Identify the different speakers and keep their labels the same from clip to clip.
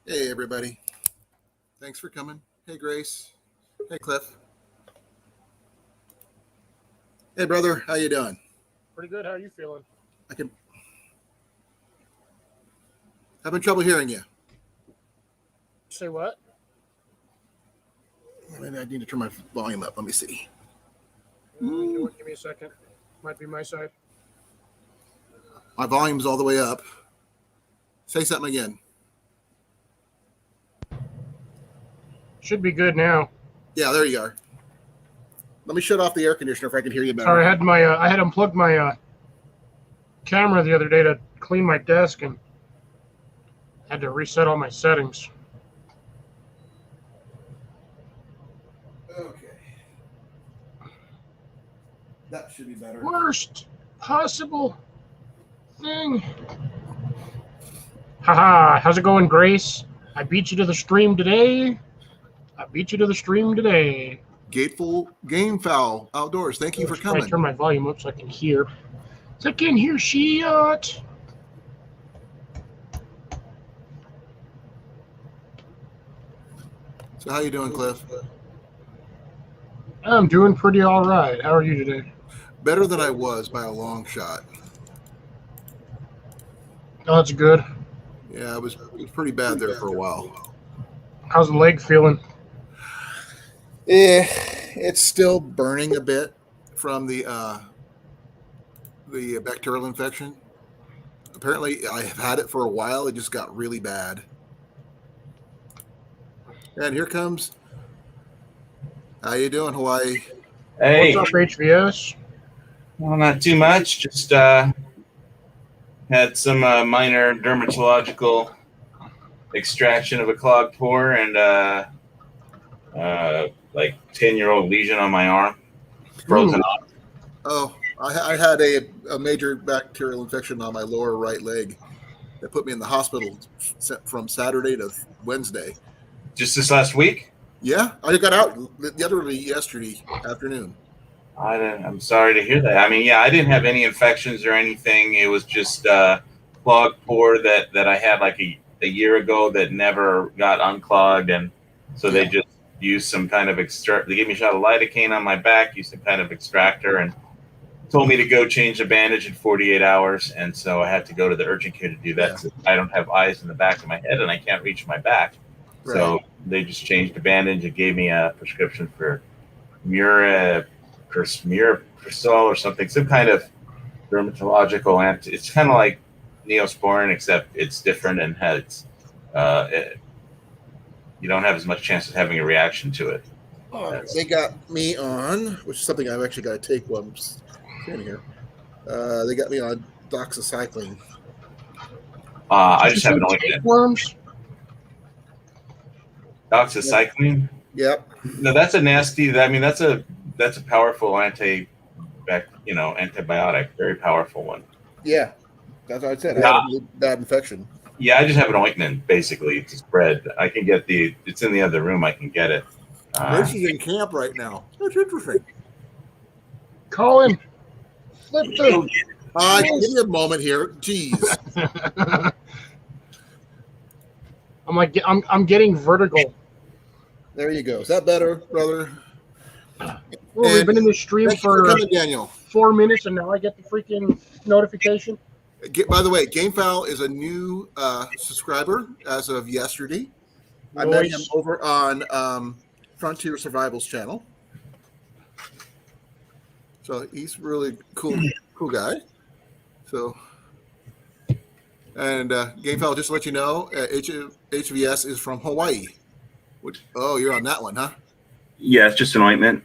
Speaker 1: Hey, everybody. Thanks for coming. Hey, Grace. Hey, Cliff. Hey, brother. How you doing?
Speaker 2: Pretty good. How are you feeling?
Speaker 1: I can. Having trouble hearing you.
Speaker 2: Say what?
Speaker 1: Maybe I need to turn my volume up. Let me see.
Speaker 2: You know what? Give me a second. Might be my side.
Speaker 1: My volume's all the way up. Say something again.
Speaker 2: Should be good now.
Speaker 1: Yeah, there you are. Let me shut off the air conditioner if I can hear you better.
Speaker 2: Sorry, I had unplugged my camera the other day to clean my desk and had to reset all my settings.
Speaker 1: Okay. That should be better.
Speaker 2: Worst possible thing. Haha, how's it going, Grace? I beat you to the stream today.
Speaker 1: Gateful Game Foul Outdoors. Thank you for coming.
Speaker 2: I turn my volume up so I can hear. So I can hear shit.
Speaker 1: So how you doing, Cliff?
Speaker 2: I'm doing pretty all right. How are you today?
Speaker 1: Better than I was by a long shot.
Speaker 2: Oh, that's good.
Speaker 1: Yeah, it was pretty bad there for a while.
Speaker 2: How's the leg feeling?
Speaker 1: Yeah, it's still burning a bit from the bacterial infection. Apparently, I have had it for a while. It just got really bad. And here comes. How you doing, Hawaii?
Speaker 3: Hey.
Speaker 2: What's up, HVS?
Speaker 3: Well, not too much. Just had some minor dermatological extraction of a clogged pore and like 10-year-old lesion on my arm, frozen off.
Speaker 1: Oh, I had a major bacterial infection on my lower right leg that put me in the hospital from Saturday to Wednesday.
Speaker 3: Just this last week?
Speaker 1: Yeah, I got out literally yesterday afternoon.
Speaker 3: I'm sorry to hear that. I mean, yeah, I didn't have any infections or anything. It was just clogged pore that I had like a year ago that never got unclogged, and so they just used some kind of they gave me a shot of lidocaine on my back, used some kind of extractor, and told me to go change the bandage in 48 hours. And so I had to go to the urgent care to do that. Yeah. I don't have eyes in the back of my head and I can't reach my back. Right. So they just changed the bandage and gave me a prescription for muracrysol or something, some kind of dermatological it's kind of like Neosporin, except it's different and has you don't have as much chance of having a reaction to it.
Speaker 1: They got me on, which is something I've actually got to take while I'm standing here. They got me on doxycycline.
Speaker 3: I just have an ointment.
Speaker 2: Worms?
Speaker 3: Doxycycline?
Speaker 1: Yep.
Speaker 3: No, that's a nasty. I mean, that's a powerful antibiotic, very powerful one.
Speaker 1: Yeah, that's what I said. I had a bad infection.
Speaker 3: Yeah, I just have an ointment basically to spread. I can get it's in the other room. I can get it.
Speaker 1: Grace is in camp right now. That's interesting.
Speaker 2: Colin, flip the.
Speaker 1: Give me a moment here. Jeez.
Speaker 2: I'm getting vertigo.
Speaker 1: There you go. Is that better, brother?
Speaker 2: Well, we've been in the stream for
Speaker 1: coming, Daniel.
Speaker 2: 4 minutes, and now I get the freaking notification.
Speaker 1: By the way, GameFoul is a new subscriber as of yesterday.
Speaker 2: Nice.
Speaker 1: I met him over on Frontier Survival's channel. So he's really cool guy. So, and GameFoul, just to let you know, HVS is from Hawaii. You're on that one, huh?
Speaker 3: Yeah, it's just an ointment.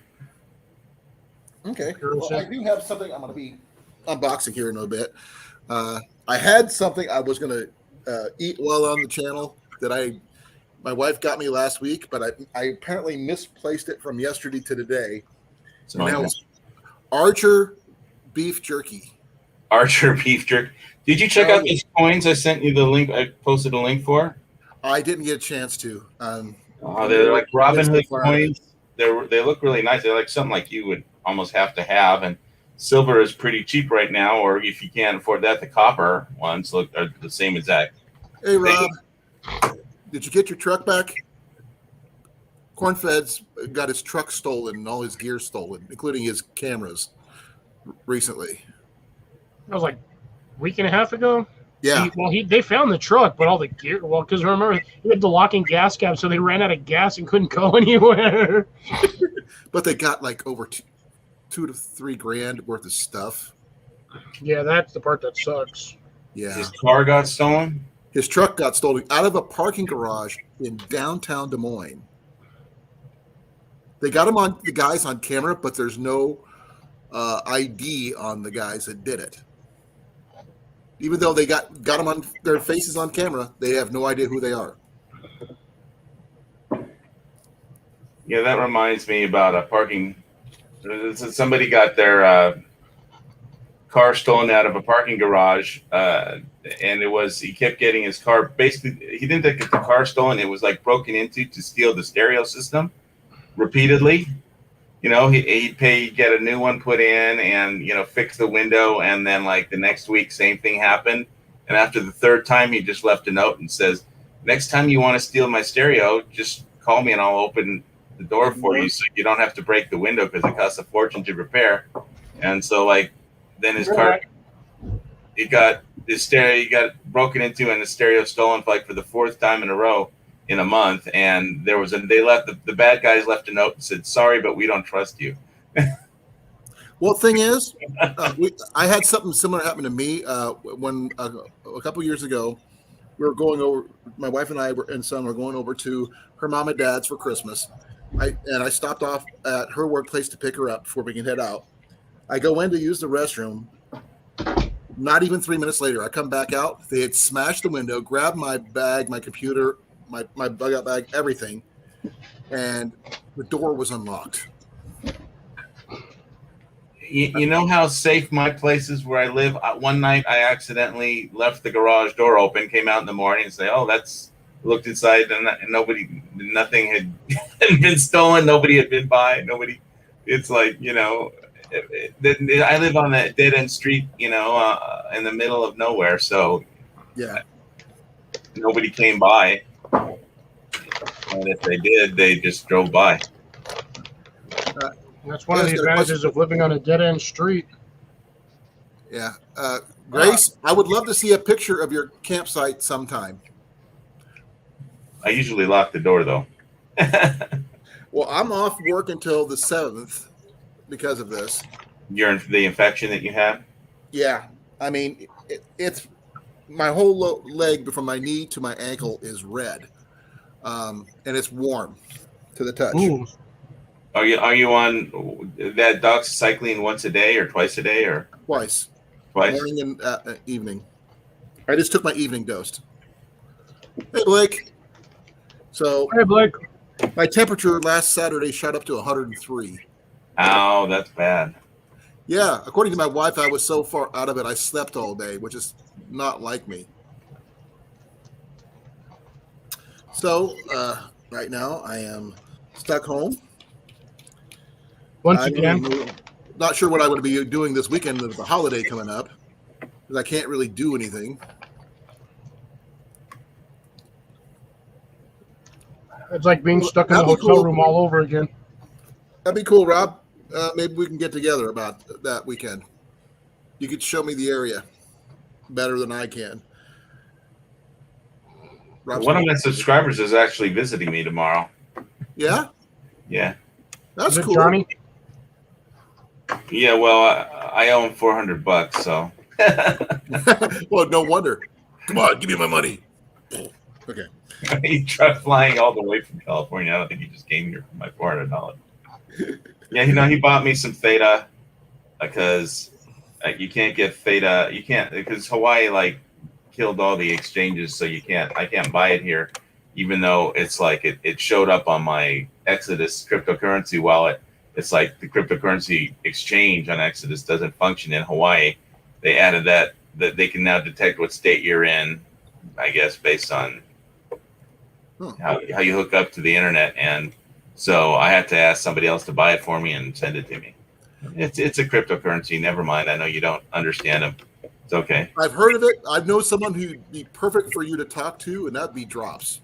Speaker 1: Okay. Well, I do have something I'm going to be unboxing here in a bit. I had something I was going to eat while on the channel that my wife got me last week, but I apparently misplaced it from yesterday to today. So now it's Archer beef jerky.
Speaker 3: Archer beef jerky. Did you check out these coins I sent you the link? I posted a link for.
Speaker 1: I didn't get a chance to.
Speaker 3: They're like Robin Hood coins. They look really nice. They're like something like you would almost have to have. And silver is pretty cheap right now, or if you can't afford that, the copper ones are the same exact.
Speaker 1: Hey, Rob. Did you get your truck back? Cornfed's got his truck stolen and all his gear stolen, including his cameras, recently.
Speaker 2: That was like a week and a half ago.
Speaker 1: Yeah.
Speaker 2: They found the truck, but all the gear. Well, because remember he had the locking gas cap, so they ran out of gas and couldn't go anywhere.
Speaker 1: But they got like over $2 to $3 grand worth of stuff.
Speaker 2: Yeah, that's the part that sucks.
Speaker 1: Yeah.
Speaker 3: His car got stolen?
Speaker 1: His truck got stolen out of a parking garage in downtown Des Moines. They got the guys on camera, but there's no ID on the guys that did it. Even though they got them on their faces on camera, they have no idea who they are.
Speaker 3: Yeah, that reminds me about a parking. Somebody got their car stolen out of a parking garage, and he kept getting his car. Basically, he didn't get the car stolen. It was like broken into to steal the stereo system repeatedly. He'd pay, get a new one put in, and fix the window, and then like the next week, same thing happened. And after the third time, he just left a note and says, "Next time you want to steal my stereo, just call me and I'll open the door for you, so you don't have to break the window because it costs a fortune to repair." And so then his car, he got broken into and the stereo stolen for the fourth time in a row in a month. And the bad guys left a note and said, "Sorry, but we don't trust you."
Speaker 1: Well, thing is, I had something similar happen to me when a couple years ago, we were going over. My wife and I and son were going over to her mom and dad's for Christmas. I stopped off at her workplace to pick her up before we can head out. I go in to use the restroom. Not even 3 minutes later, I come back out. They had smashed the window, grabbed my bag, my computer, my bug out bag, everything, and the door was unlocked.
Speaker 3: You know how safe my place is where I live? One night, I accidentally left the garage door open, came out in the morning and say, "Oh, looked inside and nothing had been stolen. Nobody had been by. Nobody." It's like, I live on that dead end street, in the middle of nowhere. So
Speaker 1: yeah,
Speaker 3: nobody came by. And if they did, they just drove by.
Speaker 2: That's one of the advantages of living on a dead end street.
Speaker 1: Yeah. Grace, I would love to see a picture of your campsite sometime.
Speaker 3: I usually lock the door, though.
Speaker 1: Well, I'm off work until the 7th because of this.
Speaker 3: The infection that you had?
Speaker 1: Yeah. I mean, it's my whole leg from my knee to my ankle is red. And it's warm to the touch.
Speaker 2: Ooh.
Speaker 3: Are you on that doxycycline once a day or twice a day or
Speaker 1: twice? Morning and evening. I just took my evening dose. Hey, Blake. So,
Speaker 2: hey, Blake.
Speaker 1: My temperature last Saturday shot up to 103.
Speaker 3: Oh, that's bad.
Speaker 1: Yeah, according to my wife, I was so far out of it, I slept all day, which is not like me. So, right now, I am stuck home.
Speaker 2: Once again.
Speaker 1: Not sure what I'm going to be doing this weekend with the holiday coming up, because I can't really do anything.
Speaker 2: It's like being stuck in the hotel room all over again.
Speaker 1: That'd be cool, Rob. Maybe we can get together about that weekend. You could show me the area better than I can.
Speaker 3: One of my subscribers is actually visiting me tomorrow.
Speaker 1: Yeah?
Speaker 3: Yeah.
Speaker 1: That's cool.
Speaker 2: Johnny?
Speaker 3: Yeah, well, I owe him $400, so.
Speaker 1: Well, no wonder. Come on, give me my money. Okay.
Speaker 3: He tried flying all the way from California. I don't think he just came here for my $400. Yeah, he bought me some theta because you can't get theta. You can't, because Hawaii killed all the exchanges, so I can't buy it here, even though it's it showed up on my Exodus cryptocurrency wallet. It's like the cryptocurrency exchange on Exodus doesn't function in Hawaii. They added that they can now detect what state you're in, I guess, based on how you hook up to the internet. And so I had to ask somebody else to buy it for me and send it to me. It's a cryptocurrency. Never mind. I know you don't understand them. It's okay.
Speaker 1: I've heard of it. I know someone who'd be perfect for you to talk to, and that'd be Drops.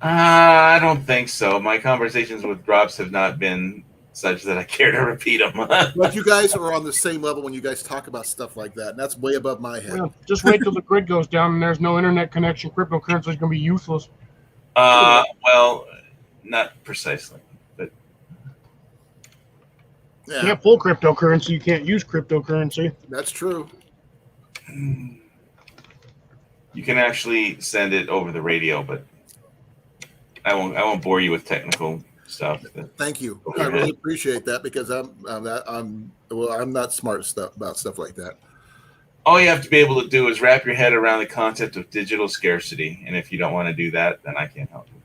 Speaker 3: I don't think so. My conversations with Drops have not been such that I care to repeat them.
Speaker 1: But you guys are on the same level when you guys talk about stuff like that, and that's way above my head.
Speaker 2: Well, just wait till the grid goes down and there's no internet connection. Cryptocurrency is going to be useless.
Speaker 3: Well, not precisely, but
Speaker 2: You can't pull cryptocurrency. You can't use cryptocurrency.
Speaker 1: That's true.
Speaker 3: you can actually send it over the radio. But I won't bore you with technical stuff.
Speaker 1: Thank you. I really appreciate that because I'm not smart about stuff like that.
Speaker 3: All you have to be able to do is wrap your head around the concept of digital scarcity, and if you don't want to do that, then I can't help you.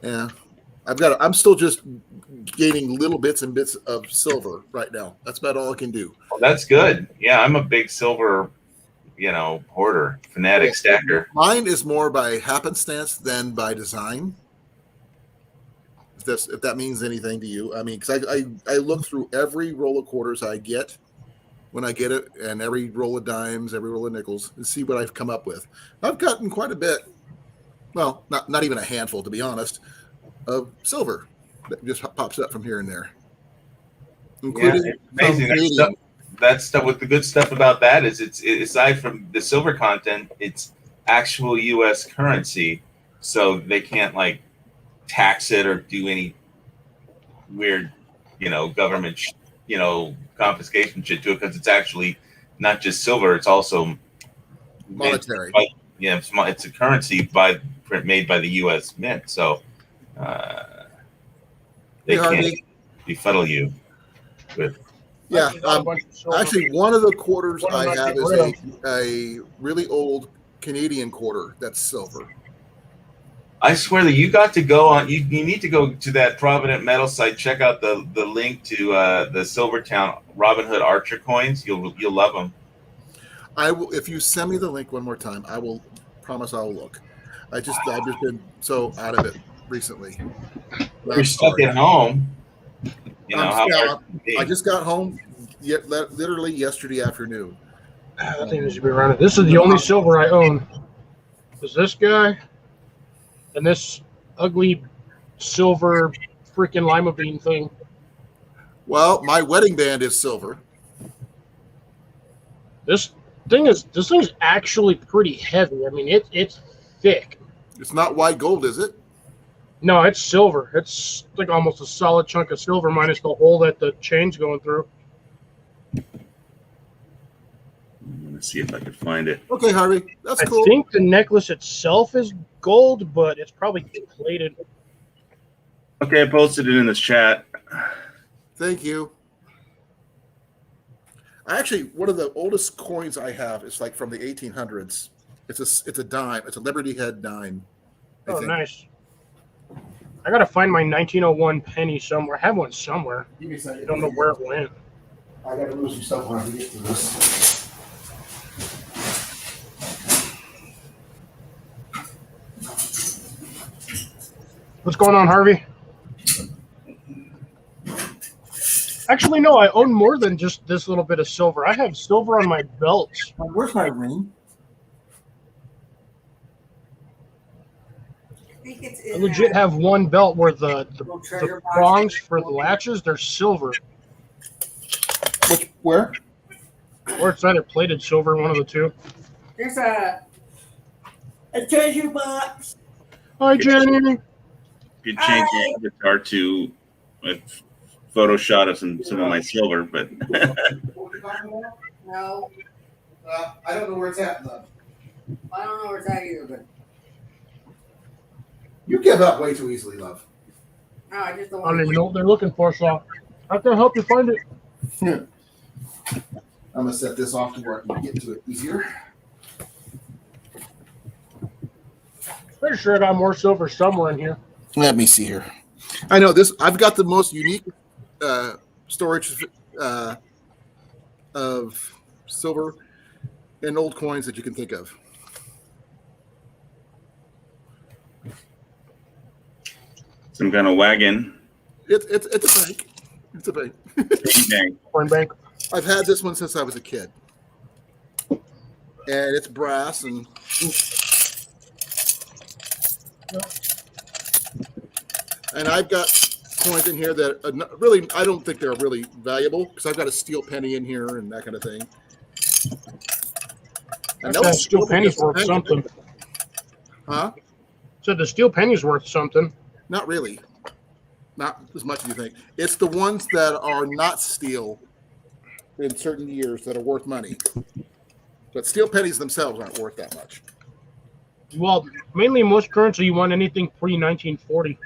Speaker 1: Yeah, I'm still just gaining little bits and bits of silver right now. That's about all I can do.
Speaker 3: Well, that's good. Yeah, I'm a big silver, hoarder, fanatic, stacker.
Speaker 1: Mine is more by happenstance than by design. If that means anything to you, I mean, because I look through every roll of quarters I get when I get it, and every roll of dimes, every roll of nickels, and see what I've come up with. I've gotten quite a bit. Well, not even a handful, to be honest, of silver that just pops up from here and there. Including
Speaker 3: amazing. That stuff. What the good stuff about that is, it's aside from the silver content, it's actual U.S. currency, so they can't tax it or do any weird, government, confiscation shit to it, because it's actually not just silver; it's also
Speaker 1: monetary.
Speaker 3: It's a currency made by the U.S. Mint, so they can't befuddle you with.
Speaker 1: Yeah, actually, one of the quarters I have is a really old Canadian quarter that's silver.
Speaker 3: I swear that you got to go on. You need to go to that Provident Metal site. Check out the link to the Silvertown Robin Hood Archer coins. You'll love them.
Speaker 1: I will. If you send me the link one more time, I will promise I will look. I've just been so out of it recently.
Speaker 3: You're stuck at home.
Speaker 1: I just got home literally yesterday afternoon.
Speaker 2: I think this should be around it. This is the only silver I own. Is this guy and this ugly silver freaking lima bean thing.
Speaker 1: Well, my wedding band is silver.
Speaker 2: This thing's actually pretty heavy. I mean, it's thick.
Speaker 1: It's not white gold, is it?
Speaker 2: No, it's silver. It's like almost a solid chunk of silver minus the hole that the chain's going through.
Speaker 3: I'm going to see if I can find it.
Speaker 1: Okay, Harvey. That's cool.
Speaker 2: I think the necklace itself is gold, but it's probably plated.
Speaker 3: Okay, I posted it in the chat.
Speaker 1: Thank you. Actually, one of the oldest coins I have is from the 1800s. It's a dime. It's a Liberty Head dime.
Speaker 2: Oh, nice. I gotta find my 1901 penny somewhere. I have one somewhere.
Speaker 1: Give me a second.
Speaker 2: I don't know where it went.
Speaker 1: I gotta lose some stuff when I get to this.
Speaker 2: What's going on, Harvey? Actually, no, I own more than just this little bit of silver. I have silver on my belt.
Speaker 1: Where's my ring?
Speaker 2: I legit have one belt where the prongs for the latches, they're silver.
Speaker 1: Where?
Speaker 2: Or it's either plated silver, one of the two.
Speaker 4: There's a treasure box.
Speaker 2: Hi, Jenny.
Speaker 3: You change the avatar to a Photoshop of some of my silver, but
Speaker 4: No,
Speaker 1: I don't know where it's at, love.
Speaker 4: I don't know where it's at either, but
Speaker 1: You give up way too easily, love.
Speaker 4: no, I just don't
Speaker 2: I
Speaker 4: want
Speaker 2: don't even know what they're looking for, so I can help you find it.
Speaker 1: I'm gonna set this off to where I can get to it easier.
Speaker 2: Pretty sure I got more silver somewhere in here.
Speaker 1: Let me see here. I know this. I've got the most unique storage of silver and old coins that you can think of.
Speaker 3: some kind of wagon.
Speaker 1: It's a bank. It's a bank.
Speaker 2: Coin bank.
Speaker 1: I've had this one since I was a kid, and it's brass and And I've got coins in here that really, I don't think they're really valuable because I've got a steel penny in here and that kind of thing. And
Speaker 2: that steel penny's worth something.
Speaker 1: Huh?
Speaker 2: So the steel penny's worth something.
Speaker 1: Not really. Not as much as you think. It's the ones that are not steel in certain years that are worth money. But steel pennies themselves aren't worth that much.
Speaker 2: Well, mainly most currency, you want anything pre-1940.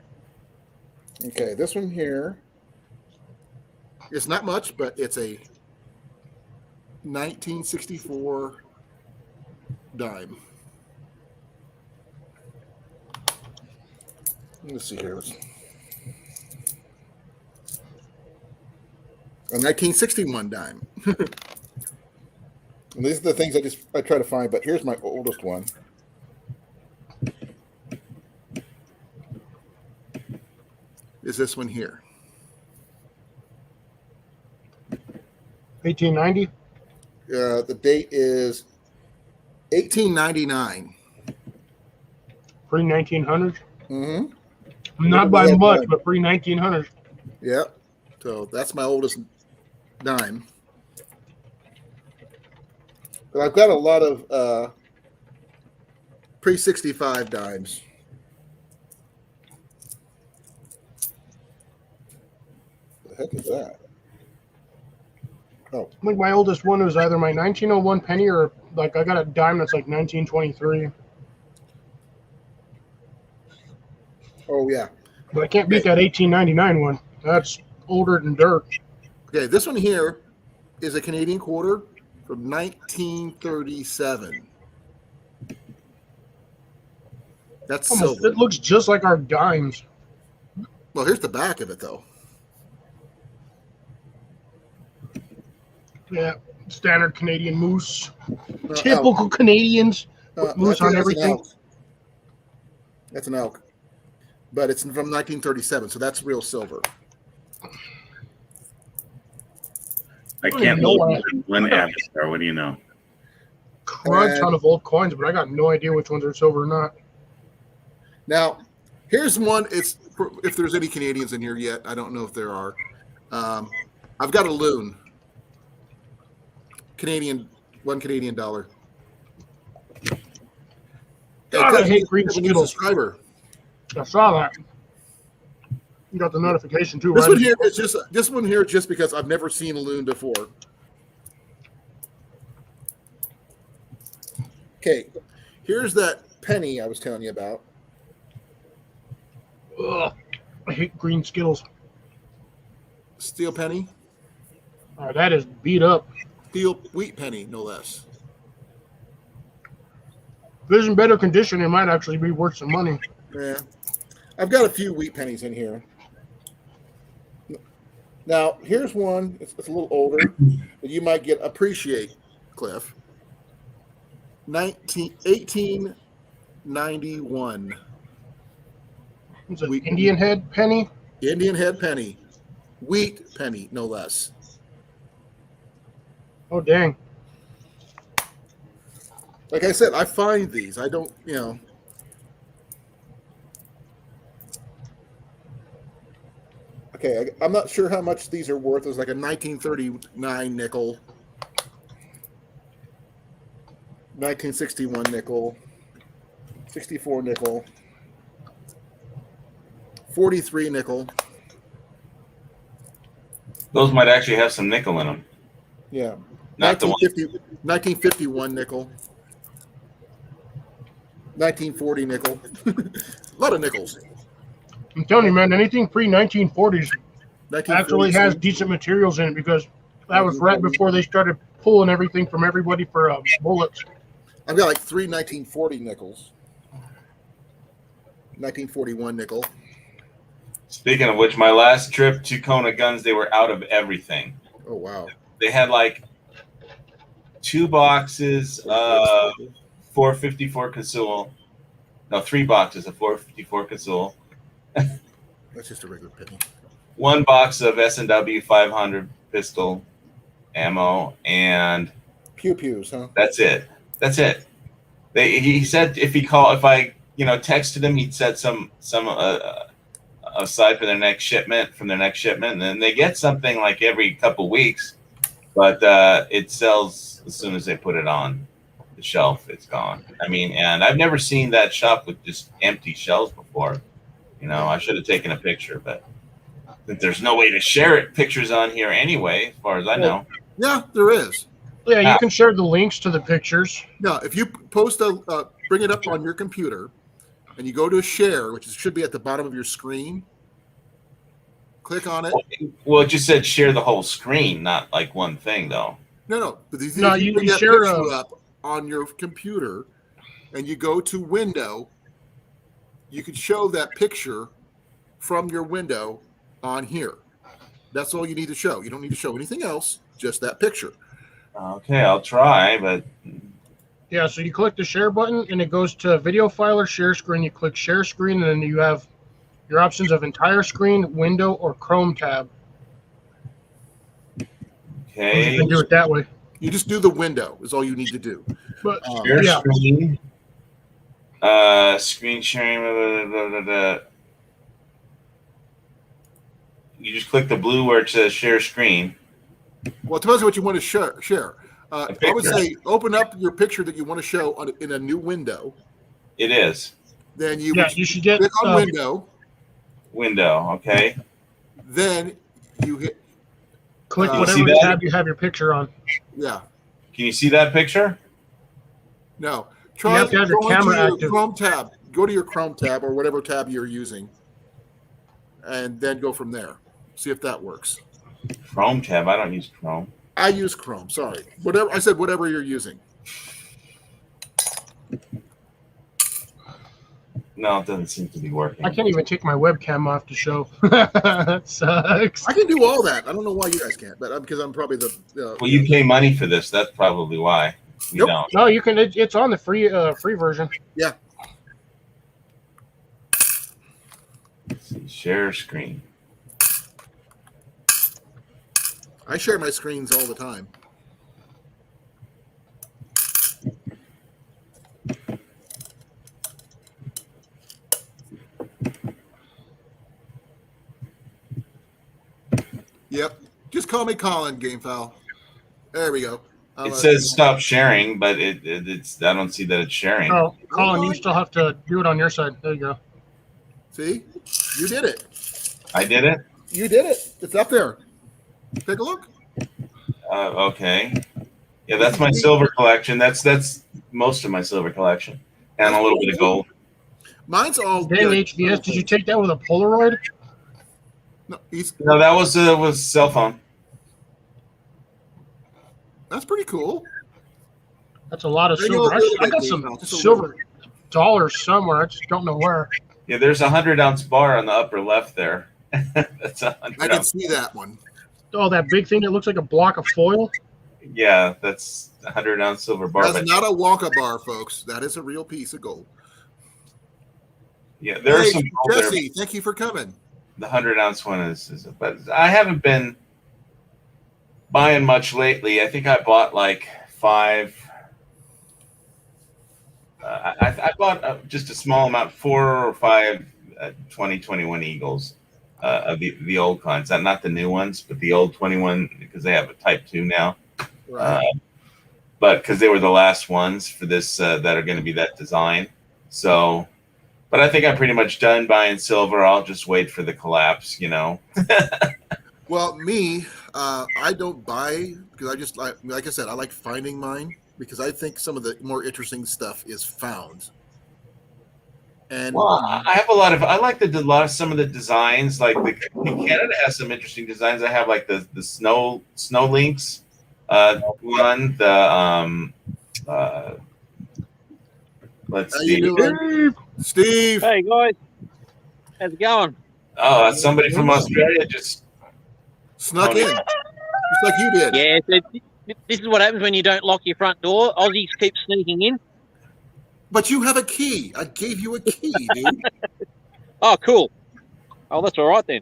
Speaker 1: Okay, this one here is not much, but it's a 1964 dime. Let's see here. A 1961 dime. And these are the things I try to find, but here's my oldest one. Is this one here?
Speaker 2: 1890?
Speaker 1: The date is 1899.
Speaker 2: Pre-1900s?
Speaker 1: Mm-hmm.
Speaker 2: Not by much, but pre-1900s.
Speaker 1: Yep. So that's my oldest dime. But I've got a lot of pre-65 dimes. What the heck is that? Oh.
Speaker 2: I think my oldest one was either my 1901 penny or like I got a dime that's like 1923.
Speaker 1: Oh, yeah.
Speaker 2: But I can't beat that 1899 one. That's older than dirt.
Speaker 1: Okay, this one here is a Canadian quarter from 1937. That's
Speaker 2: Almost,
Speaker 1: silver.
Speaker 2: it looks just like our dimes.
Speaker 1: Well, here's the back of it, though.
Speaker 2: Yeah, standard Canadian moose. Typical Canadians with moose on everything.
Speaker 1: That's an elk. But it's from 1937, so that's real silver.
Speaker 3: I can't load one avatar. What do you know?
Speaker 2: A ton of old coins, but I got no idea which ones are silver or not.
Speaker 1: Now, here's one. It's if there's any Canadians in here yet. I don't know if there are. I've got a loon. $1 Canadian dollar.
Speaker 2: God, I hate green Skittles.
Speaker 1: Subscriber.
Speaker 2: I saw that. You got the notification too,
Speaker 1: This
Speaker 2: right?
Speaker 1: one here is just this one here just because I've never seen a loon before. Okay, here's that penny I was telling you about.
Speaker 2: Ugh, I hate green Skittles.
Speaker 1: Steel penny.
Speaker 2: That is beat up.
Speaker 1: Steel wheat penny, no less.
Speaker 2: If it's in better condition, it might actually be worth some money.
Speaker 1: Yeah, I've got a few wheat pennies in here. Now, here's one. It's a little older, but you might appreciate, Cliff. 1891.
Speaker 2: It's an Indian head penny.
Speaker 1: Indian head penny. Wheat penny, no less.
Speaker 2: Oh, dang.
Speaker 1: Like I said, I find these. I don't, Okay, I'm not sure how much these are worth. There's like a 1939 nickel, 1961 nickel, 64 nickel, 43 nickel.
Speaker 3: Those might actually have some nickel in them.
Speaker 1: Yeah.
Speaker 3: Not the
Speaker 1: 1951 nickel. 1940 nickel. A lot of nickels.
Speaker 2: I'm telling you, man, anything pre-1940s actually has
Speaker 1: 1940s.
Speaker 2: decent materials in it because that was right before they started pulling everything from everybody for bullets.
Speaker 1: I've got like 3 1940 nickels. 1941 nickel.
Speaker 3: Speaking of which, my last trip to Kona Guns, they were out of everything.
Speaker 1: Oh, wow.
Speaker 3: They had like 2 boxes of 454 Cazul. No, 3 boxes of 454 Cazul.
Speaker 1: That's just a regular penny.
Speaker 3: 1 box of S&W 500 pistol ammo, and
Speaker 1: Pew pews, huh?
Speaker 3: that's it. That's it. He said if I texted him, he'd said some aside for their next shipment, and then they get something like every couple weeks, but it sells as soon as they put it on the shelf. It's gone. I mean, and I've never seen that shop with just empty shelves before. You know, I should have taken a picture, but there's no way to share pictures on here anyway, as far as I know.
Speaker 1: Yeah, there is.
Speaker 2: Yeah, you can share the links to the pictures.
Speaker 1: No, if you post bring it up on your computer, and you go to share, which should be at the bottom of your screen. Click on it.
Speaker 3: Well, it just said share the whole screen, not like one thing, though.
Speaker 1: No. But if
Speaker 2: You
Speaker 1: bring that
Speaker 2: share
Speaker 1: picture up on your computer, and you go to window, you can show that picture from your window on here. That's all you need to show. You don't need to show anything else, just that picture.
Speaker 3: Okay, I'll try, but
Speaker 2: Yeah, so you click the share button, and it goes to video file or share screen. You click share screen, and then you have your options of entire screen, window, or Chrome tab.
Speaker 3: okay.
Speaker 2: You can do it that way.
Speaker 1: You just do the window is all you need to do.
Speaker 2: But
Speaker 3: Share
Speaker 2: yeah,
Speaker 3: screen. Screen sharing. Blah, blah, blah, blah. You just click the blue where it says share screen.
Speaker 1: Well, it depends on what you want to share. I would
Speaker 3: picture.
Speaker 1: say open up your picture that you want to show in a new window.
Speaker 3: It is.
Speaker 1: Then you
Speaker 2: you should get
Speaker 1: click on
Speaker 3: Window, okay.
Speaker 1: Then you hit
Speaker 2: click
Speaker 1: you
Speaker 2: whatever
Speaker 3: see that?
Speaker 2: tab you have your picture on.
Speaker 1: yeah.
Speaker 3: Can you see that picture?
Speaker 1: No.
Speaker 2: You have to have your
Speaker 1: go into
Speaker 2: camera
Speaker 1: your
Speaker 2: active.
Speaker 1: Chrome tab. Go to your Chrome tab or whatever tab you're using, and then go from there. See if that works.
Speaker 3: Chrome tab. I don't use Chrome.
Speaker 1: I use Chrome. Sorry. Whatever I said. Whatever you're using.
Speaker 3: No, it doesn't seem to be working.
Speaker 2: I can't even take my webcam off to show. That sucks.
Speaker 1: I can do all that. I don't know why you guys can't, but because I'm probably the.
Speaker 3: Well, you pay money for this. That's probably why. We
Speaker 1: Nope.
Speaker 3: don't.
Speaker 2: No, you can. It's on the free version.
Speaker 1: Yeah.
Speaker 3: Let's see, share screen.
Speaker 1: I share my screens all the time. Yep. Just call me Colin, Gamefowl. There we go.
Speaker 3: It says stop sharing, but it's. I don't see that it's sharing.
Speaker 2: Oh, Colin, you still have to do it on your side. There you go.
Speaker 1: See? You did it.
Speaker 3: I did it.
Speaker 1: You did it. It's up there. Take a look.
Speaker 3: Okay. Yeah, that's my silver collection. That's most of my silver collection, and a little bit of gold.
Speaker 1: Mine's all
Speaker 2: Dang
Speaker 1: good.
Speaker 2: HBS, did you take that with a Polaroid?
Speaker 1: No,
Speaker 3: No, that was cell phone.
Speaker 1: that's pretty cool.
Speaker 2: That's a lot of
Speaker 1: Bring it
Speaker 2: silver.
Speaker 1: a little
Speaker 2: I
Speaker 1: bit,
Speaker 2: got
Speaker 1: Dave,
Speaker 2: some
Speaker 1: now, just a
Speaker 2: silver dollars somewhere. I just don't know where.
Speaker 3: Yeah, there's a 100-ounce bar on the upper left there. That's a 100
Speaker 1: I can
Speaker 3: ounce.
Speaker 1: see that one.
Speaker 2: Oh, that big thing that looks like a block of foil.
Speaker 3: Yeah, that's a 100-ounce silver bar.
Speaker 1: That's
Speaker 3: But
Speaker 1: not a Wonka bar, folks. That is a real piece of gold.
Speaker 3: yeah, there's
Speaker 1: Hey,
Speaker 3: some gold there.
Speaker 1: Jesse, thank you for coming.
Speaker 3: The 100-ounce one is, but I haven't been buying much lately. I think I bought like 5. I bought just a small amount, 4 or 5 2021 Eagles of the old kinds, not the new ones, but the old 21 because they have a Type 2 now.
Speaker 1: Right.
Speaker 3: But because they were the last ones for this that are going to be that design. So, but I think I'm pretty much done buying silver. I'll just wait for the collapse, you know.
Speaker 1: Well, me, I don't buy because I just like I said, I like finding mine because I think some of the more interesting stuff is found. And
Speaker 3: Well, I have I like some of the designs. Like Canada has some interesting designs. I have like the snow links one. Let's
Speaker 1: how
Speaker 3: see.
Speaker 1: you doing, Steve?
Speaker 5: Hey guys, how's it going?
Speaker 3: Oh, somebody from Australia just.
Speaker 1: Snuck in, just like you did.
Speaker 5: Yeah, so this is what happens when you don't lock your front door. Aussies keep sneaking in.
Speaker 1: But you have a key. I gave you a key, dude.
Speaker 5: Oh, cool. Oh, that's all right then.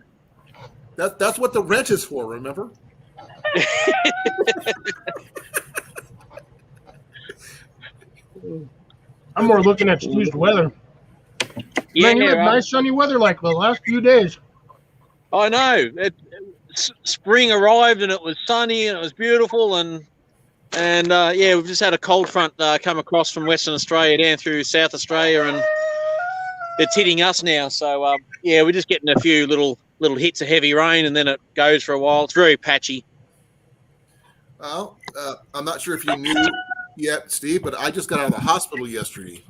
Speaker 1: That's what the rent is for. Remember?
Speaker 2: I'm more looking at Steve's weather.
Speaker 5: Yeah,
Speaker 2: Man, you had nice sunny weather like the last few days.
Speaker 5: I know. Spring arrived and it was sunny and it was beautiful and yeah, we've just had a cold front come across from Western Australia down through South Australia and it's hitting us now. So yeah, we're just getting a few little hits of heavy rain and then it goes for a while. It's very patchy.
Speaker 1: Well, I'm not sure if you knew yet, Steve, but I just got out of the hospital yesterday.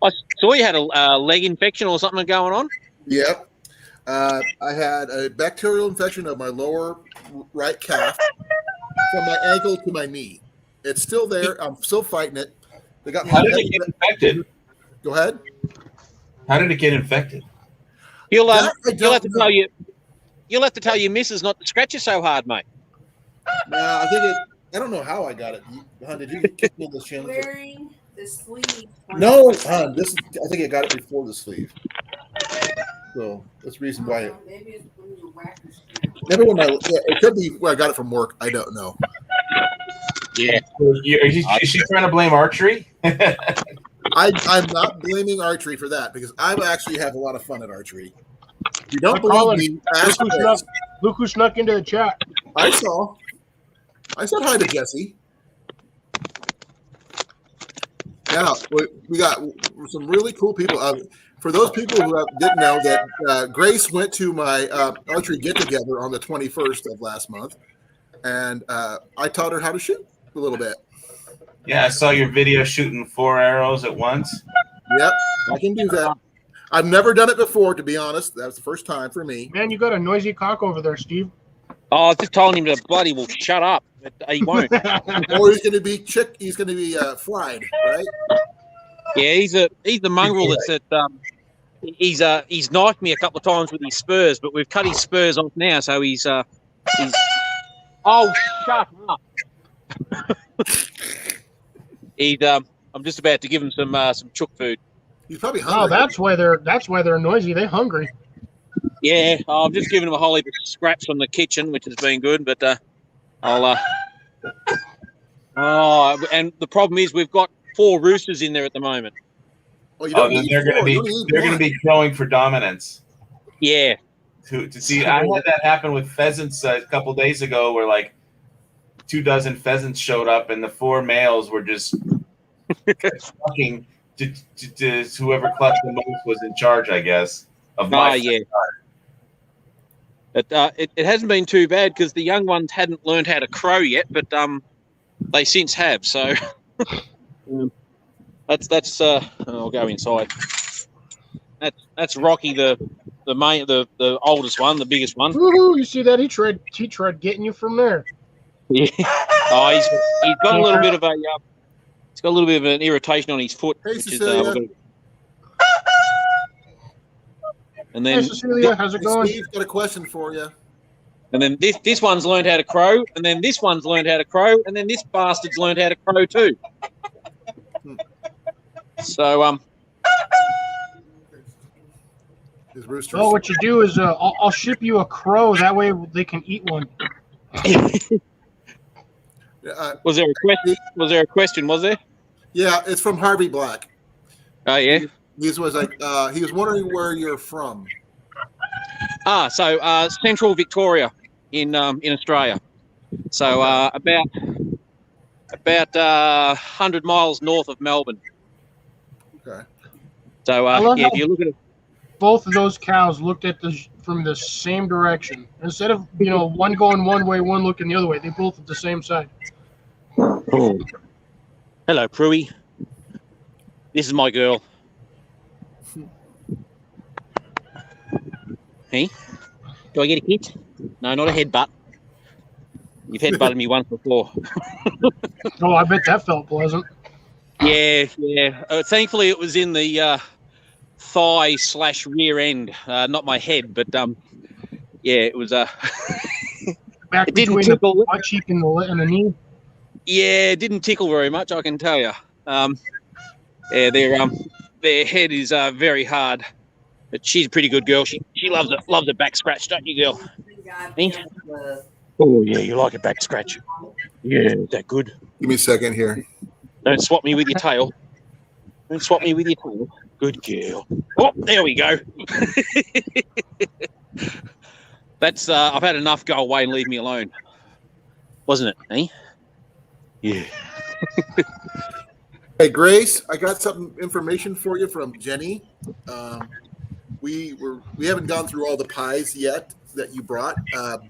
Speaker 5: I saw you had a leg infection or something going on.
Speaker 1: Yep. I had a bacterial infection of my lower right calf from my ankle to my knee. It's still there. I'm still fighting it. They got
Speaker 3: How did it get infected?
Speaker 1: Go ahead.
Speaker 3: How did it get infected?
Speaker 5: You'll have to tell your missus not to scratch you so hard, mate.
Speaker 1: No, I don't know how I got it. Hon, did you kick me in the shin?
Speaker 4: Wearing the sleeve.
Speaker 1: No, hon. I think I got it before the sleeve. So that's the reason why.
Speaker 4: Maybe it's when you whack the sleeve.
Speaker 1: Maybe it could be where I got it from work. I don't know.
Speaker 3: Yeah. Is she trying to blame archery?
Speaker 1: I'm not blaming archery for that because I actually have a lot of fun at archery. If you don't believe me, ask Grace.
Speaker 2: Look who snuck into the chat.
Speaker 1: I said hi to Jesse. Now, we got some really cool people. For those people who didn't know that Grace went to my archery get-together on the 21st of last month, and I taught her how to shoot a little bit.
Speaker 3: Yeah, I saw your video shooting 4 arrows at once.
Speaker 1: Yep, I can do that. I've never done it before, to be honest. That was the first time for me.
Speaker 2: Man, you got a noisy cock over there, Steve.
Speaker 5: Oh, I was just telling him to bloody well shut up. But he won't.
Speaker 1: Or he's going to be He's going to be fried, right?
Speaker 5: Yeah, he's the mongrel that's at. He's knifed me a couple of times with his spurs, but we've cut his spurs off now, so he's. Oh, shut up! I'm just about to give him some chook food.
Speaker 1: He's probably hungry.
Speaker 2: Oh, that's why they're noisy. They're hungry.
Speaker 5: Yeah, I'm just giving him a whole heap of scraps from the kitchen, which has been good. But I'll. Oh, and the problem is we've got 4 roosters in there at the moment.
Speaker 1: Oh, they're
Speaker 3: going to be growing for dominance.
Speaker 5: Yeah.
Speaker 3: To see, I had that happen with pheasants a couple days ago, where like 24 pheasants showed up, and the 4 males were just fucking to whoever clutched the most was in charge, I guess. Of my
Speaker 5: yeah. It hasn't been too bad because the young ones hadn't learned how to crow yet, but they since have. So that's I'll go inside. That's Rocky, the oldest one, the biggest one.
Speaker 2: Woohoo! You see that? He tried getting you from there.
Speaker 5: Yeah. Oh, he's got a little bit of a he's got a little bit of an irritation on his foot,
Speaker 1: Hey,
Speaker 5: which
Speaker 1: Cecilia.
Speaker 5: is and then
Speaker 2: Hey, Cecilia, how's it going?
Speaker 1: Steve's got a question for you.
Speaker 5: And then this one's learned how to crow, and then this one's learned how to crow, and then this bastard's learned how to crow too. So
Speaker 1: His roosters.
Speaker 2: Oh, what you do is I'll ship you a crow. That way they can eat one.
Speaker 5: was there a question? Was there?
Speaker 1: Yeah, it's from Harvey Black.
Speaker 5: Oh yeah.
Speaker 1: He was wondering where you're from.
Speaker 5: So central Victoria in Australia. So about 100 miles north of Melbourne.
Speaker 1: Okay.
Speaker 5: So if you look at it,
Speaker 2: Both of those cows looked at from the same direction. Instead of one going one way, one looking the other way, they both at the same side.
Speaker 5: oh. Hello, Pruey. This is my girl. Hey, do I get a hit? No, not a headbutt. You've headbutted me once before.
Speaker 2: Oh, I bet that felt pleasant.
Speaker 5: Yeah. Thankfully, it was in the thigh/rear end, not my head, but yeah, it was.
Speaker 2: Back
Speaker 5: it didn't
Speaker 2: between
Speaker 5: tickle.
Speaker 2: the butt cheek and the knee.
Speaker 5: Yeah, it didn't tickle very much, I can tell you. Yeah, their head is very hard, but she's a pretty good girl. She loves a back scratch, don't you, girl? Me? Oh yeah, you like a back scratch? Yeah, is that good?
Speaker 1: Give me a second here.
Speaker 5: Don't swap me with your tail. Don't swap me with your tail. Good girl. Oh, there we go. that's I've had enough. Go away and leave me alone. Wasn't it? Eh? Yeah.
Speaker 1: Hey, Grace, I got some information for you from Jenny. We haven't gone through all the pies yet that you brought,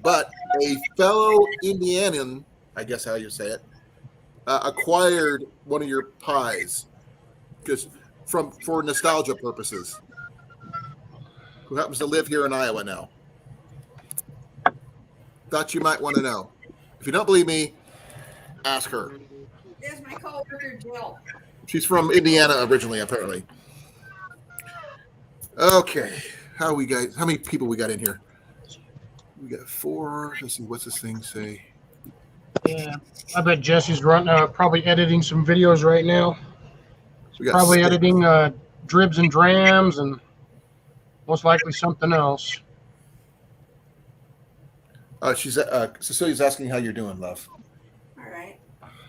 Speaker 1: but a fellow Indianan, I guess how you say it, acquired one of your pies because for nostalgia purposes. Who happens to live here in Iowa now? Thought you might want to know. If you don't believe me, ask her.
Speaker 4: There's my coworker Jill.
Speaker 1: She's from Indiana originally, apparently. Okay, how many people we got in here? We got 4. Let's see, what's this thing say?
Speaker 2: Yeah, I bet Jesse's probably editing some videos right now.
Speaker 1: We got
Speaker 2: Probably
Speaker 1: 6.
Speaker 2: editing dribs and drams and most likely something else.
Speaker 1: Cecilia's asking how you're doing, love.
Speaker 4: All right.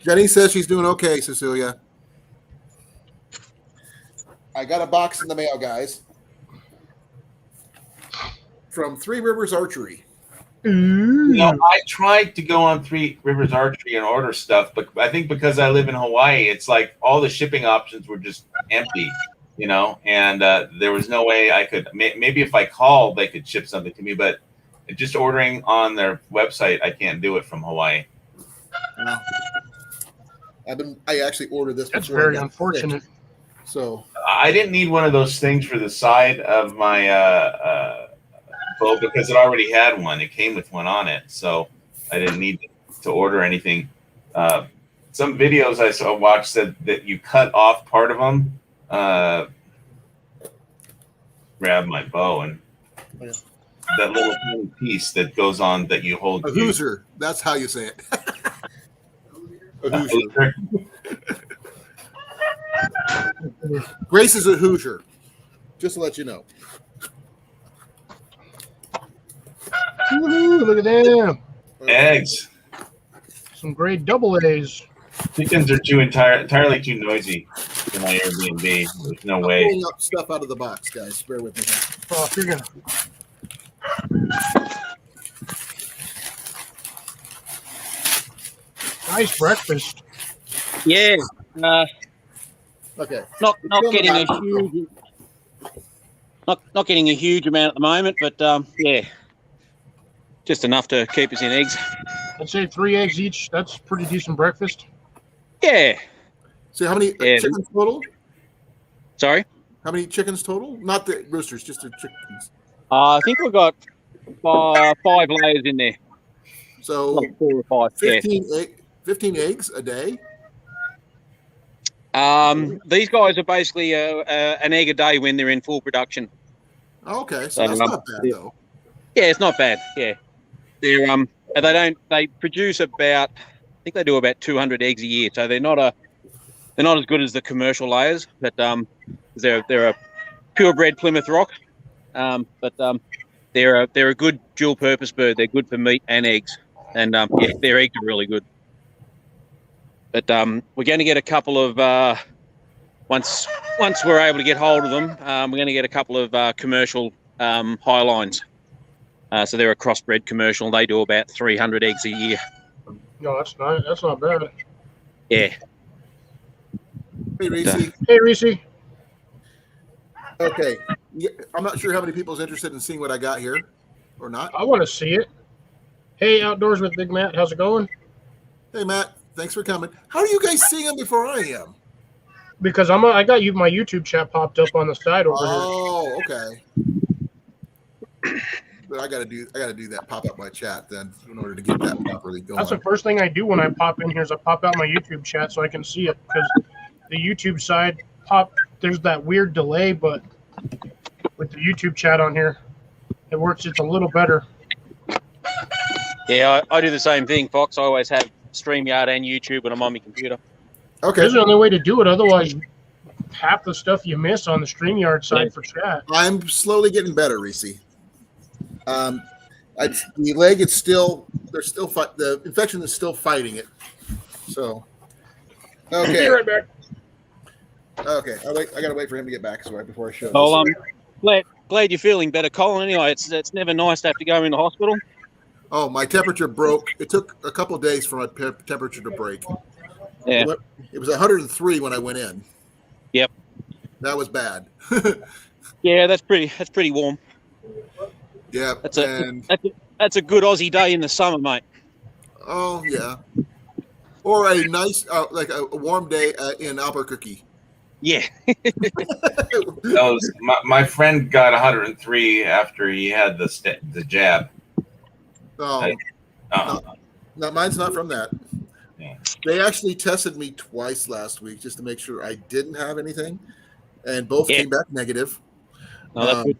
Speaker 1: Jenny says she's doing okay, Cecilia. I got a box in the mail, guys, from Three Rivers Archery.
Speaker 3: I tried to go on Three Rivers Archery and order stuff, but I think because I live in Hawaii, it's like all the shipping options were just empty, and there was no way I could. Maybe if I called, they could ship something to me, but just ordering on their website, I can't do it from Hawaii.
Speaker 1: No. I actually ordered this.
Speaker 2: That's
Speaker 1: before
Speaker 2: very
Speaker 1: I got
Speaker 2: unfortunate.
Speaker 1: sick. So
Speaker 3: I didn't need one of those things for the side of my bow because it already had one. It came with one on it, so I didn't need to order anything. Some videos I watched said that you cut off part of them. Grab my bow and that little tiny piece that goes on that you hold.
Speaker 1: a Hoosier. That's how you say it. A Hoosier. Grace is a Hoosier. Just to let you know.
Speaker 2: Woo-hoo, look at them.
Speaker 3: Eggs.
Speaker 2: Some great double A's.
Speaker 3: Chickens are entirely too noisy in my Airbnb. There's no way.
Speaker 1: Pulling up stuff out of the box, guys. Bear with me.
Speaker 2: Oh, you're gonna. Nice breakfast.
Speaker 5: Yeah.
Speaker 1: Okay.
Speaker 5: Not getting a huge. Not getting a huge amount at the moment, but yeah, just enough to keep us in eggs.
Speaker 2: I'd say 3 eggs each. That's pretty decent breakfast.
Speaker 5: Yeah.
Speaker 1: So how many chickens total?
Speaker 5: Sorry.
Speaker 1: How many chickens total? Not the roosters, just the chickens.
Speaker 5: I think we've got 5 layers in there.
Speaker 1: So
Speaker 5: Like 4 or 5.
Speaker 1: 15 eggs a day.
Speaker 5: These guys are basically an egg a day when they're in full production.
Speaker 1: Okay, so that's not bad though.
Speaker 5: Yeah, it's not bad. Yeah, they're and they produce about, I think they do about 200 eggs a year. So they're not as good as the commercial layers, but they're a purebred Plymouth Rock. But they're a good dual purpose bird. They're good for meat and eggs, and yeah, their eggs are really good. But we're going to get a couple of once we're able to get hold of them, we're going to get a couple of commercial high lines. So they're a crossbred commercial. They do about 300 eggs a year.
Speaker 2: No, that's not. That's not bad.
Speaker 5: Yeah.
Speaker 1: Hey, Reese.
Speaker 2: Hey, Reese.
Speaker 1: Okay. I'm not sure how many people's interested in seeing what I got here or not.
Speaker 2: I want to see it. Hey, Outdoors with Big Matt. How's it going?
Speaker 1: Hey, Matt. Thanks for coming. How are you guys seeing them before I am?
Speaker 2: Because I got my YouTube chat popped up on the side over here.
Speaker 1: Oh, okay. But I gotta do that. Pop up my chat then in order to get that properly going.
Speaker 2: That's the first thing I do when I pop in here is I pop out my YouTube chat so I can see it, because the YouTube side there's that weird delay, but with the YouTube chat on here, it works just a little better.
Speaker 5: Yeah, I do the same thing, Fox. I always have StreamYard and YouTube when I'm on my computer.
Speaker 1: Okay.
Speaker 2: There's the only way to do it. Otherwise, half the stuff you miss on the StreamYard side for chat.
Speaker 1: I'm slowly getting better, Reese. The leg, the infection is still fighting it. So, okay.
Speaker 2: Be right back.
Speaker 1: Okay, I gotta wait for him to get back before I show.
Speaker 5: I'll glad you're feeling better, Colin. Anyway, it's never nice to have to go into hospital.
Speaker 1: Oh, my temperature broke. It took a couple of days for my temperature to break.
Speaker 5: Yeah.
Speaker 1: It was 103 when I went in.
Speaker 5: Yep.
Speaker 1: That was bad.
Speaker 5: Yeah, that's pretty warm.
Speaker 1: Yeah,
Speaker 5: That's a good Aussie day in the summer, mate.
Speaker 1: Oh yeah, or a nice like a warm day in Albuquerque.
Speaker 5: Yeah.
Speaker 3: My friend got 103 after he had the jab.
Speaker 1: Oh, no, mine's not from that.
Speaker 3: Yeah.
Speaker 1: They actually tested me twice last week just to make sure I didn't have anything, and both came back negative.
Speaker 5: No, that's good.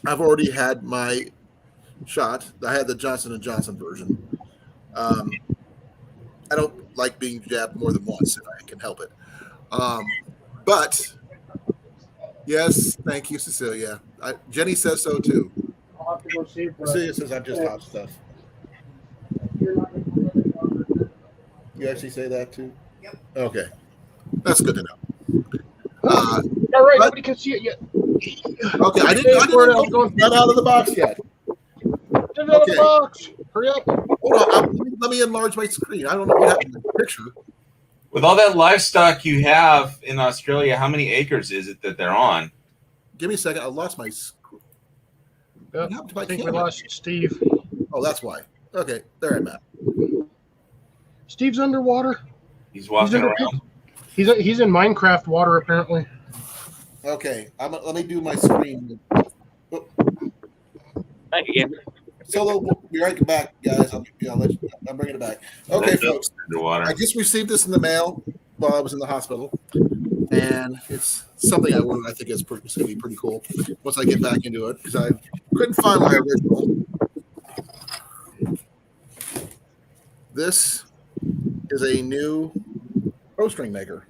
Speaker 1: I've already had my shot. I had the Johnson & Johnson version. I don't like being jabbed more than once if I can help it. But yes, thank you, Cecilia. Jenny says so too.
Speaker 2: I'll have to go see.
Speaker 1: Cecilia says I'm just hot stuff. You actually say that too?
Speaker 4: Yep.
Speaker 1: Okay, that's good to know.
Speaker 2: All right, nobody can see it yet.
Speaker 1: Okay, I didn't not out of the box yet.
Speaker 2: Get it out of the box. Hurry up.
Speaker 1: Hold on, let me enlarge my screen. I don't know what happened in the picture.
Speaker 3: With all that livestock you have in Australia, how many acres is it that they're on?
Speaker 1: Give me a second. I lost my screen.
Speaker 2: Yep. I think we lost Steve.
Speaker 1: Oh, that's why. Okay, there I'm at.
Speaker 2: Steve's underwater.
Speaker 3: He's walking around.
Speaker 2: He's in Minecraft water apparently.
Speaker 1: Okay, let me do my screen. Oh.
Speaker 5: Back again.
Speaker 1: Solo, we'll be right back, guys. I'm bringing it back. Okay, folks.
Speaker 3: Underwater.
Speaker 1: I just received this in the mail while I was in the hospital, and it's something I think it's going to be pretty cool once I get back into it because I couldn't find my original. This is a new bowstring maker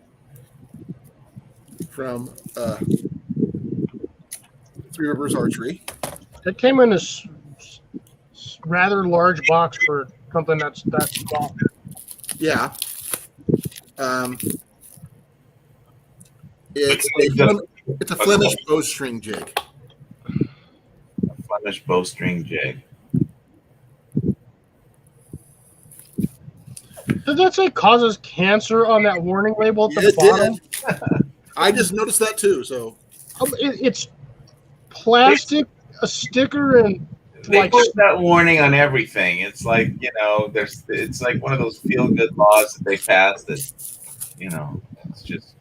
Speaker 1: from Three Rivers Archery.
Speaker 2: It came in this rather large box for something that's that small.
Speaker 1: Yeah. It's a Flemish bowstring jig.
Speaker 3: Flemish bowstring jig.
Speaker 2: Did that say causes cancer on that warning label at the
Speaker 1: It
Speaker 2: bottom?
Speaker 1: did. I just noticed that too. So
Speaker 2: It's plastic, a sticker, and
Speaker 3: They
Speaker 2: like
Speaker 3: put that warning on everything. It's like, it's like one of those feel-good laws that they passed that, it's just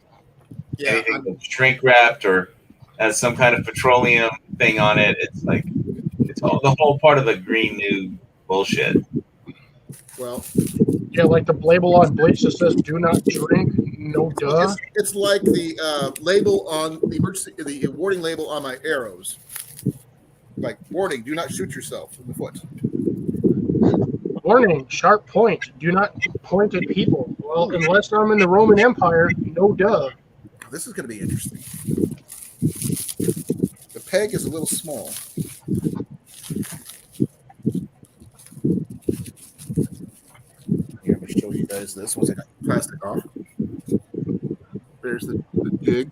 Speaker 3: anything that's shrink wrapped or has some kind of petroleum thing on it. It's like, it's all the whole part of the Green New bullshit.
Speaker 1: Well,
Speaker 2: yeah, like the label on bleach that says "Do not drink." No duh.
Speaker 1: it's like the label on the warning label on my arrows. Like, warning, do not shoot yourself in the foot.
Speaker 2: Warning, sharp point. Do not point at people. Well, unless I'm in the Roman Empire, no duh.
Speaker 1: This is going to be interesting. The peg is a little small. Here, I'm going to show you guys this once I got the plastic off. There's the jig.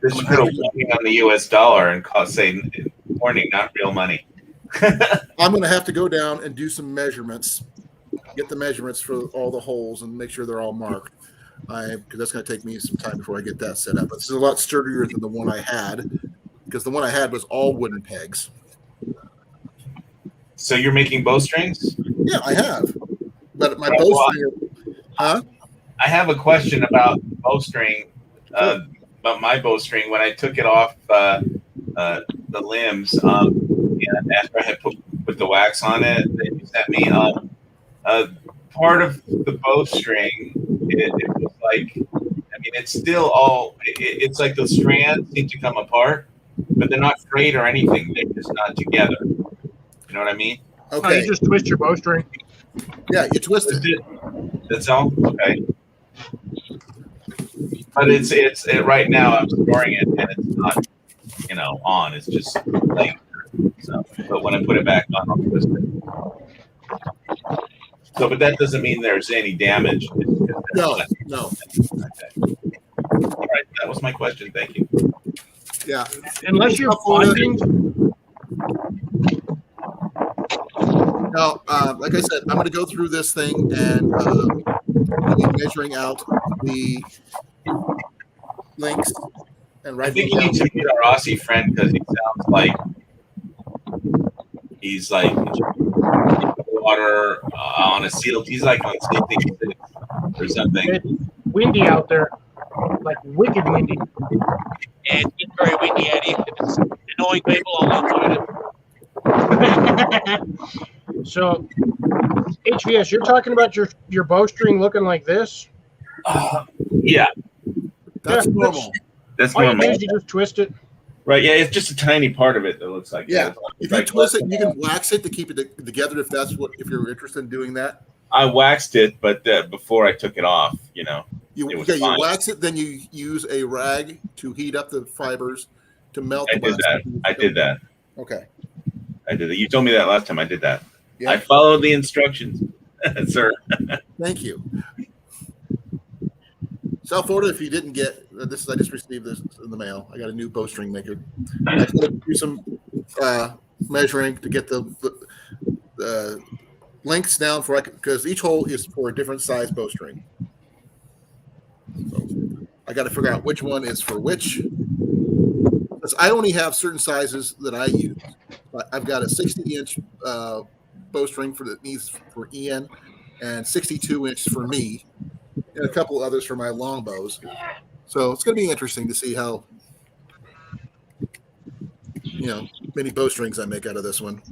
Speaker 3: This should put a warning on the US dollar and say, warning, not real money.
Speaker 1: I'm going to have to go down and do some measurements, get the measurements for all the holes and make sure they're all marked. Because that's going to take me some time before I get that set up. But this is a lot sturdier than the one I had, because the one I had was all wooden pegs.
Speaker 3: So you're making bowstrings?
Speaker 1: Yeah, I have. But my bowstring, huh?
Speaker 3: I have a question about bowstring. About my bowstring, when I took it off the limbs, and after I had put the wax on it, they sent me part of the bowstring. It was like, it's still all. It's like the strands seem to come apart, but they're not frayed or anything. They're just not together. You know what I mean?
Speaker 2: Okay.
Speaker 1: Okay.
Speaker 2: You just twist your bowstring.
Speaker 1: Yeah, you twist it.
Speaker 3: That's all. Okay. But it's right now I'm storing it and it's not on. It's just like so. But when I put it back on, I'll twist it. So, but that doesn't mean there's any damage.
Speaker 1: No.
Speaker 3: Okay. right, that was my question. Thank you.
Speaker 1: Yeah.
Speaker 2: Unless you're finding.
Speaker 1: Now, like I said, I'm going to go through this thing and be measuring out the links and
Speaker 3: I
Speaker 1: writing
Speaker 3: think you
Speaker 1: them
Speaker 3: need
Speaker 1: down.
Speaker 3: to meet our Aussie friend because he sounds like he's like water on a seal. He's like on seal team 6 or something.
Speaker 2: It's windy out there, like wicked windy.
Speaker 5: Yeah, it's getting very windy out here. If it's annoying people, I'll include it.
Speaker 2: So, HVS, you're talking about your bowstring looking like this?
Speaker 3: Yeah,
Speaker 1: That's
Speaker 2: Yeah,
Speaker 1: normal.
Speaker 3: that's
Speaker 2: All you
Speaker 3: normal.
Speaker 2: do is you just twist it.
Speaker 3: Right, yeah, it's just a tiny part of it that looks like
Speaker 1: Yeah.
Speaker 3: that.
Speaker 1: If you twist it, you can wax it to keep it together if you're interested in doing that.
Speaker 3: I waxed it, but before I took it off, it was
Speaker 1: You
Speaker 3: fine.
Speaker 1: wax it, then you use a rag to heat up the fibers to melt the wax.
Speaker 3: I did that.
Speaker 1: Okay.
Speaker 3: I did it. You told me that last time. I did that.
Speaker 1: Yeah.
Speaker 3: I followed the instructions, sir.
Speaker 1: Thank you. South Florida, if you didn't get this, I just received this in the mail. I got a new bowstring maker. I got to do some measuring to get the lengths down because each hole is for a different size bowstring. So I got to figure out which one is for which. Because I only have certain sizes that I use. I've got a 60-inch bowstring that needs for Ian, and 62-inch for me, and a couple others for my long bows. So it's going to be interesting to see how many bowstrings I make out of this one.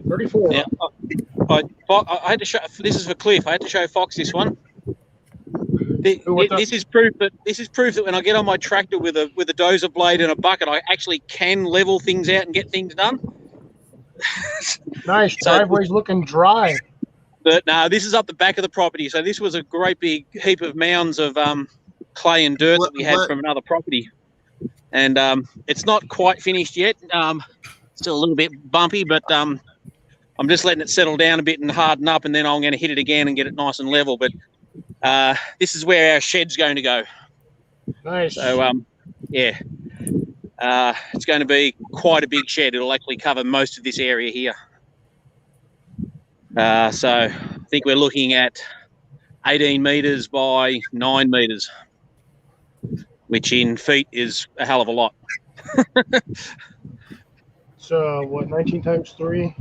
Speaker 2: 34.
Speaker 5: Yeah, I had to show. This is for Cliff. I had to show Fox this one. This is proof that when I get on my tractor with a dozer blade and a bucket, I actually can level things out and get things done.
Speaker 2: Nice. Driveway's looking dry.
Speaker 5: But no, this is up the back of the property. So this was a great big heap of mounds of clay and dirt that we had from another property, and it's not quite finished yet. Still a little bit bumpy, but I'm just letting it settle down a bit and harden up, and then I'm going to hit it again and get it nice and level. But this is where our shed's going to go.
Speaker 2: Nice.
Speaker 5: So yeah, it's going to be quite a big shed. It'll actually cover most of this area here. So I think we're looking at 18 meters by 9 meters, which in feet is a hell of a lot.
Speaker 2: So what? 19 times 3.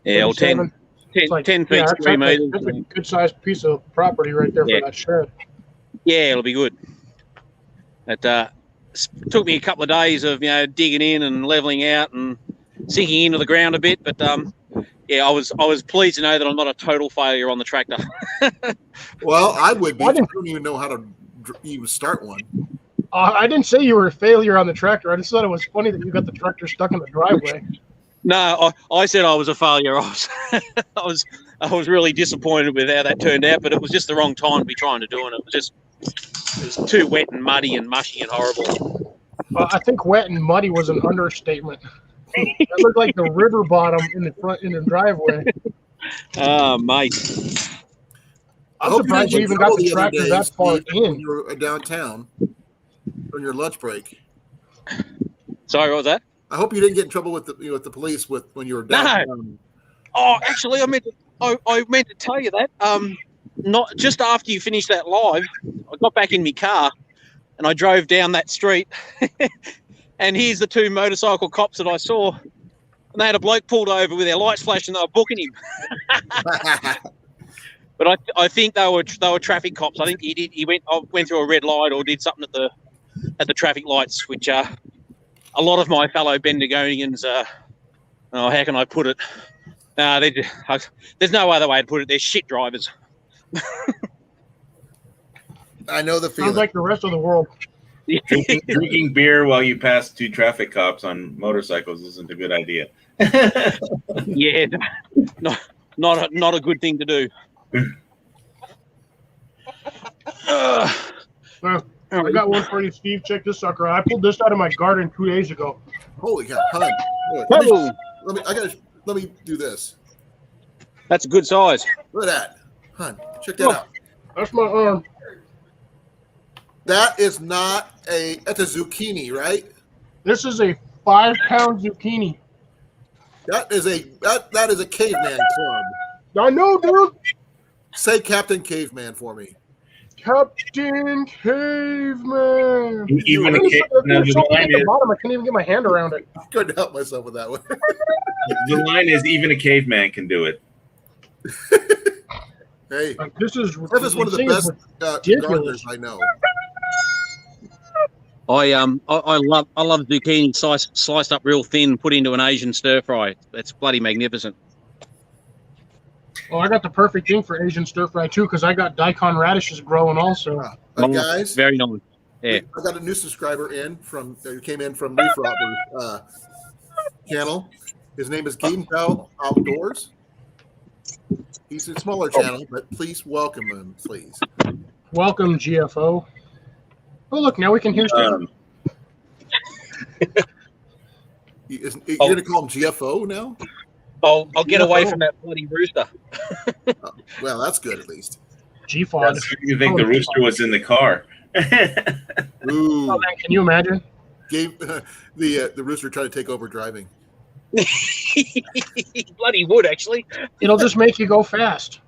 Speaker 5: Yeah, well, 10 feet,
Speaker 2: yeah,
Speaker 5: 3 meters.
Speaker 2: That's a good sized piece of property right there for that shed.
Speaker 5: Yeah, it'll be good. It took me a couple of days of digging in and leveling out and sinking into the ground a bit, but yeah, I was pleased to know that I'm not a total failure on the tractor.
Speaker 1: Well, I would be. I don't even know how to even start one.
Speaker 2: I didn't say you were a failure on the tractor. I just thought it was funny that you got the tractor stuck in the driveway.
Speaker 5: No, I said I was a failure. I was really disappointed with how that turned out, but it was just the wrong time to be trying to do it. It was too wet and muddy and mushy and horrible.
Speaker 2: I think wet and muddy was an understatement. It looked like the river bottom in the driveway.
Speaker 5: Oh, mate.
Speaker 2: I'm surprised you even got the tractor that far in.
Speaker 1: You were downtown on your lunch break.
Speaker 5: Sorry, what was that?
Speaker 1: I hope you didn't get in trouble with the police when you were downtown.
Speaker 5: No. Oh, actually, I meant to tell you that. Not just after you finished that live, I got back in my car and I drove down that street. And here's the 2 motorcycle cops that I saw. And they had a bloke pulled over with their lights flashing. They were booking him. But I think they were traffic cops. I think he went through a red light or did something at the traffic lights, which a lot of my fellow Bendigonians how can I put it? There's no other way to put it. They're shit drivers.
Speaker 1: I know the feeling.
Speaker 2: Sounds like the rest of the world.
Speaker 3: Drinking beer while you pass 2 traffic cops on motorcycles isn't a good idea.
Speaker 5: Yeah, not a good thing to do.
Speaker 2: I got one for you, Steve. Check this sucker out. I pulled this out of my garden 2 days ago.
Speaker 1: Holy cow! Let me do this.
Speaker 5: That's a good size.
Speaker 1: Look at that, hun. Check that out.
Speaker 2: That's my arm.
Speaker 1: That is not that's a zucchini, right?
Speaker 2: This is a 5-pound zucchini.
Speaker 1: That is a caveman club.
Speaker 2: I know, dude.
Speaker 1: Say Captain Caveman for me.
Speaker 2: Captain Caveman.
Speaker 3: Even a
Speaker 2: There's something at the bottom. I can't even get my hand around it.
Speaker 1: Couldn't help myself with that one.
Speaker 3: the line is even a caveman can do it.
Speaker 1: Hey,
Speaker 2: This is
Speaker 1: one of the best gardeners I know.
Speaker 5: I love zucchini sliced up real thin, put into an Asian stir fry. That's bloody magnificent.
Speaker 2: Well, I got the perfect thing for Asian stir fry too, because I got daikon radishes growing also.
Speaker 1: Guys,
Speaker 5: very nice. Yeah,
Speaker 1: I got a new subscriber came in from Leaf Robber's channel. His name is Game Pal Outdoors. He's a smaller channel, but please welcome him, please.
Speaker 2: Welcome, GFO. Oh, look, now we can hear Stan.
Speaker 1: You're going to call him GFO now?
Speaker 5: I'll get away from that bloody rooster.
Speaker 1: Well, that's good at least.
Speaker 2: G-Fod.
Speaker 3: You think the rooster was in the car?
Speaker 1: Ooh.
Speaker 2: Oh, man, can you imagine?
Speaker 1: The rooster tried to take over driving.
Speaker 5: Bloody would, actually.
Speaker 2: It'll just make you go fast.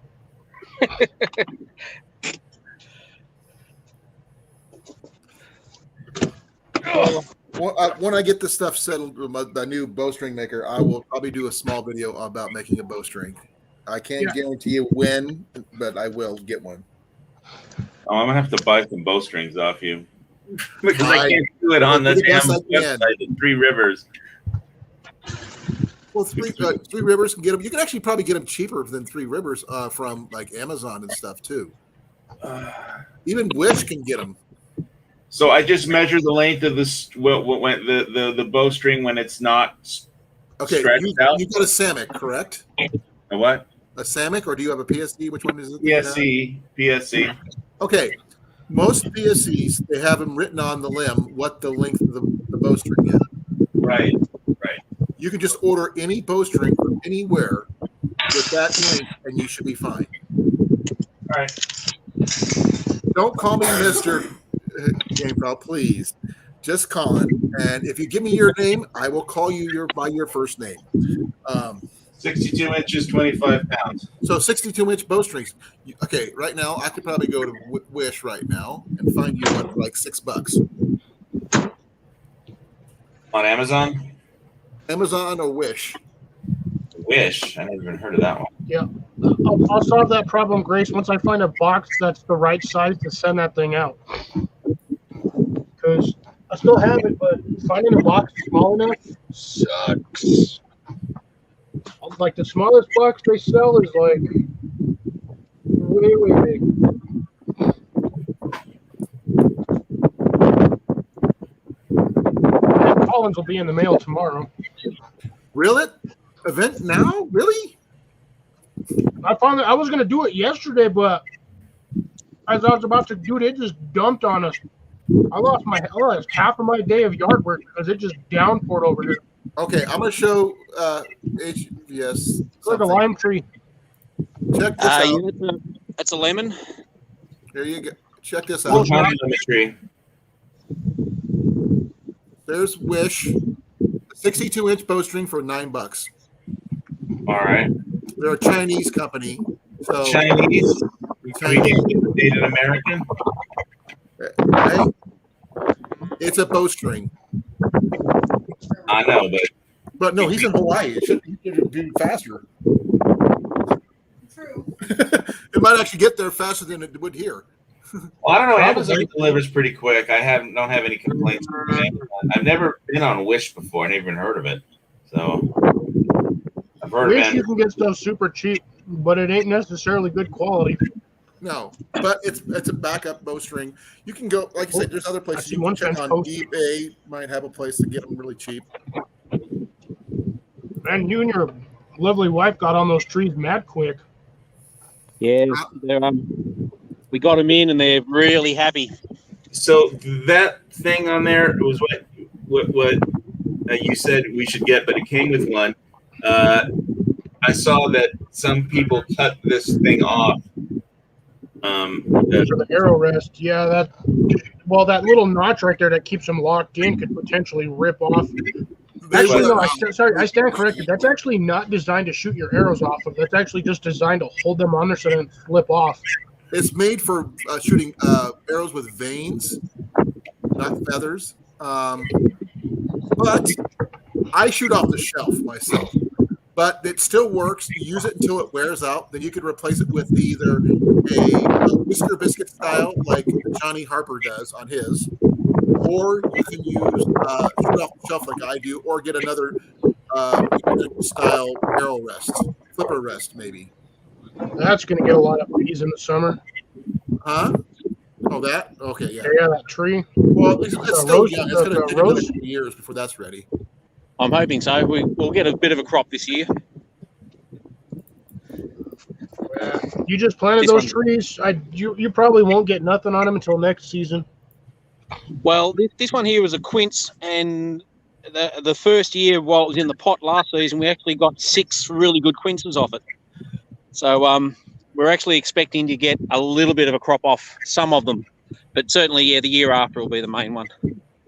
Speaker 1: When I get this stuff settled with the new bowstring maker, I will probably do a small video about making a bowstring. I can't guarantee you when, but I will get one.
Speaker 3: Oh, I'm gonna have to buy some bowstrings off you because I can't do it on the damn website. The Three Rivers.
Speaker 1: Well, Three Rivers can get them. You can actually probably get them cheaper than Three Rivers from like Amazon and stuff too. Even Wish can get them.
Speaker 3: So I just measure the length of the bowstring when it's not stretched out.
Speaker 1: You got a Samick, correct?
Speaker 3: A what?
Speaker 1: A Samick, or do you have a PSC? Which one is it?
Speaker 3: PSC.
Speaker 1: Okay. Most PSCs, they have them written on the limb what the length of the bowstring is.
Speaker 3: Right.
Speaker 1: You can just order any bowstring from anywhere with that length, and you should be fine.
Speaker 3: All right.
Speaker 1: Don't call me Mr. Game Pal, please. Just Colin. And if you give me your name, I will call you by your first name.
Speaker 3: 62 inches, 25 pounds.
Speaker 1: So 62-inch bowstrings. Okay, right now I could probably go to Wish right now and find you one for like $6
Speaker 3: On Amazon.
Speaker 1: Amazon or Wish.
Speaker 3: Wish. I never even heard of that one.
Speaker 2: Yeah. I'll solve that problem, Grace, once I find a box that's the right size to send that thing out. Because I still have it, but finding a box small enough sucks. Like the smallest box they sell is like way big. Collins will be in the mail tomorrow.
Speaker 1: Really? Event now? Really?
Speaker 2: I found that I was gonna do it yesterday, but as I was about to do it, it just dumped on us. I lost half of my day of yard work because it just downpoured over here.
Speaker 1: Okay, I'm gonna show HVS.
Speaker 2: It's like a lime tree.
Speaker 1: Check this out.
Speaker 5: Yeah, that's a lemon.
Speaker 1: Here you go. Check this
Speaker 3: Well,
Speaker 1: out.
Speaker 3: the tree.
Speaker 1: There's Wish, 62-inch bowstring for $9.
Speaker 3: All right.
Speaker 1: They're a Chinese company. So
Speaker 3: Chinese. Native American.
Speaker 1: Hey, it's a bowstring.
Speaker 3: I know,
Speaker 1: But no, he's in Hawaii. It should be faster.
Speaker 4: True.
Speaker 1: It might actually get there faster than it would here.
Speaker 3: well, I don't know. Amazon delivers pretty quick. I don't have any complaints. I've never been on Wish before. I never even heard of it. So I've heard
Speaker 2: Wish
Speaker 3: of
Speaker 2: you
Speaker 3: it.
Speaker 2: can get stuff super cheap, but it ain't necessarily good quality.
Speaker 1: No, but it's a backup bowstring. You can go, like I said, there's other places. You can
Speaker 2: one
Speaker 1: check
Speaker 2: fence
Speaker 1: on
Speaker 2: post.
Speaker 1: eBay. Might have a place to get them really cheap.
Speaker 2: And you and your lovely wife got on those trees mad quick.
Speaker 5: Yeah, we got them in, and they're really happy.
Speaker 3: So that thing on there was what you said we should get, but it came with one. I saw that some people cut this thing off.
Speaker 2: For the arrow rest, yeah, Well, that little notch right there that keeps them locked in could potentially rip off. Actually, no, I stand corrected. That's actually not designed to shoot your arrows off of. That's actually just designed to hold them on there so they don't slip off.
Speaker 1: It's made for shooting arrows with veins, not feathers. But I shoot off the shelf myself. But it still works. You use it until it wears out. Then you could replace it with either a whisker biscuit style, like Johnny Harper does on his, or you can use shoot off the shelf like I do, or get another style barrel rest, flipper rest, maybe.
Speaker 2: That's going to get a lot of bees in the summer.
Speaker 1: Huh? Oh, that? Okay, yeah.
Speaker 2: Yeah, that tree.
Speaker 1: Well, it's still young. It's going to take another 2 years before that's ready.
Speaker 5: I'm hoping so. We'll get a bit of a crop this year.
Speaker 2: You just planted those trees. You probably won't get nothing on them until next season.
Speaker 5: Well, this one here was a quince, and the first year while it was in the pot last season, we actually got 6 really good quinces off it. So we're actually expecting to get a little bit of a crop off some of them, but certainly, yeah, the year after will be the main one.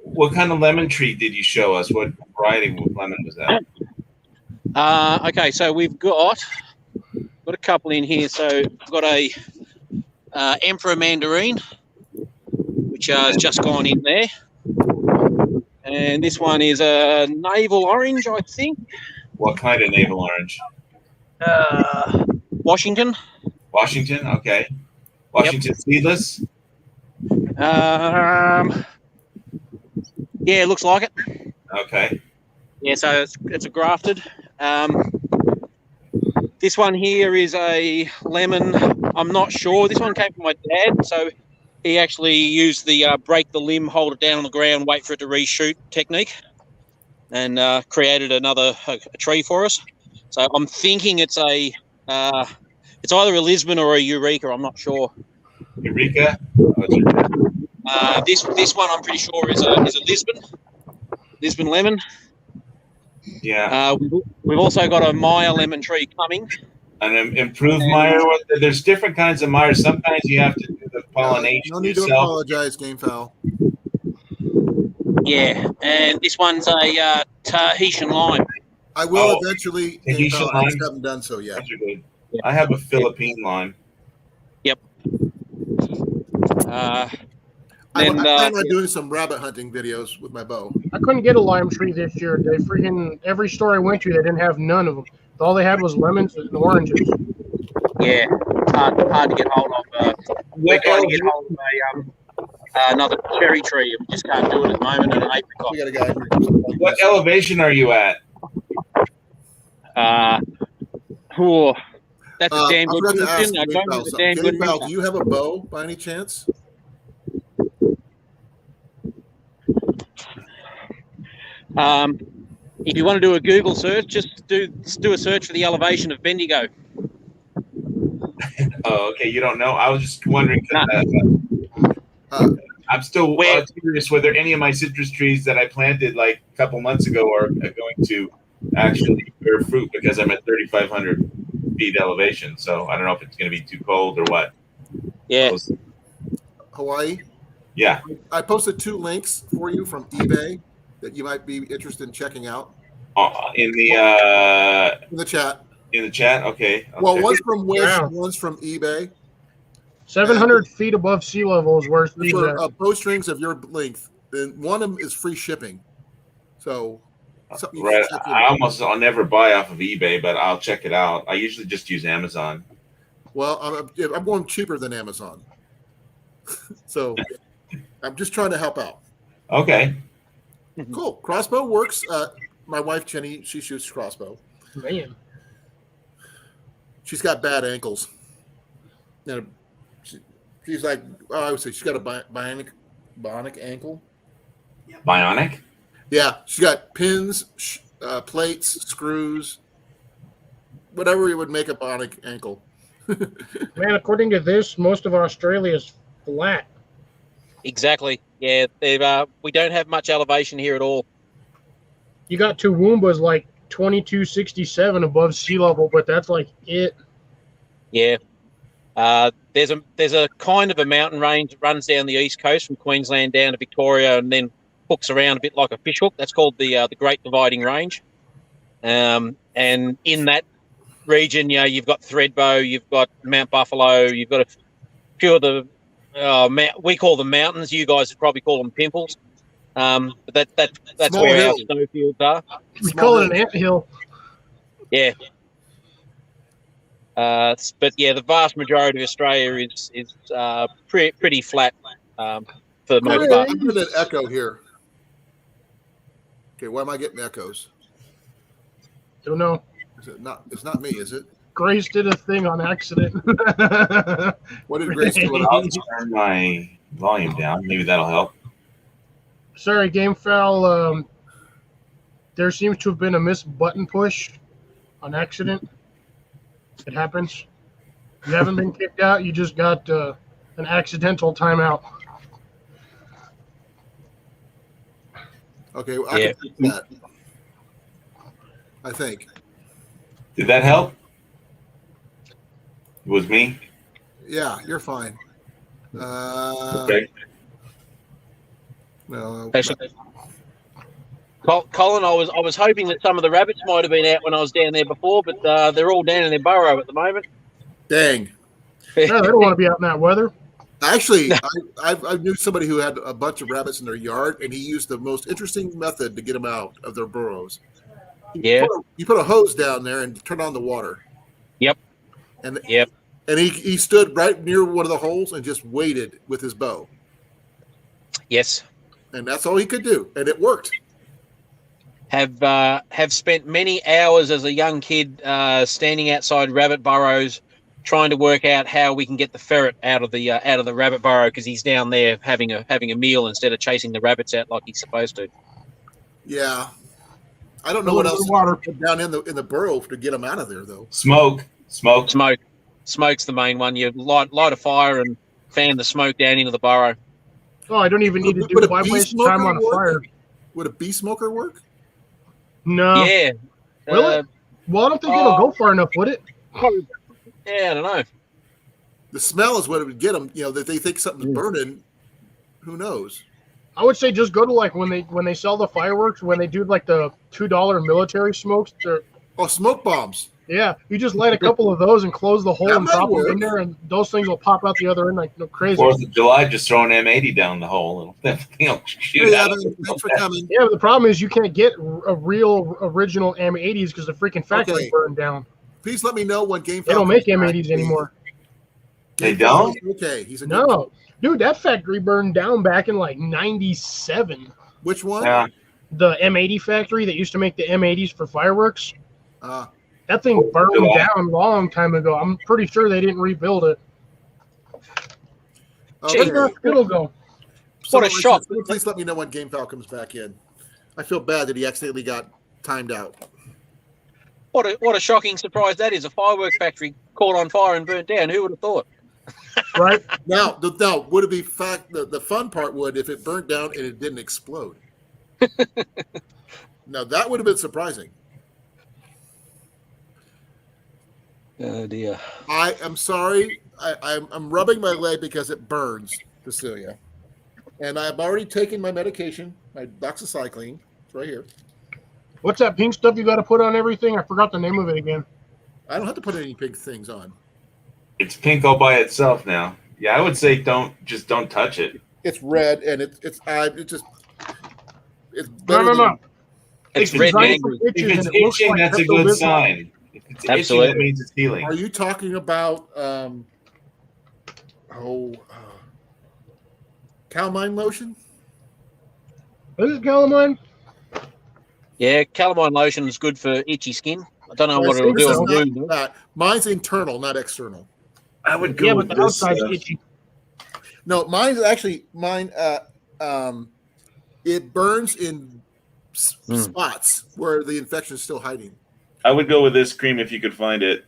Speaker 3: What kind of lemon tree did you show us? What variety of lemon was that?
Speaker 5: Okay, so we've got a couple in here. So I've got a Emperor Mandarin, which has just gone in there. And this one is a navel orange, I think.
Speaker 3: What kind of navel orange?
Speaker 5: Washington.
Speaker 3: Washington, okay. Washington seedless?
Speaker 5: Yeah, it looks like it.
Speaker 3: Okay.
Speaker 5: Yeah, so it's a grafted. This one here is a lemon. I'm not sure. This one came from my dad, so he actually used the break the limb, hold it down on the ground, wait for it to reshoot technique, and created a tree for us. So I'm thinking it's it's either a Lisbon or a Eureka. I'm not sure.
Speaker 3: Eureka?
Speaker 5: This one I'm pretty sure is a Lisbon lemon.
Speaker 3: Yeah.
Speaker 5: We've also got a Meyer lemon tree coming.
Speaker 3: An improved Meyer. There's different kinds of Meyer. Sometimes you have to do the pollination
Speaker 1: no need
Speaker 3: yourself.
Speaker 1: to apologize, Game Fowl.
Speaker 5: Yeah, and this one's a Tahitian lime.
Speaker 1: I will eventually.
Speaker 3: Tahitian
Speaker 1: I
Speaker 3: lime?
Speaker 1: just haven't done so yet.
Speaker 3: Those are good. I have a Philippine lime.
Speaker 5: Yep.
Speaker 1: I plan on doing some rabbit hunting videos with my bow.
Speaker 2: I couldn't get a lime tree this year. They freaking every store I went to, they didn't have none of them. All they had was lemons and oranges.
Speaker 5: Yeah, hard to get hold of. We're trying to get hold of another cherry tree. We just can't do it at the moment. And an apricot.
Speaker 1: We got a guy.
Speaker 3: What elevation are you at?
Speaker 5: That's a damn good question.
Speaker 1: Game Fowl, do you have a bow by any chance?
Speaker 5: If you want to do a Google search, just do a search for the elevation of Bendigo.
Speaker 3: Oh, okay. You don't know? I was just wondering. I'm still curious whether any of my citrus trees that I planted like a couple months ago are going to actually bear fruit because I'm at 3,500 feet elevation. So I don't know if it's going to be too cold or what.
Speaker 5: Yeah.
Speaker 1: Hawaii?
Speaker 3: Yeah.
Speaker 1: I posted 2 links for you from eBay that you might be interested in checking out.
Speaker 3: In the
Speaker 1: chat.
Speaker 3: In the chat? Okay.
Speaker 1: Well, one's from Wish, one's from eBay.
Speaker 2: 700 feet above sea level is where these
Speaker 1: for bowstrings of your length. Then one of them is free shipping. So,
Speaker 3: right. I'll never buy off of eBay, but I'll check it out. I usually just use Amazon.
Speaker 1: Well, I'm going cheaper than Amazon. So, I'm just trying to help out.
Speaker 3: Okay.
Speaker 1: Cool. Crossbow works. My wife, Jenny, she shoots crossbow.
Speaker 2: Man.
Speaker 1: She's got bad ankles. And she's like, I would say she's got a bionic ankle.
Speaker 3: Bionic?
Speaker 1: Yeah. She's got pins, plates, screws, whatever you would make a bionic ankle.
Speaker 2: Man, according to this, most of Australia is flat.
Speaker 5: Exactly. Yeah, we don't have much elevation here at all.
Speaker 2: You got Toowoomba's like 2267 above sea level, but that's like it.
Speaker 5: Yeah. There's a kind of a mountain range that runs down the east coast from Queensland down to Victoria and then hooks around a bit like a fishhook. That's called the Great Dividing Range. And in that region, you've got Thredbo, you've got Mount Buffalo, you've got a few of the we call them mountains. You guys would probably call them pimples. But that's
Speaker 1: Small
Speaker 5: where
Speaker 1: hill.
Speaker 5: our snowfields are.
Speaker 2: We call it an anthill.
Speaker 5: Yeah. But yeah, the vast majority of Australia is pretty flat for the most part.
Speaker 1: I'm getting an echo here. Okay, why am I getting echoes?
Speaker 2: Don't know.
Speaker 1: Is it not? It's not me, is it?
Speaker 2: Grace did a thing on accident.
Speaker 1: What did Grace do?
Speaker 3: I'll turn my volume down. Maybe that'll help.
Speaker 2: Sorry, Game Foul. There seems to have been a missed button push on accident. It happens. You haven't been kicked out. You just got an accidental timeout.
Speaker 1: Okay, I can take that. I think.
Speaker 3: Did that help? It was me?
Speaker 1: Yeah, you're fine.
Speaker 3: Okay.
Speaker 1: No.
Speaker 5: Colin, I was hoping that some of the rabbits might have been out when I was down there before, but they're all down in their burrow at the moment.
Speaker 1: Dang.
Speaker 2: No, they don't want to be out in that weather.
Speaker 1: Actually, I knew somebody who had a bunch of rabbits in their yard, and he used the most interesting method to get them out of their burrows.
Speaker 5: Yeah.
Speaker 1: You put a hose down there and turn on the water.
Speaker 5: Yep.
Speaker 1: And
Speaker 5: Yep.
Speaker 1: And he stood right near one of the holes and just waited with his bow.
Speaker 5: Yes.
Speaker 1: And that's all he could do, and it worked.
Speaker 5: Have spent many hours as a young kid standing outside rabbit burrows, trying to work out how we can get the ferret out of the rabbit burrow because he's down there having a meal instead of chasing the rabbits out like he's supposed to.
Speaker 1: Yeah, I don't know what else water put down in the burrow to get him out of there though.
Speaker 5: Smoke's the main one. You light a fire and fan the smoke down into the burrow.
Speaker 2: Oh, I don't even need to do 5 waste time on a fire.
Speaker 1: Would a bee smoker work?
Speaker 2: No.
Speaker 5: Yeah.
Speaker 2: Will it? Well, I don't think it'll go far enough, would it?
Speaker 5: Yeah, I don't know.
Speaker 1: The smell is what it would get them. You know, that they think something's burning. Who knows?
Speaker 2: I would say just go to like when they sell the fireworks, when they do like the $2 military smokes.
Speaker 1: Smoke bombs.
Speaker 2: Yeah, you just light a couple of those and close the hole
Speaker 1: That
Speaker 2: and
Speaker 1: might
Speaker 2: drop
Speaker 1: work.
Speaker 2: them in there, and those things will pop out the other end like crazy.
Speaker 3: 4th of July, just throw an M80 down the hole. It'll shoot out.
Speaker 1: Thanks for coming.
Speaker 2: Yeah, but the problem is you can't get a real original M80s because the freaking factory burned down.
Speaker 1: Please let me know when Game.
Speaker 2: They don't make M80s anymore.
Speaker 3: They don't?
Speaker 1: Okay, he's a
Speaker 2: no, dude. That factory burned down back in like '97.
Speaker 1: Which one?
Speaker 3: Yeah.
Speaker 2: The M80 factory that used to make the M80s for fireworks. That thing burned down a long time ago. I'm pretty sure they didn't rebuild it.
Speaker 1: Okay.
Speaker 2: It'll go.
Speaker 5: What a shock.
Speaker 1: Please let me know when Game Foul comes back in. I feel bad that he accidentally got timed out.
Speaker 5: What a shocking surprise that is. A fireworks factory caught on fire and burnt down. Who would have thought?
Speaker 2: Right?
Speaker 1: Now, would it be the fun part would if it burnt down and it didn't explode. Now, that would have been surprising.
Speaker 5: Oh, dear.
Speaker 1: I am sorry. I'm rubbing my leg because it burns, Cecilia. And I've already taken my medication, my doxycycline. It's right here.
Speaker 2: What's that pink stuff you got to put on everything? I forgot the name of it again.
Speaker 1: I don't have to put any pink things on.
Speaker 3: It's pink all by itself now. Yeah, I would say don't touch it.
Speaker 1: It's red, and it's better
Speaker 2: No.
Speaker 1: than-
Speaker 5: It's
Speaker 2: It's
Speaker 5: red
Speaker 2: designed
Speaker 5: and
Speaker 2: for
Speaker 5: angry.
Speaker 2: itches,
Speaker 3: If it's
Speaker 2: and it looks
Speaker 3: itching,
Speaker 2: like
Speaker 3: that's a good
Speaker 2: Pepto-Bismol.
Speaker 3: sign. If it's itching,
Speaker 5: Absolutely.
Speaker 3: that means it's healing.
Speaker 1: Are you talking about calamine lotion?
Speaker 2: This is calamine.
Speaker 5: Yeah, calamine lotion is good for itchy skin. I don't know what it'll
Speaker 1: This
Speaker 5: do
Speaker 1: is
Speaker 5: on
Speaker 1: not
Speaker 5: wound.
Speaker 1: that. Mine's internal, not external.
Speaker 3: I would go
Speaker 2: Yeah, but
Speaker 3: with
Speaker 2: the
Speaker 3: this.
Speaker 2: outside's itchy.
Speaker 1: No, mine's actually mine. It burns in spots where the infection is still hiding.
Speaker 3: I would go with this cream if you could find it.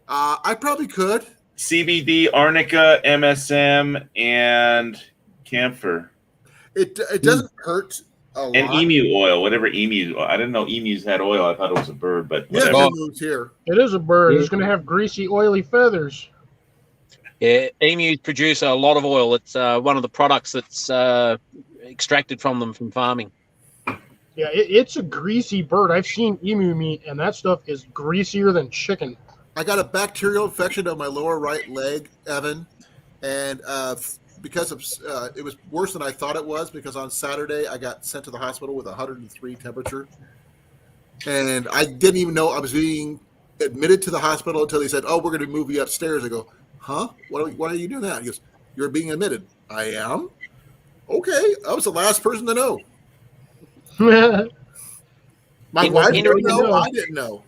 Speaker 1: I probably could.
Speaker 3: CBD, arnica, MSM, and camphor.
Speaker 1: It doesn't hurt a lot.
Speaker 3: And emu oil, whatever emu. I didn't know emus had oil. I thought it was a bird, but
Speaker 1: Yeah,
Speaker 3: whatever.
Speaker 1: it moves here.
Speaker 2: It is a bird. It's going to have greasy, oily feathers.
Speaker 5: Yeah, emus produce a lot of oil. It's one of the products that's extracted from them from farming.
Speaker 2: Yeah, it's a greasy bird. I've seen emu meat, and that stuff is greasier than chicken.
Speaker 1: I got a bacterial infection of my lower right leg, Evan, and because of it was worse than I thought it was. Because on Saturday I got sent to the hospital with 103 temperature, and I didn't even know I was being admitted to the hospital until they said, "Oh, we're going to move you upstairs." I go, "Huh? Why are you doing that?" He goes, "You're being admitted." I am. Okay, I was the last person to know. My wife didn't know. I didn't know.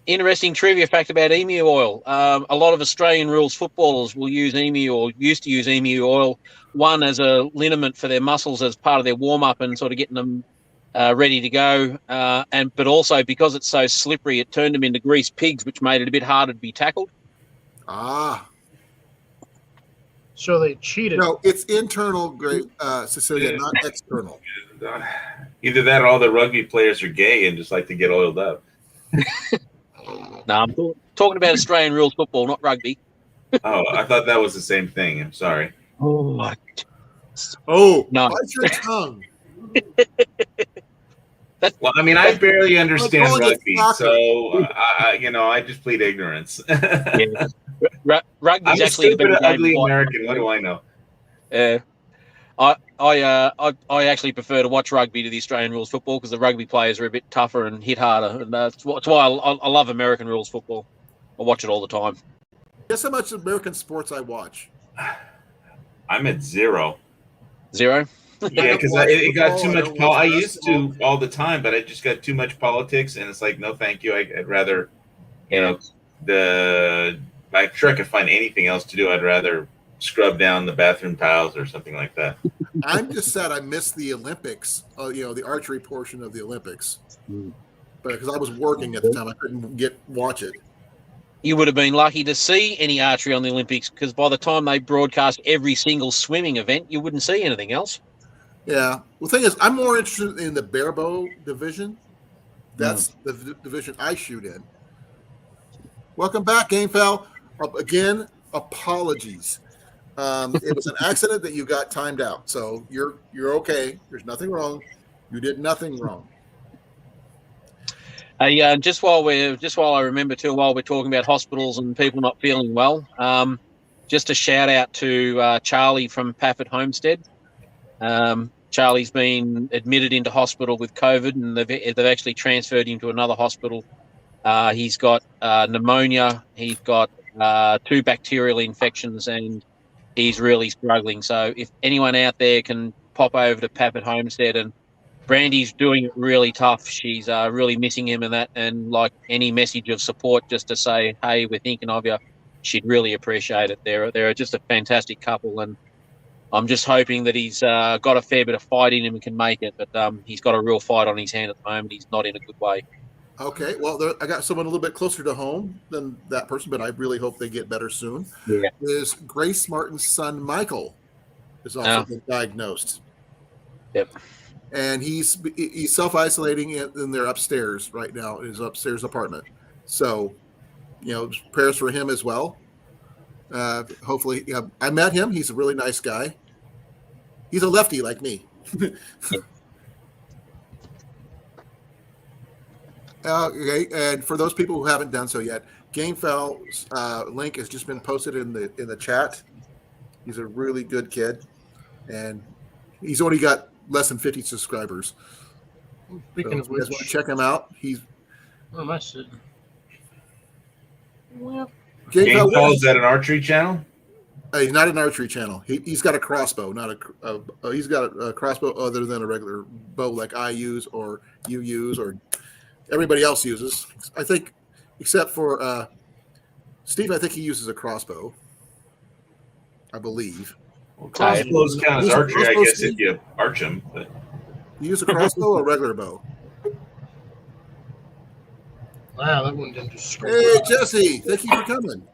Speaker 5: Interesting trivia fact about emu oil. A lot of Australian rules footballers will use emu or used to use emu oil, one as a liniment for their muscles as part of their warm-up and sort of getting them ready to go. But also because it's so slippery, it turned them into greased pigs, which made it a bit harder to be tackled.
Speaker 1: Ah.
Speaker 2: So they cheated.
Speaker 1: No, it's internal, great Cecilia, not external.
Speaker 3: Either that or all the rugby players are gay and just like to get oiled up.
Speaker 5: No, I'm talking about Australian rules football, not rugby.
Speaker 3: Oh, I thought that was the same thing. I'm sorry.
Speaker 1: Oh,
Speaker 5: no.
Speaker 1: Bite your tongue.
Speaker 3: Well, I mean, I barely understand rugby, so I just plead ignorance.
Speaker 5: Yeah. Rugby's
Speaker 3: I'm
Speaker 5: actually the better game.
Speaker 3: Ugly American. What do I know?
Speaker 5: I actually prefer to watch rugby to the Australian rules football because the rugby players are a bit tougher and hit harder, and that's why I love American rules football. I watch it all the time.
Speaker 1: Guess how much American sports I watch?
Speaker 3: I'm at 0.
Speaker 5: 0?
Speaker 3: Yeah, because it got too much. I used to all the time, but I just got too much politics, and it's like, no, thank you. I'd rather, I'm sure I could find anything else to do. I'd rather scrub down the bathroom tiles or something like that.
Speaker 1: I'm just sad I missed the Olympics. The archery portion of the Olympics, but because I was working at the time, I couldn't watch it.
Speaker 5: You would have been lucky to see any archery on the Olympics because by the time they broadcast every single swimming event, you wouldn't see anything else. Yeah.
Speaker 1: Well, the thing is, I'm more interested in the barebow division. That's the division I shoot in. Welcome back, GameFowl. Again, apologies. It was an accident that you got timed out, so you're okay. There's nothing wrong. You did nothing wrong.
Speaker 5: Just while I remember too, while we're talking about hospitals and people not feeling well, just a shout out to Charlie from Pafford Homestead. Charlie's been admitted into hospital with COVID, and they've actually transferred him to another hospital. He's got pneumonia. He's got 2 bacterial infections, and he's really struggling. So if anyone out there can pop over to Pafford Homestead, and Brandy's doing it really tough. She's really missing him and that, and like any message of support just to say, hey, we're thinking of you, she'd really appreciate it. They're just a fantastic couple, and I'm just hoping that he's got a fair bit of fight in him and can make it, but he's got a real fight on his hand at the moment. He's not in a good way.
Speaker 1: Okay, well, I got someone a little bit closer to home than that person, but I really hope they get better soon.
Speaker 5: Yeah.
Speaker 1: Is Grace Martin's son, Michael, is also been diagnosed.
Speaker 5: Yep.
Speaker 1: And he's self-isolating in their upstairs right now, in his upstairs apartment. So, prayers for him as well. Hopefully, I met him. He's a really nice guy. He's a lefty like me. Okay, and for those people who haven't done so yet, GameFowl's link has just been posted in the chat. He's a really good kid, and he's only got less than 50 subscribers.
Speaker 2: Speaking of
Speaker 1: you guys
Speaker 2: which,
Speaker 1: want to check him out?
Speaker 2: Where am I sitting? Well,
Speaker 3: GameFowl, is that an archery channel?
Speaker 1: He's not an archery channel. He's got a crossbow, he's got a crossbow other than a regular bow like I use or you use or everybody else uses. I think, except for Steve, I think he uses a crossbow. I believe.
Speaker 3: Well, crossbows count as archery, I guess, if you arch them. But
Speaker 1: you use a crossbow or a regular bow?
Speaker 2: Wow, that one didn't just.
Speaker 1: Hey, Jesse, thank you for coming.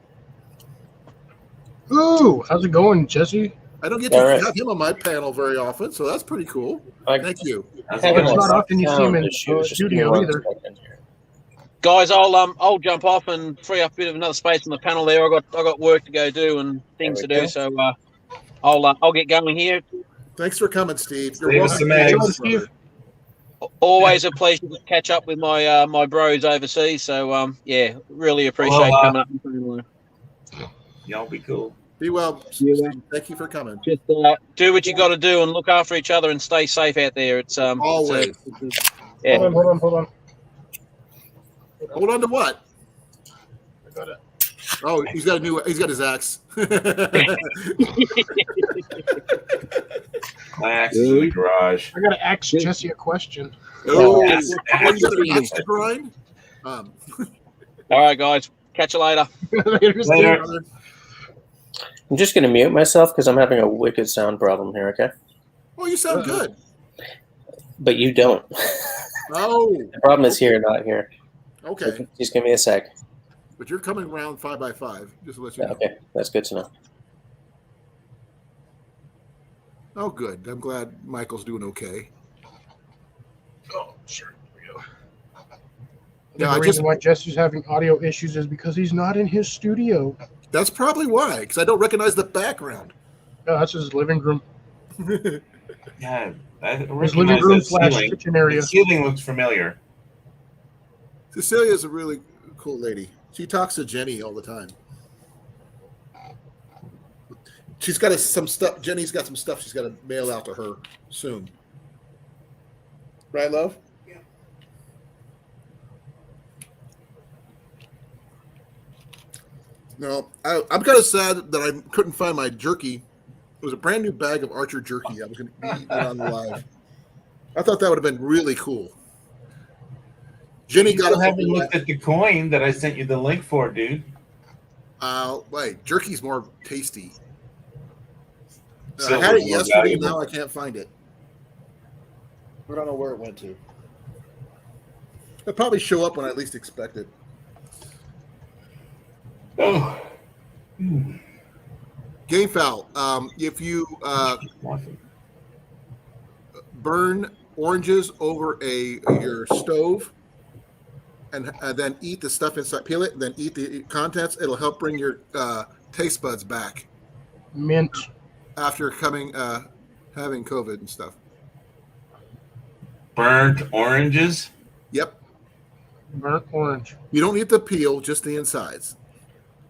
Speaker 2: Ooh, how's it going, Jesse?
Speaker 1: I don't get to have him on my panel very often, so that's pretty cool. Thank you.
Speaker 2: It's not often you see him in the studio either.
Speaker 5: Guys, I'll jump off and free up a bit of another space on the panel there. I got work to go do and things to do, so I'll get going here.
Speaker 1: Thanks for coming, Steve. You're
Speaker 3: Save us
Speaker 1: welcome.
Speaker 3: some eggs.
Speaker 2: Steve.
Speaker 5: Always a pleasure to catch up with my my bros overseas. So yeah, really appreciate coming up.
Speaker 3: Y'all be cool.
Speaker 1: Be well.
Speaker 5: Yeah.
Speaker 1: Steve. Thank you for coming.
Speaker 5: Just do what you got to do and look after each other and stay safe out there. It's
Speaker 1: Always.
Speaker 5: yeah.
Speaker 2: Hold on.
Speaker 1: Hold on to what?
Speaker 2: I got it.
Speaker 1: Oh, he's got his axe.
Speaker 3: My axe is in the garage.
Speaker 2: I got to ask Jesse a question.
Speaker 1: Oh,
Speaker 3: Axe
Speaker 1: you got an axe to grind?
Speaker 5: All right, guys. Catch you later.
Speaker 3: Later.
Speaker 6: I'm just going to mute myself because I'm having a wicked sound problem here, okay?
Speaker 1: Oh, you sound good.
Speaker 6: But you don't.
Speaker 1: Oh.
Speaker 6: The problem is here, not here.
Speaker 1: Okay.
Speaker 6: So just give me a sec.
Speaker 1: But you're coming around 5x5, just to let you know.
Speaker 6: Okay, that's good to know.
Speaker 1: Oh, good. I'm glad Michael's doing okay.
Speaker 2: Oh, sure. Here we go.
Speaker 1: Yeah,
Speaker 2: The reason why Jesse's having audio issues is because he's not in his studio.
Speaker 1: That's probably why, because I don't recognize the background.
Speaker 2: No, that's his living room.
Speaker 3: Yeah, I
Speaker 2: His living
Speaker 3: recognize
Speaker 2: room
Speaker 3: that
Speaker 2: slash
Speaker 3: ceiling.
Speaker 2: kitchen area.
Speaker 3: The ceiling looks familiar.
Speaker 1: Cecilia's a really cool lady. She talks to Jenny all the time. She's got some stuff. Jenny's got some stuff she's got to mail out to her soon. Right, love?
Speaker 4: Yeah.
Speaker 1: No, I'm kind of sad that I couldn't find my jerky. It was a brand new bag of Archer jerky. I was going to be eating it on the live. I thought that would have been really cool. Jenny
Speaker 3: You
Speaker 1: got
Speaker 3: still
Speaker 1: a
Speaker 3: haven't looked at the coin that I sent you the link for, dude.
Speaker 1: Wait, jerky's more tasty. I
Speaker 3: Silver's
Speaker 1: had it
Speaker 3: more
Speaker 1: yesterday.
Speaker 3: valuable.
Speaker 1: Now I can't find it. I don't know where it went to. It'll probably show up when I least expect it.
Speaker 3: Oh.
Speaker 1: Game foul. If you burn oranges over your stove and then eat the stuff inside, peel it, and then eat the contents, it'll help bring your taste buds back
Speaker 2: Mint.
Speaker 1: after having COVID and stuff.
Speaker 3: Burnt oranges?
Speaker 1: Yep.
Speaker 2: Burnt orange.
Speaker 1: You don't need the peel, just the insides.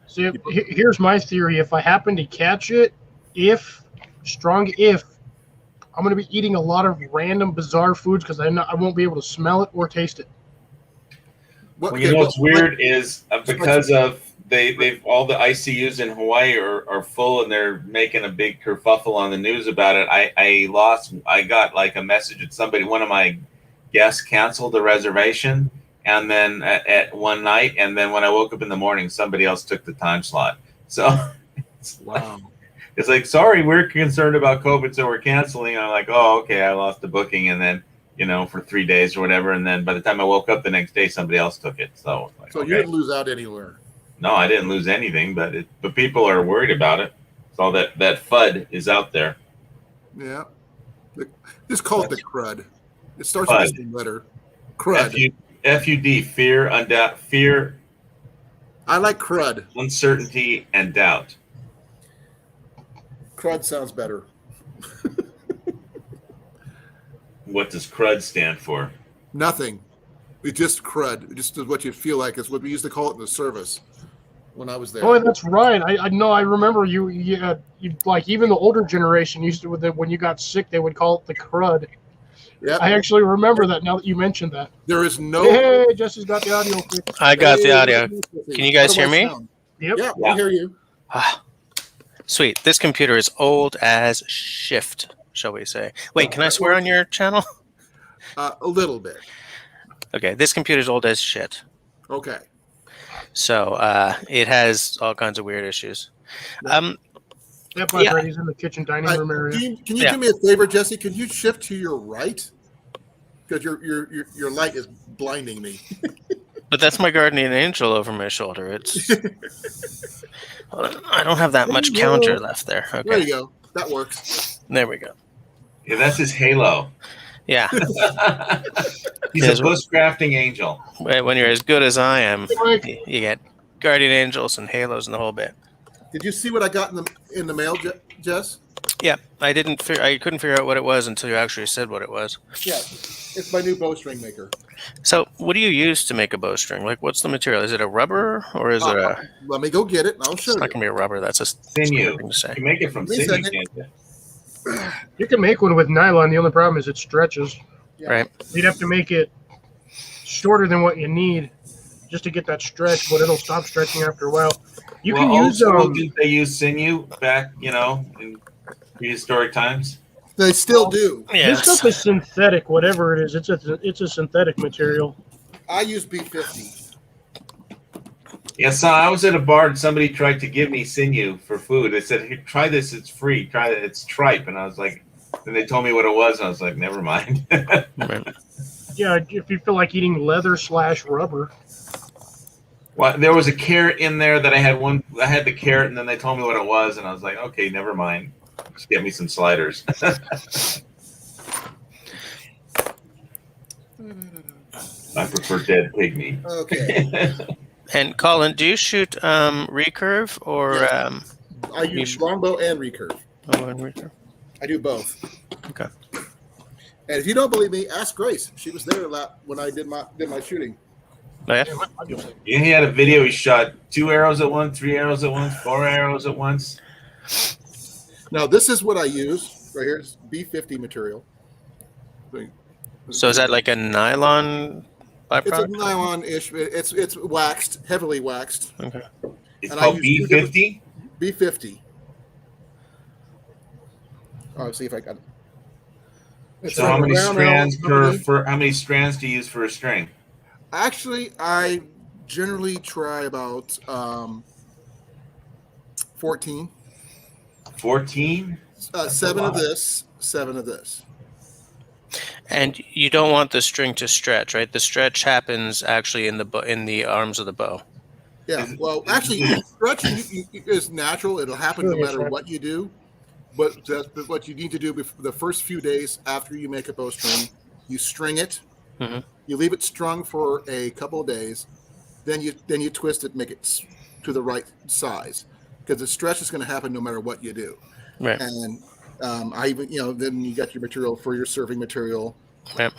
Speaker 2: See, here's my theory. If I happen to catch it, if I'm going to be eating a lot of random bizarre foods because I won't be able to smell it or taste it.
Speaker 3: Well, you know what's weird is because of they've all the ICUs in Hawaii are full and they're making a big kerfuffle on the news about it. I got like a message that somebody, one of my guests canceled the reservation. And then at one night, and then when I woke up in the morning, somebody else took the time slot. So
Speaker 1: Wow.
Speaker 3: It's like, sorry, we're concerned about COVID, so we're canceling. I'm like, oh, okay, I lost the booking, and then for 3 days or whatever, and then by the time I woke up the next day, somebody else took it. So like,
Speaker 1: So
Speaker 3: okay.
Speaker 1: you didn't lose out anywhere.
Speaker 3: No, I didn't lose anything, but people are worried about it. So that FUD is out there.
Speaker 1: Yeah. Just call it the crud. It starts
Speaker 3: FUD.
Speaker 1: with the same letter. Crud.
Speaker 3: FUD, fear,
Speaker 1: I like crud.
Speaker 3: uncertainty, and doubt.
Speaker 1: Crud sounds better.
Speaker 3: What does CRUD stand for?
Speaker 1: Nothing. It's just crud. It just is what you feel like. It's what we used to call it in the service when I was there.
Speaker 2: Oh, that's right. I know. I remember you like even the older generation used to when you got sick they would call it the crud.
Speaker 1: Yep.
Speaker 2: I actually remember that now that you mentioned that.
Speaker 1: There is no.
Speaker 2: Hey, Jesse's got the audio fixed.
Speaker 6: I got the audio.
Speaker 1: Hey,
Speaker 6: Can you guys
Speaker 1: how do
Speaker 6: hear
Speaker 1: I
Speaker 6: me?
Speaker 1: sound?
Speaker 2: Yep.
Speaker 1: Yeah, I hear you.
Speaker 6: Ah, sweet. This computer is old as shift, shall we say. Wait, can I swear on your channel?
Speaker 1: A little bit.
Speaker 6: Okay, this computer's old as shit.
Speaker 1: Okay.
Speaker 6: So it has all kinds of weird issues.
Speaker 2: Yep, my Brady's in the kitchen dining room area.
Speaker 1: Can you do me a favor, Jesse? Can you shift to your right? Because your light is blinding me.
Speaker 6: But that's my guardian angel over my shoulder. It's I don't have that much counter left there.
Speaker 1: There
Speaker 6: Okay,
Speaker 1: you go. That works.
Speaker 6: there we go.
Speaker 3: Yeah, that's his halo.
Speaker 6: Yeah.
Speaker 3: He's
Speaker 6: Yes.
Speaker 3: a bushcrafting angel.
Speaker 6: When you're as good as I am,
Speaker 2: Mike.
Speaker 6: you get guardian angels and halos and the whole bit.
Speaker 1: Did you see what I got in the mail, Jess?
Speaker 6: Yeah, I couldn't figure out what it was until you actually said what it was.
Speaker 1: Yeah, it's my new bowstring maker.
Speaker 6: So, what do you use to make a bowstring? Like, what's the material? Is it a rubber or is it a?
Speaker 1: Let me go get it, and I'll show
Speaker 6: It's not
Speaker 1: you.
Speaker 6: gonna be a rubber. That's a
Speaker 3: Sinew.
Speaker 6: thing to say.
Speaker 3: You can make it from
Speaker 1: Give me a
Speaker 3: sinew,
Speaker 1: second.
Speaker 3: can't you?
Speaker 2: You can make one with nylon. The only problem is it stretches.
Speaker 1: Yeah.
Speaker 6: Right.
Speaker 2: You'd have to make it shorter than what you need just to get that stretch, but it'll stop stretching after a while. You
Speaker 3: Well,
Speaker 2: can
Speaker 3: old
Speaker 2: use
Speaker 3: school, didn't they use sinew back, in prehistoric times?
Speaker 1: They still do.
Speaker 2: this
Speaker 6: Yes.
Speaker 2: stuff is synthetic, whatever it is. It's a synthetic material.
Speaker 1: I use B50.
Speaker 3: Yeah, so I was at a bar and somebody tried to give me sinew for food. They said, "Here, try this. It's free. Try it. It's tripe." And I was like, then they told me what it was, and I was like, never mind.
Speaker 6: Right.
Speaker 2: Yeah, if you feel like eating leather/rubber.
Speaker 3: Well, there was a carrot in there that I had the carrot, and then they told me what it was, and I was like, okay, never mind. Just get me some sliders. I prefer dead pig meat.
Speaker 1: Okay.
Speaker 6: And Colin, do you shoot recurve or
Speaker 1: Yeah. I use longbow and recurve.
Speaker 6: recurve?
Speaker 1: I do both.
Speaker 6: Okay.
Speaker 1: And if you don't believe me, ask Grace. She was there a lot when I did my shooting.
Speaker 6: Oh, yeah?
Speaker 3: Yeah, he had a video. He shot 2 arrows at once, 3 arrows at once, 4 arrows at once.
Speaker 1: Now this is what I use right here. It's B50 material.
Speaker 6: So is that like a nylon
Speaker 1: It's a
Speaker 6: byproduct?
Speaker 1: nylon-ish. It's waxed, heavily waxed.
Speaker 6: Okay.
Speaker 3: It's
Speaker 1: And I
Speaker 3: called
Speaker 1: use two
Speaker 3: B50.
Speaker 1: B50. Oh, let's see if I got it. It's
Speaker 3: So
Speaker 1: like
Speaker 3: how
Speaker 1: a
Speaker 3: many
Speaker 1: round
Speaker 3: strands
Speaker 1: arrow.
Speaker 3: for how many strands do you use for a string?
Speaker 1: Actually, I generally try about 14.
Speaker 3: 14.
Speaker 1: 7 of this, 7 of this.
Speaker 6: And you don't want the string to stretch, right? The stretch happens actually in the arms of the bow.
Speaker 1: Yeah. Well, actually, stretching is natural. It'll happen no matter what you do. But what you need to do before the first few days after you make a bowstring, you string it.
Speaker 6: Mm-hmm.
Speaker 1: You leave it strung for a couple of days. Then you twist it, make it to the right size, because the stretch is going to happen no matter what you do.
Speaker 6: Right.
Speaker 1: And I even then you got your material for your serving material,
Speaker 6: Yep.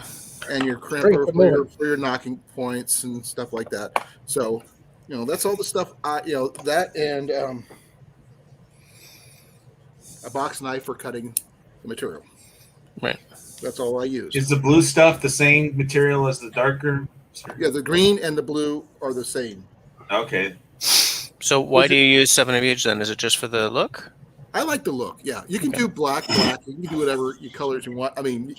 Speaker 1: and your crimper for your knocking points and stuff like that. So that's all the stuff that and a box knife for cutting the material.
Speaker 6: Right.
Speaker 1: That's all I use.
Speaker 3: Is the blue stuff the same material as the darker?
Speaker 1: Yeah, the green and the blue are the same.
Speaker 3: Okay.
Speaker 6: So why do you use 7 of each then? Is it just for the look?
Speaker 1: I like the look. Yeah, you can do black. You can do whatever colors you want. I mean,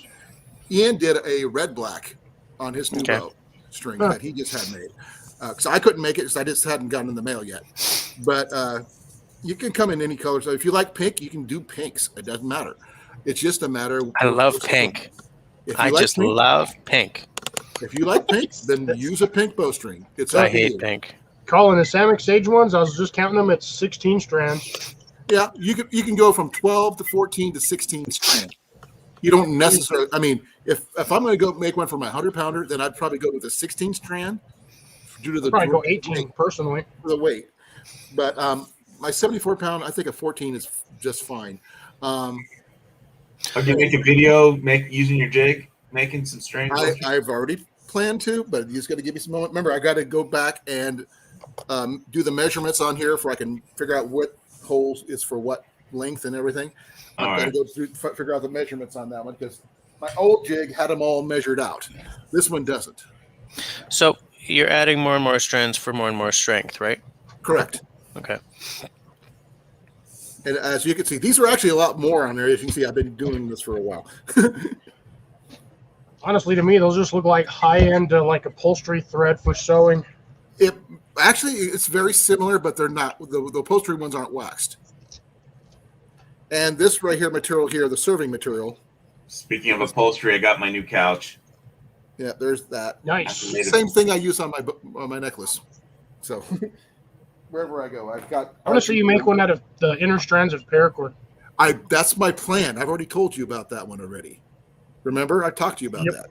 Speaker 1: Ian did a red black on his new bow string that he just had made. Because I couldn't make it because I just hadn't gotten in the mail yet. But you can come in any color. So if you like pink, you can do pinks. It doesn't matter. It's just a matter of.
Speaker 6: I love pink. I just love pink.
Speaker 1: If you like pink, then use a pink bowstring.
Speaker 6: I hate pink.
Speaker 2: Colin, the Samick Sage ones, I was just counting them at 16 strands.
Speaker 1: Yeah, you can go from 12 to 14 to 16 strands. You don't necessarily. I mean, if I'm going to go make one for my 100-pounder, then I'd probably go with a 16 strand due to the.
Speaker 2: I'd probably go 18 personally.
Speaker 1: For the weight, but my 74-pound, I think a 14 is just fine.
Speaker 3: Okay, make a video, using your jig, making some strings.
Speaker 1: I've already planned to, but you just got to give me some moment. Remember, I got to go back and do the measurements on here so I can figure out what holes is for what length and everything. I've got to go through figure out the measurements on that one because my old jig had them all measured out. This one doesn't.
Speaker 6: So you're adding more and more strands for more and more strength, right?
Speaker 1: Correct.
Speaker 6: Okay.
Speaker 1: And as you can see, these are actually a lot more on there. As you can see, I've been doing this for a while.
Speaker 2: Honestly, to me, those just look like high-end, like upholstery thread for sewing.
Speaker 1: It's very similar, but they're not. The upholstery ones aren't waxed. And this right here material here, the serving material.
Speaker 3: Speaking of upholstery, I got my new couch.
Speaker 1: Yeah, there's that.
Speaker 2: Nice.
Speaker 1: Same thing I use on my necklace. So wherever I go, I've got.
Speaker 2: I want to see you make one out of the inner strands of paracord.
Speaker 1: That's my plan. I've already told you about that one already. Remember, I talked to you about
Speaker 2: Yep.
Speaker 1: that.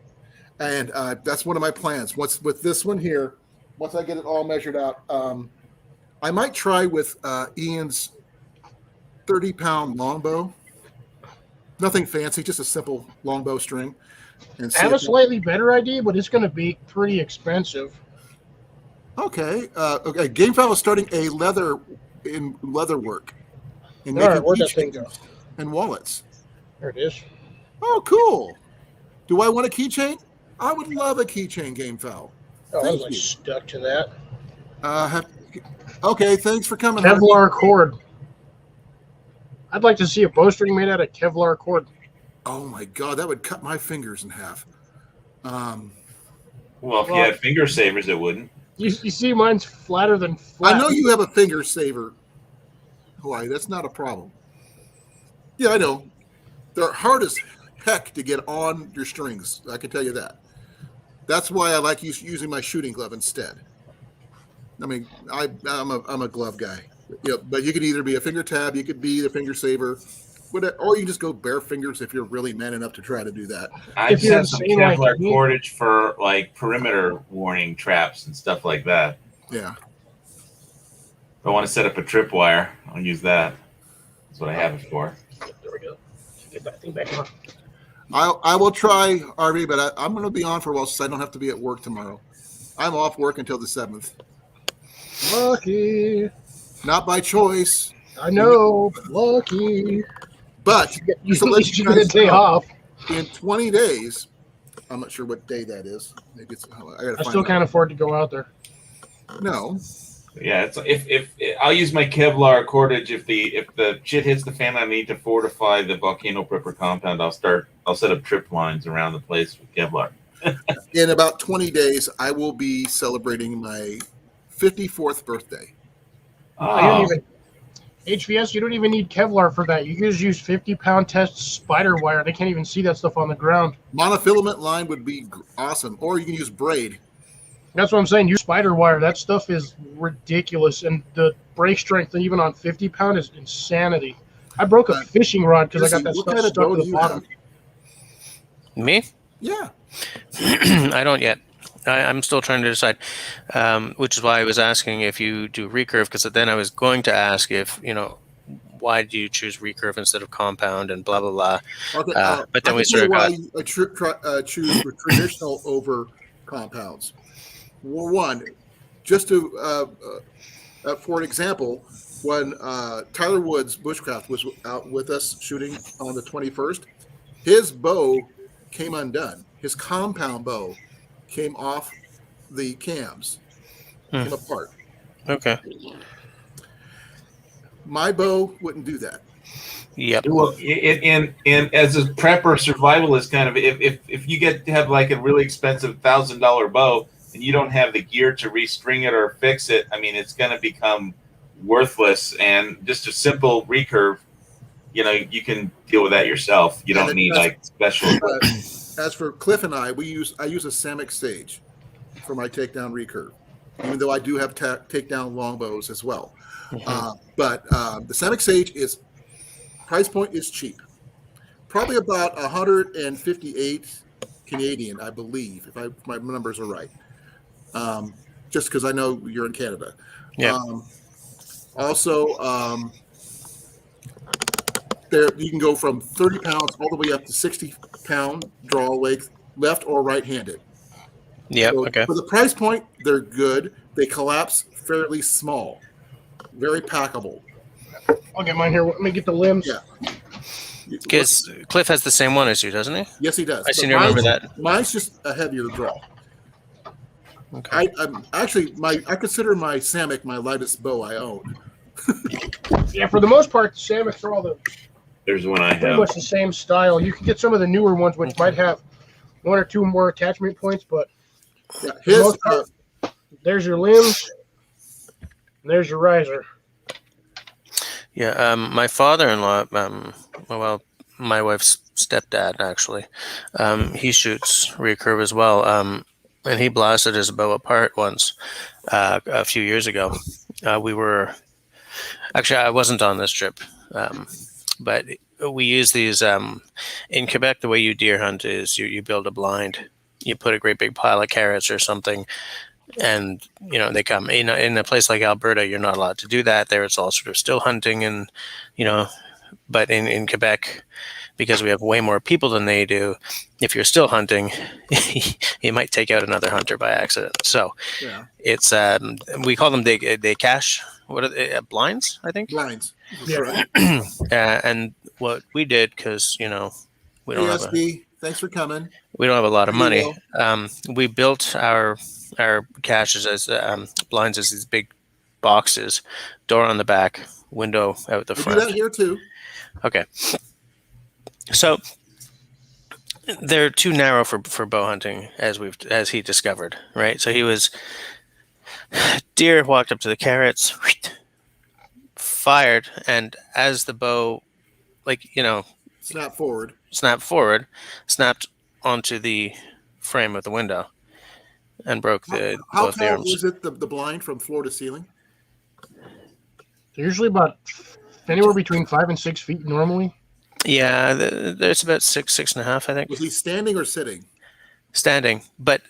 Speaker 1: And that's one of my plans. What's with this one here, once I get it all measured out, I might try with Ian's 30-pound longbow. Nothing fancy, just a simple longbow string. And
Speaker 2: I have a slightly better idea, but it's going to be pretty expensive.
Speaker 1: Okay. Okay. Gamefowl is starting a leather work and
Speaker 2: All right,
Speaker 1: making
Speaker 2: where'd that thing
Speaker 1: keychains
Speaker 2: go?
Speaker 1: and wallets.
Speaker 2: There it is.
Speaker 1: Oh, cool. Do I want a keychain? I would love a keychain, Gamefowl.
Speaker 2: Oh, I
Speaker 1: Thank
Speaker 2: was like
Speaker 1: you.
Speaker 2: stuck to that.
Speaker 1: Okay, thanks for coming. Harvey.
Speaker 2: Kevlar cord. I'd like to see a bowstring made out of Kevlar cord.
Speaker 1: Oh my God, that would cut my fingers in half.
Speaker 3: Well, if you had finger savers, it wouldn't.
Speaker 2: You see, mine's flatter than flat.
Speaker 1: I know you have a finger saver, Hawaii. That's not a problem. Yeah, I know. They're hard as heck to get on your strings. I can tell you that. That's why I like using my shooting glove instead. I mean, I'm a glove guy. Yeah, but you could either be a finger tab, you could be the finger saver, whatever, or you can just go bare fingers if you're really man enough to try to do that.
Speaker 3: I
Speaker 2: If
Speaker 3: just
Speaker 2: you're
Speaker 3: have some
Speaker 2: insane like
Speaker 3: Kevlar
Speaker 2: me-
Speaker 3: cordage for like perimeter warning traps and stuff like that.
Speaker 1: Yeah.
Speaker 3: If I want to set up a tripwire, I'll use that. That's what I have it for.
Speaker 2: There we go. Get that thing back on.
Speaker 1: I will try, RV, but I'm going to be on for a while since I don't have to be at work tomorrow. I'm off work until the 7th.
Speaker 2: Lucky.
Speaker 1: Not by choice,
Speaker 2: I know, but lucky.
Speaker 1: but
Speaker 2: You
Speaker 1: So
Speaker 2: at
Speaker 1: let's
Speaker 2: least you get a
Speaker 1: guys
Speaker 2: day
Speaker 1: know.
Speaker 2: off.
Speaker 1: in 20 days, I'm not sure what day that is. Maybe it's, I gotta
Speaker 2: I
Speaker 1: find
Speaker 2: still
Speaker 1: out.
Speaker 2: can't afford to go out there.
Speaker 1: No.
Speaker 3: Yeah, it's if I'll use my Kevlar cordage if the shit hits the fan, I need to fortify the volcano prepper compound. I'll set up trip lines around the place with Kevlar.
Speaker 1: In about 20 days, I will be celebrating my 54th birthday.
Speaker 2: You don't even HVS. You don't even need Kevlar for that. You can just use 50-pound test spider wire. They can't even see that stuff on the ground.
Speaker 1: Monofilament line would be awesome, or you can use braid.
Speaker 2: That's what I'm saying. Use spider wire. That stuff is ridiculous, and the break strength, even on 50-pound, is insanity. I broke a fishing rod because I got that
Speaker 1: What
Speaker 2: stuff
Speaker 1: kind of
Speaker 2: stuck
Speaker 1: bow
Speaker 2: to
Speaker 1: do
Speaker 2: the
Speaker 1: you
Speaker 2: bottom.
Speaker 1: have?
Speaker 6: Me?
Speaker 1: Yeah.
Speaker 6: I don't yet. I'm still trying to decide, which is why I was asking if you do recurve, because then I was going to ask if, why do you choose recurve instead of compound and blah, blah, blah.
Speaker 1: Okay,
Speaker 6: But then
Speaker 1: I
Speaker 6: we
Speaker 1: can tell
Speaker 6: sort
Speaker 1: you
Speaker 6: of
Speaker 1: why I choose the traditional over compounds. Well, one, just to for an example, when Tyler Woods Bushcraft was out with us shooting on the 21st, his bow came undone. His compound bow came off the cams, came apart.
Speaker 6: Okay.
Speaker 1: My bow wouldn't do that.
Speaker 6: Yep.
Speaker 3: Well, in as a prepper survivalist kind of, if you get to have like a really expensive $1,000 bow and you don't have the gear to restring it or fix it, I mean, it's going to become worthless. And just a simple recurve, you can deal with that yourself. You don't need like special.
Speaker 1: As for Cliff and I use a Samick Sage for my takedown recurve, even though I do have takedown longbows as well. But the Samick Sage price point is cheap, probably about 158 Canadian, I believe, if my numbers are right. Just because I know you're in Canada.
Speaker 6: Yeah.
Speaker 1: Also, there you can go from 30 pounds all the way up to 60-pound draw length, left or right-handed.
Speaker 6: Yep.
Speaker 1: So
Speaker 6: Okay.
Speaker 1: for the price point, they're good. They collapse fairly small, very packable.
Speaker 2: I'll get mine here. Let me get the limbs.
Speaker 1: Yeah.
Speaker 6: Because Cliff has the same one as you, doesn't he?
Speaker 1: Yes, he does.
Speaker 6: I seem
Speaker 1: But
Speaker 6: to remember that.
Speaker 1: Mine's just a heavier draw.
Speaker 6: Okay.
Speaker 1: I'm actually I consider my Samick my lightest bow I own.
Speaker 2: Yeah, for the most part, the Samick's are all
Speaker 3: There's one I
Speaker 2: pretty
Speaker 3: have.
Speaker 2: much the same style. You can get some of the newer ones, which might have one or two more attachment points, but
Speaker 1: Yeah,
Speaker 2: for the most part, there's your limbs, and there's your riser.
Speaker 6: Yeah. My father-in-law, my wife's stepdad, actually, he shoots recurve as well. And he blasted his bow apart once a few years ago. I wasn't on this trip, but we use these in Quebec. The way you deer hunt is you build a blind. You put a great big pile of carrots or something, and they come. In a place like Alberta, you're not allowed to do that. There, it's all sort of still hunting, and but in Quebec, because we have way more people than they do, if you're still hunting, you might take out another hunter by accident. So
Speaker 1: Yeah.
Speaker 6: it's we call them they cache. What are they? Blinds, I think.
Speaker 1: Blinds.
Speaker 2: Yeah.
Speaker 6: And what we did, because we don't have
Speaker 1: ASB, thanks for coming.
Speaker 6: we don't have a lot of
Speaker 1: There you
Speaker 6: money. We built our caches as blinds as these big boxes, door on the back, window out the
Speaker 1: We do
Speaker 6: front.
Speaker 1: that here too.
Speaker 6: Okay. So they're too narrow for bow hunting, as he discovered, right? So deer walked up to the carrots, fired, and as the bow,
Speaker 1: Snap forward.
Speaker 6: snapped onto the frame of the window and broke
Speaker 1: How
Speaker 6: both the
Speaker 1: tall
Speaker 6: arms.
Speaker 1: is it, the blind from floor to ceiling?
Speaker 2: They're usually about anywhere between 5 and 6 feet normally.
Speaker 6: Yeah, there's about 6.5, I think.
Speaker 1: Was he standing or sitting?
Speaker 6: Standing, but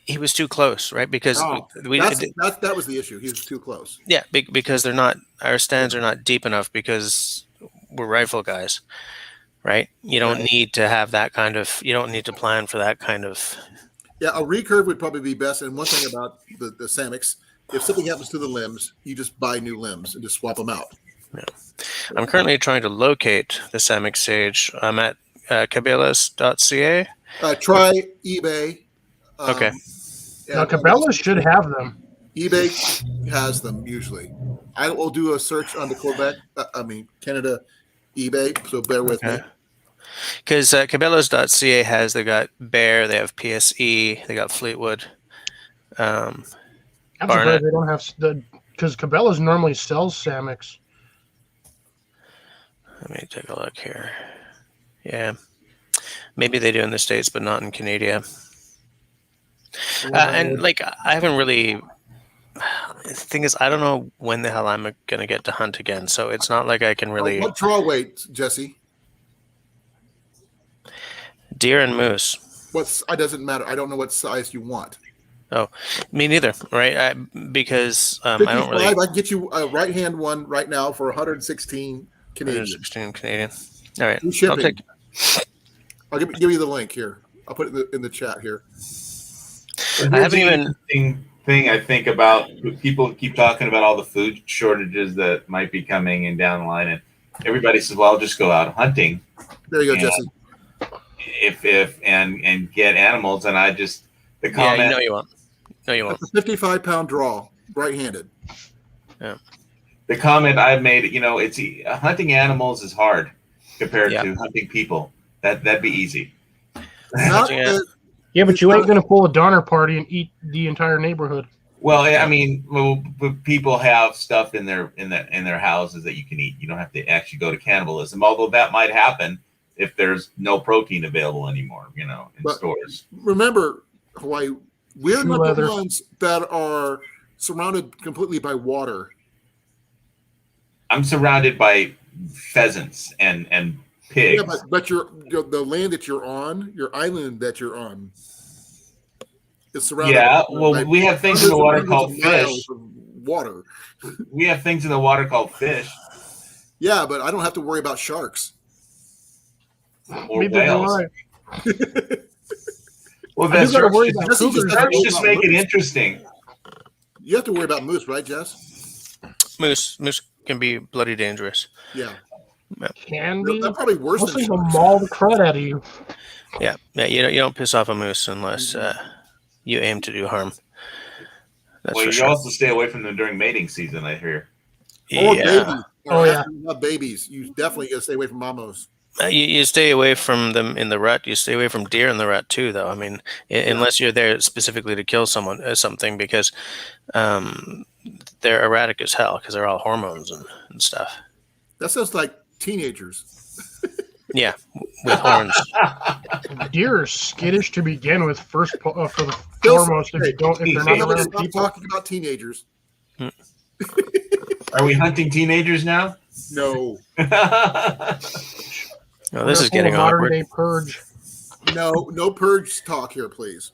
Speaker 6: he was too close, right? Because
Speaker 1: that was the issue. He was too close.
Speaker 6: yeah, because our stands are not deep enough because we're rifle guys, right? You don't need to have that kind of. You don't need to plan for that kind of.
Speaker 1: Yeah, a recurve would probably be best. And one thing about the Samics, if something happens to the limbs, you just buy new limbs and just swap them out.
Speaker 6: Yeah. I'm currently trying to locate the Samick sage. I'm at cabela's.ca.
Speaker 1: Try eBay.
Speaker 6: Okay.
Speaker 2: Now, Cabela's should have them.
Speaker 1: eBay has them usually. I will do a search on the Canada eBay, so bear with me.
Speaker 6: Because cabela's.ca they got Bear, they have PSE, they got Fleetwood.
Speaker 2: I'm surprised they don't have because Cabela's normally sells Samics.
Speaker 6: Let me take a look here. Yeah. Maybe they do in the States, but not in Canada. And I haven't really. The thing is, I don't know when the hell I'm going to get to hunt again. So it's not like I can really.
Speaker 1: What draw weight, Jesse?
Speaker 6: Deer and moose.
Speaker 1: It doesn't matter. I don't know what size you want.
Speaker 6: Oh, me neither. Right? Because I
Speaker 1: 55,
Speaker 6: don't really.
Speaker 1: I can get you a right hand one right now for 116 Canadian.
Speaker 6: 116 Canadian. All right.
Speaker 1: Free shipping. I'll give you the link here. I'll put it in the chat here.
Speaker 6: I haven't even.
Speaker 3: Interesting thing I think about, people keep talking about all the food shortages that might be coming in down the line, and everybody says, "Well, I'll just go out hunting."
Speaker 1: There you go, Jesse.
Speaker 3: And get animals, and I just the comment.
Speaker 6: Yeah, you won't. No, you won't.
Speaker 1: That's a 55-pound draw, right-handed.
Speaker 6: Yeah.
Speaker 3: The comment I've made, it's hunting animals is hard compared to hunting people. That'd be easy.
Speaker 2: Yeah, but you ain't gonna pull a Donner Party and eat the entire neighborhood.
Speaker 3: Well, I mean, people have stuff in their houses that you can eat. You don't have to actually go to cannibalism, although that might happen if there's no protein available anymore, in stores.
Speaker 1: Remember, Hawaii, we're not the ones that are surrounded completely by water.
Speaker 3: I'm surrounded by pheasants and pigs.
Speaker 1: Yeah, but the land that you're on, your island that you're on, is surrounded.
Speaker 3: Yeah, well, we have things in the water called fish.
Speaker 1: Water.
Speaker 3: We have things in the water called fish.
Speaker 1: Yeah, but I don't have to worry about sharks.
Speaker 3: Or whales. Well, that's sharks just make it interesting.
Speaker 1: You have to worry about moose, right, Jess?
Speaker 6: Moose can be bloody dangerous.
Speaker 1: Yeah.
Speaker 2: Can be.
Speaker 1: They're probably worse than
Speaker 2: sharks. Maul the crud out of you.
Speaker 6: Yeah. You don't piss off a moose unless you aim to do harm.
Speaker 3: That's you also stay away from them during mating season, I hear.
Speaker 1: Babies. Not babies. You definitely got to stay away from mamos.
Speaker 6: You stay away from them in the rut. You stay away from deer in the rut too, though. I mean, unless you're there specifically to kill something, because they're erratic as hell because they're all hormones and stuff.
Speaker 1: That sounds like teenagers.
Speaker 6: Yeah, with horns.
Speaker 2: Deer are skittish to begin with. For the foremost, if they're not around people.
Speaker 1: Talking about teenagers.
Speaker 3: Are we hunting teenagers now?
Speaker 1: No.
Speaker 6: Oh,
Speaker 2: We're
Speaker 6: this
Speaker 2: gonna
Speaker 6: is
Speaker 2: pull a
Speaker 6: getting
Speaker 2: modern
Speaker 6: awkward.
Speaker 2: day purge.
Speaker 1: No purge talk here, please.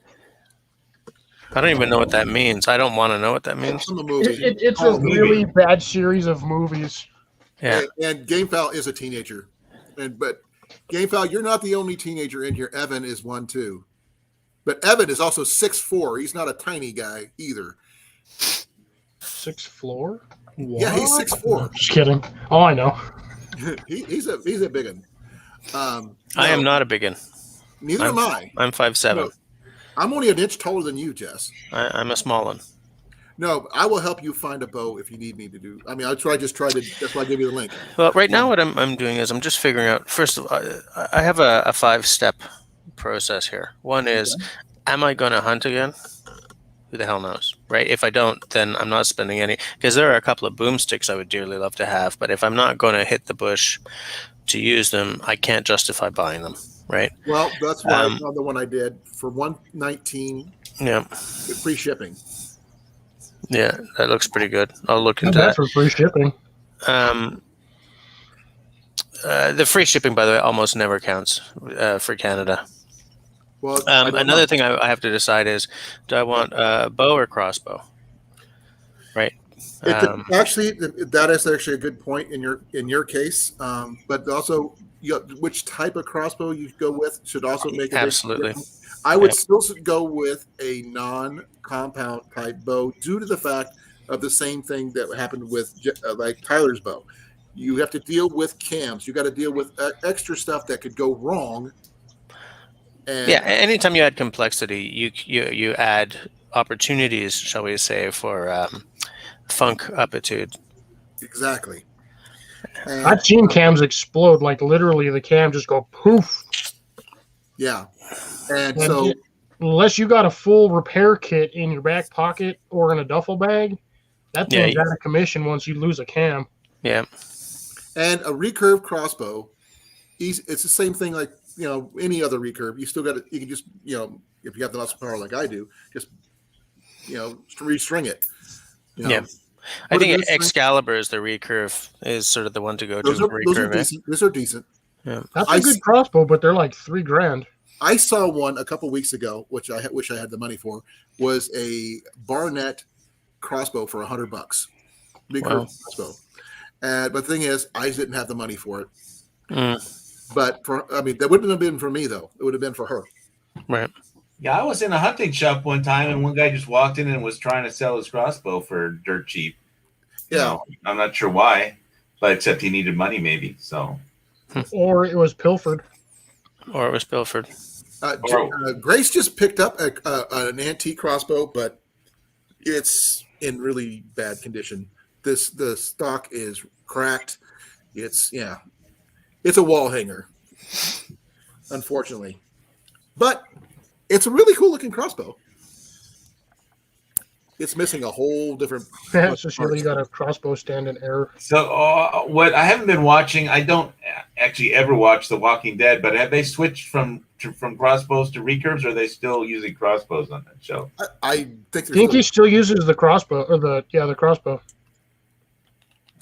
Speaker 6: I don't even know what that means. I don't want to know what that means.
Speaker 1: From a movie.
Speaker 2: It's a really bad series of movies.
Speaker 6: Yeah.
Speaker 1: And Gamefowl is a teenager, but Gamefowl, you're not the only teenager in here. Evan is one too, but Evan is also 6'4". He's not a tiny guy either.
Speaker 2: 6th floor?
Speaker 1: Yeah, he's 6'4".
Speaker 2: Just kidding. Oh, I know.
Speaker 1: he's a big one.
Speaker 6: I am not a big one.
Speaker 1: Neither am I.
Speaker 6: I'm 5'7".
Speaker 1: No, I'm only an inch taller than you, Jess.
Speaker 6: I'm a small one.
Speaker 1: No, I will help you find a bow if you need me to do. I mean, that's why I gave you the link.
Speaker 6: Well, right now what I'm doing is I'm just figuring out. First of all, I have a 5-step process here. One is, am I going to hunt again? Who the hell knows, right? If I don't, then I'm not spending any. Because there are a couple of boomsticks I would dearly love to have, but if I'm not going to hit the bush to use them, I can't justify buying them, right?
Speaker 1: Well, that's why the one I did for $119.
Speaker 6: Yeah.
Speaker 1: Free shipping.
Speaker 6: Yeah, that looks pretty good. I'll look into
Speaker 2: That's
Speaker 6: that.
Speaker 2: for free shipping.
Speaker 6: The free shipping, by the way, almost never counts for Canada.
Speaker 1: Well,
Speaker 6: another thing I have to decide is, do I want a bow or crossbow? Right.
Speaker 1: Actually, that is actually a good point in your case. But also, which type of crossbow you go with should also make a
Speaker 6: absolutely.
Speaker 1: difference. I would still go with a non-compound type bow due to the fact of the same thing that happened with like Tyler's bow. You have to deal with cams. You got to deal with extra stuff that could go wrong. And
Speaker 6: yeah, anytime you add complexity, you add opportunities, shall we say, for funkitude.
Speaker 1: Exactly. And
Speaker 2: I've seen cams explode, like literally the cam just go poof.
Speaker 1: yeah. And so,
Speaker 2: unless you got a full repair kit in your back pocket or in a duffel bag, that thing's out of commission once you lose a cam.
Speaker 6: Yeah.
Speaker 1: And a recurve crossbow, it's the same thing like, any other recurve. You still got you can just, if you have the muscle power like I do, just, restring it.
Speaker 6: Yeah. I think Excalibur is the recurve, is sort of the one to go to.
Speaker 1: Those are decent.
Speaker 6: Yeah.
Speaker 2: That's a good crossbow, but they're like $3,000.
Speaker 1: I saw one a couple weeks ago, which I wish I had the money for, was a Barnett crossbow for $100. Crossbow. But the thing is, I didn't have the money for it. But that wouldn't have been for me though. It would have been for her.
Speaker 6: Right.
Speaker 3: Yeah, I was in a hunting shop one time, and one guy just walked in and was trying to sell his crossbow for dirt cheap.
Speaker 1: Yeah,
Speaker 3: I'm not sure why, but except he needed money, maybe. So,
Speaker 2: or it was pilfered.
Speaker 1: Grace just picked up an antique crossbow, but it's in really bad condition. The stock is cracked. It's a wall hanger, unfortunately, but it's a really cool looking crossbow. It's missing a whole different.
Speaker 2: Yeah, it's just really got a crossbow stand in error.
Speaker 3: So what I haven't been watching, I don't actually ever watch The Walking Dead, but have they switched from crossbows to recurves, or are they still using crossbows on that show?
Speaker 1: I think
Speaker 2: he still uses the crossbow, or the crossbow.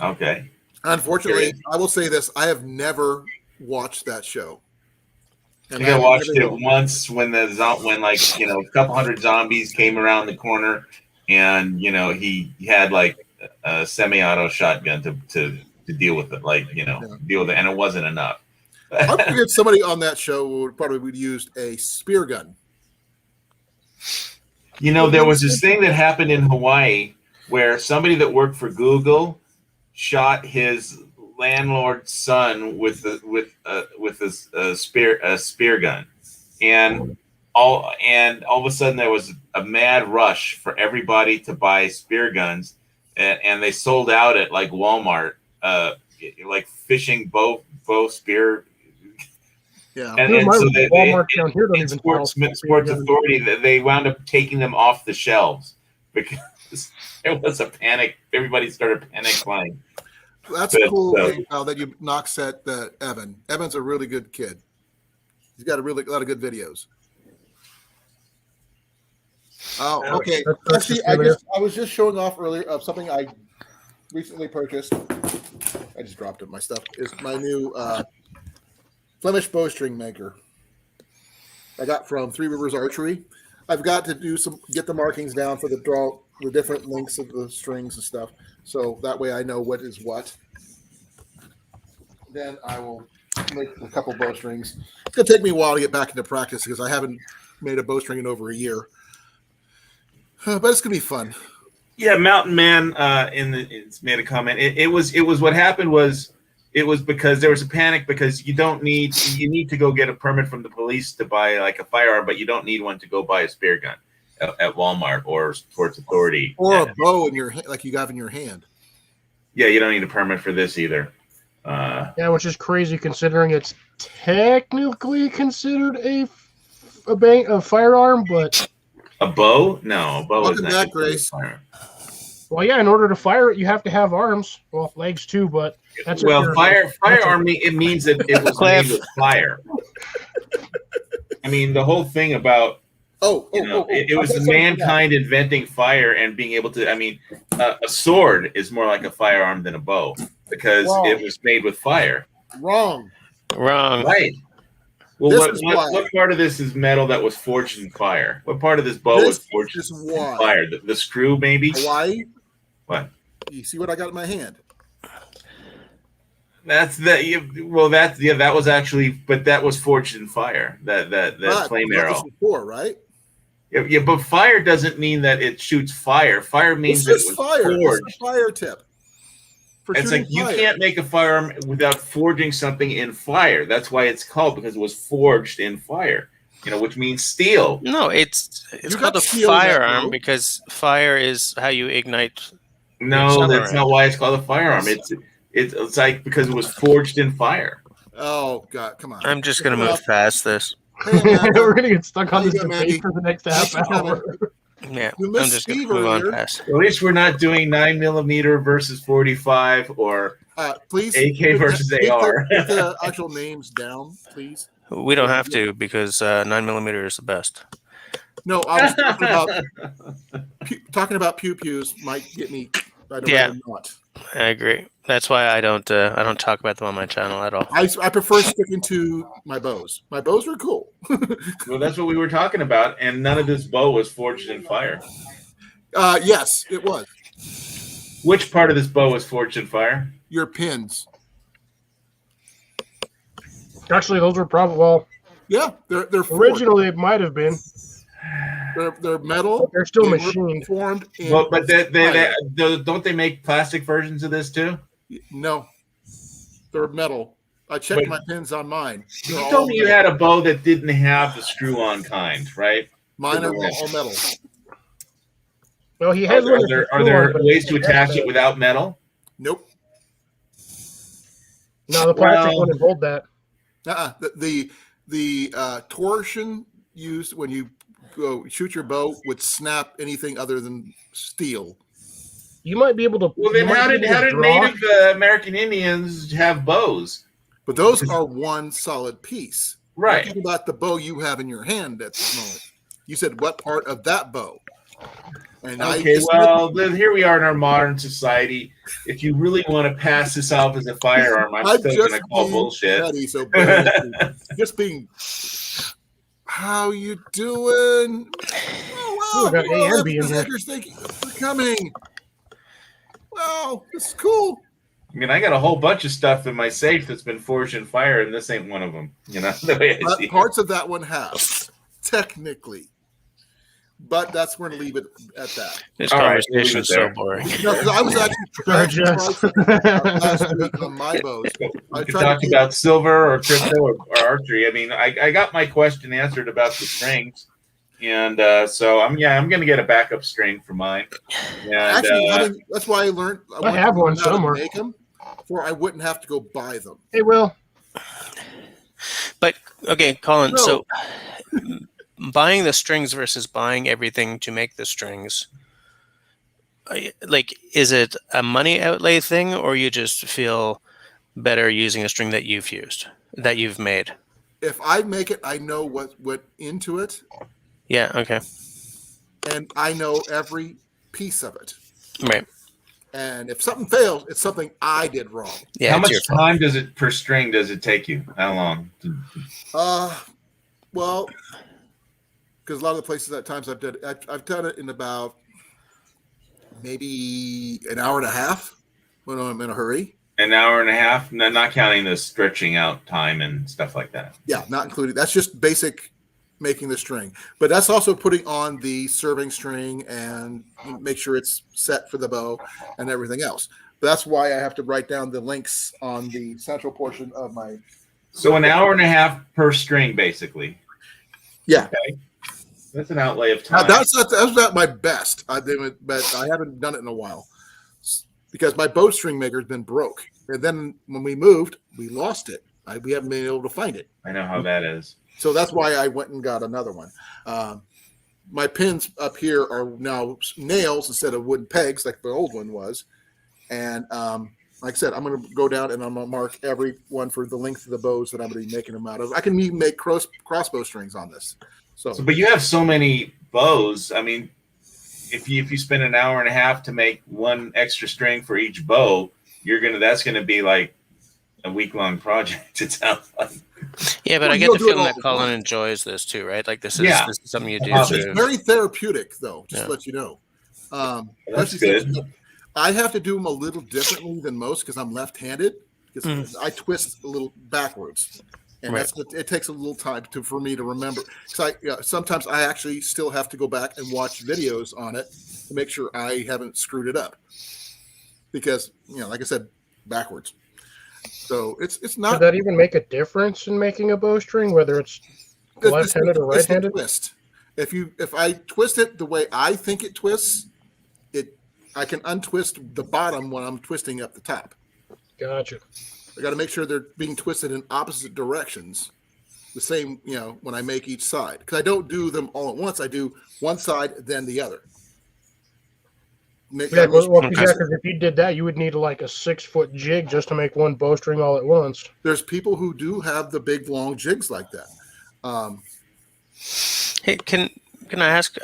Speaker 3: Okay.
Speaker 1: Unfortunately, I will say this: I have never watched that show.
Speaker 3: I think I watched it once when a couple hundred zombies came around the corner, and he had like a semi-auto shotgun to deal with it, deal with it, and it wasn't enough.
Speaker 1: I figured somebody on that show would probably used a spear gun.
Speaker 3: There was this thing that happened in Hawaii where somebody that worked for Google shot his landlord's son with a spear gun, and all of a sudden there was a mad rush for everybody to buy spear guns, and they sold out at like Walmart, like fishing bow spear.
Speaker 1: Yeah,
Speaker 3: and so Sports Authority, they wound up taking them off the shelves because there was a panic. Everybody started panic buying.
Speaker 1: That's cool that you knock set Evan. Evan's a really good kid. He's got a lot of good videos. Oh, okay. Actually, I was just showing off earlier of something I recently purchased. I just dropped it. My stuff is my new Flemish bowstring maker. I got from Three Rivers Archery. I've got to get the markings down for the different lengths of the strings and stuff. So that way I know what is what. Then I will make a couple bowstrings. It's going to take me a while to get back into practice because I haven't made a bowstring in over a year. But it's going to be fun.
Speaker 3: Yeah, Mountain Man it's made a comment. It was what happened was it was because there was a panic because you need to go get a permit from the police to buy like a firearm, but you don't need one to go buy a spear gun at Walmart or Sports Authority.
Speaker 1: Or a bow in your like you have in your hand.
Speaker 3: Yeah, you don't need a permit for this either.
Speaker 2: Yeah, which is crazy considering it's technically considered a firearm, but
Speaker 3: a bow? No, a bow is
Speaker 1: Welcome
Speaker 3: not
Speaker 1: back,
Speaker 3: considered a
Speaker 1: Grace.
Speaker 3: firearm.
Speaker 2: well, yeah, in order to fire it, you have to have arms. Well, legs too, but that's if
Speaker 3: Well,
Speaker 2: you're-
Speaker 3: firearm it means that it was made with fire. I mean, the whole thing about it was mankind inventing fire and being able to. I mean, a sword is more like a firearm than a bow because it was made with fire.
Speaker 1: Wrong.
Speaker 3: Right. Well, what part of this is metal that was forged in fire? What part of this bow was forged in fire? The screw, maybe?
Speaker 1: Hawaii?
Speaker 3: What?
Speaker 1: You see what I got in my hand?
Speaker 3: That's that was actually, but that was forged in fire. That flame arrow.
Speaker 1: Before, right?
Speaker 3: Yeah, but fire doesn't mean that it shoots fire. Fire means that it was forged.
Speaker 1: It's a fire tip.
Speaker 3: It's like you can't make a firearm without forging something in fire. That's why it's called, because it was forged in fire. Which means steel.
Speaker 6: No, it's called a firearm because fire is how you ignite.
Speaker 3: No, that's not why it's called a firearm. It's like because it was forged in fire.
Speaker 1: Oh God, come on!
Speaker 6: I'm just gonna move past this.
Speaker 1: Hey,
Speaker 2: we're gonna get stuck on this debate for the next half hour.
Speaker 6: Yeah,
Speaker 1: I'm
Speaker 6: just gonna move on past.
Speaker 3: At least we're not doing 9mm versus 45 or
Speaker 1: please
Speaker 3: AK versus AR.
Speaker 1: Get the actual names down, please.
Speaker 6: We don't have to because 9mm is the best.
Speaker 1: No, I was talking about pew pews might get me. Not.
Speaker 6: I agree. That's why I don't talk about them on my channel at all.
Speaker 1: I prefer sticking to my bows. My bows are cool.
Speaker 3: Well, that's what we were talking about, and none of this bow was forged in fire.
Speaker 1: Yes, it was.
Speaker 3: Which part of this bow was forged in fire?
Speaker 1: Your pins.
Speaker 2: Actually, those were probably
Speaker 1: yeah, they're
Speaker 2: originally it might have been.
Speaker 1: They're metal.
Speaker 2: But they're still machined.
Speaker 1: Formed.
Speaker 3: But don't they make plastic versions of this too?
Speaker 1: No, they're metal. I checked my pins on mine.
Speaker 3: You told me you had a bow that didn't have the screw-on kind, right?
Speaker 1: Mine are all metal.
Speaker 2: Well, he has.
Speaker 3: Are there ways to attach it without metal?
Speaker 1: Nope.
Speaker 2: No, the plastic wouldn't hold that.
Speaker 1: The torsion used when you go shoot your bow would snap anything other than steel.
Speaker 2: You might be able to.
Speaker 3: Well, then how did Native American Indians have bows?
Speaker 1: But those are one solid piece.
Speaker 3: Right.
Speaker 1: Think about the bow you have in your hand at this moment. You said what part of that bow? And
Speaker 3: then here we are in our modern society. If you really want to pass this off as a firearm, I'm still going to call bullshit.
Speaker 1: Ready, so just being. How you doing? Oh, wow.
Speaker 2: Got A and B in here.
Speaker 1: Thank you for coming. Wow, this is cool.
Speaker 3: I mean, I got a whole bunch of stuff in my safe that's been forged in fire, and this ain't one of them. The way I see
Speaker 1: parts of that one have, technically. But that's we're going to leave it at that.
Speaker 6: This conversation is so boring.
Speaker 1: No, I was actually last week on my bows.
Speaker 3: I talked about silver or crypto or archery. I mean, I got my question answered about the strings, and so I'm going to get a backup string for mine. And,
Speaker 1: actually, that's why I learned.
Speaker 2: I have one somewhere.
Speaker 1: Make them, for I wouldn't have to go buy them.
Speaker 2: Hey, Will.
Speaker 6: But okay, Colin.
Speaker 1: No.
Speaker 6: So. Buying the strings versus buying everything to make the strings, like, is it a money outlay thing, or you just feel better using a string that you've made?
Speaker 1: If I make it, I know what went into it.
Speaker 6: Yeah. Okay.
Speaker 1: And I know every piece of it.
Speaker 6: Right.
Speaker 1: And if something fails, it's something I did wrong.
Speaker 6: Yeah,
Speaker 3: How
Speaker 6: it's
Speaker 3: much
Speaker 6: your fault.
Speaker 3: time does it per string does it take you? How long?
Speaker 1: Well, because a lot of the places at times I've done it in about maybe an hour and a half when I'm in a hurry.
Speaker 3: An hour and a half? No, not counting the stretching out time and stuff like that.
Speaker 1: Yeah, not including. That's just basic making the string. But that's also putting on the serving string and make sure it's set for the bow and everything else. But that's why I have to write down the links on the central portion of my.
Speaker 3: So an hour and a half per string, basically.
Speaker 1: Yeah.
Speaker 3: Okay. That's an outlay of
Speaker 1: Now,
Speaker 3: time.
Speaker 1: that's not my best. But I haven't done it in a while because my bowstring maker's been broke. And then when we moved, we lost it. We haven't been able to find it.
Speaker 3: I know how that is.
Speaker 1: So that's why I went and got another one. My pins up here are now nails instead of wooden pegs like the old one was. And like I said, I'm going to go down and I'm going to mark every one for the length of the bows that I'm going to be making them out of. I can even make crossbow strings on this. So,
Speaker 3: but you have so many bows. I mean, if you spend an hour and a half to make one extra string for each bow, that's gonna be like a week-long project. It sounds like.
Speaker 6: Yeah, but
Speaker 1: Well,
Speaker 6: I get
Speaker 1: you'll
Speaker 6: the
Speaker 1: do it
Speaker 6: feeling
Speaker 1: all
Speaker 6: that
Speaker 1: the
Speaker 6: Colin
Speaker 1: time.
Speaker 6: enjoys this too, right? Like this is something you do.
Speaker 3: It's
Speaker 6: to-
Speaker 1: it's very therapeutic, though, just
Speaker 6: Yeah.
Speaker 1: to let you know.
Speaker 3: That's
Speaker 1: especially
Speaker 3: good.
Speaker 1: since I have to do them a little differently than most because I'm left-handed. Because I twist a little backwards, and
Speaker 6: Right.
Speaker 1: it takes a little time for me to remember. Because sometimes I actually still have to go back and watch videos on it to make sure I haven't screwed it up. Because like I said, backwards. So it's
Speaker 2: Does
Speaker 1: not.
Speaker 2: that even make a difference in making a bowstring, whether it's left-handed or
Speaker 1: it's the
Speaker 2: right-handed?
Speaker 1: twist. If I twist it the way I think it twists, I can untwist the bottom when I'm twisting up the top.
Speaker 2: Gotcha.
Speaker 1: I got to make sure they're being twisted in opposite directions. The same, when I make each side, because I don't do them all at once. I do one side, then the other.
Speaker 2: Yeah, because if you did that, you would need like a 6-foot jig just to make one bowstring all at once.
Speaker 1: There's people who do have the big long jigs like that.
Speaker 6: Hey, can I ask?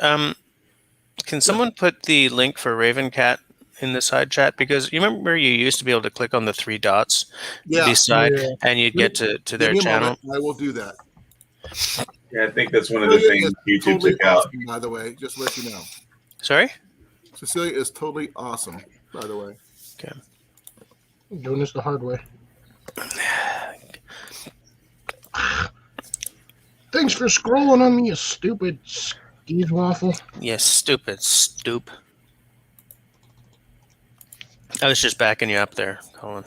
Speaker 6: Can someone put the link for Raven Cat in the side chat? Because you remember you used to be able to click on the 3 dots beside, and you'd get to their
Speaker 1: Give me a
Speaker 6: channel.
Speaker 1: moment, I will do that.
Speaker 3: Yeah, I think that's one of the things YouTube
Speaker 1: totally
Speaker 3: took out.
Speaker 1: awesome, by the way, just to let you know.
Speaker 6: Sorry?
Speaker 1: Cecilia is totally awesome, by the way.
Speaker 6: Okay.
Speaker 2: Doing this the hard way. Thanks for scrolling on me, you stupid skis waffle.
Speaker 6: Yes, stupid stoop. I was just backing you up there, Colin.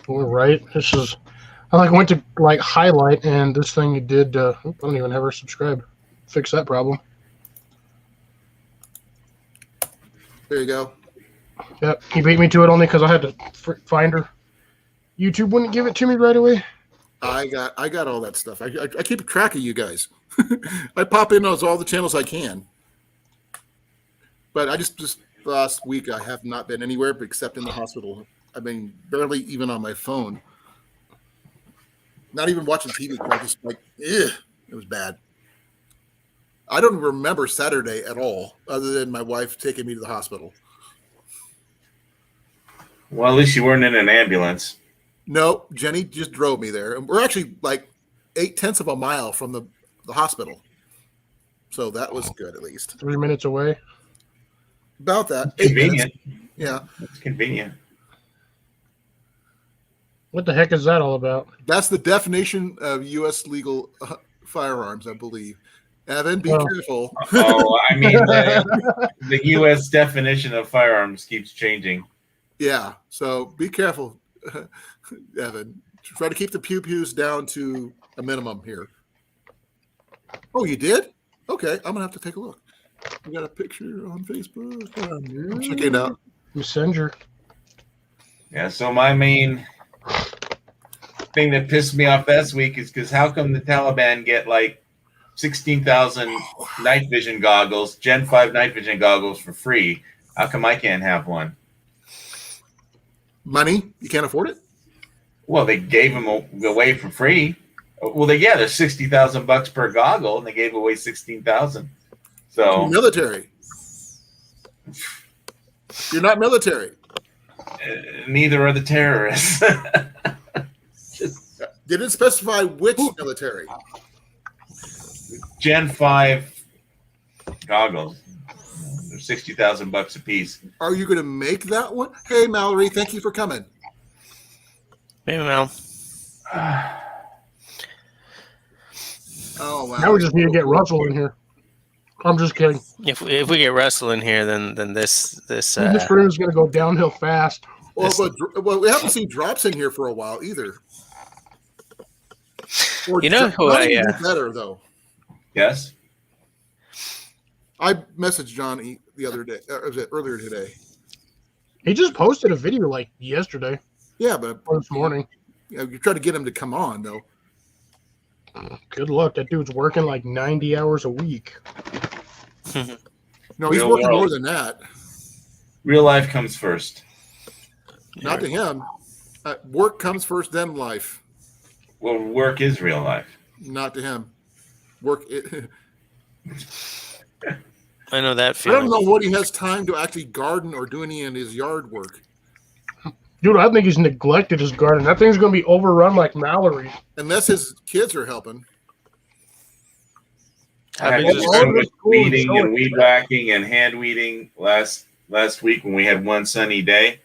Speaker 2: We're right. I went to highlight, and this thing did. I don't even have her subscribe. Fix that problem.
Speaker 1: There you go.
Speaker 2: Yep, he beat me to it only because I had to find her. YouTube wouldn't give it to me right away.
Speaker 1: I got all that stuff. I keep track of you guys. I pop in on all the channels I can. But I just last week I have not been anywhere except in the hospital. I've been barely even on my phone. Not even watching TV. I just it was bad. I don't remember Saturday at all, other than my wife taking me to the hospital.
Speaker 3: Well, at least you weren't in an ambulance.
Speaker 1: No, Jenny just drove me there. And we're actually 0.8 of a mile from the hospital. So that was good, at least.
Speaker 2: 3 minutes away.
Speaker 1: About that. 8
Speaker 3: Convenient.
Speaker 1: minutes. Yeah.
Speaker 3: It's convenient.
Speaker 2: What the heck is that all about?
Speaker 1: That's the definition of U.S. legal firearms, I believe. Evan, be careful.
Speaker 3: Oh, I mean, the U.S. definition of firearms keeps changing.
Speaker 1: Yeah. So be careful, Evan. Try to keep the pew-pews down to a minimum here. Oh, you did? Okay. I'm going to have to take a look. We got a picture on Facebook. I'm checking it out.
Speaker 2: Messenger.
Speaker 3: Yeah, so my main thing that pissed me off this week is because how come the Taliban get 16,000 night vision goggles, Gen 5 night vision goggles for free? How come I can't have one?
Speaker 1: Money? You can't afford it?
Speaker 3: Well, they gave them away for free. Well, they're $60,000 per goggle, and they gave away 16,000. So
Speaker 1: Military. You're not military.
Speaker 3: Neither are the terrorists.
Speaker 1: Did it specify which military?
Speaker 3: Gen 5 goggles. They're $60,000 a piece.
Speaker 1: Are you going to make that one? Hey, Mallory, thank you for coming.
Speaker 6: Maybe Mel.
Speaker 1: Oh, wow.
Speaker 2: Now we just need to get Russell in here. I'm just kidding.
Speaker 6: If we get Russell in here, then this
Speaker 2: This room is going to go downhill fast.
Speaker 1: Well, we haven't seen drops in here for a while either. Or
Speaker 6: You know who I,
Speaker 1: better though.
Speaker 3: Yes.
Speaker 1: I messaged John the other day, was it earlier today?
Speaker 2: He just posted a video like yesterday
Speaker 1: Yeah, but
Speaker 2: or this morning.
Speaker 1: you try to get him to come on though.
Speaker 2: Good luck. That dude's working like 90 hours a week.
Speaker 1: No, he's
Speaker 3: Real
Speaker 1: working
Speaker 3: world.
Speaker 1: more than that.
Speaker 3: Real life comes first.
Speaker 1: Not to him. Work comes first, then life.
Speaker 3: Well, work is real life.
Speaker 1: Not to him. Work.
Speaker 6: I know that
Speaker 1: I
Speaker 6: feeling.
Speaker 1: don't know what he has time to actually garden or do any in his yard work.
Speaker 2: Dude, I think he's neglected his garden. That thing's going to be overrun like Mallory.
Speaker 1: Unless his kids are helping.
Speaker 3: I had
Speaker 6: big
Speaker 3: to
Speaker 6: is
Speaker 3: start with
Speaker 2: Cool.
Speaker 3: weeding and weed whacking and hand weeding last week when we had one sunny day.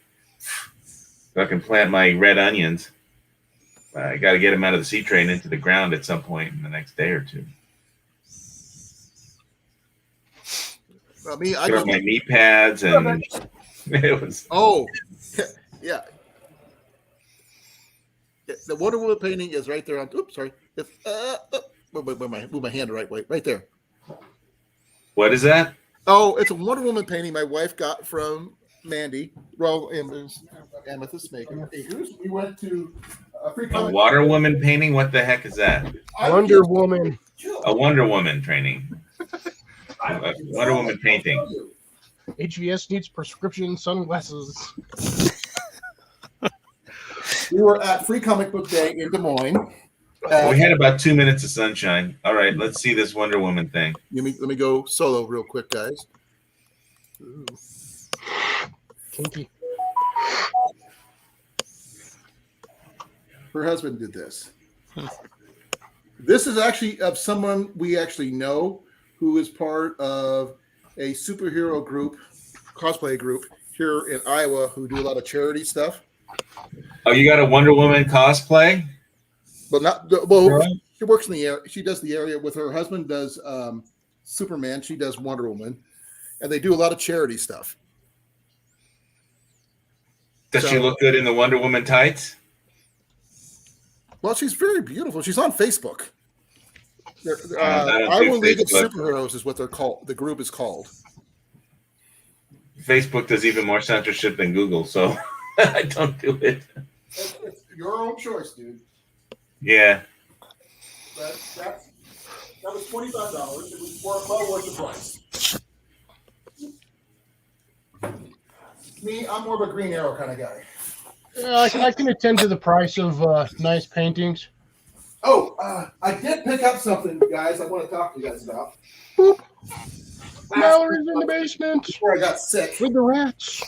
Speaker 3: So I can plant my red onions. I got to get them out of the seed tray and into the ground at some point in the next day or two.
Speaker 1: I mean, I
Speaker 3: Put on my knee pads and it was.
Speaker 1: Oh, yeah. The Wonder Woman painting is right there on. Oops, sorry. It's, move my hand the right way. Right there.
Speaker 3: What is that?
Speaker 1: Oh, it's a Wonder Woman painting my wife got from Mandy, Royal Amethyst Maker. We went to Free
Speaker 3: A
Speaker 1: Comic.
Speaker 3: water woman painting? What the heck is that?
Speaker 2: Wonder Woman.
Speaker 3: A Wonder Woman training. A Wonder Woman painting.
Speaker 2: HVS needs prescription sunglasses.
Speaker 1: We were at Free Comic Book Day in Des Moines.
Speaker 3: We had about 2 minutes of sunshine. All right, let's see this Wonder Woman thing.
Speaker 1: Let me go solo real quick, guys. Ooh.
Speaker 2: Kinky.
Speaker 1: Her husband did this. This is actually of someone we actually know who is part of a superhero group, cosplay group here in Iowa who do a lot of charity stuff.
Speaker 3: Oh, you got a Wonder Woman cosplay?
Speaker 1: But not well. She works in the area. She does the area with her husband. Does Superman? She does Wonder Woman, and they do a lot of charity stuff.
Speaker 3: Does she look good in the Wonder Woman tights?
Speaker 1: Well, she's very beautiful. She's on Facebook.
Speaker 3: I don't
Speaker 1: Iowa
Speaker 3: do
Speaker 1: League of
Speaker 3: Facebook.
Speaker 1: Superheroes is what they're called. The group is called.
Speaker 3: Facebook does even more censorship than Google, so I don't do it.
Speaker 1: It's your own choice, dude.
Speaker 3: Yeah.
Speaker 1: That was $25. It was well worth the price. Me, I'm more of a Green Arrow kind of guy.
Speaker 2: I can attend to the price of nice paintings.
Speaker 1: Oh, I did pick up something, guys. I want to talk to you guys about.
Speaker 2: Mallory's in the basement
Speaker 1: Before I got sick.
Speaker 2: with the rats.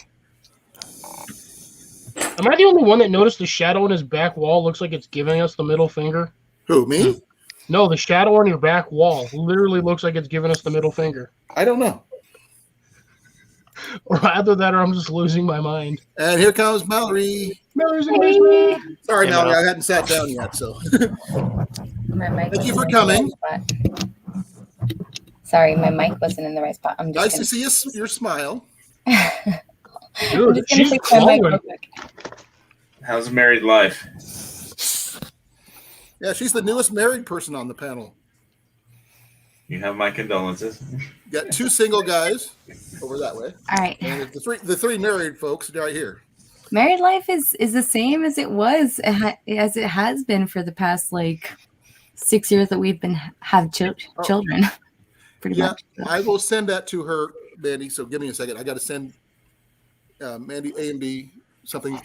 Speaker 2: Am I the only one that noticed the shadow on his back wall looks like it's giving us the middle finger?
Speaker 1: Who, me?
Speaker 2: No, the shadow on your back wall literally looks like it's giving us the middle finger.
Speaker 1: I don't know.
Speaker 2: Or either that or I'm just losing my mind.
Speaker 1: And here comes Mallory.
Speaker 2: Mallory's in the basement.
Speaker 1: Sorry,
Speaker 6: Hey,
Speaker 1: Mallory,
Speaker 6: Mal.
Speaker 1: I hadn't sat down yet, so.
Speaker 7: My mic
Speaker 1: Thank you
Speaker 7: wasn't
Speaker 1: for
Speaker 7: in the
Speaker 1: coming.
Speaker 7: right spot. Sorry, my mic wasn't in the right spot. I'm
Speaker 1: Nice to
Speaker 7: just
Speaker 1: see your smile.
Speaker 7: I'm
Speaker 2: Dude,
Speaker 7: just gonna
Speaker 2: she's
Speaker 7: fix my mic
Speaker 2: glowing.
Speaker 7: real quick.
Speaker 3: How's married life?
Speaker 1: Yeah, she's the newest married person on the panel.
Speaker 3: You have my condolences.
Speaker 1: Got two single guys over that way.
Speaker 7: All right.
Speaker 1: And the three married folks right here.
Speaker 7: Married life is the same as it was as it has been for the past like 6 years that we've been children. Pretty
Speaker 1: Yeah,
Speaker 7: much.
Speaker 1: I will send that to her, Mandy. So give me a second. I got to send Mandy A and B something.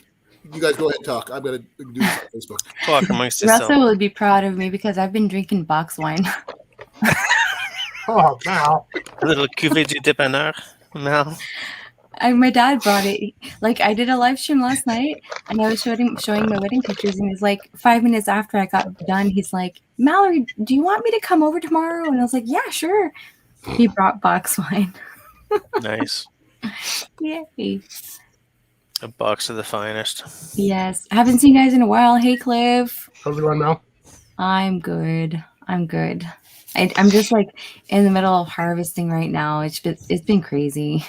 Speaker 1: You guys go ahead and talk. I'm going to do this on Facebook.
Speaker 6: Talk amongst yourselves.
Speaker 7: Russell would be proud of me because I've been drinking box wine.
Speaker 2: Oh, Mal.
Speaker 6: A little cuvée du dépanneur. Mal.
Speaker 7: My dad brought it. Like I did a live stream last night, and I was showing my wedding pictures, and he's like 5 minutes after I got done, he's like, "Mallory, do you want me to come over tomorrow?" And I was like, "Yeah, sure." He brought box wine.
Speaker 6: Nice.
Speaker 7: Yay!
Speaker 6: A box of the finest.
Speaker 7: Yes, haven't seen you guys in a while. Hey, Cliff.
Speaker 2: How's it going, Mel?
Speaker 7: I'm good. I'm good. I'm just like in the middle of harvesting right now. It's been crazy.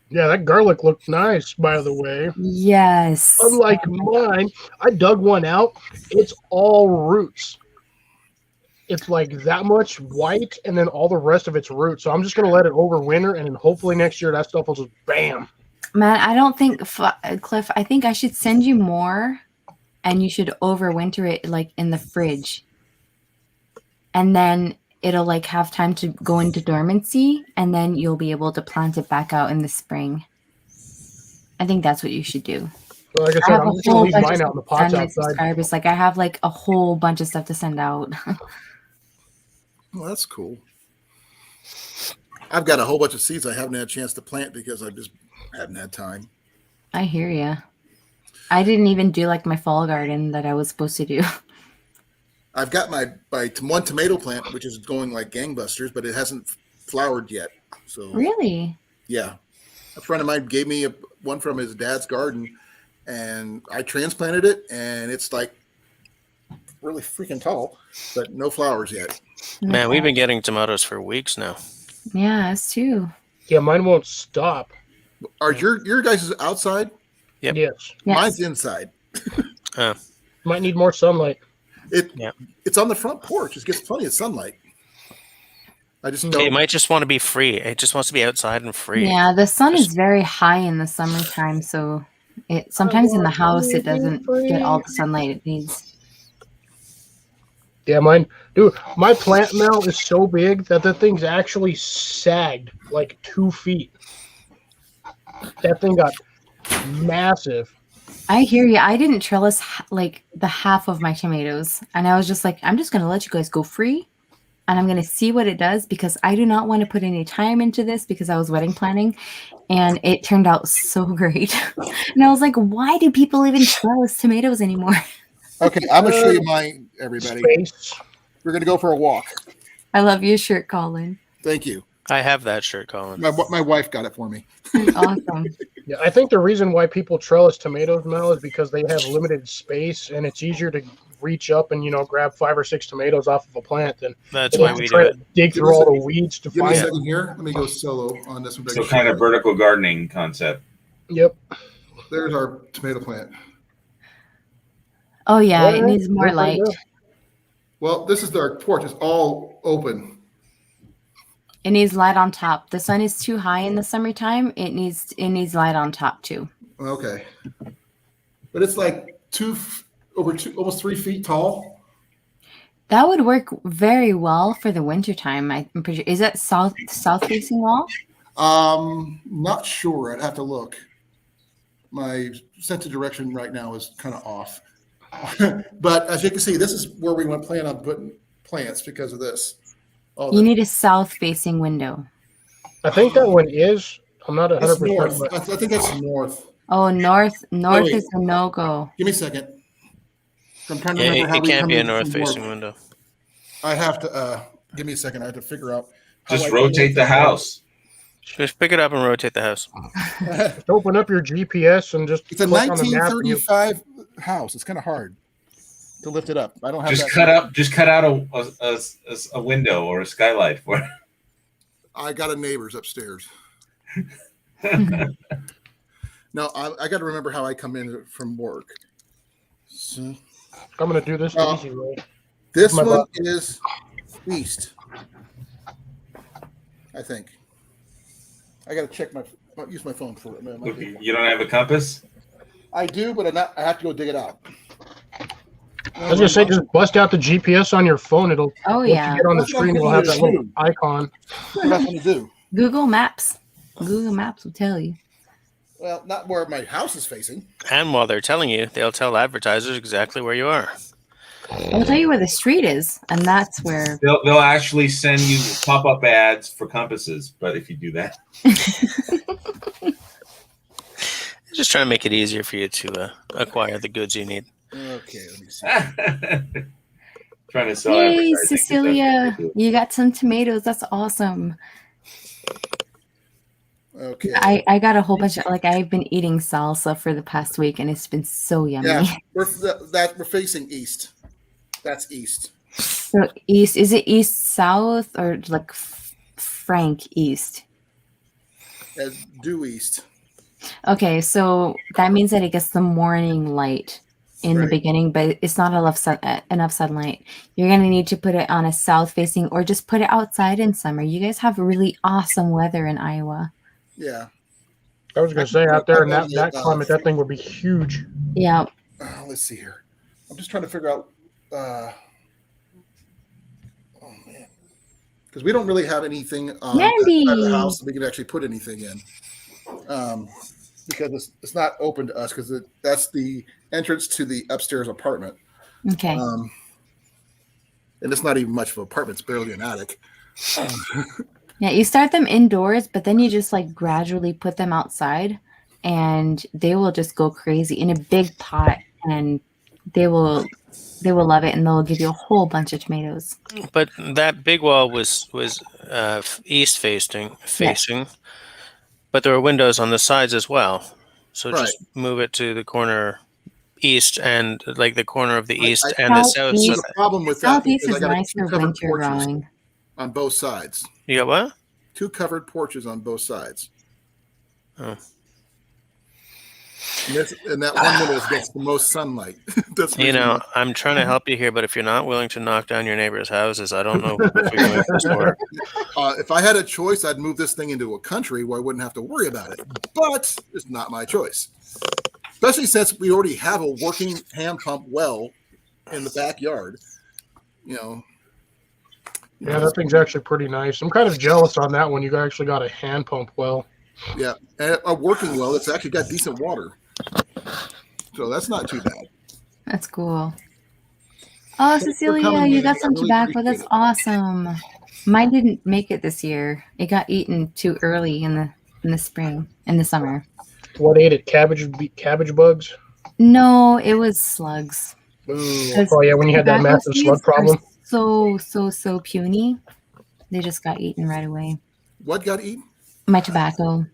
Speaker 2: Yeah, that garlic looked nice, by the way.
Speaker 7: Yes.
Speaker 2: Unlike mine, I dug one out. It's all roots. It's like that much white, and then all the rest of it's roots. So I'm just gonna let it overwinter, and then hopefully next year that stuff will just bam.
Speaker 7: Man, I don't think Cliff. I think I should send you more, and you should overwinter it like in the fridge, and then it'll like have time to go into dormancy, and then you'll be able to plant it back out in the spring. I think that's what you should do.
Speaker 2: Well, like I said, I'm just gonna leave mine out in the pots outside.
Speaker 7: Subscribers. Like I have like a whole bunch of stuff to send out.
Speaker 1: Well, that's cool. I've got a whole bunch of seeds I haven't had a chance to plant because I just haven't had time.
Speaker 7: I hear ya. I didn't even do like my fall garden that I was supposed to do.
Speaker 1: I've got my one tomato plant, which is going like gangbusters, but it hasn't flowered yet. So
Speaker 7: Really?
Speaker 1: yeah, a friend of mine gave me one from his dad's garden, and I transplanted it, and it's like really freaking tall, but no flowers yet.
Speaker 6: Man, we've been getting tomatoes for weeks now.
Speaker 7: Yeah, us too.
Speaker 2: Yeah, mine won't stop.
Speaker 1: Are your guys' outside?
Speaker 6: Yep.
Speaker 2: Yes.
Speaker 1: Mine's inside.
Speaker 2: Might need more sunlight.
Speaker 1: It's on the front porch. It gets plenty of sunlight. I just don't.
Speaker 6: It might just want to be free. It just wants to be outside and free.
Speaker 7: Yeah, the sun is very high in the summertime, so it sometimes in the house it doesn't get all the sunlight it needs.
Speaker 2: Yeah, mine, dude. My plant now is so big that the thing's actually sagged like 2 feet. That thing got massive.
Speaker 7: I hear you. I didn't trellis like the half of my tomatoes, and I was just like, I'm just gonna let you guys go free, and I'm gonna see what it does because I do not want to put any time into this because I was wedding planning, and it turned out so great. And I was like, why do people even trellis tomatoes anymore?
Speaker 1: Okay, I'm gonna show you mine, everybody.
Speaker 2: Space.
Speaker 1: We're gonna go for a walk.
Speaker 7: I love your shirt, Colin.
Speaker 1: Thank you.
Speaker 6: I have that shirt, Colin.
Speaker 1: My wife got it for me.
Speaker 7: Awesome.
Speaker 2: Yeah, I think the reason why people trellis tomatoes now is because they have limited space, and it's easier to reach up and grab 5 or 6 tomatoes off of a plant than
Speaker 6: That's why we do
Speaker 2: try
Speaker 6: it.
Speaker 2: to dig through all the weeds to
Speaker 1: Give me a
Speaker 2: find it.
Speaker 1: second here. Let me go solo on this one.
Speaker 3: So kind of vertical gardening concept.
Speaker 2: Yep.
Speaker 1: There's our tomato plant.
Speaker 7: Oh yeah, it needs more light.
Speaker 1: Well, this is our porch. It's all open.
Speaker 7: It needs light on top. The sun is too high in the summertime. It needs light on top too.
Speaker 1: Okay, but it's like almost 3 feet tall.
Speaker 7: That would work very well for the wintertime. I'm pretty sure. Is that south facing wall?
Speaker 1: Not sure. I'd have to look. My sense of direction right now is kind of off. But as you can see, this is where we want to plan on putting plants because of this.
Speaker 7: You need a south facing window.
Speaker 2: I think that one is. I'm not
Speaker 1: It's
Speaker 2: 100%.
Speaker 1: north.
Speaker 2: But
Speaker 1: I think that's north.
Speaker 7: Oh, north
Speaker 1: wait.
Speaker 7: is a no go.
Speaker 1: Give me a second. I'm trying to
Speaker 6: Yeah,
Speaker 1: remember how
Speaker 6: it
Speaker 1: we
Speaker 6: can't
Speaker 1: come
Speaker 6: be a
Speaker 1: in from
Speaker 6: north-facing
Speaker 1: north.
Speaker 6: window.
Speaker 1: I have to give me a second. I have to figure out. how
Speaker 3: Just
Speaker 1: I
Speaker 3: rotate the house.
Speaker 6: Just pick it up and rotate the house.
Speaker 2: just open up your GPS and just
Speaker 1: It's a
Speaker 2: click on the map and you-
Speaker 1: 1935 house. It's kind of hard to lift it up. I don't have
Speaker 3: Just
Speaker 1: that.
Speaker 3: cut out a window or a skylight for it.
Speaker 1: I got a neighbor's upstairs. No, I got to remember how I come in from work. So,
Speaker 2: I'm going to do this the easy way.
Speaker 1: this
Speaker 2: My
Speaker 1: one
Speaker 2: butt.
Speaker 1: is east, I think. I got to check use my phone for it.
Speaker 3: You don't have a compass?
Speaker 1: I do, but I have to go dig it out.
Speaker 2: I was going to say, just bust out the GPS on your phone. It'll,
Speaker 7: Oh
Speaker 2: once
Speaker 7: yeah.
Speaker 2: you get on the
Speaker 1: That's what I'm
Speaker 2: screen, it'll have that
Speaker 1: gonna
Speaker 2: little
Speaker 1: do.
Speaker 2: icon.
Speaker 1: What I'm going to do.
Speaker 7: Google Maps. Google Maps will tell you.
Speaker 1: Well, not where my house is facing.
Speaker 6: And while they're telling you, they'll tell advertisers exactly where you are.
Speaker 7: I'll tell you where the street is, and that's where.
Speaker 3: They'll actually send you pop-up ads for compasses, but if you do that.
Speaker 6: Just trying to make it easier for you to acquire the goods you need.
Speaker 1: Okay, let me see.
Speaker 3: Trying to sell
Speaker 7: Hey,
Speaker 3: advertising, 'cause that's what
Speaker 7: Cecilia,
Speaker 3: they do.
Speaker 7: you got some tomatoes. That's awesome.
Speaker 1: Okay.
Speaker 7: I got a whole bunch of, like, I've been eating salsa for the past week and it's been so yummy.
Speaker 1: Yeah, we're facing east. That's east.
Speaker 7: So east, is it east south or like frank east?
Speaker 1: Due east.
Speaker 7: Okay, so that means that it gets the morning light in the
Speaker 1: Right.
Speaker 7: beginning, but it's not enough sunlight. You're gonna need to put it on a south facing, or just put it outside in summer. You guys have really awesome weather in Iowa.
Speaker 1: Yeah.
Speaker 2: I was gonna say out there in that climate, that thing would be huge.
Speaker 7: Yeah.
Speaker 1: Let's see here. I'm just trying to figure out. Oh man, because we don't really have anything on that side of the house that we can actually put anything in. Because it's not open to us because that's the entrance to the upstairs apartment.
Speaker 7: Okay.
Speaker 1: And it's not even much of an apartment; it's barely an attic.
Speaker 7: Yeah, you start them indoors, but then you just like gradually put them outside, and they will just go crazy in a big pot, and they will love it, and they'll give you a whole bunch of tomatoes.
Speaker 6: But that big wall was east facing, but there were windows on the sides as well. So
Speaker 1: Right.
Speaker 6: just move it to the corner east and like the corner of the east
Speaker 1: I-
Speaker 6: and the south.
Speaker 7: Southeast-
Speaker 1: There's a problem with that
Speaker 7: Southeast
Speaker 1: because I
Speaker 7: is
Speaker 1: got
Speaker 7: nice
Speaker 1: two
Speaker 7: for
Speaker 1: covered
Speaker 7: winter
Speaker 1: porches
Speaker 7: growing.
Speaker 1: on both sides.
Speaker 6: You got what?
Speaker 1: 2 covered porches on both sides.
Speaker 6: Oh.
Speaker 1: And that one window gets the most sunlight. That's the
Speaker 6: You
Speaker 1: reason
Speaker 6: know,
Speaker 1: why.
Speaker 6: I'm trying to help you here, but if you're not willing to knock down your neighbor's houses, I don't know if we can make this work.
Speaker 1: If I had a choice, I'd move this thing into a country where I wouldn't have to worry about it. But it's not my choice. Especially since we already have a working hand pump well in the backyard.
Speaker 2: Yeah, that thing's actually pretty nice. I'm kind of jealous on that one. You actually got a hand pump well.
Speaker 1: Yeah, and a working well that's actually got decent water. So that's not too bad.
Speaker 7: That's cool. Oh,
Speaker 1: Thanks for
Speaker 7: Cecilia,
Speaker 1: coming,
Speaker 7: you got
Speaker 1: Mandy. I
Speaker 7: some
Speaker 1: really
Speaker 7: tobacco.
Speaker 1: appreciate
Speaker 7: That's
Speaker 1: it.
Speaker 7: awesome. Mine didn't make it this year. It got eaten too early in the spring, in the summer.
Speaker 2: What ate it? Cabbage bugs?
Speaker 7: No, it was slugs.
Speaker 2: Ooh. Oh yeah, when you had that
Speaker 7: Tobacco
Speaker 2: massive slug
Speaker 7: seeds are
Speaker 2: problem.
Speaker 7: So puny. They just got eaten right away.
Speaker 1: What got eaten?
Speaker 7: My tobacco.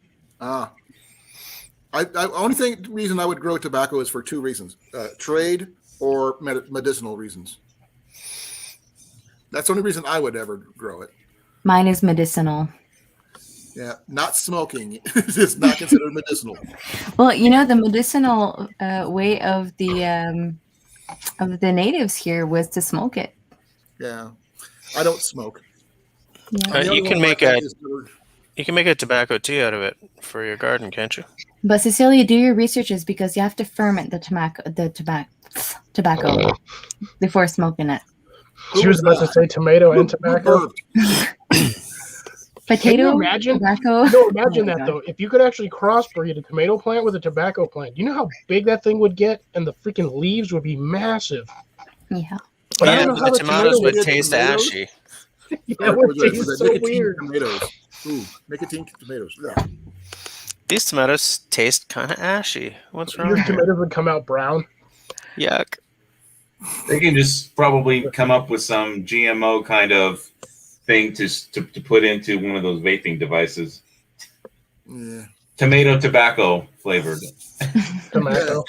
Speaker 1: Reason I would grow tobacco is for 2 reasons: trade or medicinal reasons. That's the only reason I would ever grow it.
Speaker 7: Mine is medicinal.
Speaker 1: Yeah, not smoking is not considered medicinal.
Speaker 7: Well, you know, the medicinal way of the natives here was to smoke it.
Speaker 1: Yeah, I don't smoke.
Speaker 7: Yeah.
Speaker 6: You can make a tobacco tea out of it for your garden, can't you?
Speaker 7: But Cecilia, do your researches because you have to ferment the tobacco before smoking it.
Speaker 2: She was about to say tomato and tobacco.
Speaker 7: Potato,
Speaker 2: Can you imagine?
Speaker 7: tobacco.
Speaker 2: No, imagine
Speaker 7: Oh my
Speaker 2: that
Speaker 7: God.
Speaker 2: though. If you could actually crossbreed a tomato plant with a tobacco plant, you know how big that thing would get, and the freaking leaves would be massive.
Speaker 7: Yeah.
Speaker 2: But I
Speaker 6: Yeah,
Speaker 2: don't know
Speaker 6: but
Speaker 2: how
Speaker 6: the
Speaker 2: the
Speaker 6: tomatoes would
Speaker 1: would-
Speaker 6: taste
Speaker 1: tomatoes?
Speaker 6: ashy.
Speaker 2: That would taste so
Speaker 1: nicotine
Speaker 2: weird.
Speaker 1: tomatoes. Ooh, nicotine tomatoes. Yeah.
Speaker 6: These tomatoes taste kind of ashy. What's wrong
Speaker 2: Your
Speaker 6: here?
Speaker 2: tomatoes would come out brown.
Speaker 6: Yuck.
Speaker 3: They can just probably come up with some GMO kind of thing to put into one of those vaping devices.
Speaker 1: Yeah.
Speaker 3: Tomato tobacco flavored.
Speaker 2: Tomato.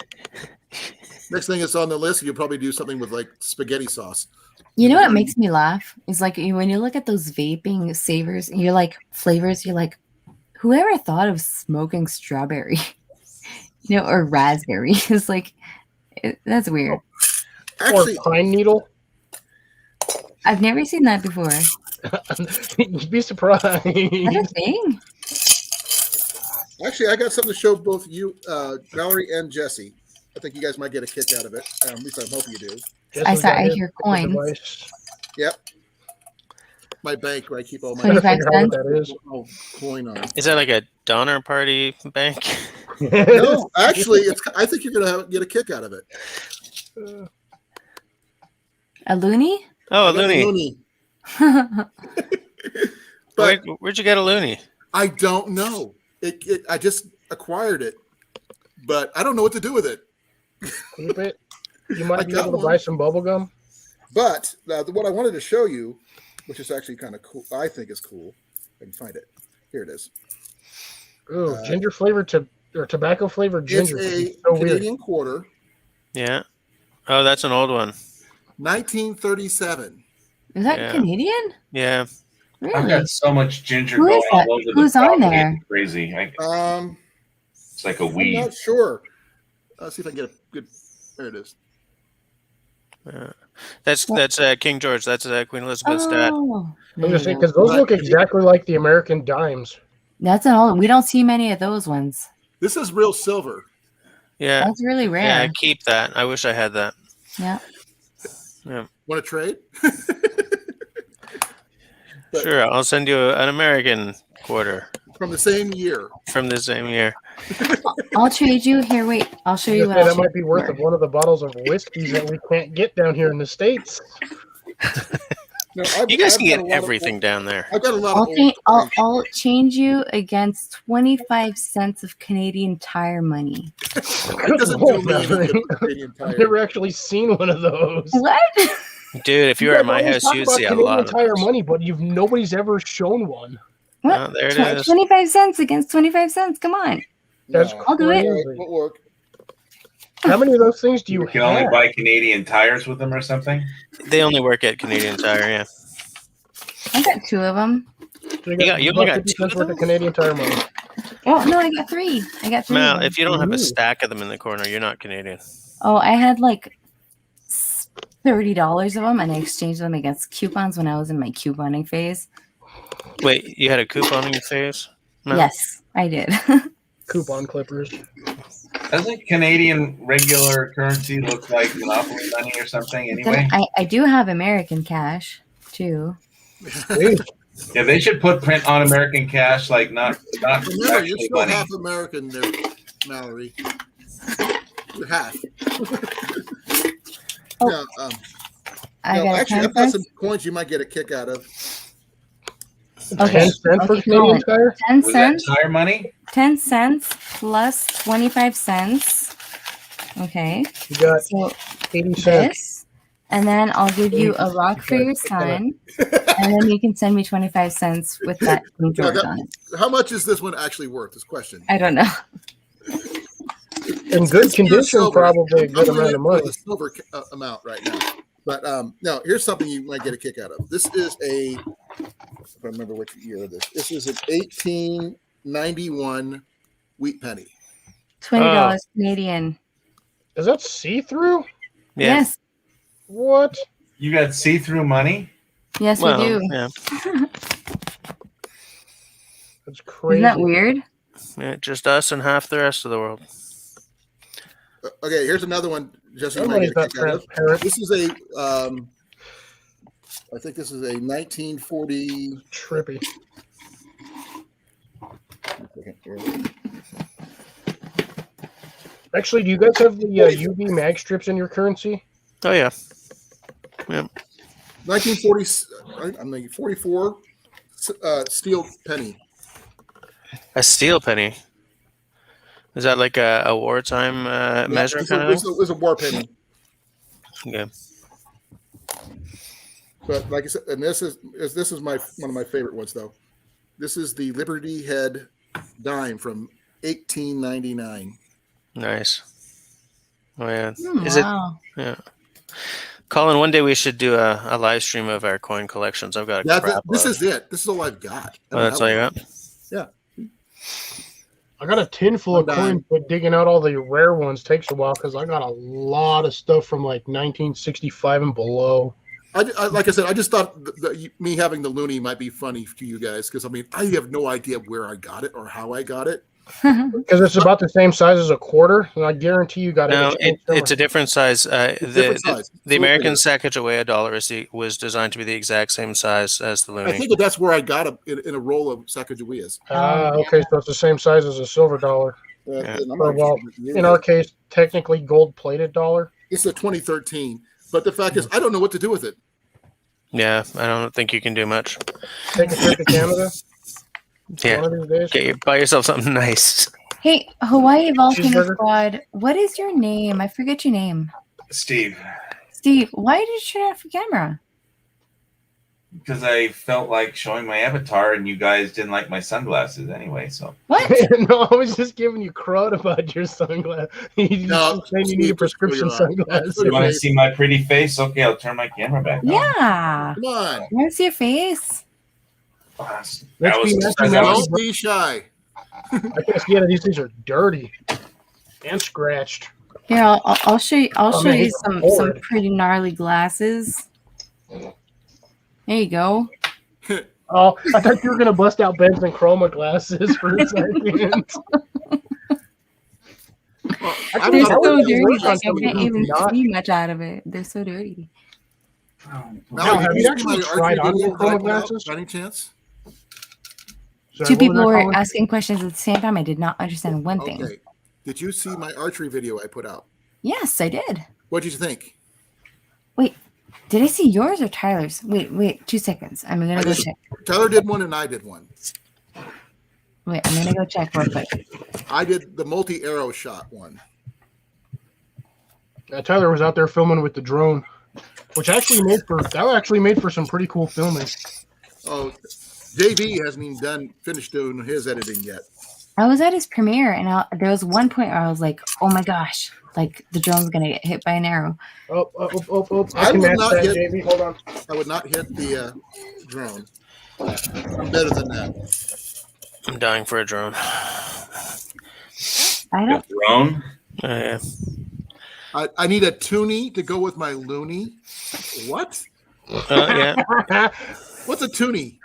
Speaker 1: Next thing that's on the list, you'll probably do something with like spaghetti sauce.
Speaker 7: You know what makes me laugh? Is like when you look at those vaping savers, and you're like flavors, you're like, whoever thought of smoking strawberry, or raspberry? It's like, that's weird.
Speaker 1: Actually,
Speaker 2: Or pine needle.
Speaker 7: I've never seen that before.
Speaker 2: You'd be surprised.
Speaker 7: That's a thing.
Speaker 1: I got something to show both you, Valerie and Jesse. I think you guys might get a kick out of it. At least I hope you do.
Speaker 7: I hear coins.
Speaker 2: Device.
Speaker 1: Yep. My bank where I keep all my
Speaker 7: 25
Speaker 2: Figure out what
Speaker 7: cents.
Speaker 2: that is.
Speaker 1: coin on.
Speaker 6: Is that like a Donner Party bank?
Speaker 1: No, actually, I think you're gonna get a kick out of it.
Speaker 7: A loony?
Speaker 6: Oh, a
Speaker 1: I got
Speaker 6: loony.
Speaker 1: But
Speaker 6: Where'd you get a loony?
Speaker 1: I don't know. I just acquired it but I don't know what to do with it.
Speaker 2: Keep it. You
Speaker 1: I
Speaker 2: might be
Speaker 1: got
Speaker 2: able to
Speaker 1: one.
Speaker 2: buy some bubble gum.
Speaker 1: But what I wanted to show you, which is actually kind of cool, I think is cool. I can find it. Here it is.
Speaker 2: Ooh, ginger flavored or tobacco flavored ginger.
Speaker 1: It's a
Speaker 2: so
Speaker 1: Canadian quarter,
Speaker 6: Yeah. Oh, that's an old one.
Speaker 1: 1937.
Speaker 7: Is that
Speaker 6: Yeah.
Speaker 7: Canadian?
Speaker 6: Yeah.
Speaker 3: I've
Speaker 7: Really?
Speaker 3: got so much ginger
Speaker 7: Who
Speaker 3: going
Speaker 7: is that?
Speaker 3: all over
Speaker 7: Who's
Speaker 3: the
Speaker 7: on
Speaker 3: property.
Speaker 7: there?
Speaker 3: It's crazy.
Speaker 1: Um,
Speaker 3: It's like a
Speaker 1: I'm
Speaker 3: weed.
Speaker 1: not sure. Let's see if I can get a good. There it is.
Speaker 6: That's King George. That's Queen Elizabeth's dad.
Speaker 7: Oh,
Speaker 2: I was gonna say because those
Speaker 1: But-
Speaker 2: look exactly like the American dimes.
Speaker 7: that's an old. We don't see many of those ones.
Speaker 1: This is real silver.
Speaker 6: Yeah.
Speaker 7: That's really
Speaker 6: Yeah,
Speaker 7: rare.
Speaker 6: keep that. I wish I had that.
Speaker 7: Yeah.
Speaker 6: Yeah.
Speaker 1: Want to trade? But-
Speaker 6: Sure, I'll send you an American quarter
Speaker 1: From the same year.
Speaker 6: from the same year.
Speaker 7: I'll trade you. Here, wait. I'll show you what.
Speaker 2: That
Speaker 7: I'll
Speaker 2: might be worth of one of the bottles of whiskeys that we can't get down here in the States.
Speaker 1: No,
Speaker 6: You guys can
Speaker 1: got a
Speaker 6: get
Speaker 1: lot of
Speaker 6: everything
Speaker 1: old-
Speaker 6: down there.
Speaker 1: I've got a lot
Speaker 7: I'll,
Speaker 1: of old
Speaker 7: change,
Speaker 1: coins.
Speaker 7: I'll change you against 25 cents of Canadian Tire money.
Speaker 1: It doesn't do
Speaker 2: Whoa,
Speaker 1: me any good
Speaker 2: Mallory.
Speaker 1: for Canadian
Speaker 2: I've
Speaker 1: Tire.
Speaker 2: never actually seen one of those.
Speaker 7: What?
Speaker 6: Dude, if you were
Speaker 2: guys
Speaker 6: at my
Speaker 2: always
Speaker 6: house,
Speaker 2: talk
Speaker 6: you'd
Speaker 2: about
Speaker 6: see a
Speaker 2: Canadian
Speaker 6: lot of
Speaker 2: Tire
Speaker 6: those.
Speaker 2: money, but nobody's ever shown one.
Speaker 7: What?
Speaker 6: Oh, there it is.
Speaker 7: 25 cents against 25 cents. Come on.
Speaker 2: That's
Speaker 1: No.
Speaker 7: I'll do it.
Speaker 2: crazy.
Speaker 1: Won't work.
Speaker 2: How many of those things do
Speaker 3: You
Speaker 2: you
Speaker 3: can
Speaker 2: have?
Speaker 3: only buy Canadian tires with them or something.
Speaker 6: They only work at Canadian Tire, yeah.
Speaker 7: I got 2 of them.
Speaker 2: So
Speaker 6: You only got
Speaker 2: 50
Speaker 6: 2
Speaker 2: cents
Speaker 6: of
Speaker 2: worth
Speaker 6: them?
Speaker 2: of Canadian Tire money.
Speaker 7: Oh, no, I got 3. I got 3.
Speaker 6: Mal,
Speaker 7: of them.
Speaker 6: if you don't have
Speaker 2: Ooh.
Speaker 6: a stack of them in the corner, you're not Canadian.
Speaker 7: Oh, I had like $30 of them, and I exchanged them against coupons when I was in my couponing phase.
Speaker 6: Wait, you had a couponing phase? No.
Speaker 7: Yes, I did.
Speaker 2: Coupon clippers.
Speaker 3: Doesn't Canadian regular currency look like monopoly money or something anyway?
Speaker 7: Then I do have American cash too.
Speaker 2: Hey,
Speaker 3: Yeah, they should put print on American cash, like not
Speaker 1: Remember, you're
Speaker 3: actual
Speaker 1: still
Speaker 3: money.
Speaker 1: half American there, Mallory. You're half.
Speaker 7: Oh.
Speaker 1: No,
Speaker 7: I
Speaker 1: no,
Speaker 7: got
Speaker 1: actually,
Speaker 7: 10
Speaker 1: I've got
Speaker 7: cents.
Speaker 1: some coins you might get a kick out of.
Speaker 7: Okay.
Speaker 2: 10 cents for
Speaker 7: Okay,
Speaker 2: Canadian
Speaker 7: Colin.
Speaker 2: Tire?
Speaker 7: 10
Speaker 3: Was that
Speaker 7: cents.
Speaker 3: tire money?
Speaker 7: 10 cents plus 25 cents. Okay.
Speaker 2: You got
Speaker 7: So
Speaker 2: 80 cents.
Speaker 7: this, and then I'll give you a rock for your son, and then you can send me 25 cents with that King George
Speaker 1: that-
Speaker 7: on it.
Speaker 1: How much is this one actually worth? This question.
Speaker 7: I don't know.
Speaker 2: In good
Speaker 1: It's pure
Speaker 2: condition,
Speaker 1: silver.
Speaker 2: probably a good
Speaker 1: I'm
Speaker 2: amount of
Speaker 1: looking
Speaker 2: money.
Speaker 1: at the silver amount right now. But now here's something you might get a kick out of. This is if I remember which year this. This is an 1891 wheat penny.
Speaker 7: $20 Canadian.
Speaker 2: Is that see-through?
Speaker 6: Yeah.
Speaker 7: Yes.
Speaker 2: What?
Speaker 3: You got see-through money?
Speaker 7: Yes,
Speaker 6: Well,
Speaker 7: we do.
Speaker 6: yeah.
Speaker 2: That's crazy.
Speaker 7: Isn't that weird?
Speaker 6: Yeah, just us and half the rest of the world.
Speaker 1: Okay, here's another one. Jesse
Speaker 2: That
Speaker 1: might
Speaker 2: money's
Speaker 1: get a
Speaker 2: not
Speaker 1: kick out of.
Speaker 2: transparent.
Speaker 1: This is a I think this is a 1940.
Speaker 2: Trippy. Actually, do you guys have the UV mag strips in your currency?
Speaker 6: Oh, yeah.
Speaker 1: 1940. I'm thinking 44 steel penny.
Speaker 6: A steel penny. Is that like a wartime measure
Speaker 1: This
Speaker 6: kind of
Speaker 1: is a war penny.
Speaker 6: thing? Yeah.
Speaker 1: But like I said, and this is one of my favorite ones though. This is the Liberty Head dime from 1899.
Speaker 6: Nice. Oh, yeah. Is it?
Speaker 7: Wow.
Speaker 6: Yeah. Colin, one day we should do a live stream of our coin collections. I've got a crap
Speaker 1: This
Speaker 6: load.
Speaker 1: is it. This is all I've got.
Speaker 6: Oh, that's all you got?
Speaker 2: I got a tin full of
Speaker 1: I'm done.
Speaker 2: coins, but digging out all the rare ones takes a while because I got a lot of stuff from like 1965 and below.
Speaker 1: I like I said, I just thought me having the loony might be funny to you guys because I mean I have no idea where I got it or how I got it.
Speaker 2: Because it's about the same size as a quarter, and I guarantee you got
Speaker 6: No,
Speaker 2: it.
Speaker 6: it's a different size.
Speaker 1: Different size.
Speaker 6: The American Sacagawea dollar was designed to be the exact same size as the
Speaker 1: I
Speaker 6: loonie.
Speaker 1: think that's where I got it in a roll of Sacagaweas.
Speaker 2: Okay, so it's the same size as a silver dollar.
Speaker 6: Yeah.
Speaker 1: And I'm
Speaker 2: Or,
Speaker 1: not
Speaker 2: well,
Speaker 1: sure.
Speaker 2: in our case, technically gold-plated dollar.
Speaker 1: It's a 2013, but the fact is I don't know what to do with it.
Speaker 6: Yeah, I don't think you can do much.
Speaker 2: Take a trip to Canada
Speaker 6: Yeah,
Speaker 2: one of these days.
Speaker 6: buy yourself something nice.
Speaker 7: Hey, Hawaii Volcano
Speaker 2: Cheeseburger?
Speaker 7: Squad, what is your name? I forget your name.
Speaker 3: Steve,
Speaker 7: Steve, why did you turn off your camera?
Speaker 3: because I felt like showing my avatar, and you guys didn't like my sunglasses anyway. So
Speaker 7: What?
Speaker 2: No, I was just giving you crud about your sunglasses. You
Speaker 1: No,
Speaker 2: just saying you
Speaker 1: Steve,
Speaker 2: need a
Speaker 1: just close
Speaker 2: prescription
Speaker 1: your eyes.
Speaker 2: sunglasses.
Speaker 3: you want to see my pretty face? Okay, I'll turn my camera back on.
Speaker 7: Yeah.
Speaker 1: Come on.
Speaker 7: I want to see your face.
Speaker 2: Let's
Speaker 3: That was
Speaker 2: be
Speaker 3: because
Speaker 2: messy,
Speaker 3: I
Speaker 2: messy.
Speaker 3: was
Speaker 1: Don't be shy.
Speaker 2: I can't see it. These things are dirty and scratched.
Speaker 7: Here, I'll show you. I'll
Speaker 2: Oh,
Speaker 7: show
Speaker 2: man,
Speaker 7: you
Speaker 2: he's
Speaker 7: some
Speaker 2: bored.
Speaker 7: pretty gnarly glasses. There you go.
Speaker 2: Oh, I thought you were gonna bust out Ben's and chroma glasses for a second.
Speaker 1: Well,
Speaker 2: Actually,
Speaker 7: They're
Speaker 2: that would
Speaker 7: so
Speaker 2: be
Speaker 7: dirty.
Speaker 2: worse on
Speaker 7: Like I
Speaker 2: somebody
Speaker 7: can't
Speaker 2: who's
Speaker 7: even
Speaker 2: not-
Speaker 7: see much out of it. They're so dirty.
Speaker 2: Now, have
Speaker 1: did
Speaker 2: you
Speaker 1: see
Speaker 2: actually
Speaker 1: my
Speaker 2: tried
Speaker 1: archery
Speaker 2: on
Speaker 1: video
Speaker 2: your
Speaker 1: that I
Speaker 2: chroma
Speaker 1: put out
Speaker 2: glasses?
Speaker 1: by any chance?
Speaker 2: Sorry,
Speaker 7: Two
Speaker 2: what was
Speaker 7: people
Speaker 2: that,
Speaker 7: were
Speaker 2: Colin?
Speaker 7: asking questions at the same time. I did not understand one thing.
Speaker 1: Okay. Did you see my archery video I put out?
Speaker 7: Yes, I did.
Speaker 1: What did you think?
Speaker 7: Wait, did I see yours or Tyler's? Wait, 2 seconds. I'm gonna
Speaker 1: I
Speaker 7: go
Speaker 1: just-
Speaker 7: check.
Speaker 1: Tyler did one and I did one.
Speaker 7: Wait, I'm gonna go check real quick.
Speaker 1: I did the multi-arrow shot one.
Speaker 2: Tyler was out there filming with the drone, which actually made for some pretty cool filming.
Speaker 1: Oh, JV hasn't even finished doing his editing yet.
Speaker 7: I was at his premiere, and there was one point where I was like, "Oh my gosh!" Like the drone's gonna get hit by an arrow.
Speaker 2: Oh!
Speaker 1: I
Speaker 2: I can
Speaker 1: would
Speaker 2: match
Speaker 1: not
Speaker 2: that,
Speaker 1: hit-
Speaker 2: JV. Hold on.
Speaker 1: I would not hit the drone. I'm better than that.
Speaker 6: I'm dying for a drone.
Speaker 7: I
Speaker 3: The
Speaker 7: don't.
Speaker 3: drone.
Speaker 6: Yeah.
Speaker 1: I need a toonie to go with my loony. What?
Speaker 6: Yeah.
Speaker 1: What's a toonie?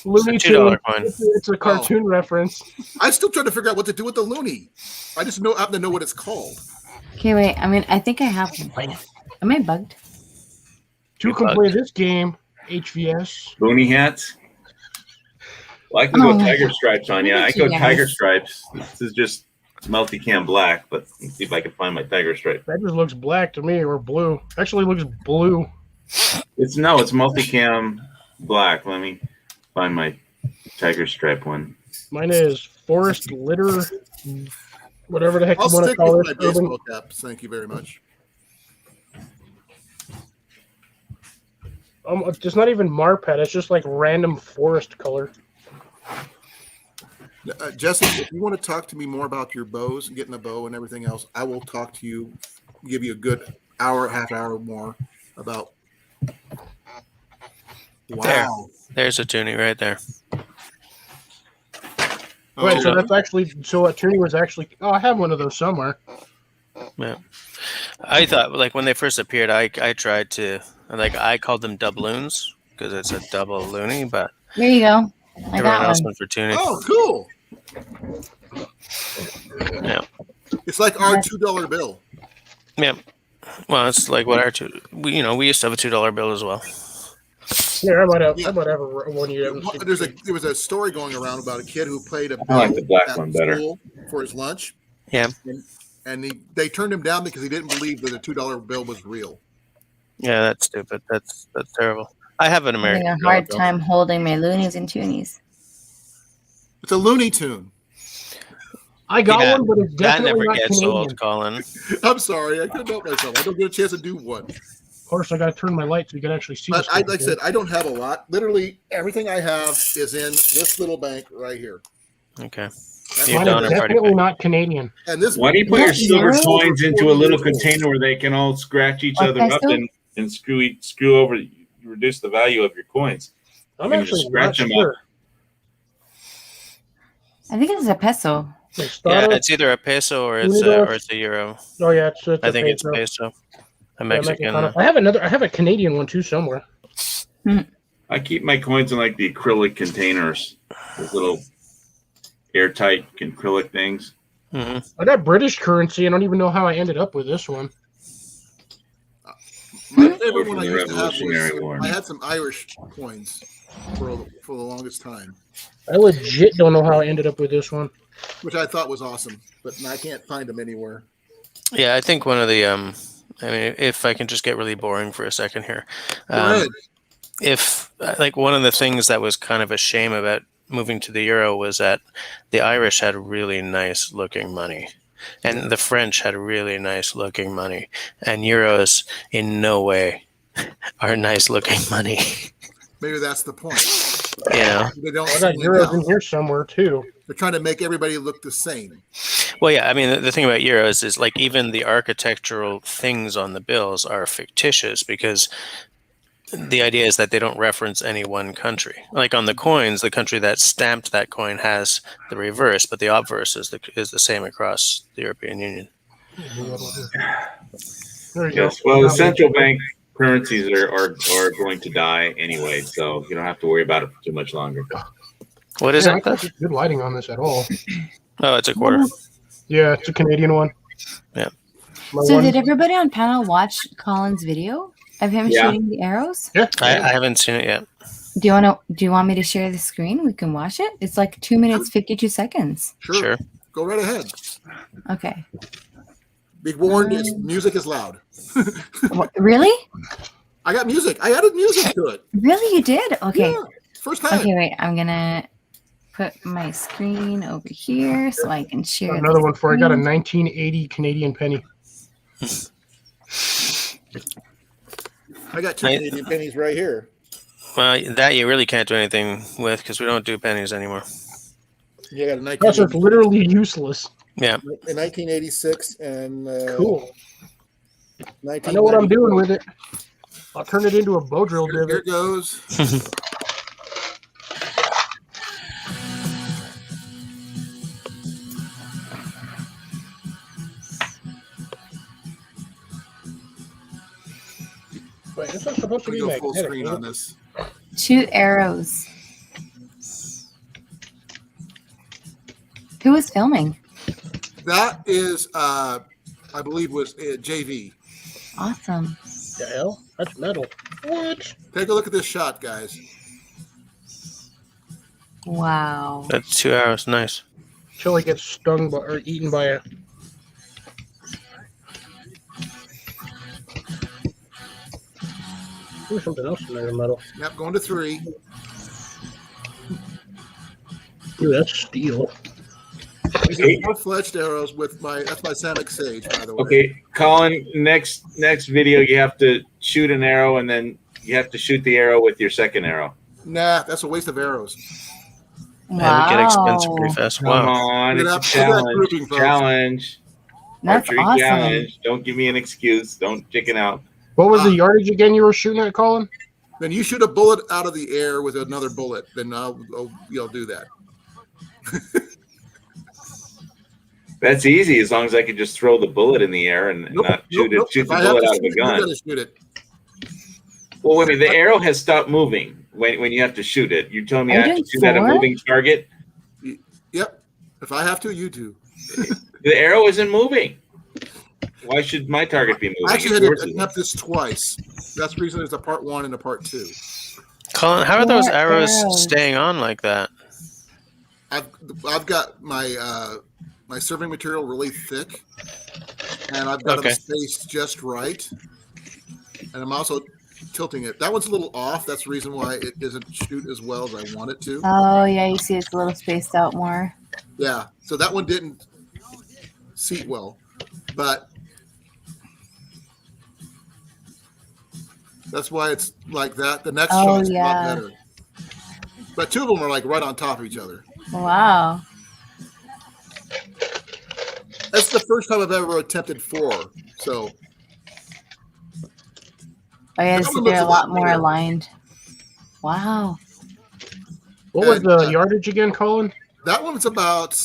Speaker 2: Looney
Speaker 6: It's a $2
Speaker 2: Tunes.
Speaker 6: coin.
Speaker 2: It's a cartoon reference.
Speaker 1: I'm still trying to figure out what to do with the loony. I just happen to know what it's called.
Speaker 7: Okay, wait. I think I have one. Am I bugged?
Speaker 2: Two can play this game. HVS.
Speaker 3: Looney hats. Well, I can
Speaker 7: Oh
Speaker 3: go
Speaker 7: my
Speaker 3: Tiger
Speaker 7: God.
Speaker 3: Stripes on you.
Speaker 7: Look
Speaker 3: I
Speaker 7: at
Speaker 3: go
Speaker 7: you guys.
Speaker 3: Tiger Stripes. This is just multicam black, but let's see if I can find my Tiger Stripe.
Speaker 2: That just looks black to me, or blue. Actually, looks blue.
Speaker 3: It's multicam black. Let me find my Tiger Stripe one.
Speaker 2: Mine is Forest Litter, whatever the heck
Speaker 1: I'll
Speaker 2: you want to
Speaker 1: stick
Speaker 2: call
Speaker 1: with
Speaker 2: it.
Speaker 1: my baseball caps. Thank you very much.
Speaker 2: It's not even Marpet. It's just like random forest color.
Speaker 1: Jesse, if you want to talk to me more about your bows and getting a bow and everything else, I will talk to you, give you a good hour, half hour more about. Wow.
Speaker 6: There's a tuning right there.
Speaker 2: Right, so
Speaker 1: Oh,
Speaker 2: that's actually Toonie was actually. Oh, I have one of those somewhere.
Speaker 6: Yeah. I thought like when they first appeared, I tried to I called them doubloons because it's a double loony, but
Speaker 7: There you go. I
Speaker 6: everyone
Speaker 7: got
Speaker 6: else
Speaker 7: one.
Speaker 6: went for tuning.
Speaker 1: oh, cool.
Speaker 6: Yeah.
Speaker 1: It's like our $2 bill.
Speaker 6: Yeah. Well, it's like what our two. We used to have a $2 bill as well.
Speaker 2: Here, I might have a one you haven't seen.
Speaker 1: There was a story going around about a kid who played a
Speaker 3: I like
Speaker 1: bill
Speaker 3: the black
Speaker 1: at
Speaker 3: one better.
Speaker 1: school for his lunch.
Speaker 6: Yeah.
Speaker 1: And they turned him down because he didn't believe that a $2 bill was real.
Speaker 6: Yeah, that's stupid. That's terrible. I have an
Speaker 7: I'm having
Speaker 6: American
Speaker 7: a hard
Speaker 6: bill.
Speaker 7: time holding my loonies and toonies.
Speaker 1: It's a Looney Tune.
Speaker 2: I got
Speaker 6: Yeah,
Speaker 2: one, but it's
Speaker 6: That
Speaker 2: definitely
Speaker 6: never
Speaker 2: not
Speaker 6: gets
Speaker 2: Canadian.
Speaker 6: old, Colin.
Speaker 1: I'm sorry, I couldn't help myself. I don't get a chance to do one.
Speaker 2: Of course, I got to turn my light so you can actually see.
Speaker 1: But
Speaker 2: this
Speaker 1: like I said, I don't have a lot. Literally everything I have is in this little bank right here.
Speaker 6: Okay.
Speaker 1: That's
Speaker 6: You're
Speaker 2: Mine
Speaker 6: done
Speaker 2: is
Speaker 6: or party
Speaker 2: definitely
Speaker 6: pack?
Speaker 2: not Canadian.
Speaker 1: And this
Speaker 3: Why do you put your
Speaker 7: What,
Speaker 3: silver
Speaker 7: zero?
Speaker 3: coins into a little
Speaker 1: 40 years old.
Speaker 3: container where they can all scratch each
Speaker 7: What
Speaker 3: other up
Speaker 7: peso?
Speaker 3: and screw over, reduce the value of your coins?
Speaker 2: I'm
Speaker 3: You can
Speaker 2: actually
Speaker 3: just scratch
Speaker 2: not
Speaker 3: them
Speaker 2: sure.
Speaker 7: I think it's a peso.
Speaker 2: Like
Speaker 6: Yeah,
Speaker 2: Starter-
Speaker 6: it's either a peso or it's a euro.
Speaker 2: Oh yeah, it's
Speaker 6: I
Speaker 2: a
Speaker 6: think it's
Speaker 2: peso.
Speaker 6: peso. A
Speaker 2: Yeah,
Speaker 6: Mexican.
Speaker 2: Mexicano. I have a Canadian one too somewhere.
Speaker 3: I keep my coins in like the acrylic containers, those little airtight acrylic things.
Speaker 6: hmm
Speaker 2: I got British currency. I don't even know how I ended up with this one.
Speaker 1: My favorite
Speaker 3: From
Speaker 1: one I
Speaker 3: the
Speaker 1: used to have
Speaker 3: Revolutionary
Speaker 1: was
Speaker 3: War.
Speaker 1: I had some Irish coins for the longest time,
Speaker 2: I legit don't know how I ended up with this one.
Speaker 1: which I thought was awesome, but I can't find them anywhere.
Speaker 6: Yeah, I think one of the I mean, if I can just get really boring for a second here,
Speaker 1: Go ahead.
Speaker 6: if like one of the things that was kind of a shame about moving to the euro was that the Irish had really nice looking money, and the French had really nice looking money, and euros in no way are nice looking money.
Speaker 1: Maybe that's the point.
Speaker 6: You know,
Speaker 1: They don't
Speaker 2: I got
Speaker 1: stand
Speaker 2: euros
Speaker 1: out.
Speaker 2: in here somewhere too.
Speaker 1: They're trying to make everybody look the same.
Speaker 6: well, yeah. I mean, the thing about euros is like even the architectural things on the bills are fictitious because the idea is that they don't reference any one country. Like on the coins, the country that stamped that coin has the reverse, but the obverse is the same across the European Union.
Speaker 2: There you
Speaker 3: Yes.
Speaker 2: go.
Speaker 3: Well, the central bank currencies are going to die anyway, so you don't have to worry about it for too much longer.
Speaker 6: What is
Speaker 2: I
Speaker 6: it?
Speaker 2: can't get good lighting on this at all.
Speaker 6: Oh, it's a quarter.
Speaker 2: Yeah, it's a Canadian one.
Speaker 6: Yeah.
Speaker 7: So did everybody on panel watch Colin's video of him shooting the arrows?
Speaker 2: Yeah.
Speaker 6: I haven't seen it yet.
Speaker 7: Do you want me to share the screen? We can watch it. It's like 2 minutes 52 seconds.
Speaker 6: Sure.
Speaker 1: Go right ahead.
Speaker 7: Okay.
Speaker 1: Be warned, music is loud.
Speaker 7: Really?
Speaker 1: I got music. I added music to it.
Speaker 7: Really, you did? Okay.
Speaker 1: Yeah, first time.
Speaker 7: Okay, wait. I'm gonna put my screen over here so I can share.
Speaker 2: Another
Speaker 7: the
Speaker 2: one for I got a
Speaker 7: screen.
Speaker 2: 1980 Canadian penny.
Speaker 1: I got 2 Canadian pennies right here.
Speaker 6: Well, that you really can't do anything with because we don't do pennies anymore.
Speaker 1: You got a
Speaker 2: That's just literally useless.
Speaker 6: Yeah.
Speaker 1: in 1986 and
Speaker 2: Cool. I know what I'm doing with it. I'll turn it into a bow drill
Speaker 1: Here
Speaker 2: divot.
Speaker 1: it goes.
Speaker 2: Wait, this one's supposed to
Speaker 1: We
Speaker 2: be
Speaker 1: go full
Speaker 2: magnetic.
Speaker 1: screen
Speaker 2: isn't
Speaker 1: on
Speaker 2: it?
Speaker 1: this.
Speaker 7: Shoot arrows. Who was filming?
Speaker 1: That is, I believe, was JV.
Speaker 7: Awesome.
Speaker 2: The hell? That's metal. What?
Speaker 1: Take a look at this shot, guys.
Speaker 7: Wow.
Speaker 6: That's 2 hours. Nice.
Speaker 2: Till he gets stung by, or eaten by a. There's something else in there, metal.
Speaker 1: Yep, going to 3.
Speaker 2: Ooh, that's steel.
Speaker 1: These are full-fledged arrows with that's my Samick Sage, by the way.
Speaker 3: Okay, Colin. Next video, you have to shoot an arrow, and then you have to shoot the arrow with your second arrow.
Speaker 1: Nah, that's a waste of arrows.
Speaker 6: That would get expensive pretty fast.
Speaker 3: Come
Speaker 6: Wow.
Speaker 3: on,
Speaker 1: Look at
Speaker 3: it's a
Speaker 1: that
Speaker 3: challenge.
Speaker 1: grouping, folks.
Speaker 3: Challenge.
Speaker 7: That's
Speaker 3: Archery
Speaker 7: awesome.
Speaker 3: challenge. Don't give me an excuse. Don't chicken out.
Speaker 2: What was the yardage again you were shooting at, Colin?
Speaker 1: Then you shoot a bullet out of the air with another bullet. Then I'll do that.
Speaker 3: That's easy as long as I can just throw the bullet in the air and not shoot the
Speaker 1: If I have
Speaker 3: bullet
Speaker 1: to
Speaker 3: out of
Speaker 1: shoot
Speaker 3: the
Speaker 1: it, you
Speaker 3: gun.
Speaker 1: gotta shoot it.
Speaker 3: Well, wait a minute. The arrow has stopped moving when you have to shoot it. You're telling me
Speaker 7: Are
Speaker 3: I
Speaker 7: you
Speaker 3: have to
Speaker 7: doing
Speaker 3: shoot at a
Speaker 7: 4?
Speaker 3: moving target?
Speaker 1: Yep. If I have to, you do.
Speaker 3: The arrow isn't moving. Why should my target be moving?
Speaker 1: I actually
Speaker 3: If
Speaker 1: had
Speaker 3: yours
Speaker 1: to
Speaker 3: isn't.
Speaker 1: attempt this twice. That's the reason there's a part 1 and a part 2.
Speaker 6: Colin, how are those
Speaker 7: More
Speaker 6: arrows
Speaker 7: arrows.
Speaker 6: staying on like that?
Speaker 1: I've got my my serving material really thick, and I've got
Speaker 6: Okay.
Speaker 1: them spaced just right. And I'm also tilting it. That one's a little off. That's the reason why it doesn't shoot as well as I want it to.
Speaker 7: Oh, yeah, you see it's a little spaced out more.
Speaker 1: Yeah. So that one didn't seat well, but that's why it's like that. The next
Speaker 7: Oh,
Speaker 1: shot's a lot
Speaker 7: yeah.
Speaker 1: better. But 2 of them are like right on top of each other.
Speaker 7: Wow.
Speaker 1: That's the first time I've ever attempted 4. So
Speaker 7: Oh, yeah,
Speaker 1: That
Speaker 7: so
Speaker 1: one
Speaker 7: they're
Speaker 1: looks
Speaker 7: a
Speaker 1: a
Speaker 7: lot
Speaker 1: lot
Speaker 7: more
Speaker 1: better.
Speaker 7: aligned. Wow.
Speaker 2: What was
Speaker 1: And,
Speaker 2: the yardage again, Colin?
Speaker 1: that one's about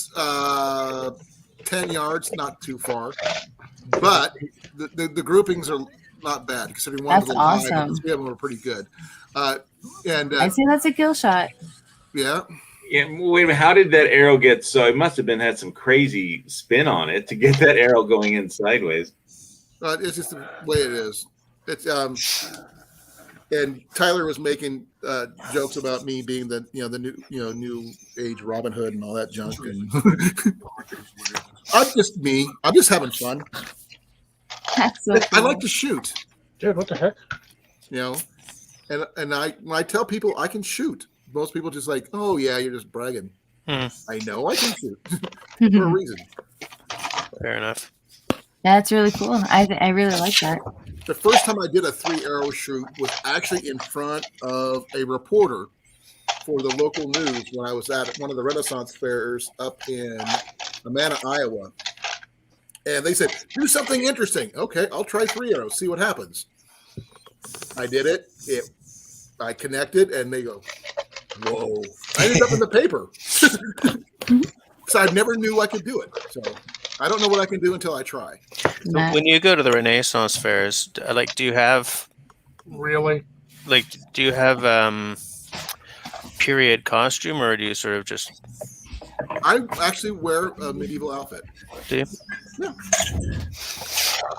Speaker 1: 10 yards, not too far. But the groupings are not bad considering one
Speaker 7: That's
Speaker 1: was a little high,
Speaker 7: awesome.
Speaker 1: but 3 of them are pretty good. And
Speaker 7: I say that's a kill shot.
Speaker 1: yeah,
Speaker 3: Yeah, wait a minute. How did that arrow get? So it must have had some crazy spin on it to get that arrow going in sideways.
Speaker 1: it's just the way it is. It's and Tyler was making jokes about me being the new age Robin Hood and all that junk. And I'm just me. I'm just having fun.
Speaker 7: That's so
Speaker 1: I
Speaker 7: cool.
Speaker 1: like to shoot,
Speaker 2: Dude, what the heck?
Speaker 1: and when I tell people I can shoot, most people just like, oh yeah, you're just bragging.
Speaker 6: Hmm.
Speaker 1: I know I can shoot for a reason.
Speaker 6: Fair enough.
Speaker 7: That's really cool. I really like that.
Speaker 1: The first time I did a 3-arrow shoot was actually in front of a reporter for the local news when I was at one of the Renaissance fairs up in Amana, Iowa. And they said, do something interesting. Okay, I'll try 3 arrows, see what happens. I did it. I connected, and they go, whoa. I ended up in the paper. So I never knew I could do it. So I don't know what I can do until I try.
Speaker 6: So when you go to the Renaissance fairs, do you have
Speaker 2: Really?
Speaker 6: period costume, or do you sort of just?
Speaker 1: I actually wear a medieval outfit.
Speaker 6: Do you?
Speaker 1: Yeah.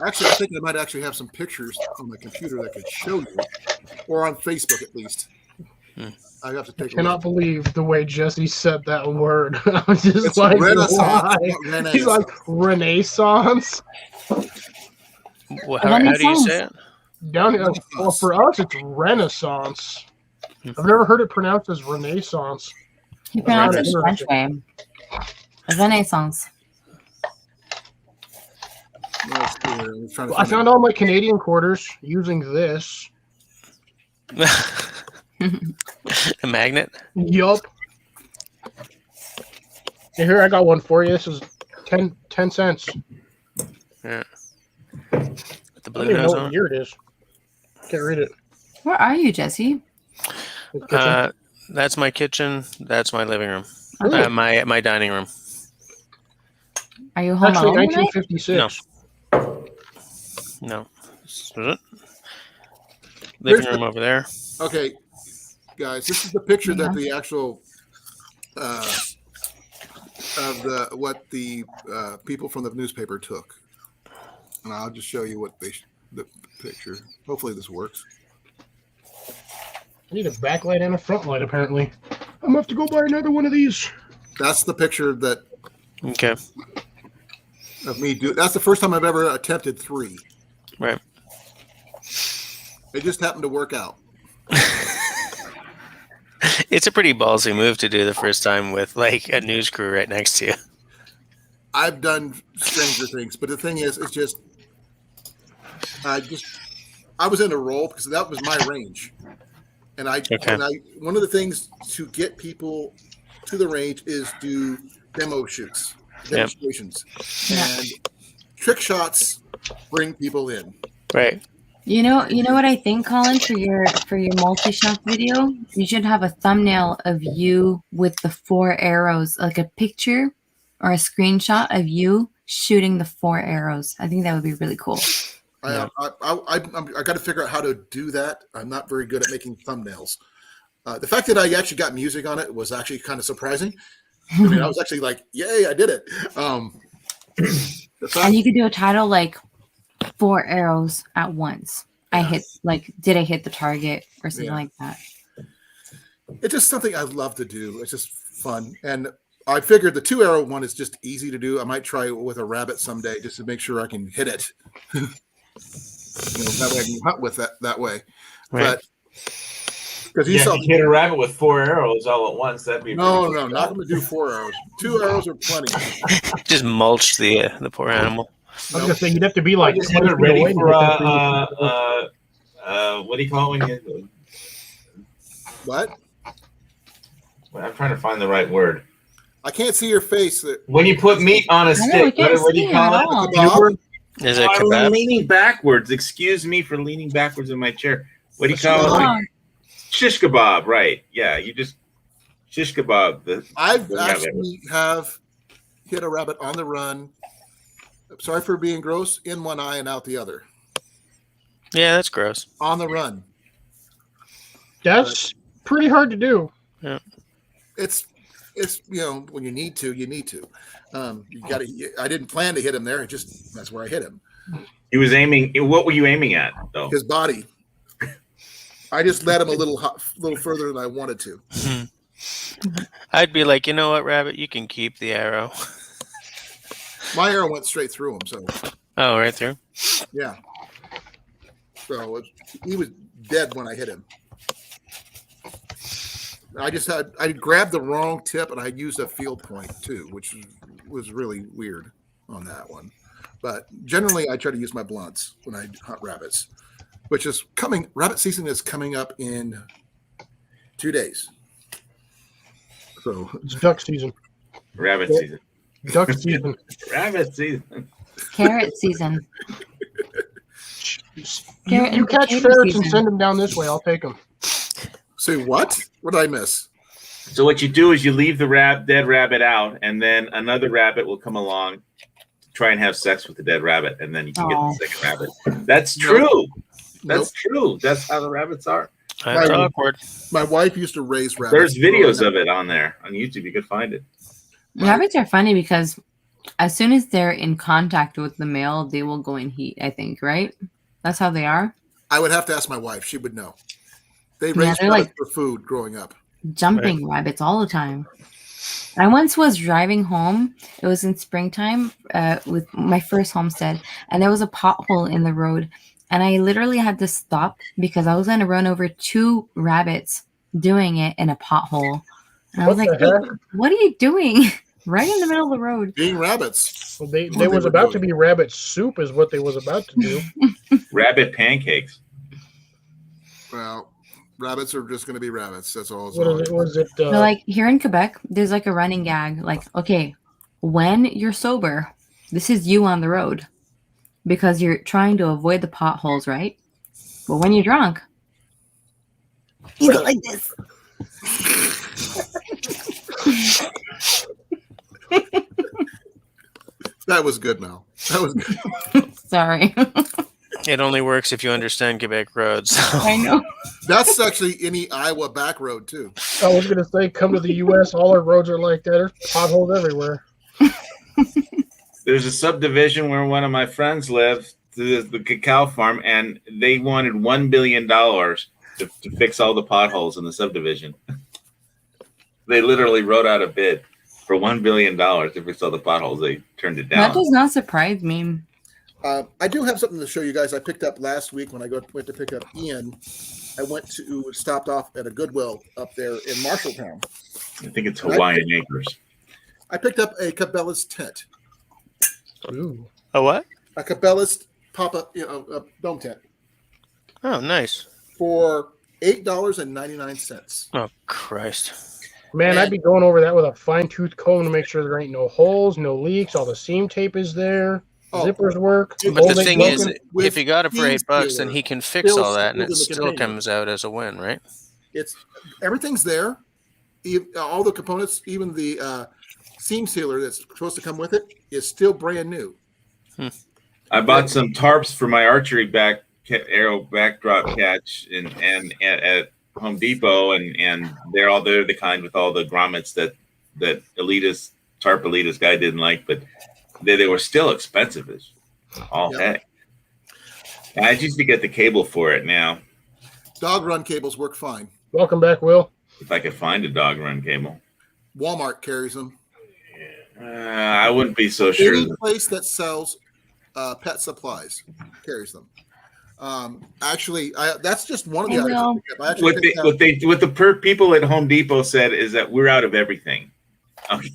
Speaker 1: Actually, I think I might actually have some pictures on my computer that could show you, or on Facebook at least. I have to take.
Speaker 2: I cannot believe the way Jesse said that word. I was just
Speaker 1: It's
Speaker 2: like,
Speaker 1: Renaissance.
Speaker 2: why? He's like, Renaissance?
Speaker 6: Well, how do you say it?
Speaker 2: Down here, well, for us, it's Renaissance. I've never heard it pronounced as Renaissance.
Speaker 7: You pronounce it the French way. Renaissance.
Speaker 2: I found all my Canadian quarters using this.
Speaker 6: A magnet?
Speaker 2: Yup. Here, I got one for you. This is 10 cents.
Speaker 6: Yeah. With the
Speaker 2: I don't
Speaker 6: blue
Speaker 2: even know
Speaker 6: nose
Speaker 2: what
Speaker 6: on.
Speaker 2: year it is. Can't read it.
Speaker 7: Where are you, Jesse?
Speaker 6: That's my kitchen. That's my living room.
Speaker 2: Really?
Speaker 6: My dining room.
Speaker 7: Are you home
Speaker 2: Actually,
Speaker 7: alone tonight?
Speaker 2: 1956.
Speaker 6: No. Is it? Living room over there.
Speaker 1: Okay, guys, this is the picture that the actual of what the people from the newspaper took, and I'll just show you what the picture. Hopefully, this works.
Speaker 2: I need a backlight and a front light, apparently. I'm going to have to go buy another one of these.
Speaker 1: That's the picture that
Speaker 6: Okay.
Speaker 1: of me do. That's the first time I've ever attempted 3.
Speaker 6: Right.
Speaker 1: It just happened to work out.
Speaker 6: It's a pretty ballsy move to do the first time with like a news crew right next to you.
Speaker 1: I've done stranger things, but the thing is, it's just I was in a role because that was my range, and one of the things to get people to the range is do demonstrations, and trick shots bring people in.
Speaker 6: Right.
Speaker 7: You know what I think, Colin, for your multi-shot video? You should have a thumbnail of you with the 4 arrows, like a picture or a screenshot of you shooting the 4 arrows. I think that would be really cool.
Speaker 1: I got to figure out how to do that. I'm not very good at making thumbnails. The fact that I actually got music on it was actually kind of surprising. I mean, I was actually like, "Yay, I did it!"
Speaker 7: And you could do a title like 4 arrows at once. Did I hit the target or something like that?
Speaker 1: It's just something I love to do. It's just fun. And I figured the 2-arrow one is just easy to do. I might try it with a rabbit someday just to make sure I can hit it. That way I can hunt with that way.
Speaker 6: Right.
Speaker 1: But because you
Speaker 3: hit a rabbit with 4 arrows all at once, that'd be
Speaker 1: no, not going to do 4 arrows. 2 arrows are plenty.
Speaker 6: Just mulch the poor animal.
Speaker 2: I was going to say, you'd have to be like,
Speaker 3: just have it ready for what do you call it when you?
Speaker 1: What?
Speaker 3: I'm trying to find the right word.
Speaker 1: I can't see your face.
Speaker 3: When you put meat on a stick, what do you call it?
Speaker 1: Kebab?
Speaker 6: Is it
Speaker 3: I'm
Speaker 6: kebab?
Speaker 3: leaning backwards. Excuse me for leaning backwards in my chair. What do you call it? Shish kebab, right? Yeah, you just shish kebab.
Speaker 1: I've actually hit a rabbit on the run. I'm sorry for being gross. In one eye and out the other.
Speaker 6: Yeah, that's gross.
Speaker 1: On the run.
Speaker 2: That's pretty hard to do.
Speaker 6: Yeah.
Speaker 1: It's when you need to, you need to. You got to. I didn't plan to hit him there. That's where I hit him.
Speaker 3: He was aiming. What were you aiming at, though?
Speaker 1: His body. I just led him a little further than I wanted to.
Speaker 6: I'd be like, you know what, rabbit, you can keep the arrow.
Speaker 1: My arrow went straight through him. So.
Speaker 6: Oh, right through.
Speaker 1: Yeah. So he was dead when I hit him. I grabbed the wrong tip and I used a field point too, which was really weird on that one. But generally, I try to use my blunts when I hunt rabbits, which is coming. Rabbit season is coming up in 2 days. So
Speaker 2: It's duck season.
Speaker 3: Rabbit season.
Speaker 2: Duck season.
Speaker 3: Rabbit season.
Speaker 7: Carrot season.
Speaker 2: You catch
Speaker 7: Carrot
Speaker 2: ferrets
Speaker 7: season.
Speaker 2: and send them down this way. I'll take them.
Speaker 1: say what? What did I miss?
Speaker 3: So what you do is you leave the dead rabbit out, and then another rabbit will come along, try and have sex with the dead rabbit, and then you can get the second rabbit. That's true. That's true. That's how the rabbits are.
Speaker 6: That's awkward.
Speaker 1: My wife used to raise rabbits.
Speaker 3: There's videos of it on there on YouTube. You could find it.
Speaker 7: Rabbits are funny because as soon as they're in contact with the male, they will go in heat, I think, right? That's how they are.
Speaker 1: I would have to ask my wife. She would know. They raised
Speaker 7: they're
Speaker 1: rabbits
Speaker 7: like
Speaker 1: for food growing up.
Speaker 7: jumping rabbits all the time. I once was driving home. It was in springtime with my first homestead, and there was a pothole in the road. And I literally had to stop because I was going to run over 2 rabbits doing it in a pothole. And I was like, hey, what are you doing? Right in the middle of the road.
Speaker 1: Being rabbits.
Speaker 2: Well, they was about to be rabbit soup is what they was about to do.
Speaker 3: Rabbit pancakes.
Speaker 1: Well, rabbits are just going to be rabbits. That's all.
Speaker 7: So like here in Quebec, there's like a running gag. Like, okay, when you're sober, this is you on the road. Because you're trying to avoid the potholes, right? But when you're drunk, you go like this.
Speaker 1: That was good, Mel. That was good.
Speaker 7: Sorry.
Speaker 6: It only works if you understand Quebec roads.
Speaker 7: I know.
Speaker 1: That's actually any Iowa back road, too.
Speaker 2: I was going to say, come to the U.S., all our roads are like that. There's potholes everywhere.
Speaker 3: There's a subdivision where one of my friends lived, the cacao farm, and they wanted $1 billion to fix all the potholes in the subdivision. They literally wrote out a bid for $1 billion to fix all the potholes. They turned it down.
Speaker 7: That does not surprise me.
Speaker 1: I do have something to show you guys. I picked up last week when I went to pick up Ian. I stopped off at a Goodwill up there in Marshalltown.
Speaker 3: I think it's Hawaiian Acres.
Speaker 1: I picked up a Cabela's tent.
Speaker 2: Ooh.
Speaker 6: A what?
Speaker 1: A Cabela's pop-up, a dome tent.
Speaker 6: Oh, nice.
Speaker 1: For $8.99.
Speaker 6: Oh, Christ.
Speaker 2: Man, I'd be going over that with a fine-tooth comb to make sure there ain't no holes, no leaks, all the seam tape is there, zippers work.
Speaker 6: But the thing is, if he got it for $8, then he can fix all that, and it still comes out as a win, right?
Speaker 1: Everything's there. All the components, even the seam sealer that's supposed to come with it, is still brand new.
Speaker 3: I bought some tarps for my archery arrow backdrop catch and at Home Depot, and they're the kind with all the grommets that tarp elitist guy didn't like, but they were still expensive as all heck. I just used to get the cable for it now.
Speaker 1: Dog run cables work fine.
Speaker 2: Welcome back, Will.
Speaker 3: If I could find a dog run cable.
Speaker 1: Walmart carries them.
Speaker 3: I wouldn't be so sure.
Speaker 1: Any place that sells pet supplies carries them. Actually, that's just one of the items.
Speaker 3: What the people at Home Depot said is that we're out of everything. Okay.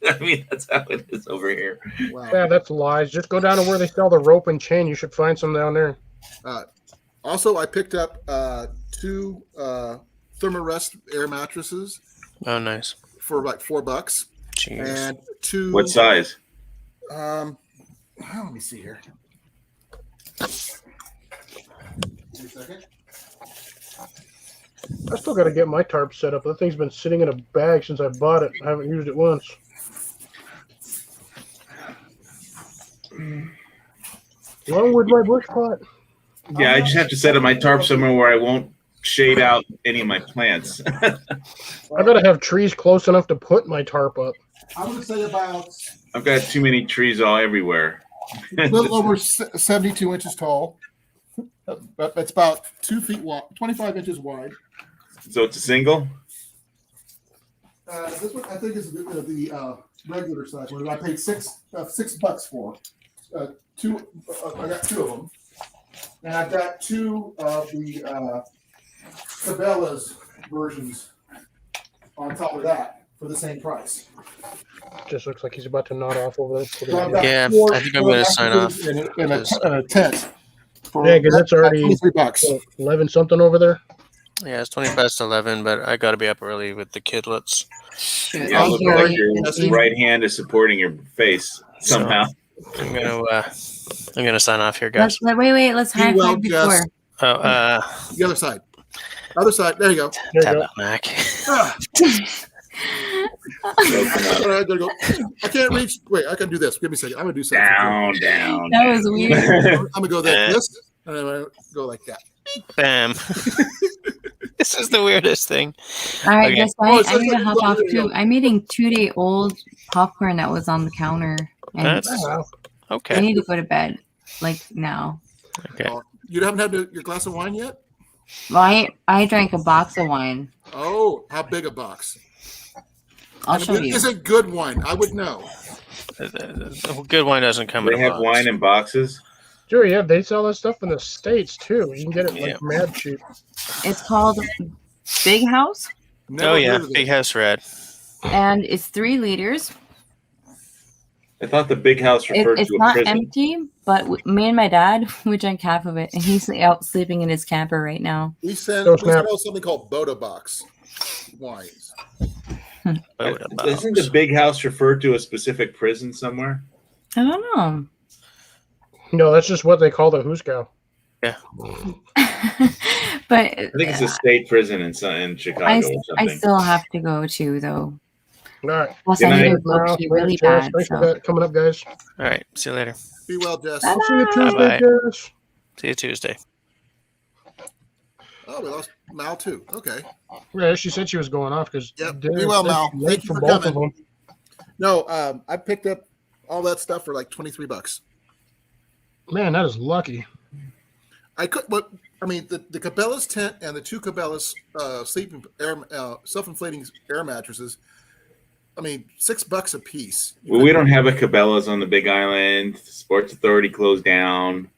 Speaker 3: I mean, that's how it is over here.
Speaker 1: Wow.
Speaker 2: Yeah, that's lies. Just go down to where they sell the rope and chain. You should find some down there.
Speaker 1: Also, I picked up 2 Thermarest air mattresses.
Speaker 6: Oh, nice.
Speaker 1: For like $4.
Speaker 6: Jeez.
Speaker 1: And 2.
Speaker 3: What size?
Speaker 1: Let me see here. Wait a second.
Speaker 2: I still got to get my tarp set up. That thing's been sitting in a bag since I bought it. I haven't used it once. Along with my bush pot.
Speaker 3: Yeah, I just have to set up my tarp somewhere where I won't shade out any of my plants.
Speaker 2: I got to have trees close enough to put my tarp up.
Speaker 1: I would say about.
Speaker 3: I've got too many trees all everywhere.
Speaker 1: A little over 72 inches tall. It's about 2 feet wide, 25 inches wide.
Speaker 3: So it's a single?
Speaker 1: This one I think is the regular size one. I paid $6 for. I got 2 of them, and I've got 2 of the Cabela's versions. on top of that for the same price.
Speaker 2: Just looks like he's about to nod off over there.
Speaker 1: So I've got
Speaker 6: Yeah,
Speaker 1: four
Speaker 6: I think I'm going to sign off.
Speaker 1: in a tent.
Speaker 2: Yeah, because that's already
Speaker 1: $23.
Speaker 2: 11 something over there.
Speaker 6: Yeah, it's 20 past 11, but I got to be up early with the kidlets.
Speaker 3: Yeah,
Speaker 7: I'll
Speaker 3: look
Speaker 7: go
Speaker 3: like
Speaker 7: eat
Speaker 3: your
Speaker 7: with you.
Speaker 3: right hand is supporting your face somehow.
Speaker 6: I'm gonna sign off here, guys.
Speaker 7: Wait. Let's high
Speaker 1: well,
Speaker 7: five before.
Speaker 6: Oh,
Speaker 1: The other side. Other side. There you go.
Speaker 2: There you
Speaker 6: tab
Speaker 2: go.
Speaker 6: out, Mac.
Speaker 1: Ah,
Speaker 3: Open up.
Speaker 1: all right, there you go. I can't reach. Wait, I can do this. Give me a second. I'm gonna do something.
Speaker 3: Down.
Speaker 7: That was weird.
Speaker 1: I'm gonna go like this, and I'm gonna go like that.
Speaker 6: Bam. This is the weirdest thing.
Speaker 7: All right,
Speaker 6: Okay.
Speaker 7: guys,
Speaker 1: Oh, it
Speaker 7: I
Speaker 1: says
Speaker 7: need to
Speaker 1: like-
Speaker 7: hop off
Speaker 1: there you
Speaker 7: too.
Speaker 1: go.
Speaker 7: I'm eating 2-day-old popcorn that was on the counter, and
Speaker 6: That's
Speaker 2: Wow.
Speaker 7: I
Speaker 6: okay.
Speaker 7: need to go to bed like now.
Speaker 6: Okay.
Speaker 1: You haven't had your glass of wine yet?
Speaker 7: Well, I drank a box of wine.
Speaker 1: Oh, how big a box?
Speaker 7: I'll
Speaker 1: And
Speaker 7: show you.
Speaker 1: is it good wine? I would know.
Speaker 6: Good wine doesn't come
Speaker 3: They
Speaker 6: in a
Speaker 3: have
Speaker 6: box.
Speaker 3: wine in boxes.
Speaker 2: Sure, yeah, they sell that stuff in the States too. You can get it like
Speaker 6: Yeah.
Speaker 2: mad cheap.
Speaker 7: It's called Big House,
Speaker 1: Never
Speaker 6: Oh yeah,
Speaker 1: heard of
Speaker 6: Big
Speaker 1: it.
Speaker 6: House Red.
Speaker 7: and it's 3 liters.
Speaker 3: I thought the big house referred
Speaker 7: It's
Speaker 3: to a
Speaker 7: not
Speaker 3: prison.
Speaker 7: empty, but me and my dad, we drank half of it, and he's out sleeping in his camper right now.
Speaker 1: We send
Speaker 2: Oh, snap.
Speaker 1: something called Boda Box wines.
Speaker 3: Isn't the big house referred to a specific prison somewhere?
Speaker 7: I don't know.
Speaker 2: No, that's just what they call the Huskow.
Speaker 7: But
Speaker 3: I think it's a state prison in Chicago or
Speaker 7: I
Speaker 3: something.
Speaker 7: still have to go too, though.
Speaker 2: All right.
Speaker 7: Plus,
Speaker 3: Good
Speaker 7: I need
Speaker 3: night.
Speaker 7: to look
Speaker 2: Well,
Speaker 7: really
Speaker 2: Jess,
Speaker 7: bad.
Speaker 2: thanks for
Speaker 7: So.
Speaker 2: that coming up, guys.
Speaker 6: All right. See you later.
Speaker 1: Be well, Jess.
Speaker 7: Bye.
Speaker 2: I'll see you Tuesday,
Speaker 6: Bye-bye.
Speaker 2: Jess.
Speaker 6: See you Tuesday.
Speaker 1: Oh, we lost Mal too. Okay.
Speaker 2: Yeah, she said she was going off because
Speaker 1: Yep. Be well, Mal. Thank you for
Speaker 2: both
Speaker 1: coming.
Speaker 2: of them.
Speaker 1: No, I picked up all that stuff for like $23.
Speaker 2: Man, that is lucky.
Speaker 1: I could, but I mean, the Cabela's tent and the 2 Cabela's sleeping air, self-inflating air mattresses. I mean, $6 a piece.
Speaker 3: Well, we don't have a Cabela's on the Big Island. Sports Authority closed down,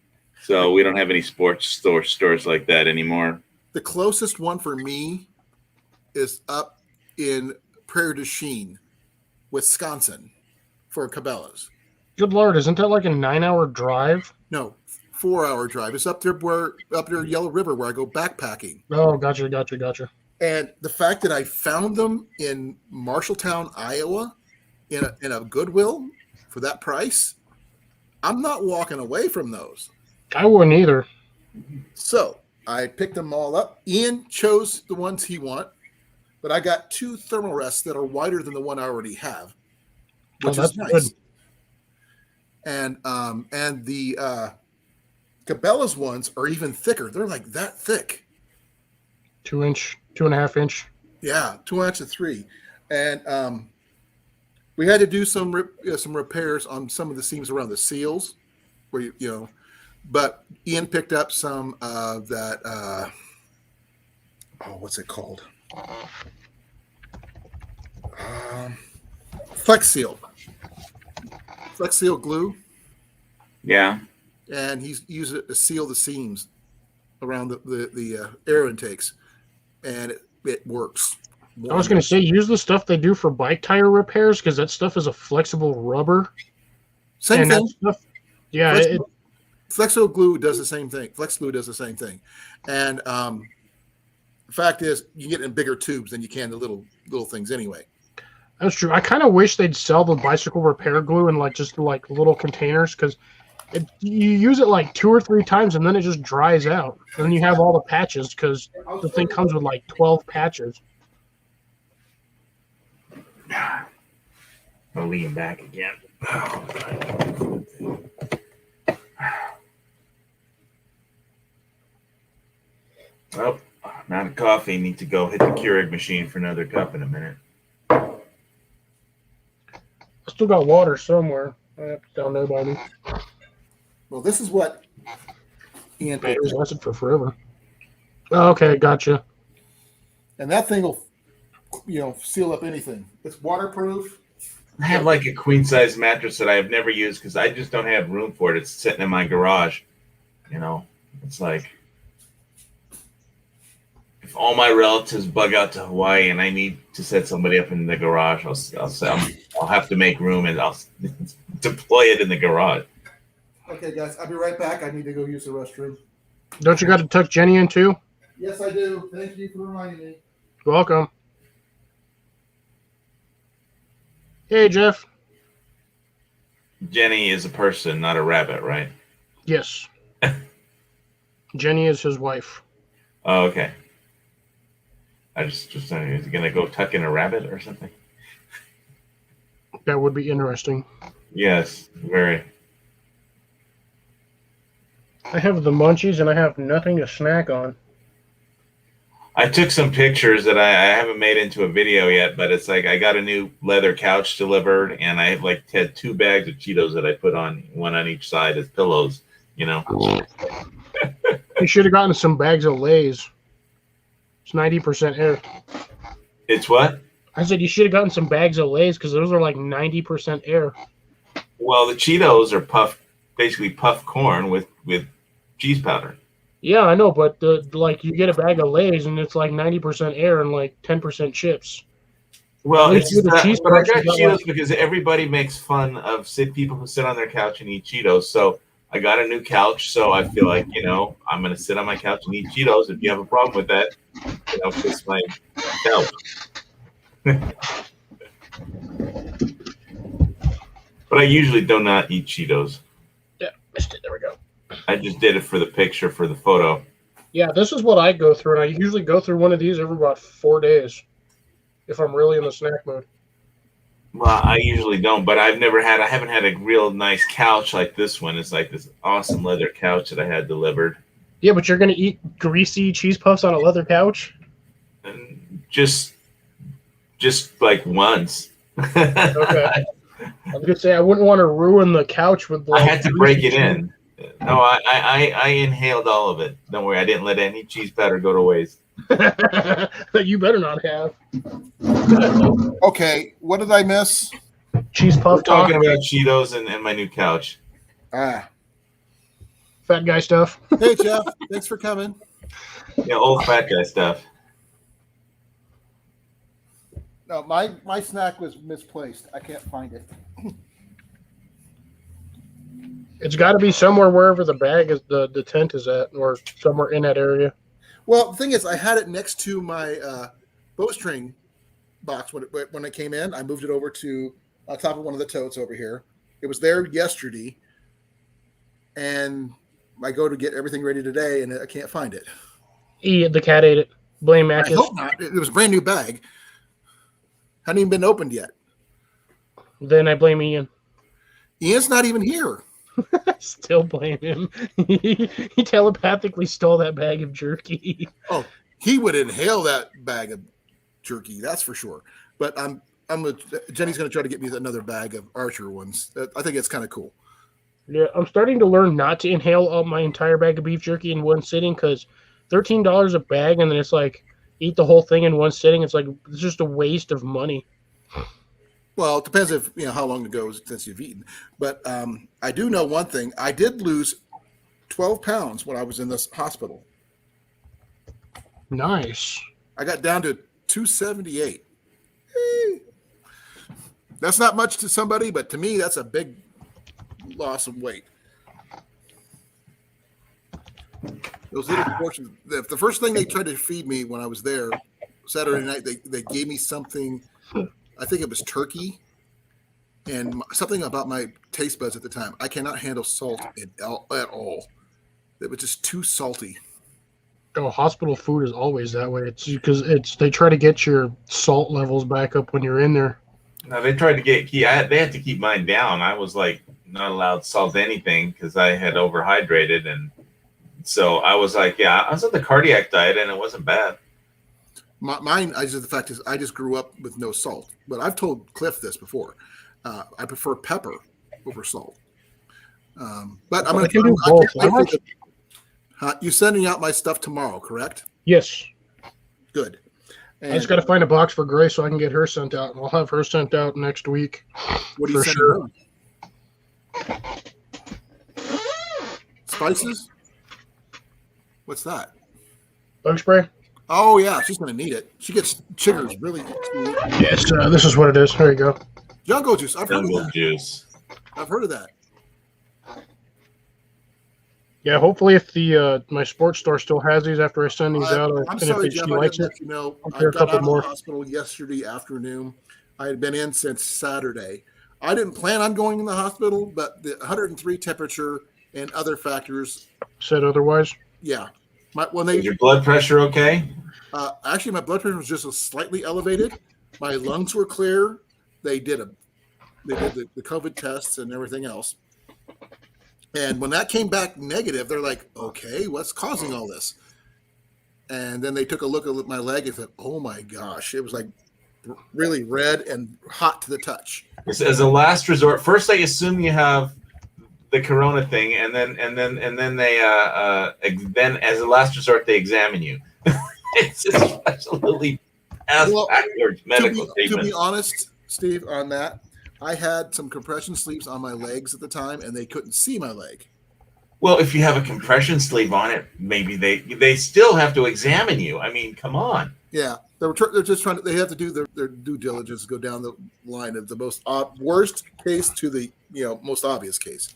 Speaker 3: so we don't have any sports stores like that anymore.
Speaker 1: The closest one for me is up in Prairie du Chien, Wisconsin, for Cabela's.
Speaker 2: Good Lord, isn't that like a 9-hour drive?
Speaker 1: No, 4-hour drive. It's up there Yellow River where I go backpacking.
Speaker 2: Oh, gotcha.
Speaker 1: And the fact that I found them in Marshalltown, Iowa, in a Goodwill for that price, I'm not walking away from those.
Speaker 2: I wouldn't either.
Speaker 1: So I picked them all up. Ian chose the ones he wanted, but I got 2 thermal rests that are wider than the one I already have, which
Speaker 2: Oh,
Speaker 1: is
Speaker 2: that's
Speaker 1: nice.
Speaker 2: good.
Speaker 1: And the Cabela's ones are even thicker. They're like that thick.
Speaker 2: 2.5 inch.
Speaker 1: Yeah, 2 inches to 3, and we had to do some repairs on some of the seams around the seals, where you know. But Ian picked up some of that. What's it called? Flex Seal glue,
Speaker 3: Yeah.
Speaker 1: and he's used it to seal the seams around the air intakes, and it works.
Speaker 2: I was going to say, use the stuff they do for bike tire repairs because that stuff is a flexible rubber.
Speaker 1: Same
Speaker 2: and
Speaker 1: thing.
Speaker 2: that stuff, yeah,
Speaker 1: Flexo glue does the same thing. Flex glue does the same thing, and the fact is, you get it in bigger tubes than you can the little things anyway.
Speaker 2: that's true. I kind of wish they'd sell the bicycle repair glue in just little containers because you use it like 2 or 3 times and then it just dries out. And then you have all the patches because the thing comes with like 12 patches.
Speaker 3: I'll lean back again. Oh, I'm out of coffee. Need to go hit the Keurig machine for another cup in a minute.
Speaker 2: I still got water somewhere. Down there by me.
Speaker 1: Well, this is what Ian picked
Speaker 2: Batteries
Speaker 1: up.
Speaker 2: lasted for forever. Oh, okay, gotcha.
Speaker 1: And that thing will, seal up anything. It's waterproof.
Speaker 3: I have like a queen size mattress that I have never used because I just don't have room for it. It's sitting in my garage. It's like if all my relatives bug out to Hawaii and I need to set somebody up in the garage, I'll have to make room and I'll deploy it in the garage.
Speaker 1: Okay, guys, I'll be right back. I need to go use the restroom.
Speaker 2: Don't you got to tuck Jenny in too?
Speaker 1: Yes, I do. Thank you for reminding me.
Speaker 2: You're welcome. Hey, Jeff.
Speaker 3: Jenny is a person, not a rabbit, right?
Speaker 2: Yes. Jenny is his wife.
Speaker 3: Oh, okay. I just is he gonna go tuck in a rabbit or something?
Speaker 2: That would be interesting.
Speaker 3: Yes, very.
Speaker 2: I have the munchies and I have nothing to snack on.
Speaker 3: I took some pictures that I haven't made into a video yet, but it's like I got a new leather couch delivered, and I had 2 bags of Cheetos that I put on, one on each side as pillows. You know.
Speaker 2: You should have gotten some bags of Lay's. It's 90% air.
Speaker 3: It's what?
Speaker 2: I said you should have gotten some bags of Lay's because those are like 90% air.
Speaker 3: Well, the Cheetos are basically puffed corn with cheese powder.
Speaker 2: Yeah, I know, but you get a bag of Lay's and it's like 90% air and like 10% chips.
Speaker 3: Well,
Speaker 2: it's
Speaker 3: but I got Cheetos
Speaker 2: like,
Speaker 3: because everybody makes fun of people who sit on their couch and eat Cheetos. So I got a new couch, so I feel like, I'm going to sit on my couch and eat Cheetos. If you have a problem with that, kiss my couch. But I usually do not eat Cheetos.
Speaker 2: Yeah, missed it. There we go.
Speaker 3: I just did it for the picture, for the photo.
Speaker 2: Yeah, this is what I go through, and I usually go through one of these every about 4 days if I'm really in the snack mode.
Speaker 3: Well, I usually don't, but I haven't had a real nice couch like this one. It's like this awesome leather couch that I had delivered.
Speaker 2: Yeah, but you're going to eat greasy cheese puffs on a leather couch?
Speaker 3: And just like once.
Speaker 2: Okay. I was going to say, I wouldn't want to ruin the couch with
Speaker 3: I had to break it in. No, I inhaled all of it. Don't worry, I didn't let any cheese powder go to waste.
Speaker 2: You better not have.
Speaker 1: Okay, what did I miss?
Speaker 2: Cheese puff
Speaker 3: We're talking about Cheetos and my new couch.
Speaker 1: Ah.
Speaker 2: Fat guy stuff.
Speaker 1: Hey, Jeff. Thanks for coming.
Speaker 3: Yeah, old fat guy stuff.
Speaker 1: No, my snack was misplaced. I can't find it.
Speaker 2: It's got to be somewhere wherever the bag is, the tent is at, or somewhere in that area.
Speaker 1: Well, the thing is, I had it next to my bowstring box when it came in. I moved it over to on top of one of the totes over here. It was there yesterday, and I go to get everything ready today, and I can't find it.
Speaker 2: The cat ate it. Blame Macus.
Speaker 1: I hope not. It was a brand new bag. Hadn't even been opened yet.
Speaker 2: Then I blame Ian.
Speaker 1: Ian's not even here.
Speaker 2: Still blame him. He telepathically stole that bag of jerky.
Speaker 1: Oh, he would inhale that bag of jerky, that's for sure. But Jenny's going to try to get me another bag of Archer ones. I think it's kind of cool.
Speaker 2: Yeah, I'm starting to learn not to inhale my entire bag of beef jerky in one sitting because $13 a bag, and then it's like eat the whole thing in one sitting. It's just a waste of money.
Speaker 1: Well, it depends if how long ago since you've eaten. But I do know one thing. I did lose 12 pounds when I was in this hospital.
Speaker 2: Nice.
Speaker 1: I got down to 278. Hey. That's not much to somebody, but to me, that's a big loss of weight. Those little portions. The first thing they tried to feed me when I was there Saturday night, they gave me something. I think it was turkey, and something about my taste buds at the time. I cannot handle salt at all. It was just too salty.
Speaker 2: Oh, hospital food is always that way. It's because they try to get your salt levels back up when you're in there.
Speaker 3: No, they tried to they had to keep mine down. I was like not allowed salt anything because I had overhydrated, and so I was like, yeah, I was on the cardiac diet, and it wasn't bad.
Speaker 1: Mine, the fact is, I just grew up with no salt. But I've told Cliff this before. I prefer pepper over salt. But I'm going to do both. You're sending out my stuff tomorrow, correct?
Speaker 2: Yes.
Speaker 1: Good. And
Speaker 2: I just got to find a box for Grace so I can get her sent out. I'll have her sent out next week.
Speaker 1: What do you send her? Spices? What's that?
Speaker 2: Bug spray?
Speaker 1: Oh yeah, she's gonna need it. She gets chiggers really.
Speaker 2: Yes, this is what it is. There you go.
Speaker 1: Jungle juice. I've heard of
Speaker 3: Jungle
Speaker 1: that.
Speaker 3: juice.
Speaker 1: I've heard of that.
Speaker 2: Yeah, hopefully if the my sports store still has these after I send these out,
Speaker 1: I'm
Speaker 2: and
Speaker 1: sorry,
Speaker 2: if
Speaker 1: Jeff.
Speaker 2: she
Speaker 1: I
Speaker 2: likes
Speaker 1: didn't
Speaker 2: it,
Speaker 1: let you know.
Speaker 2: I'll
Speaker 1: I
Speaker 2: get a
Speaker 1: got
Speaker 2: couple
Speaker 1: out of
Speaker 2: more.
Speaker 1: the hospital yesterday afternoon. I had been in since Saturday. I didn't plan on going in the hospital, but the 103 temperature and other factors.
Speaker 2: Said otherwise.
Speaker 1: Yeah,
Speaker 3: Is your blood pressure okay?
Speaker 1: Actually, my blood pressure was just slightly elevated. My lungs were clear. They did the COVID tests and everything else. And when that came back negative, they're like, okay, what's causing all this? And then they took a look at my leg and said, oh my gosh, it was like really red and hot to the touch.
Speaker 3: As a last resort, first I assume you have the corona thing, and then they then as a last resort they examine you. It's just absolutely backwards medical
Speaker 1: to be honest, Steve, on that, I had some compression sleeves on my legs at the time, and they couldn't see my leg.
Speaker 3: Well, if you have a compression sleeve on it, maybe they still have to examine you. I mean, come on.
Speaker 1: Yeah, they're just trying to. They have to do their due diligence, go down the line of the most worst case to the most obvious case.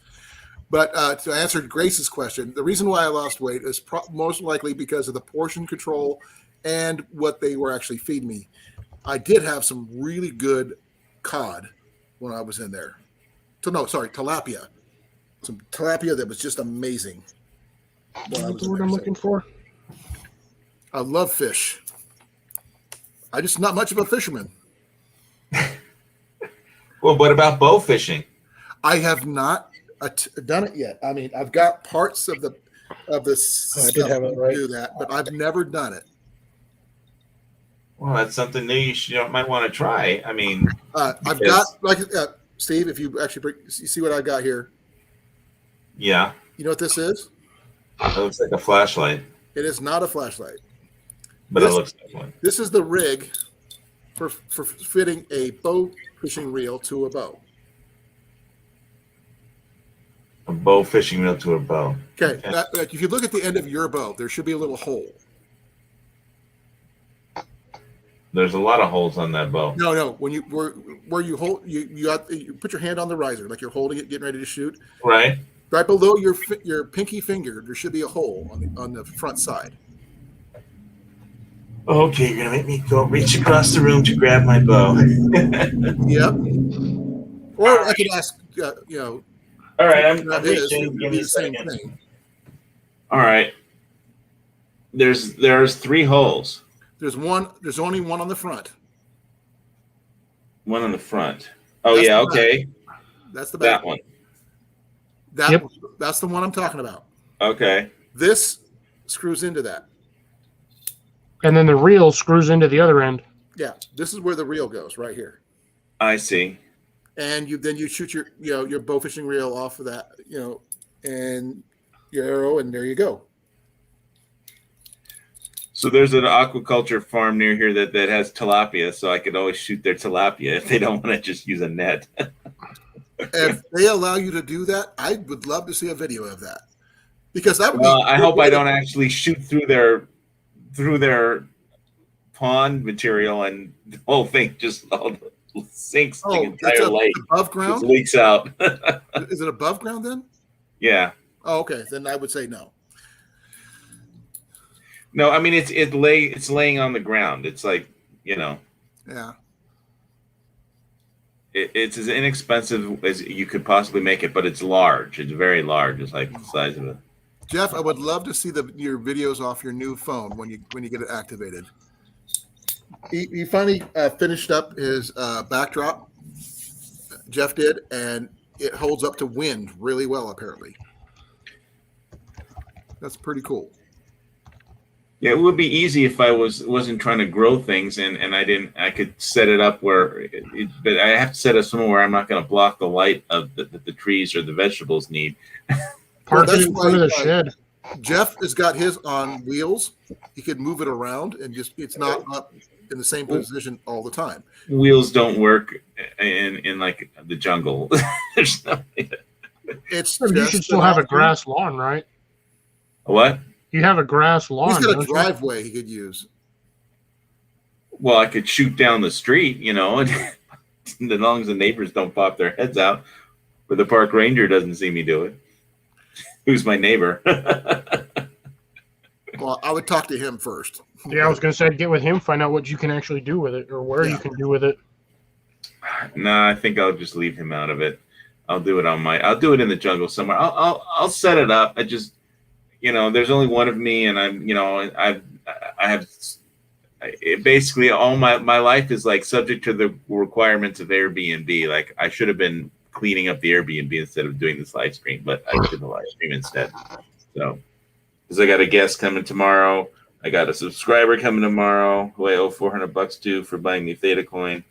Speaker 1: But to answer Grace's question, the reason why I lost weight is most likely because of the portion control and what they were actually feeding me. I did have some really good cod when I was in there. Tilapia. Some tilapia that was just amazing.
Speaker 2: That's what I'm looking for.
Speaker 1: I love fish. I'm just not much of a fisherman.
Speaker 3: Well, what about bow fishing?
Speaker 1: I have not done it yet. I mean, I've got parts of the
Speaker 2: I did have it right.
Speaker 1: do that, but I've never done it.
Speaker 3: Well, that's something new you might want to try. I mean,
Speaker 1: I've got Steve. If you actually you see what I've got here.
Speaker 3: Yeah.
Speaker 1: You know what this is?
Speaker 3: It looks like a flashlight.
Speaker 1: It is not a flashlight.
Speaker 3: But it looks like one.
Speaker 1: This is the rig for fitting a bow fishing reel to a bow.
Speaker 3: A bow fishing reel to a bow.
Speaker 1: Okay. If you look at the end of your bow, there should be a little hole.
Speaker 3: There's a lot of holes on that bow.
Speaker 1: No. When where you hold you put your hand on the riser like you're holding it, getting ready to shoot.
Speaker 3: Right.
Speaker 1: Right below your pinky finger, there should be a hole on the front side.
Speaker 3: Okay, you're gonna make me go reach across the room to grab my bow.
Speaker 1: Yep. Or I could ask,
Speaker 3: All right, I'm reaching. Give me
Speaker 1: the
Speaker 3: a
Speaker 1: same
Speaker 3: second.
Speaker 1: thing.
Speaker 3: All right. There's 3 holes.
Speaker 1: There's only one on the front.
Speaker 3: One on the front. Oh
Speaker 1: That's
Speaker 3: yeah,
Speaker 1: the back.
Speaker 3: okay.
Speaker 1: That's the back.
Speaker 3: That one.
Speaker 1: That's the one I'm talking about.
Speaker 3: Okay.
Speaker 1: This screws into that.
Speaker 2: And then the reel screws into the other end.
Speaker 1: Yeah, this is where the reel goes, right here.
Speaker 3: I see.
Speaker 1: And you shoot your bow fishing reel off of that, and your arrow, and there you go.
Speaker 3: So there's an aquaculture farm near here that has tilapia, so I could always shoot their tilapia if they don't want to just use a net.
Speaker 1: If they allow you to do that, I would love to see a video of that, because that would
Speaker 3: I hope I don't actually shoot through their pond material and the whole thing just all sinks the entire lake.
Speaker 1: Above ground?
Speaker 3: Just leaks out.
Speaker 1: Is it above ground then?
Speaker 3: Yeah.
Speaker 1: Oh, okay. Then I would say no.
Speaker 3: No, I mean it's laying on the ground. It's like,
Speaker 1: Yeah.
Speaker 3: It's as inexpensive as you could possibly make it, but it's large. It's very large. It's like the size of it.
Speaker 1: Jeff, I would love to see your videos off your new phone when you get it activated. He finally finished up his backdrop. Jeff did, and it holds up to wind really well. Apparently, that's pretty cool.
Speaker 3: Yeah, it would be easy if I wasn't trying to grow things and I could set it up where but I have to set it somewhere where I'm not going to block the light of the trees or the vegetables need.
Speaker 2: Park it in front of the shed.
Speaker 1: Jeff has got his on wheels. He could move it around and it's not up in the same position all the time.
Speaker 3: Wheels don't work in like the jungle. There's nothing.
Speaker 2: You should still have a grass lawn, right?
Speaker 3: A what?
Speaker 2: You have a grass lawn.
Speaker 1: He's got a driveway he could use.
Speaker 3: well, I could shoot down the street, you know, and as long as the neighbors don't pop their heads out, but the park ranger doesn't see me do it. Who's my neighbor?
Speaker 1: Well, I would talk to him first.
Speaker 2: Yeah, I was gonna say get with him, find out what you can actually do with it or where you can do with it.
Speaker 3: Nah, I think I'll just leave him out of it. I'll do it I'll do it in the jungle somewhere. I'll set it up. I just, you know, there's only one of me, and I'm, you know, I have basically all my life is like subject to the requirements of Airbnb. Like I should have been cleaning up the Airbnb instead of doing this live stream, but I did the live stream instead. So, because I got a guest coming tomorrow, I got a subscriber coming tomorrow who I owe $400 to for buying me Theta Coin,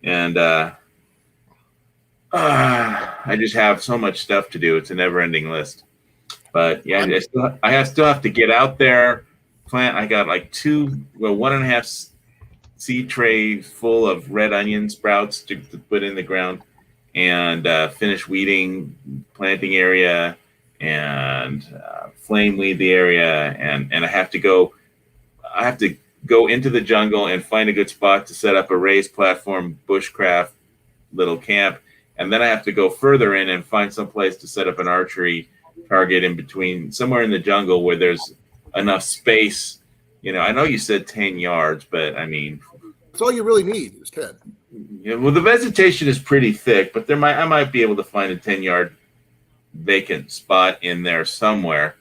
Speaker 3: and I just have so much stuff to do. It's a never-ending list. But yeah, I still have to get out there, plant. I got like 1.5 seed trays full of red onion sprouts to put in the ground, and finish weeding, planting area, and flame weed the area, and I have to go into the jungle and find a good spot to set up a raised platform bushcraft little camp, and then I have to go further in and find some place to set up an archery target in between, somewhere in the jungle where there's enough space. You know, I know you said 10 yards, but I mean,
Speaker 1: that's all you really need is 10.
Speaker 3: Yeah, well, the vegetation is pretty thick, but I might be able to find a 10-yard vacant spot in there somewhere.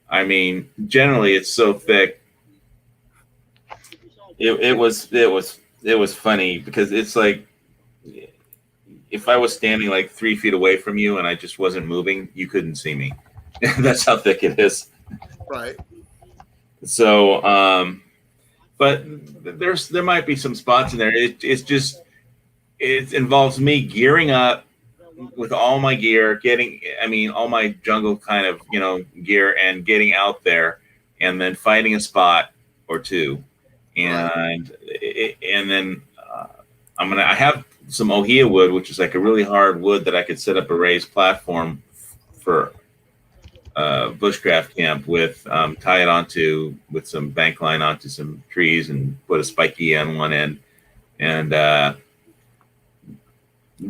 Speaker 3: I mean, generally it's so thick. It was funny because it's like if I was standing like 3 feet away from you and I just wasn't moving, you couldn't see me. That's how thick it is.
Speaker 1: Right.
Speaker 3: So, but there might be some spots in there. It involves me gearing up with all my gear, all my jungle kind of, you know, gear, and getting out there and then finding a spot or two. And then I have some ohia wood, which is like a really hard wood that I could set up a raised platform for bushcraft camp with, tie it onto with some bank line onto some trees and put a spiky on one end and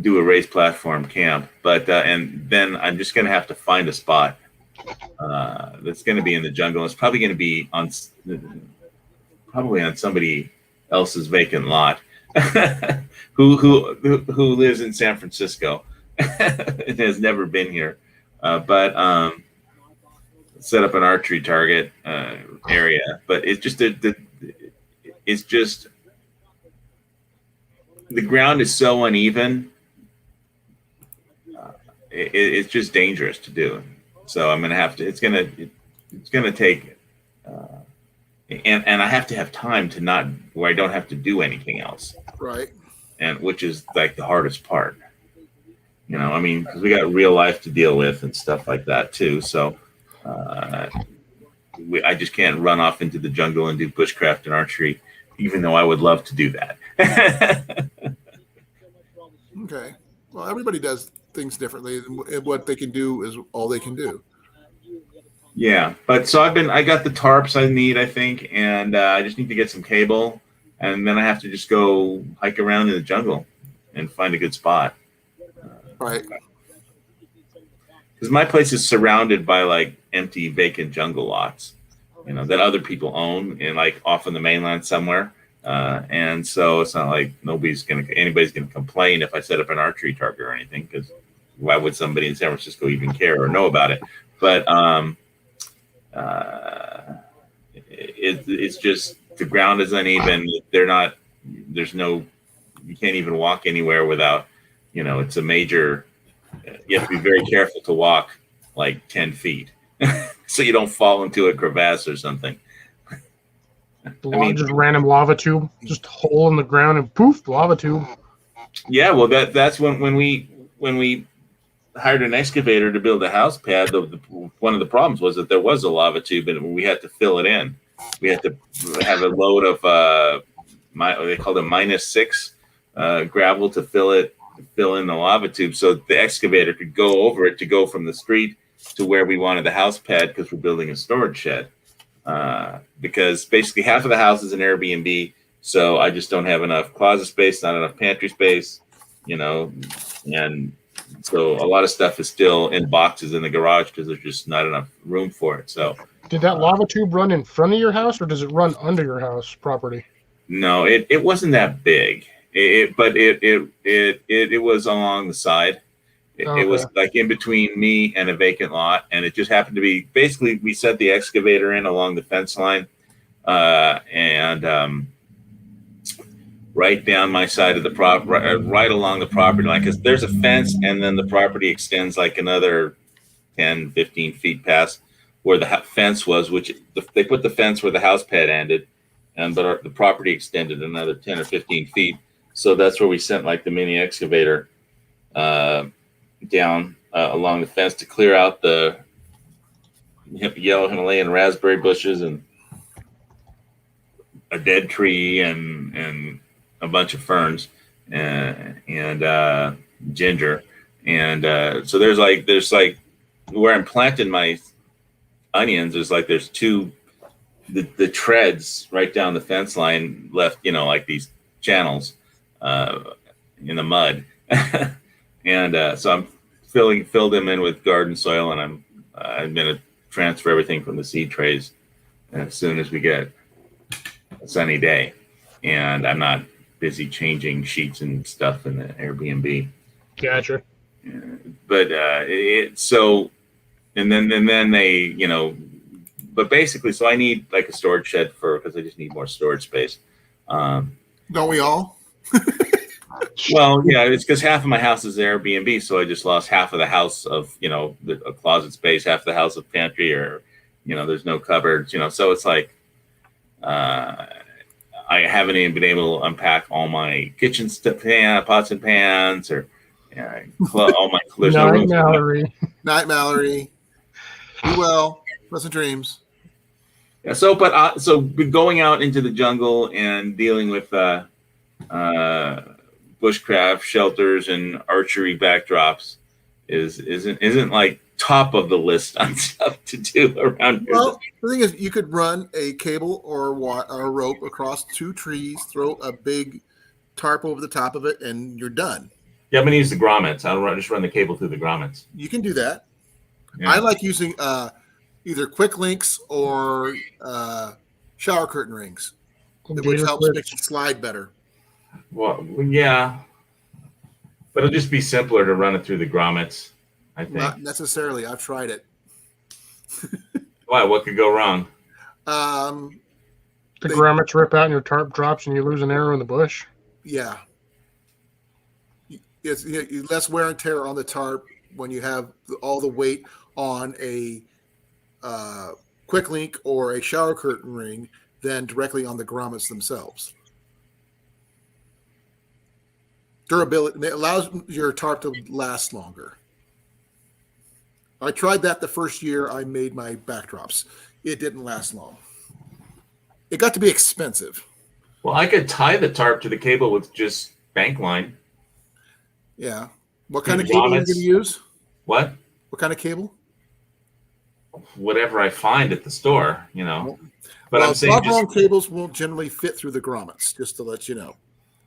Speaker 3: do a raised platform camp. But and then I'm just going to have to find a spot that's going to be in the jungle. It's probably going to be on somebody else's vacant lot who lives in San Francisco and has never been here. But set up an archery target area, but it's just it's just the ground is so uneven. It's just dangerous to do. So I'm gonna have to. It's gonna take, and I have to have time to not where I don't have to do anything else.
Speaker 1: Right.
Speaker 3: And which is like the hardest part. You know, I mean, because we got real life to deal with and stuff like that too. So. I just can't run off into the jungle and do bushcraft and archery, even though I would love to do that.
Speaker 1: Okay. Well, everybody does things differently, and what they can do is all they can do.
Speaker 3: Yeah, but so I got the tarps I need, I think, and I just need to get some cable, and then I have to just go hike around in the jungle and find a good spot.
Speaker 1: Right.
Speaker 3: Because my place is surrounded by like empty vacant jungle lots, you know, that other people own and like off on the mainland somewhere. And so it's not like anybody's going to complain if I set up an archery target or anything, because why would somebody in San Francisco even care or know about it? But it's just the ground is uneven. You can't even walk anywhere without, you know, it's a major. You have to be very careful to walk like 10 feet so you don't fall into a crevasse or something.
Speaker 2: Just random lava tube, just hole in the ground and poof, lava tube.
Speaker 3: Yeah, well, that's when we hired an excavator to build a house pad. One of the problems was that there was a lava tube and we had to fill it in. We had to have a load of they called it -6 gravel to fill in the lava tube, so the excavator could go over it to go from the street to where we wanted the house pad, because we're building a storage shed. Because basically half of the house is an Airbnb, So I just don't have enough closet space, not enough pantry space, you know, and so a lot of stuff is still in boxes in the garage because there's just not enough room for it. So
Speaker 2: Did that lava tube run in front of your house, or does it run under your house property?
Speaker 3: no, it wasn't that big. It was along the side. It was like in between me and a vacant lot, and it just happened to be basically we set the excavator in along the fence line, and right down my side of the right along the property line, because there's a fence, and then the property extends like another 10, 15 feet past where the fence was, which they put the fence where the house pad ended, but the property extended another 10 or 15 feet. So that's where we sent like the mini excavator down along the fence to clear out the yellow Himalayan raspberry bushes and a dead tree and a bunch of ferns and ginger. And so there's like where I'm planting my onions, there's two the treads right down the fence line left, like these channels in the mud. And so I'm filled them in with garden soil, and I'm going to transfer everything from the seed trays as soon as we get a sunny day, and I'm not busy changing sheets and stuff in the Airbnb.
Speaker 2: Gotcha.
Speaker 3: But and then they, but basically, so I need like a storage shed because I just need more storage space.
Speaker 1: Don't we all?
Speaker 3: Well, yeah, it's because half of my house is Airbnb, so I just lost half of the house of, a closet space, half the house of pantry, or, there's no cupboards, so it's like, I haven't even been able to unpack all my kitchen stuff, pots and pans, or all my. There's no room.
Speaker 1: Night, Mallory. Be well. Pleasant dreams.
Speaker 3: Yeah. So going out into the jungle and dealing with bushcraft shelters and archery backdrops isn't like top of the list on stuff to do around here.
Speaker 1: Well, the thing is, you could run a cable or a rope across two trees, throw a big tarp over the top of it, and you're done.
Speaker 3: Yeah, I'm gonna use the grommets. I'll just run the cable through the grommets.
Speaker 1: You can do that.
Speaker 3: Yeah.
Speaker 1: I like using either quick links or shower curtain rings, which helps make it slide better.
Speaker 3: Well, yeah, but it'll just be simpler to run it through the grommets, I think.
Speaker 1: Not necessarily. I've tried it.
Speaker 3: Why? What could go wrong?
Speaker 2: The grommets rip out and your tarp drops and you lose an arrow in the bush.
Speaker 1: Yeah. It's less wear and tear on the tarp when you have all the weight on a quick link or a shower curtain ring than directly on the grommets themselves. Durability, it allows your tarp to last longer. I tried that the first year I made my backdrops. It didn't last long. It got to be expensive.
Speaker 3: Well, I could tie the tarp to the cable with just bank line.
Speaker 1: Yeah. What kind of cable are you going to use?
Speaker 3: What?
Speaker 1: What kind of cable?
Speaker 3: Whatever I find at the store, But
Speaker 1: well,
Speaker 3: I'm saying
Speaker 1: cables won't generally fit through the grommets, just to let you know.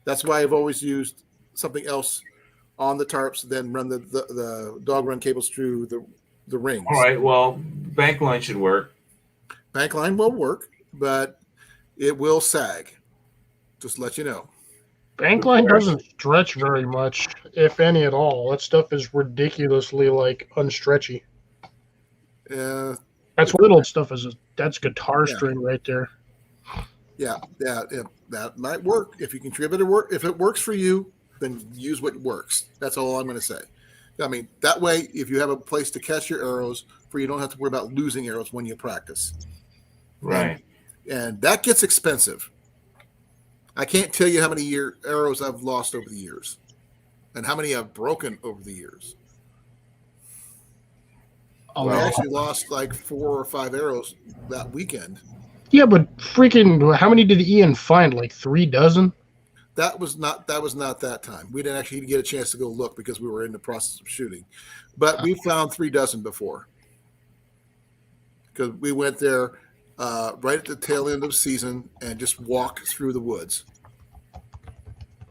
Speaker 1: That's why I've always used something else on the tarps, then run the dog run cables through the rings.
Speaker 3: All right. Well, bank line should work.
Speaker 1: Bank line will work, but it will sag. Just to let you know.
Speaker 2: Bank line doesn't stretch very much, if any at all. That stuff is ridiculously unstretchy.
Speaker 1: Yeah.
Speaker 2: That's little stuff that's guitar string right there.
Speaker 1: Yeah, that might work. If you can contribute to work, if it works for you, then use what works. That's all I'm going to say. I mean, that way, if you have a place to catch your arrows, you don't have to worry about losing arrows when you practice.
Speaker 3: Right.
Speaker 1: And that gets expensive. I can't tell you how many arrows I've lost over the years and how many I've broken over the years. I actually lost like 4 or 5 arrows that weekend.
Speaker 2: Yeah, but freaking, how many did Ian find? Like 3 dozen?
Speaker 1: That was not that time. We didn't actually get a chance to go look because we were in the process of shooting. But we found 3 dozen before. Because we went there right at the tail end of season and just walk through the woods,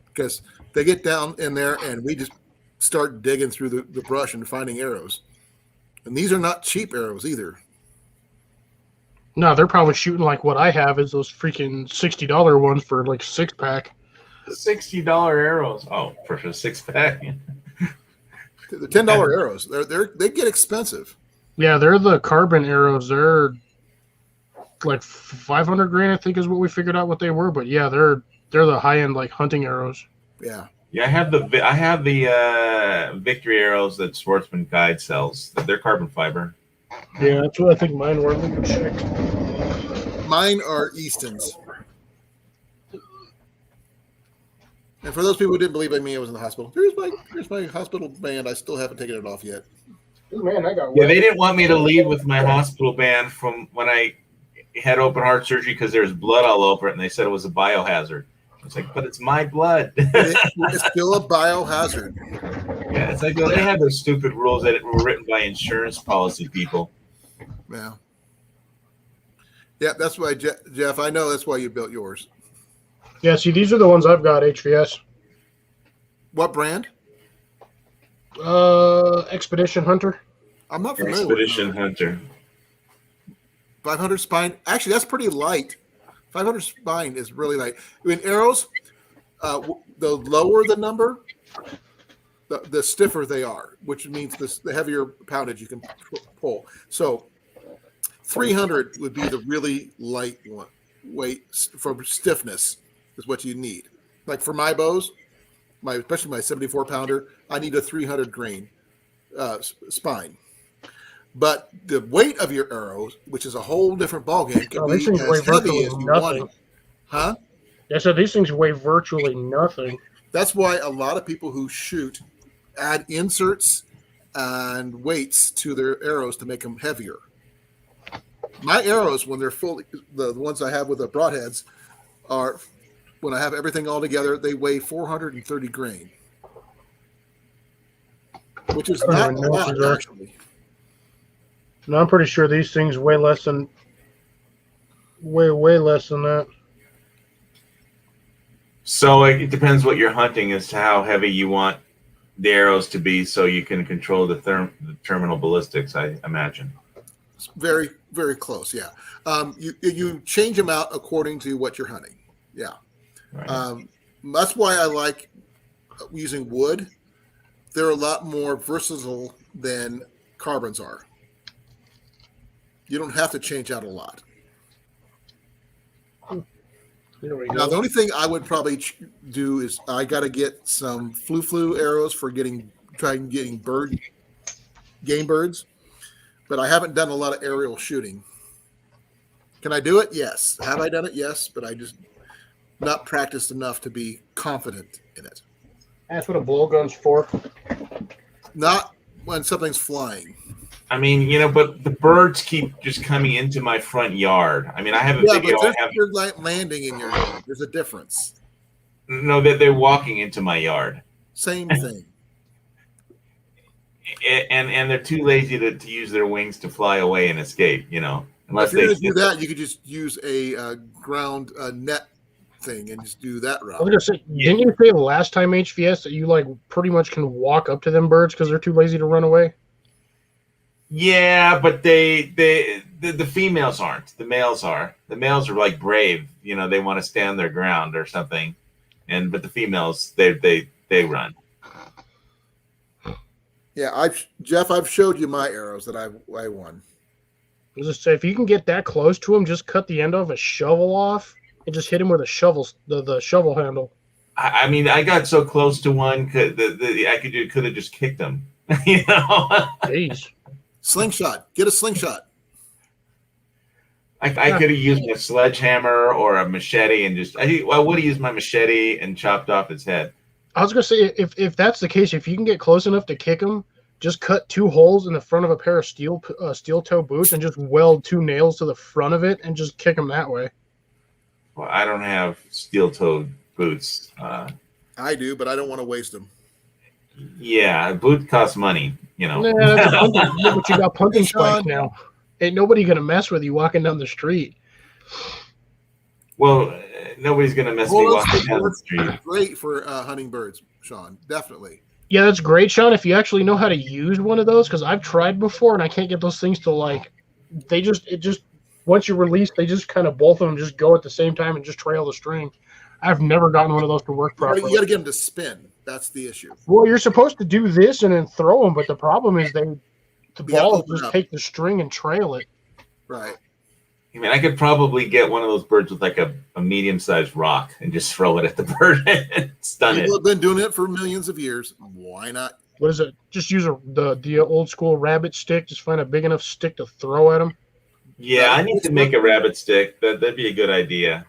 Speaker 1: because they get down in there and we just start digging through the brush and finding arrows. And these are not cheap arrows either.
Speaker 2: No, they're probably shooting like what I have is those freaking $60 ones for like 6-pack.
Speaker 3: $60 arrows. Oh, for a 6-pack.
Speaker 1: The $10 arrows, they get expensive.
Speaker 2: Yeah, they're the carbon arrows. They're like 500 grand, I think, is what we figured out what they were. But yeah, they're the high end like hunting arrows.
Speaker 1: Yeah.
Speaker 3: Yeah, I have the victory arrows that Sportsman Guide sells. They're carbon fiber.
Speaker 2: Yeah, that's what I think mine were. Let me check.
Speaker 1: Mine are Easton's. And for those people who didn't believe me, I was in the hospital. Here's my hospital band. I still haven't taken it off yet.
Speaker 2: Oh, man, I got
Speaker 3: Yeah, they didn't want me to leave with my hospital band from when I had open heart surgery because there was blood all over it, and they said it was a biohazard. It's like, but it's my blood.
Speaker 1: It's still a biohazard.
Speaker 3: Yeah, it's like they had those stupid rules that were written by insurance policy people.
Speaker 1: Yeah. Yeah, that's why, Jeff, I know that's why you built yours.
Speaker 2: Yeah, see, these are the ones I've got, HVS.
Speaker 1: What brand?
Speaker 2: Expedition Hunter.
Speaker 1: I'm not familiar
Speaker 3: Expedition
Speaker 1: with
Speaker 3: Hunter.
Speaker 1: 500 spine. Actually, that's pretty light. 500 spine is really light. I mean, arrows, the lower the number, the stiffer they are, which means the heavier poundage you can pull. So 300 would be the really light one. Weight for stiffness is what you need. Like for my bows, especially my 74 pounder, I need a 300 grain spine. But the weight of your arrows, which is a whole different ballgame, can be as heavy as you want it. Huh?
Speaker 2: Yeah, so these things weigh virtually nothing.
Speaker 1: That's why a lot of people who shoot add inserts and weights to their arrows to make them heavier. My arrows, when they're fully, the ones I have with the broadheads, are, when I have everything all together, they weigh 430 grain, which is not a lot, actually.
Speaker 2: No, I'm pretty sure these things weigh less than, way less than that.
Speaker 3: So it depends what you're hunting as to how heavy you want the arrows to be, so you can control the terminal ballistics, I imagine.
Speaker 1: It's very, very close. Yeah. You change them out according to what you're hunting. Yeah. Right. That's why I like using wood. They're a lot more versatile than carbons are. You don't have to change out a lot.
Speaker 2: There we
Speaker 1: Now,
Speaker 2: go.
Speaker 1: the only thing I would probably do is I got to get some flu arrows for getting game birds, but I haven't done a lot of aerial shooting. Can I do it? Yes. Have I done it? Yes, but I just not practiced enough to be confident in it.
Speaker 2: That's what a blowgun's for.
Speaker 1: Not when something's flying.
Speaker 3: I mean, but the birds keep just coming into my front yard. I mean, I have a video.
Speaker 1: But they're landing in your yard. There's a difference.
Speaker 3: No, they're walking into my yard.
Speaker 1: Same thing.
Speaker 3: And they're too lazy to use their wings to fly away and escape. Unless
Speaker 1: if you're going to do that, you could just use a ground net thing and just do that route.
Speaker 2: I was gonna say, didn't you say last time HVS that you like pretty much can walk up to them birds because they're too lazy to run away?
Speaker 3: Yeah, but the females aren't. The males are. The males are like brave. They want to stand their ground or something. But the females, they run.
Speaker 1: Yeah, Jeff, I've showed you my arrows that I won.
Speaker 2: I was just say, if you can get that close to them, just cut the end of a shovel off and just hit him with a shovel, the shovel handle.
Speaker 3: I mean, I got so close to one, could have just kicked them.
Speaker 2: Jeez.
Speaker 1: Slingshot. Get a slingshot.
Speaker 3: I could have used a sledgehammer or a machete and I would have used my machete and chopped off its head.
Speaker 2: I was gonna say, if that's the case, if you can get close enough to kick him, just cut 2 holes in the front of a pair of steel toe boots and just weld 2 nails to the front of it and just kick him that way.
Speaker 3: Well, I don't have steel-toed boots.
Speaker 1: I do, but I don't want to waste them.
Speaker 3: Yeah, boots cost money.
Speaker 2: Nah, but you got punting spikes now. Ain't nobody gonna mess with you walking down the street.
Speaker 3: Well, nobody's gonna mess me walking down the street.
Speaker 1: Great for hunting birds, Sean. Definitely.
Speaker 2: Yeah, that's great, Sean. If you actually know how to use one of those, because I've tried before and I can't get those things to like. Once you release, they just kind of both of them just go at the same time and just trail the string. I've never gotten one of those to work properly.
Speaker 1: You got to get them to spin. That's the issue.
Speaker 2: Well, you're supposed to do this and then throw them, but the problem is the balls just take the string and trail it.
Speaker 1: Right.
Speaker 3: I mean, I could probably get one of those birds with like a medium-sized rock and just throw it at the bird and stun it.
Speaker 1: People have been doing it for millions of years. Why not?
Speaker 2: What is it? Just use the old school rabbit stick. Just find a big enough stick to throw at them.
Speaker 3: Yeah, I need to make a rabbit stick. That'd be a good idea.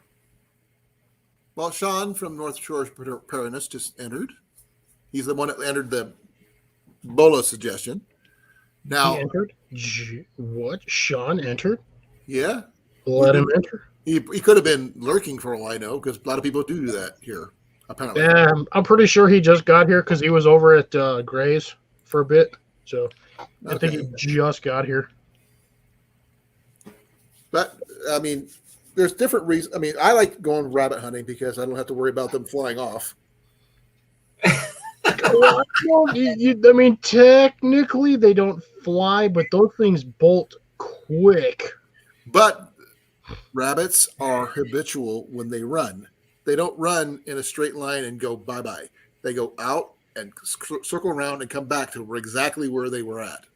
Speaker 1: Well, Sean from North Shore Paranus just entered. He's the one that entered the Bola suggestion. Now,
Speaker 2: He entered? What? Sean entered?
Speaker 1: Yeah.
Speaker 2: Let him enter.
Speaker 1: He could have been lurking for all I know, because a lot of people do that here, apparently.
Speaker 2: I'm pretty sure he just got here because he was over at Gray's for a bit. So I think he just got here.
Speaker 1: But, I mean, there's different reasons. I mean, I like going rabbit hunting because I don't have to worry about them flying off.
Speaker 2: Well, I mean, technically they don't fly, but those things bolt quick.
Speaker 1: But rabbits are habitual when they run. They don't run in a straight line and go bye-bye. They go out and circle around and come back to exactly where they were at.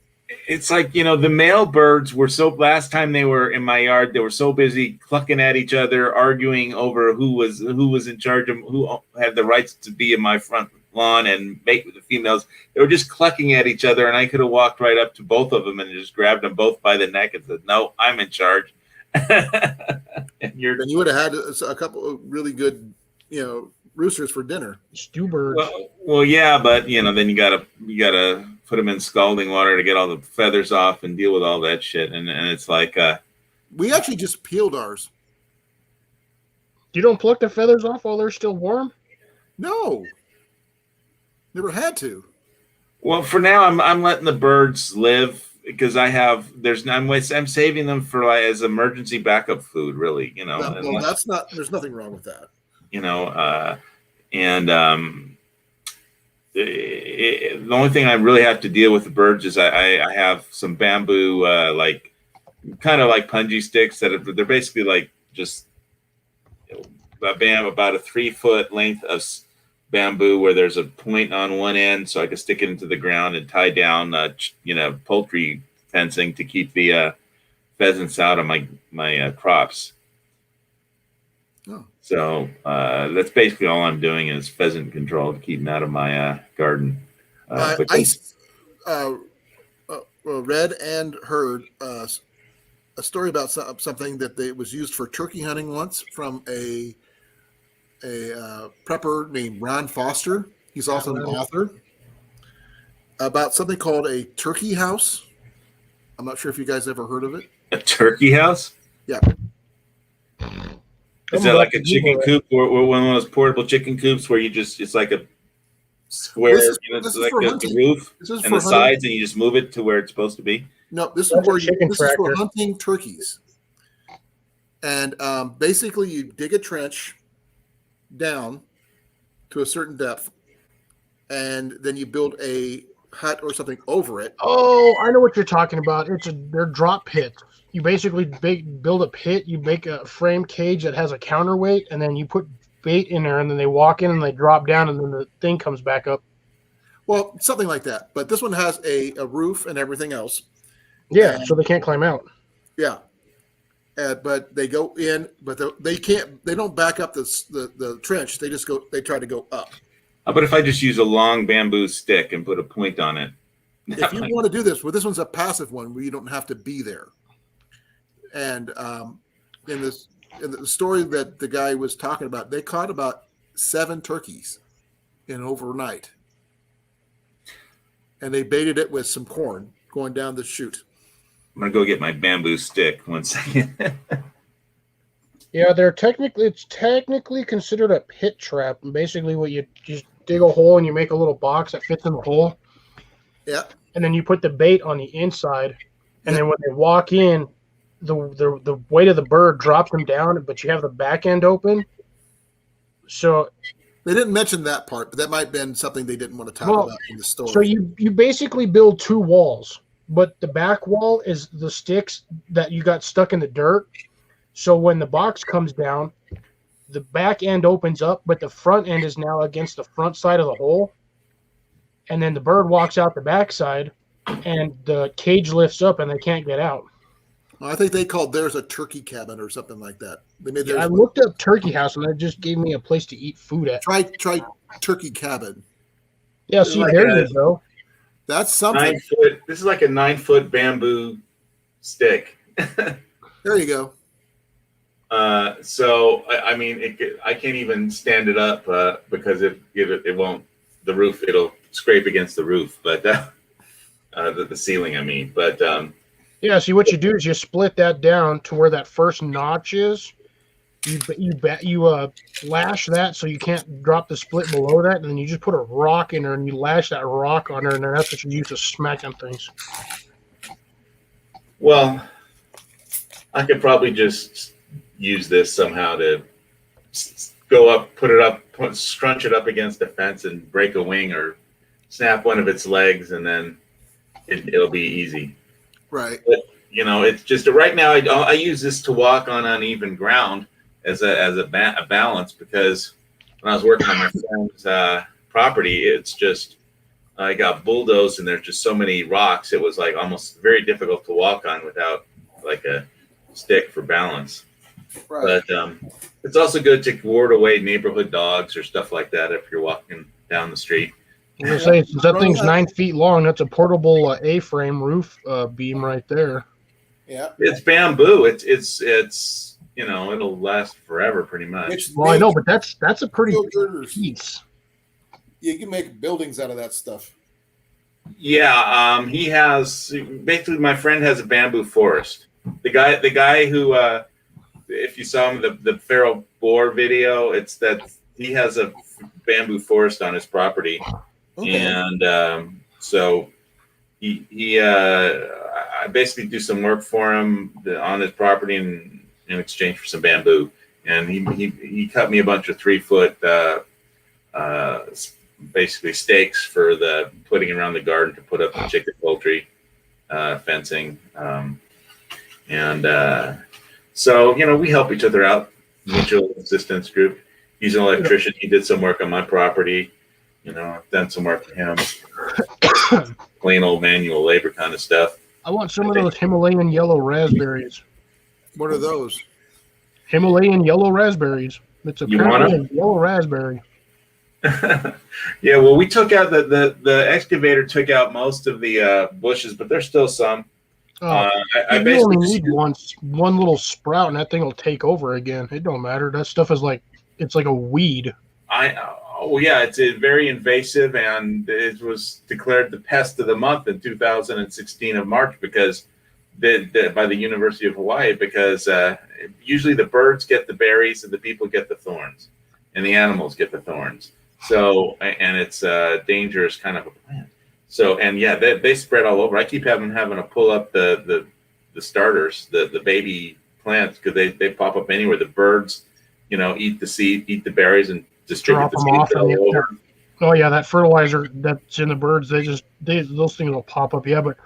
Speaker 3: It's like, the male birds were last time they were in my yard, they were so busy clucking at each other, arguing over who was in charge of who had the rights to be in my front lawn and mate with the females. They were just clucking at each other, and I could have walked right up to both of them and just grabbed them both by the neck and said, "No, I'm in charge."
Speaker 1: And you would have had a couple of really good, roosters for dinner.
Speaker 2: Stew birds.
Speaker 3: Well, yeah, but then you gotta put them in scalding water to get all the feathers off and deal with all that shit, and it's like
Speaker 1: we actually just peeled ours.
Speaker 2: You don't pluck the feathers off while they're still warm?
Speaker 1: No, never had to.
Speaker 3: Well, for now, I'm letting the birds live because I'm saving them for as emergency backup food, really.
Speaker 1: Well, that's not. There's nothing wrong with that.
Speaker 3: The only thing I really have to deal with the birds is I have some bamboo, kind of like punji sticks they're basically like just about a 3-foot length of bamboo where there's a point on one end, so I can stick it into the ground and tie down, poultry fencing to keep the pheasants out of my crops.
Speaker 1: Oh.
Speaker 3: So that's basically all I'm doing is pheasant control to keep them out of my garden.
Speaker 1: I read and heard a story about something that was used for turkey hunting once from a prepper named Ron Foster. He's also an author about something called a turkey house. I'm not sure if you guys ever heard of it.
Speaker 3: A turkey house?
Speaker 1: Yeah.
Speaker 3: Is that like a chicken coop or one of those portable chicken coops where it's like a square,
Speaker 1: this
Speaker 3: it's
Speaker 1: is
Speaker 3: like
Speaker 1: for
Speaker 3: the
Speaker 1: hunting.
Speaker 3: roof
Speaker 1: This is
Speaker 3: and
Speaker 1: for
Speaker 3: the
Speaker 1: hunting.
Speaker 3: sides, and you just move it to where it's supposed to be?
Speaker 1: No, this
Speaker 2: That's
Speaker 1: is for hunting turkeys. And basically, you dig a trench down to a certain depth, and then you build a hut or something over it.
Speaker 2: Oh, I know what you're talking about. They're drop pits. You basically build a pit. You make a frame cage that has a counterweight, and then you put bait in there, and then they walk in and they drop down, and then the thing comes back up.
Speaker 1: Well, something like that. But this one has a roof and everything else.
Speaker 2: Yeah, so they can't climb out.
Speaker 1: Yeah. But they go in, but they can't. They don't back up the trench. They just go. They try to go up.
Speaker 3: How about if I just use a long bamboo stick and put a point on it?
Speaker 1: If you want to do this, well, this one's a passive one where you don't have to be there. And in the story that the guy was talking about, they caught about 7 turkeys in overnight, and they baited it with some corn going down the chute.
Speaker 3: I'm gonna go get my bamboo stick. 1 second.
Speaker 2: Yeah, it's technically considered a pit trap. Basically, what you just dig a hole and you make a little box that fits in the hole.
Speaker 1: Yeah.
Speaker 2: And then you put the bait on the inside, And then when they walk in, the weight of the bird drops them down, but you have the back end open. So
Speaker 1: They didn't mention that part, but that might have been something they didn't want to talk about in the story.
Speaker 2: So you basically build two walls, but the back wall is the sticks that you got stuck in the dirt. So when the box comes down, the back end opens up, but the front end is now against the front side of the hole. And then the bird walks out the back side, and the cage lifts up, and they can't get out.
Speaker 1: Well, I think they called theirs a turkey cabin or something like that. They made theirs.
Speaker 2: I looked up turkey house, and that just gave me a place to eat food at.
Speaker 1: Try turkey cabin.
Speaker 2: Yeah, see,
Speaker 3: like
Speaker 2: there
Speaker 3: a-
Speaker 2: you go.
Speaker 1: That's something.
Speaker 3: 9-foot. This is like a 9-foot bamboo stick.
Speaker 1: There you go.
Speaker 3: So I mean, I can't even stand it up because it won't. The roof, it'll scrape against the roof, but the ceiling. I mean, but
Speaker 2: Yeah, see, what you do is you split that down to where that first notch is. You lash that so you can't drop the split below that, and then you just put a rock in there and you lash that rock on there, and then that's what you use to smack on things.
Speaker 3: well, I could probably just use this somehow to go up, put it up, scrunch it up against the fence and break a wing or snap one of its legs, and then it'll be easy.
Speaker 1: Right.
Speaker 3: But, you know, it's just right now I use this to walk on uneven ground as a balance, because when I was working on my friend's property, it's just I got bulldozed and there's just so many rocks. It was like almost very difficult to walk on without like a stick for balance.
Speaker 1: Right.
Speaker 3: But it's also good to ward away neighborhood dogs or stuff like that if you're walking down the street.
Speaker 2: I'm gonna say, since that thing's 9 feet long, that's a portable A-frame roof beam right there.
Speaker 1: Yeah.
Speaker 3: It's bamboo. It's you know, it'll last forever pretty much.
Speaker 2: Well, I know, but that's a pretty
Speaker 1: Steel
Speaker 2: big
Speaker 1: girders.
Speaker 2: piece.
Speaker 1: You can make buildings out of that stuff.
Speaker 3: Yeah, he has basically. My friend has a bamboo forest. The guy who, if you saw him the feral boar video, it's that he has a bamboo forest on his property,
Speaker 1: Okay.
Speaker 3: and so I basically do some work for him on his property in exchange for some bamboo, and he cut me a bunch of 3-foot basically stakes for the putting around the garden to put up the chicken poultry fencing, and so you know, we help each other out, mutual assistance group. He's an electrician. He did some work on my property. You know, I've done some work for him. Plain old manual labor kind of stuff.
Speaker 2: I want some of those Himalayan yellow raspberries.
Speaker 1: What are those?
Speaker 2: Himalayan yellow raspberries. It's
Speaker 3: You want
Speaker 2: apparently a yellow raspberry.
Speaker 3: Yeah, well, we took out the excavator took out most of the bushes, but there's still some. I
Speaker 2: You
Speaker 3: basically
Speaker 2: only need one little sprout, and that thing will take over again. It don't matter. That stuff is like, it's like a weed.
Speaker 3: Yeah, it's very invasive, and it was declared the pest of the month in 2016 of March because by the University of Hawaii, because usually the birds get the berries and the people get the thorns, and the animals get the thorns. So, and it's a dangerous kind of a plant. So, and yeah, they spread all over. I keep having to pull up the starters, the baby plants, because they pop up anywhere. The birds, you know, eat the seed, eat the berries, and distribute
Speaker 2: Drop
Speaker 3: the
Speaker 2: them
Speaker 3: seeds
Speaker 2: off.
Speaker 3: all over.
Speaker 2: Oh yeah, that fertilizer that's in the birds, those things will pop up. Yeah, but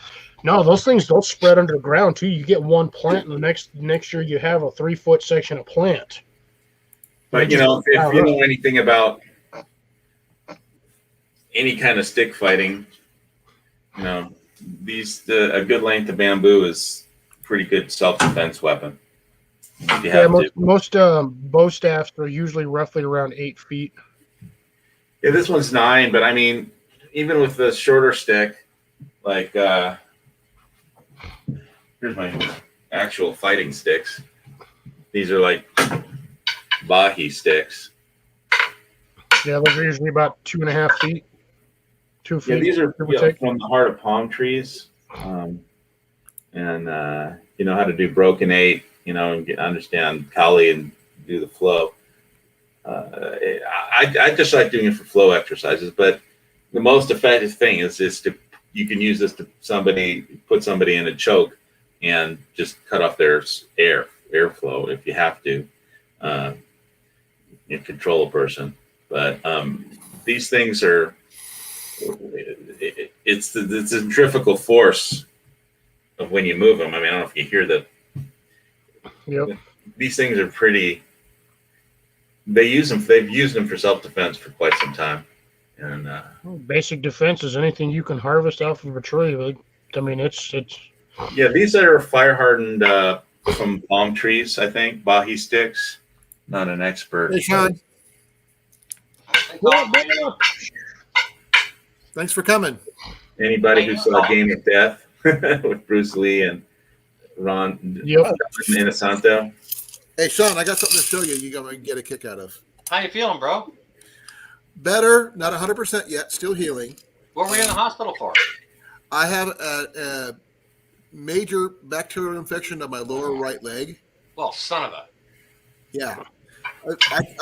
Speaker 2: no, those things don't spread under the ground too. You get one plant, and the next year you have a 3-foot section of plant.
Speaker 3: But you know, if you know anything about any kind of stick fighting, you know, a good length of bamboo is a pretty good self-defense weapon. If you have to.
Speaker 2: Most bow staffs are usually roughly around 8 feet.
Speaker 3: Yeah, this one's 9, but I mean, even with the shorter stick, like here's my actual fighting sticks. These are like Bahi sticks.
Speaker 2: Yeah, those are usually about 2.5 feet. 2 feet.
Speaker 3: Yeah, these are
Speaker 2: give or take.
Speaker 3: from the heart of palm trees, and you know how to do broken 8, you know, and understand Kali and do the flow. I just like doing it for flow exercises, but the most effective thing is you can use this to put somebody in a choke and just cut off their airflow if you have to. You control a person, but these things are. It's the centrifugal force of when you move them. I mean, I don't know if you hear the.
Speaker 2: Yep.
Speaker 3: These things are pretty. They use them. They've used them for self-defense for quite some time, and
Speaker 2: Basic defense is anything you can harvest off of a tree. Like, I mean, it's
Speaker 3: yeah. These are fire-hardened from palm trees. I think Bahi sticks. Not an expert.
Speaker 1: Hey, Sean. Thanks for coming.
Speaker 3: Anybody who saw Game of Death with Bruce Lee and Ron Inosanto?
Speaker 1: Hey, Sean, I got something to show you. You're going to get a kick out of.
Speaker 8: How you feeling, bro?
Speaker 1: Better, not 100% yet, still healing.
Speaker 8: What were you in the hospital for?
Speaker 1: I have a major bacterial infection of my lower right leg.
Speaker 8: Well, son of a.
Speaker 1: Yeah.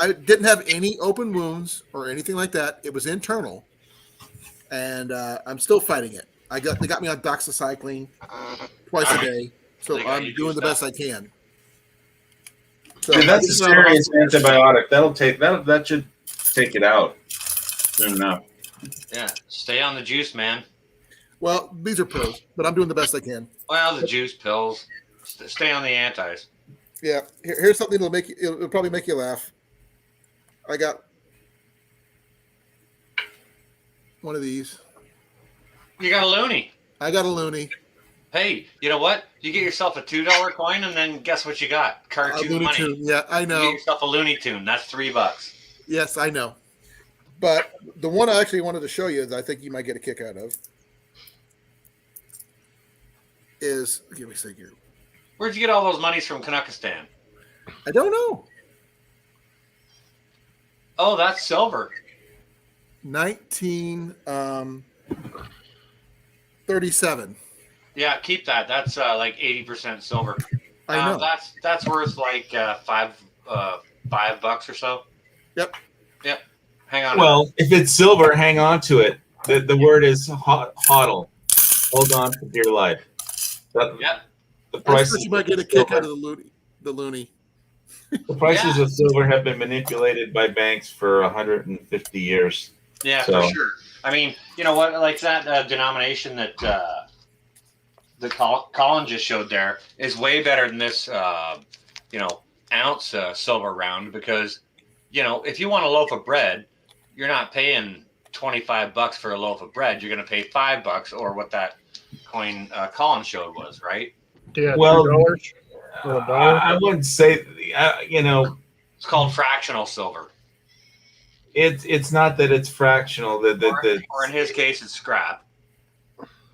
Speaker 1: I didn't have any open wounds or anything like that. It was internal. And I'm still fighting it. They got me on doxycycline twice a day. So I'm doing the best I can. So
Speaker 3: dude, that's a serious antibiotic. That should take it out soon enough.
Speaker 8: Yeah, stay on the juice, man.
Speaker 1: Well, these are pills, but I'm doing the best I can.
Speaker 8: Well, the juice, pills. Stay on the antis.
Speaker 1: Yeah. Here's something that'll make you. It'll probably make you laugh. I got one of these.
Speaker 8: You got a loony.
Speaker 1: I got a loony.
Speaker 8: Hey, you know what? You get yourself a $2 coin, and then guess what you got? Cartoon money.
Speaker 1: Tune. Yeah, I know.
Speaker 8: You get yourself a Looney Tune. That's $3.
Speaker 1: Yes, I know. But the one I actually wanted to show you that I think you might get a kick out of is, give me a second here.
Speaker 8: Where'd you get all those monies from Kanakistan?
Speaker 1: I don't know.
Speaker 8: Oh, that's silver.
Speaker 1: 1937.
Speaker 8: Yeah, keep that. That's like 80% silver.
Speaker 1: I know.
Speaker 8: That's worth like $5 or so.
Speaker 1: Yep.
Speaker 8: Hang on.
Speaker 3: Well, if it's silver, hang on to it. The word is hodl. Hold on for dear life.
Speaker 8: Yep.
Speaker 3: The prices
Speaker 1: you might get a kick out of the loony.
Speaker 3: The prices of silver have been manipulated by banks for 150 years.
Speaker 8: Yeah, for sure. I mean, you know what? Like that denomination that Colin just showed there is way better than this, ounce silver round because, if you want a loaf of bread, you're not paying $25 for a loaf of bread. You're going to pay $5 or what that coin Colin showed was, right?
Speaker 2: Yeah.
Speaker 3: Well,
Speaker 2: $2 or $1.
Speaker 3: I wouldn't say,
Speaker 8: it's called fractional silver.
Speaker 3: It's not that it's fractional.
Speaker 8: Or in his case, it's scrap.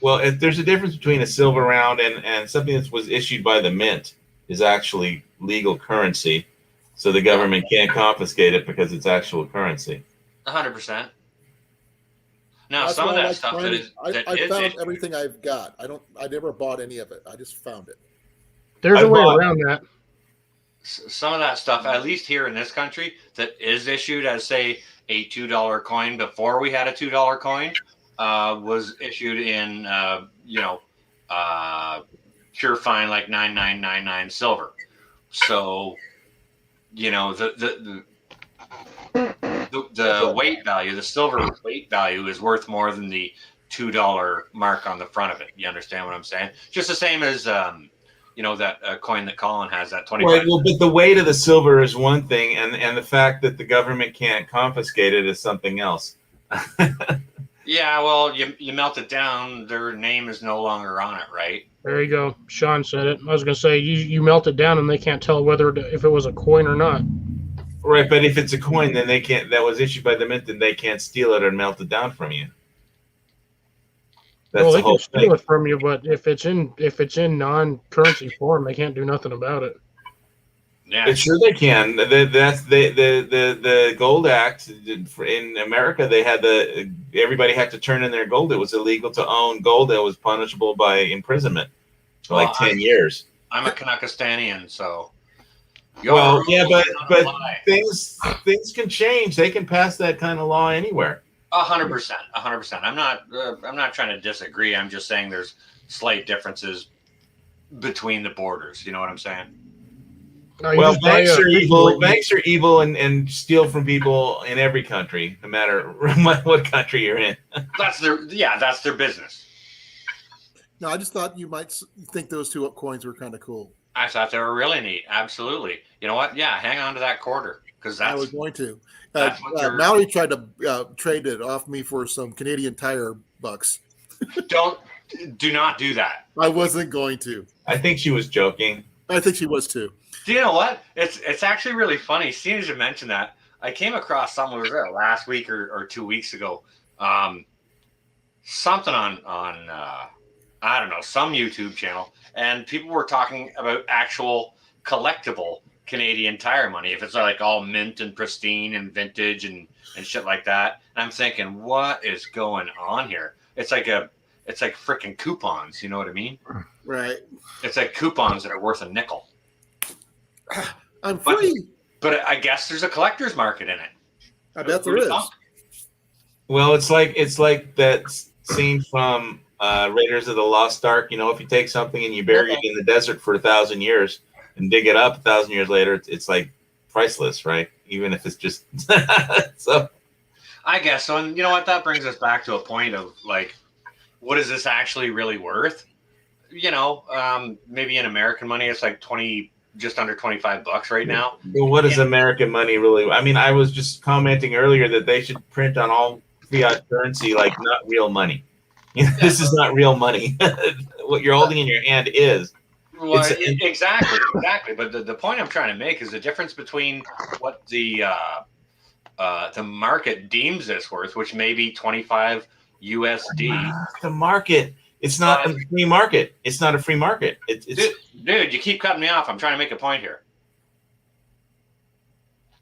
Speaker 3: Well, there's a difference between a silver round and something that was issued by the mint is actually legal currency. So the government can't confiscate it because it's actual currency.
Speaker 8: 100%. Now,
Speaker 1: That's
Speaker 8: some of
Speaker 1: why I
Speaker 8: that
Speaker 1: like
Speaker 8: stuff
Speaker 1: finding-
Speaker 8: that
Speaker 1: I
Speaker 8: is
Speaker 1: found
Speaker 8: issued-
Speaker 1: everything I've got. I never bought any of it. I just found it.
Speaker 2: There's a way around that.
Speaker 8: some of that stuff, at least here in this country, that is issued as, say, a $2 coin before we had a $2 coin, was issued in, pure fine like 9999 silver. So, the weight value, the silver weight value, is worth more than the $2 mark on the front of it. You understand what I'm saying? Just the same as that coin that Colin has, that 25.
Speaker 3: Right, well, but the weight of the silver is one thing, and the fact that the government can't confiscate it is something else.
Speaker 8: Yeah, well, you melt it down, their name is no longer on it, right?
Speaker 2: There you go. Sean said it. I was going to say, you melt it down and they can't tell if it was a coin or not.
Speaker 3: Right, but if it's a coin, then they can't. That was issued by the mint, then they can't steal it or melt it down from you. That's
Speaker 2: Well,
Speaker 3: the
Speaker 2: they
Speaker 3: whole
Speaker 2: can steal
Speaker 3: thing.
Speaker 2: it from you, but if it's in non-currency form, they can't do nothing about it.
Speaker 8: Yeah.
Speaker 3: But sure they can. That's the Gold Act in America. They had everybody had to turn in their gold. It was illegal to own gold. That was punishable by imprisonment for like 10 years.
Speaker 8: I'm a Kanakistanian, so.
Speaker 3: Well, yeah, but things can change. They can pass that kind of law anywhere.
Speaker 8: 100%. I'm not trying to disagree. I'm just saying there's slight differences between the borders. You know what I'm saying?
Speaker 2: No, you
Speaker 3: Well,
Speaker 2: just buy
Speaker 3: banks
Speaker 2: a
Speaker 3: are evil.
Speaker 2: Bitcoin.
Speaker 3: Banks are evil and steal from people in every country, no matter what country you're in.
Speaker 8: That's their business.
Speaker 1: No, I just thought you might think those two coins were kind of cool.
Speaker 8: I thought they were really neat. Absolutely. You know what? Yeah, hang on to that quarter because
Speaker 1: I
Speaker 8: that's
Speaker 1: was going to.
Speaker 8: that's what you're.
Speaker 1: Mallory tried to trade it off me for some Canadian Tire bucks.
Speaker 8: Do not do that.
Speaker 1: I wasn't going to.
Speaker 3: I think she was joking.
Speaker 1: I think she was too.
Speaker 8: Do you know what? It's actually really funny. Seeing as you mentioned that, I came across something was there last week or 2 weeks ago. Something on I don't know, some YouTube channel, and people were talking about actual collectible Canadian Tire money. If it's like all mint and pristine and vintage and shit like that. And I'm thinking, what is going on here? It's like freaking coupons. You know what I mean?
Speaker 1: Right.
Speaker 8: It's like coupons that are worth a nickel.
Speaker 1: I'm free.
Speaker 8: But I guess there's a collector's market in it.
Speaker 1: I bet there is.
Speaker 3: Well, it's like that scene from Raiders of the Lost Ark. You know, if you take something and you bury it in the desert for 1,000 years and dig it up 1,000 years later, it's like priceless, right? Even if it's just so. I
Speaker 8: guess so. And you know what? That brings us back to a point of like, what is this actually really worth? You know, maybe in American money, it's like just under $25 right now.
Speaker 3: Well, what is American money really? I mean, I was just commenting earlier that they should print on all fiat currency, like not real money. You know, this is not real money. What you're holding in your hand is.
Speaker 8: Well, exactly. But the point I'm trying to make is the difference between what the market deems this worth, which may be 25 USD.
Speaker 3: The market. It's not a free market. It's not a free market.
Speaker 8: Dude, you keep cutting me off. I'm trying to make a point here.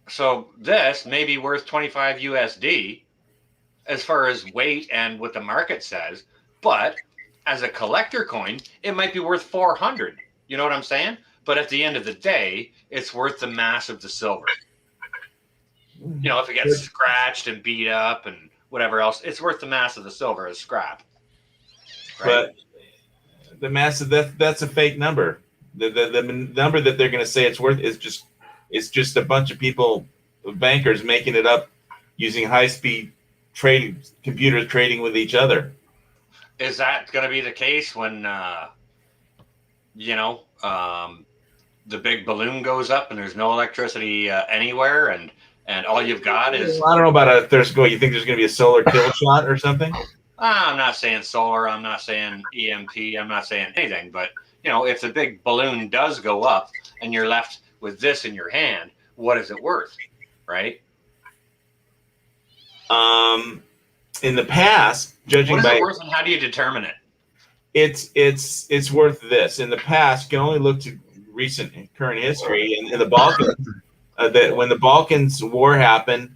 Speaker 8: So this may be worth 25 USD as far as weight and what the market says, but as a collector coin, it might be worth 400. You know what I'm saying? But at the end of the day, it's worth the mass of the silver. You know, if it gets scratched and beat up and whatever else, it's worth the mass of the silver as scrap. Right?
Speaker 3: But the mass of that's a fake number. The number that they're going to say it's worth is just a bunch of people, bankers, making it up using high-speed computers trading with each other.
Speaker 8: Is that going to be the case when the big balloon goes up and there's no electricity anywhere and all you've got is...
Speaker 3: I don't know about you think there's going to be a solar kill shot or something?
Speaker 8: I'm not saying solar. I'm not saying EMP. I'm not saying anything. But, you know, if the big balloon does go up and you're left with this in your hand, what is it worth? Right?
Speaker 3: In the past, judging
Speaker 8: what is
Speaker 3: by...
Speaker 8: it worth and how do you determine it?
Speaker 3: It's worth this. In the past, you can only look to current history. In the Balkans, when the Balkans War happened,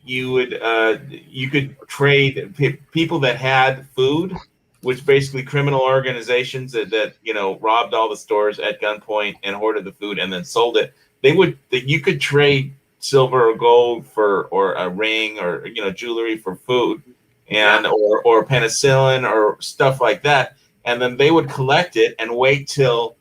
Speaker 3: you could trade people that had food, which basically criminal organizations that robbed all the stores at gunpoint and hoarded the food and then sold it. You could trade silver or gold or a ring or jewelry for food and or penicillin or stuff like that, and then they would collect it and wait till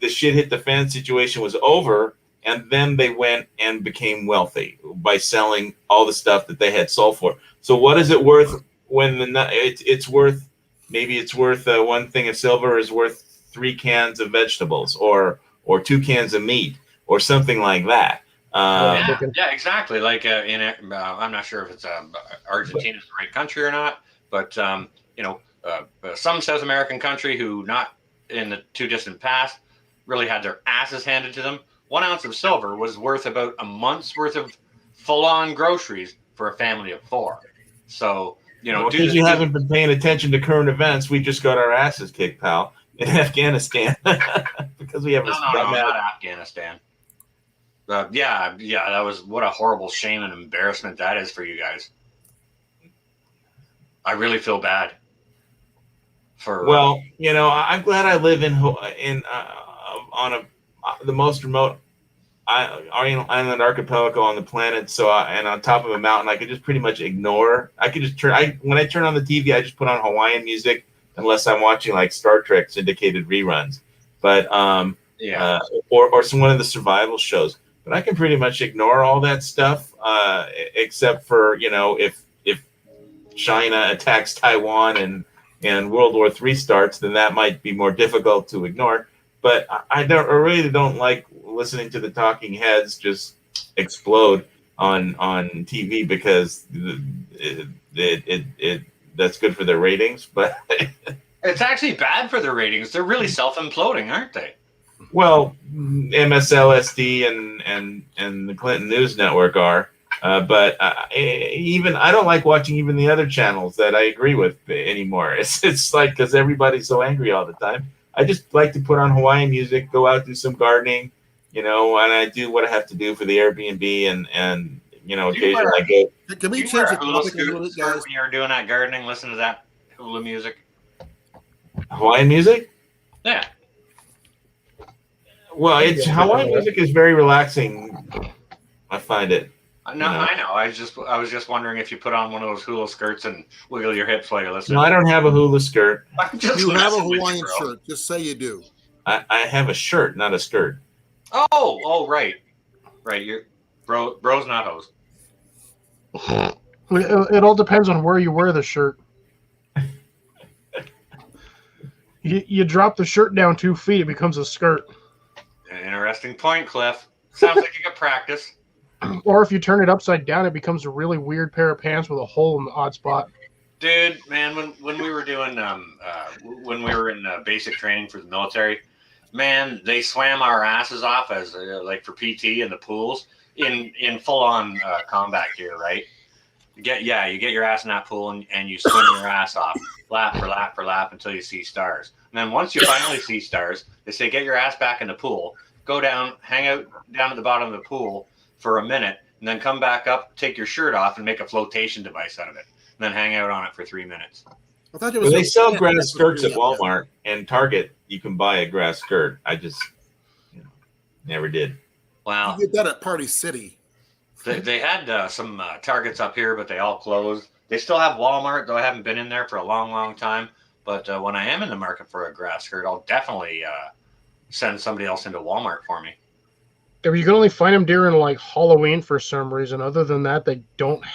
Speaker 3: the shit hit the fan situation was over. And then they went and became wealthy by selling all the stuff that they had sold for. So what is it worth when it's worth one thing of silver is worth 3 cans of vegetables or 2 cans of meat or something like that.
Speaker 8: Yeah, exactly. Like I'm not sure if it's Argentina's the right country or not, but some South American country who not in the too distant past really had their asses handed to them. 1 ounce of silver was worth about a month's worth of full-on groceries for a family of 4. So,
Speaker 3: because you haven't been paying attention to current events, we just got our asses kicked, pal, in Afghanistan because we have
Speaker 8: no, not Afghanistan. Yeah, that was what a horrible shame and embarrassment that is for you guys. I really feel bad.
Speaker 3: I'm glad I live the most remote island archipelago on the planet. So, and on top of a mountain, I could just pretty much ignore. When I turn on the TV, I just put on Hawaiian music unless I'm watching like Star Trek syndicated reruns. But
Speaker 8: Yeah.
Speaker 3: or some one of the survival shows. But I can pretty much ignore all that stuff, except for if China attacks Taiwan and World War III starts, then that might be more difficult to ignore. But I really don't like listening to the talking heads just explode on TV because it that's good for their ratings. But
Speaker 8: It's actually bad for their ratings. They're really self-imploding, aren't they?
Speaker 3: well, MSLSD and the Clinton News Network are. But even I don't like watching even the other channels that I agree with anymore. It's like because everybody's so angry all the time. I just like to put on Hawaiian music, go out, do some gardening, and I do what I have to do for the Airbnb, and occasionally I go.
Speaker 1: Can we
Speaker 8: You
Speaker 1: change
Speaker 8: wear
Speaker 1: the
Speaker 8: a hula
Speaker 1: topic a little bit,
Speaker 8: skirt
Speaker 1: guys?
Speaker 8: when you're doing that gardening, listen to that hula music.
Speaker 3: Hawaiian music?
Speaker 8: Yeah.
Speaker 3: Well, Hawaiian music is very relaxing. I find it.
Speaker 8: No, I know. I was just wondering if you put on one of those hula skirts and wiggle your hips while you're listening.
Speaker 3: No, I don't have a hula skirt.
Speaker 8: I'm just
Speaker 1: You have a
Speaker 8: messing with you,
Speaker 1: Hawaiian
Speaker 8: bro.
Speaker 1: shirt. Just say you do.
Speaker 3: I have a shirt, not a skirt.
Speaker 8: Oh, right. You're bro's not hoes.
Speaker 2: It all depends on where you wear the shirt. You drop the shirt down 2 feet, it becomes a skirt.
Speaker 8: An interesting point, Cliff. Sounds like you got practice.
Speaker 2: Or if you turn it upside down, it becomes a really weird pair of pants with a hole in the odd spot.
Speaker 8: Dude, man, when we were doing when we were in basic training for the military, man, they swam our asses off as like for PT in the pools in full on combat gear, right? You get your ass in that pool and you swim your ass off lap for lap for lap until you see stars. And then once you finally see stars, they say get your ass back in the pool, go down, hang out down at the bottom of the pool for a minute, and then come back up, take your shirt off, and make a flotation device out of it, and then hang out on it for 3 minutes.
Speaker 1: I thought it was
Speaker 3: They sell grass skirts at Walmart and Target. You can buy a grass skirt. I just never did.
Speaker 8: Wow.
Speaker 1: You get that at Party City.
Speaker 8: They had some Targets up here, but they all closed. They still have Walmart, though I haven't been in there for a long, long time. But when I am in the market for a grass skirt, I'll definitely send somebody else into Walmart for me.
Speaker 2: You can only find them during like Halloween for some reason. Other than that, they don't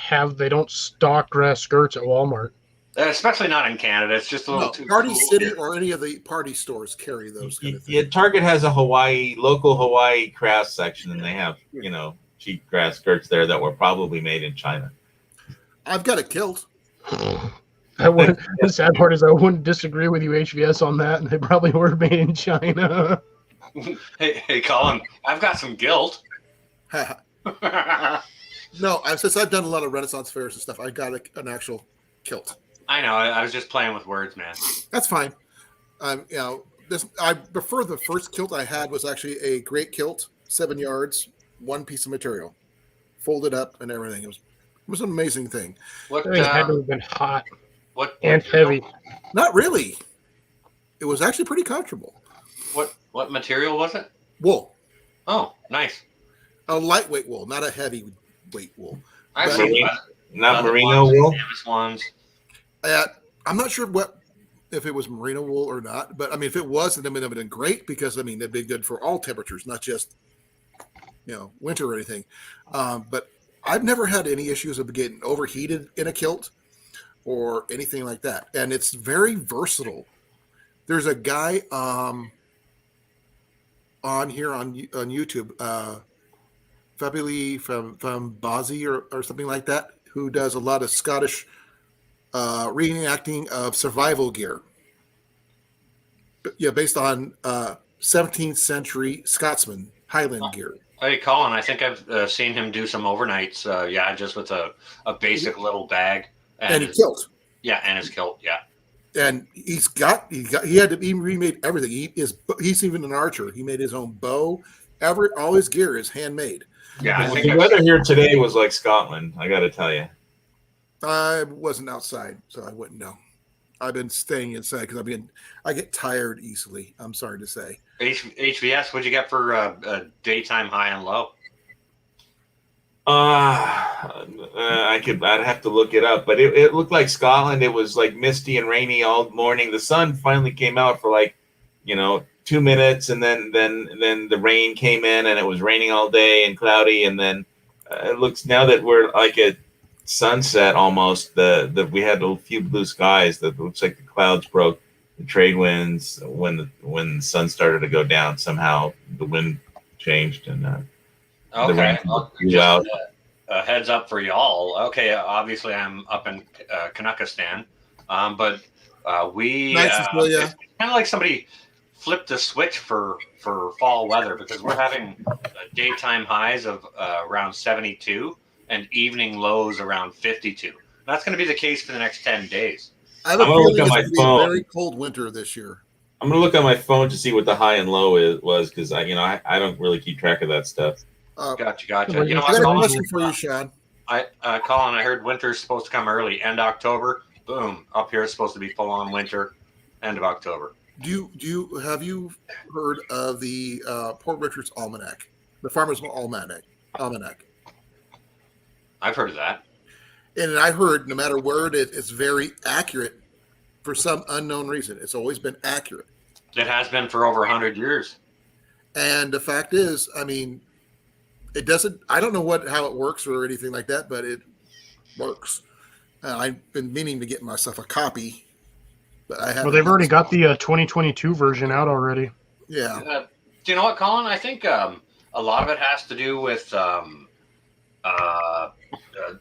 Speaker 2: stock grass skirts at Walmart.
Speaker 8: Especially not in Canada. It's just a little too
Speaker 1: Party
Speaker 8: cool
Speaker 1: City
Speaker 8: here.
Speaker 1: or any of the party stores carry those kind of things.
Speaker 3: Yeah, Target has a local Hawaii craft section, and they have cheap grass skirts there that were probably made in China.
Speaker 1: I've got a kilt.
Speaker 2: The sad part is I wouldn't disagree with you, HVS, on that, and they probably were made in China.
Speaker 8: Hey, Colin, I've got some guilt.
Speaker 1: No, since I've done a lot of Renaissance fairs and stuff, I got an actual kilt.
Speaker 8: I know. I was just playing with words, man.
Speaker 1: That's fine. I prefer the first kilt I had was actually a great kilt, 7 yards, one piece of material, folded up and everything. It was an amazing thing.
Speaker 8: What
Speaker 2: It had to have been hot
Speaker 8: what
Speaker 2: and heavy.
Speaker 1: Not really. It was actually pretty comfortable.
Speaker 8: What material was it?
Speaker 1: Wool.
Speaker 8: Oh, nice.
Speaker 1: A lightweight wool, not a heavyweight wool.
Speaker 8: I've
Speaker 1: But-
Speaker 8: seen
Speaker 3: Not
Speaker 8: leather
Speaker 3: merino
Speaker 8: ones,
Speaker 3: wool.
Speaker 8: canvas ones.
Speaker 1: I'm not sure if it was merino wool or not, but I mean, if it was, then it would have been great because I mean, it'd be good for all temperatures, not just winter or anything. But I've never had any issues of getting overheated in a kilt or anything like that, and it's very versatile. There's a guy on here on YouTube, Fabuli from Bozzy or something like that, who does a lot of Scottish reenacting of survival gear. Based on 17th century Scotsman Highland gear.
Speaker 8: Hey, Colin, I think I've seen him do some overnights. Just with a basic little bag
Speaker 1: And his kilt.
Speaker 8: Yeah, and his kilt. Yeah.
Speaker 1: And he remade everything. He's even an archer. He made his own bow. All his gear is handmade.
Speaker 8: Yeah, I
Speaker 3: Well,
Speaker 8: think
Speaker 3: the weather here today was like Scotland. I got to tell you.
Speaker 1: I wasn't outside, so I wouldn't know. I've been staying inside because I get tired easily. I'm sorry to say.
Speaker 8: HVS, what'd you get for daytime high and low?
Speaker 3: I'd have to look it up, but it looked like Scotland. It was like misty and rainy all morning. The sun finally came out for like, 2 minutes, and then the rain came in, and it was raining all day and cloudy. And then it looks, now that we're like at sunset almost, we had a few blue skies. That looks like the clouds broke the trade winds when the sun started to go down. Somehow the wind changed, and
Speaker 8: Okay. Well,
Speaker 3: blew
Speaker 8: just
Speaker 3: out.
Speaker 8: a heads up for y'all. Okay, obviously I'm up in Canuckistan, but we
Speaker 1: Nice to see ya.
Speaker 8: it's kind of like somebody flipped the switch for fall weather, because we're having daytime highs of around 72 and evening lows around 52. That's going to be the case for the next 10 days.
Speaker 1: I have a
Speaker 3: I'm gonna look
Speaker 1: feeling
Speaker 3: at
Speaker 1: it's
Speaker 3: my
Speaker 1: going to be a
Speaker 3: phone.
Speaker 1: very cold winter this year.
Speaker 3: I'm gonna look on my phone to see what the high and low was, because I don't really keep track of that stuff.
Speaker 8: Gotcha.
Speaker 2: Well,
Speaker 8: You know
Speaker 1: I
Speaker 8: what,
Speaker 1: got a
Speaker 8: Colin?
Speaker 1: question for you, Sean.
Speaker 8: Colin, I heard winter's supposed to come early, end October. Boom, up here it's supposed to be full on winter, end of October.
Speaker 1: Have you heard of the Port Richards Almanac, the Farmer's Almanac?
Speaker 8: I've heard of that.
Speaker 1: And I heard no matter where it is, it's very accurate for some unknown reason. It's always been accurate.
Speaker 8: It has been for over 100 years.
Speaker 1: And the fact is, I mean, it doesn't. I don't know how it works or anything like that, but it works. I've been meaning to get myself a copy, but I haven't.
Speaker 2: Well, they've already got the 2022 version out already.
Speaker 1: Yeah.
Speaker 8: Do you know what, Colin? I think a lot of it has to do with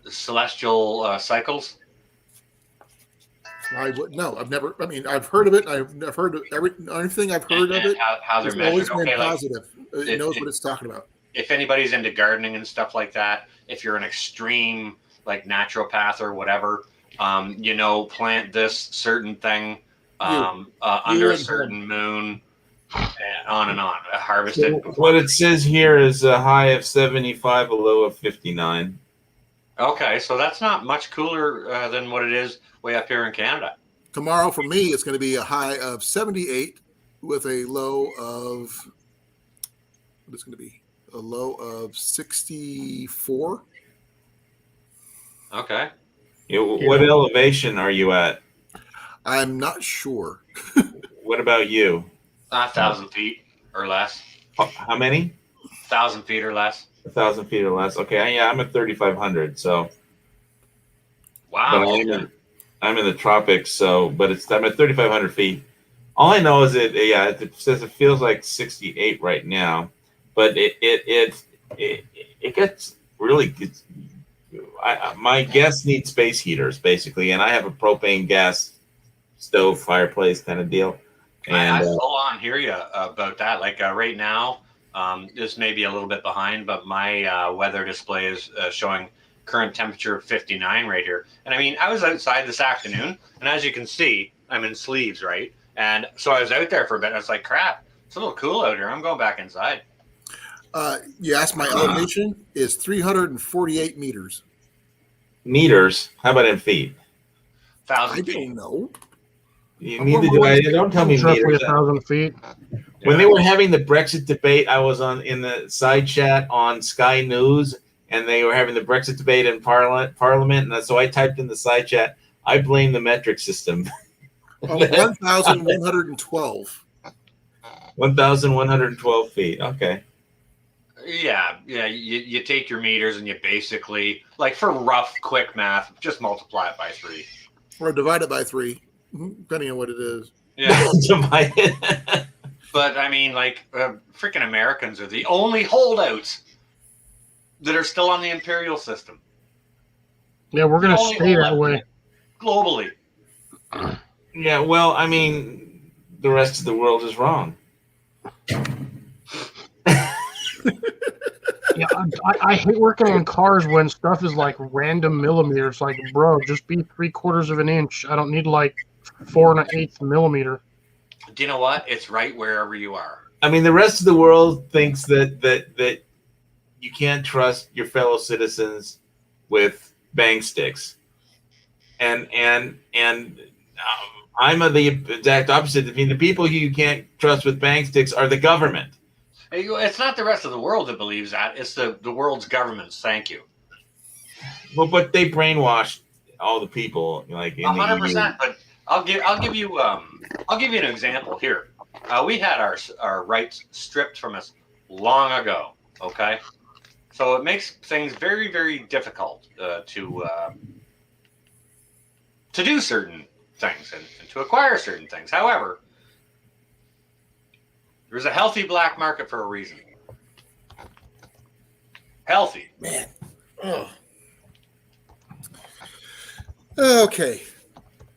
Speaker 8: celestial cycles.
Speaker 1: I would no. I've never. I mean, I've heard of it. I've heard of everything I've heard of it.
Speaker 8: How they're
Speaker 1: It's always
Speaker 8: measured.
Speaker 1: been
Speaker 8: Okay,
Speaker 1: positive. It knows what it's talking about.
Speaker 8: if anybody's into gardening and stuff like that, if you're an extreme like naturopath or whatever, plant this certain thing under a certain moon, and on, harvest it.
Speaker 3: What it says here is a high of 75, a low of 59.
Speaker 8: Okay, so that's not much cooler than what it is way up here in Canada.
Speaker 1: Tomorrow for me, it's going to be a high of 78 with a low of, what is going to be? A low of 64.
Speaker 8: Okay.
Speaker 3: What elevation are you at?
Speaker 1: I'm not sure.
Speaker 3: What about you?
Speaker 8: 1,000 feet or less.
Speaker 3: How many?
Speaker 8: 1,000 feet or less.
Speaker 3: 1,000 feet or less. Okay, yeah, I'm at 3,500. So,
Speaker 8: Wow.
Speaker 3: but I'm in the tropics. I'm at 3,500 feet. All I know is it says it feels like 68 right now, but it gets really. My guests need space heaters basically, and I have a propane gas stove fireplace kind of deal. And
Speaker 8: I full on hear you about that. Like right now, this may be a little bit behind, but my weather display is showing current temperature of 59 right here. And I mean, I was outside this afternoon, and as you can see, I'm in sleeves, right? And so I was out there for a bit. And I was like, crap, it's a little cool out here. I'm going back inside.
Speaker 1: You asked my elevation is 348 meters.
Speaker 3: Meters? How about in feet?
Speaker 8: 1,000
Speaker 1: I
Speaker 8: feet.
Speaker 1: don't know.
Speaker 3: Neither do I. Don't tell me
Speaker 2: It's roughly
Speaker 3: meters.
Speaker 2: 1,000 feet.
Speaker 3: When they were having the Brexit debate, I was in the side chat on Sky News, and they were having the Brexit debate in Parliament, and so I typed in the side chat, I blame the metric system.
Speaker 1: 1,112.
Speaker 3: 1,112 feet. Okay.
Speaker 8: Yeah. You take your meters and you basically, like for rough, quick math, just multiply it by 3.
Speaker 1: Or divide it by 3, depending on what it is.
Speaker 8: Yeah. But I mean, like, freaking Americans are the only holdouts that are still on the imperial system.
Speaker 2: Yeah, we're going to stay that way.
Speaker 8: Globally.
Speaker 3: Yeah, well, I mean, the rest of the world is wrong.
Speaker 2: Yeah, I hate working on cars when stuff is like random millimeters. Like, bro, just be 3/4 of an inch. I don't need like 4 1/8 millimeter.
Speaker 8: Do you know what? It's right wherever you are.
Speaker 3: I mean, the rest of the world thinks that you can't trust your fellow citizens with bang sticks, and I'm the exact opposite. I mean, the people who you can't trust with bang sticks are the government.
Speaker 8: It's not the rest of the world that believes that. It's the world's governments. Thank you.
Speaker 3: but they brainwashed all the people, like in the
Speaker 8: 100%. But I'll give you an example here. We had our rights stripped from us long ago. Okay, so it makes things very, very difficult to do certain things and to acquire certain things. However, there's a healthy black market for a reason. Healthy.
Speaker 1: Man. Oh. Okay.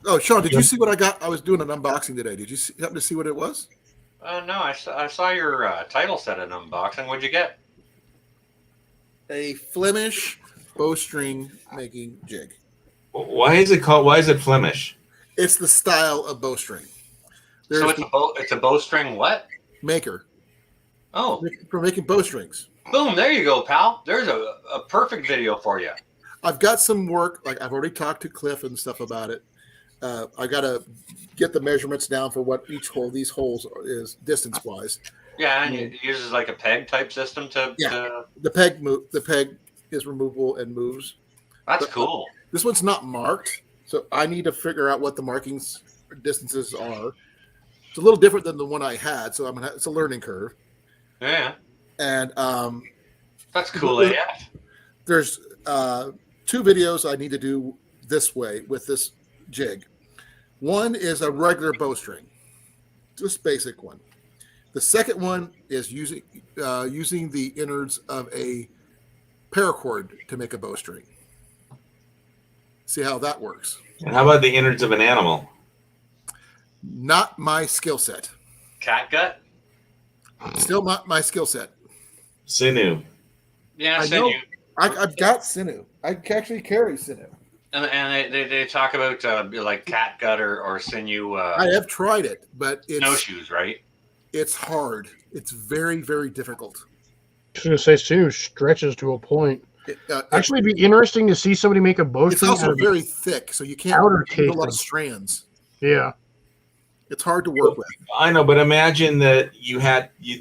Speaker 1: Oh, Sean, did you see what I got? I was doing an unboxing today. Did you happen to see what it was?
Speaker 8: No, I saw your title set an unboxing. What'd you get?
Speaker 1: A Flemish bowstring making jig.
Speaker 3: Why is it called? Why is it Flemish?
Speaker 1: It's the style of bowstring.
Speaker 8: So it's a bowstring what?
Speaker 1: Maker.
Speaker 8: Oh,
Speaker 1: For making bowstrings.
Speaker 8: boom! There you go, pal. There's a perfect video for you.
Speaker 1: I've got some work. Like I've already talked to Cliff and stuff about it. I got to get the measurements down for what each hole, these holes is distance wise.
Speaker 8: Yeah, and it uses like a peg type system to.
Speaker 1: The peg is removable and moves.
Speaker 8: That's cool.
Speaker 1: This one's not marked, so I need to figure out what the markings distances are. It's a little different than the one I had, so it's a learning curve.
Speaker 8: Yeah.
Speaker 1: And
Speaker 8: that's cool AF.
Speaker 1: There's 2 videos I need to do this way with this jig. One is a regular bowstring, just basic one. The second one is using the innards of a paracord to make a bowstring. See how that works.
Speaker 3: And how about the innards of an animal?
Speaker 1: Not my skill set.
Speaker 8: Cat gut?
Speaker 1: Still not my skill set.
Speaker 3: Sinew.
Speaker 8: Yeah,
Speaker 1: sinew. I've got sinew. I actually carry sinew.
Speaker 8: And they talk about like cat gut or sinew.
Speaker 1: I have tried it, but it's
Speaker 8: snowshoes, right?
Speaker 1: It's hard. It's very, very difficult.
Speaker 2: I was going to say, sinew stretches to a point. Actually, it'd be interesting to see somebody make a bowstring.
Speaker 1: It's also very thick, so you can't do a lot of strands.
Speaker 2: Yeah.
Speaker 1: It's hard to work with.
Speaker 3: I know, but imagine that you had you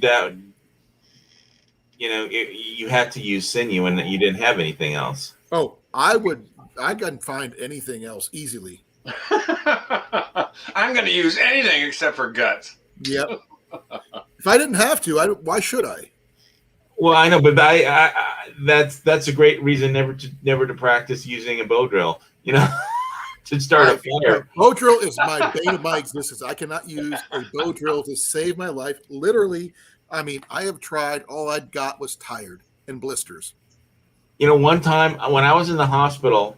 Speaker 3: had to use sinew and that you didn't have anything else.
Speaker 1: Oh, I can find anything else easily.
Speaker 8: I'm going to use anything except for guts.
Speaker 1: Yep. If I didn't have to, why should I?
Speaker 3: Well, I know, but that's a great reason never to practice using a bow drill. To start a fire.
Speaker 1: Bow drill is my bane of my existence. I cannot use a bow drill to save my life. Literally, I mean, I have tried. All I got was tired and blisters.
Speaker 3: One time when I was in the hospital,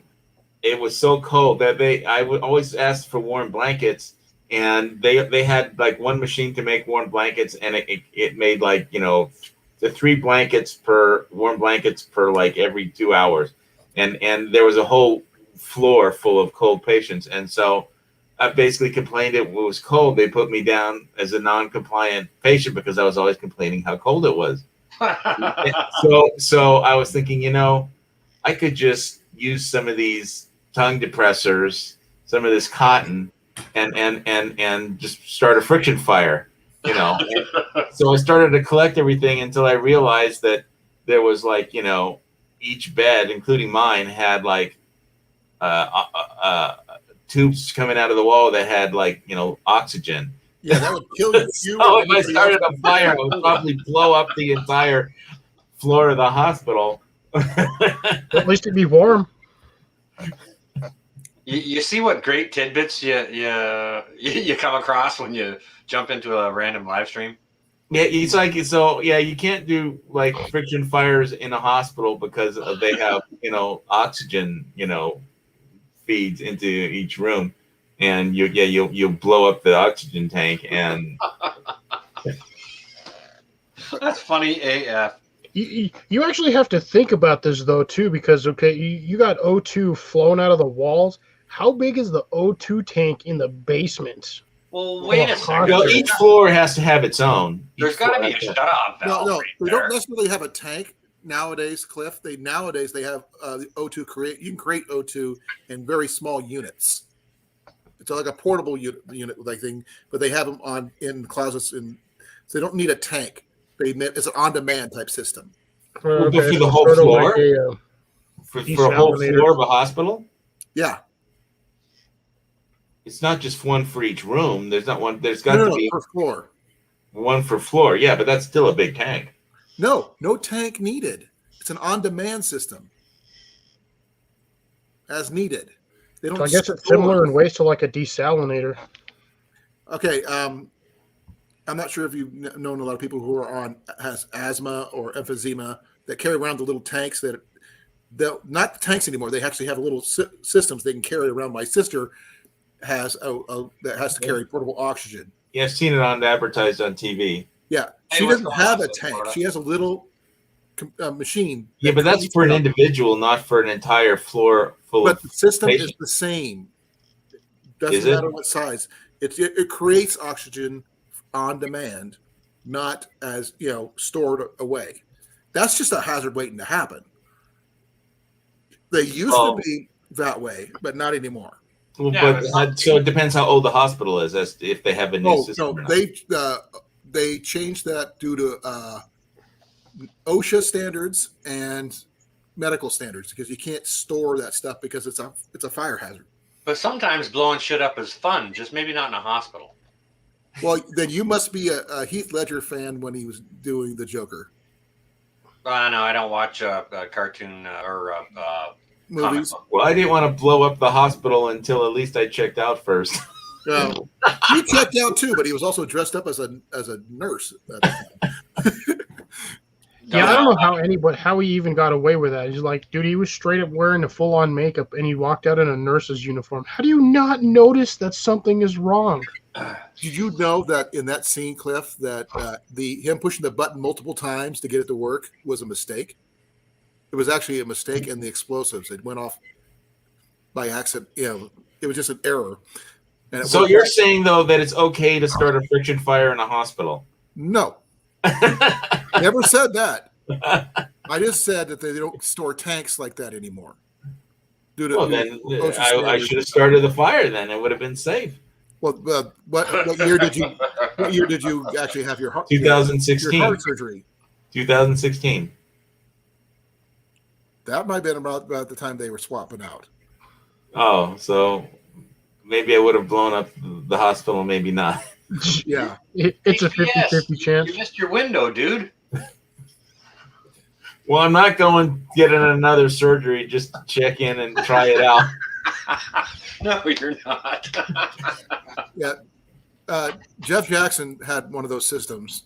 Speaker 3: it was so cold that I would always ask for warm blankets, and they had like one machine to make warm blankets, and it made like the 3 warm blankets per like every 2 hours, and there was a whole floor full of cold patients, and so I basically complained it was cold. They put me down as a non-compliant patient because I was always complaining how cold it was. So I was thinking, I could just use some of these tongue depressors, some of this cotton, and just start a friction fire, So I started to collect everything until I realized that there was like, each bed, including mine, had like tubes coming out of the wall that had like oxygen.
Speaker 1: Yeah, that would kill you.
Speaker 3: So if I started a fire, I would probably blow up the entire floor of the hospital.
Speaker 2: At least it'd be warm.
Speaker 8: You see what great tidbits you come across when you jump into a random live stream?
Speaker 3: Yeah, it's like you can't do like friction fires in a hospital because they have oxygen feeds into each room, and you'll blow up the oxygen tank, and
Speaker 8: that's funny AF.
Speaker 2: You actually have to think about this though too, because you got O2 flowing out of the walls. How big is the O2 tank in the basement?
Speaker 8: Well, wait a second.
Speaker 3: Each floor has to have its own.
Speaker 8: There's got to be a shut-off valve.
Speaker 1: No,
Speaker 8: right
Speaker 1: they
Speaker 8: there.
Speaker 1: don't necessarily have a tank nowadays, Cliff. Nowadays they have the O2 you can create O2 in very small units. It's like a portable unit like thing, but they have them in closets, so they don't need a tank. It's an on-demand type system.
Speaker 3: For the whole floor. For a whole floor of a hospital?
Speaker 1: Yeah.
Speaker 3: It's not just one for each room. There's not one. There's got to be
Speaker 1: per floor.
Speaker 3: One for floor. Yeah, but that's still a big tank.
Speaker 1: No tank needed. It's an on-demand system. As needed. They don't.
Speaker 2: So I guess it's similar in ways to like a desalinator.
Speaker 1: Okay. I'm not sure if you've known a lot of people who are has asthma or emphysema that carry around the little tanks that not the tanks anymore. They actually have little systems they can carry around. My sister has that has to carry portable oxygen.
Speaker 3: Yeah, I've seen it advertised on TV.
Speaker 1: Yeah, she doesn't have a tank. She has a little machine.
Speaker 3: Yeah, but that's for an individual, not for an entire floor full.
Speaker 1: But the system
Speaker 3: patients.
Speaker 1: is the same. Doesn't matter what size. It creates oxygen on demand, not as stored away. That's just a hazard waiting to happen. They used to be that way, but not anymore.
Speaker 3: Well, but so it depends how old the hospital is, as if they have a new system.
Speaker 1: No, they changed that due to OSHA standards and medical standards because you can't store that stuff because it's a fire hazard.
Speaker 8: But sometimes blowing shit up is fun, just maybe not in a hospital.
Speaker 1: Well, then you must be a Heath Ledger fan when he was doing the Joker.
Speaker 8: No, I don't watch cartoon or
Speaker 1: movies.
Speaker 3: Well, I didn't want to blow up the hospital until at least I checked out first.
Speaker 1: He checked out too, but he was also dressed up as a nurse.
Speaker 2: Yeah, I don't know how he even got away with that. He's like, dude, he was straight up wearing the full on makeup and he walked out in a nurse's uniform. How do you not notice that something is wrong?
Speaker 1: Did you know that in that scene, Cliff, that him pushing the button multiple times to get it to work was a mistake? It was actually a mistake in the explosives. It went off by accident. It was just an error. And
Speaker 3: so you're saying, though, that it's okay to start a friction fire in a hospital?
Speaker 1: No. Never said that. I just said that they don't store tanks like that anymore.
Speaker 3: Then I should have started the fire. Then it would have been safe.
Speaker 1: Well, what year did you? What year did you actually have your heart?
Speaker 3: 2016.
Speaker 1: Your heart surgery.
Speaker 3: 2016.
Speaker 1: That might have been about the time they were swapping out.
Speaker 3: Oh, so maybe I would have blown up the hospital, maybe not.
Speaker 1: Yeah.
Speaker 2: It's a 50-50 chance.
Speaker 8: You missed your window, dude.
Speaker 3: Well, I'm not going getting another surgery just to check in and try it out.
Speaker 8: No, you're not.
Speaker 1: Yeah. Jeff Jackson had one of those systems,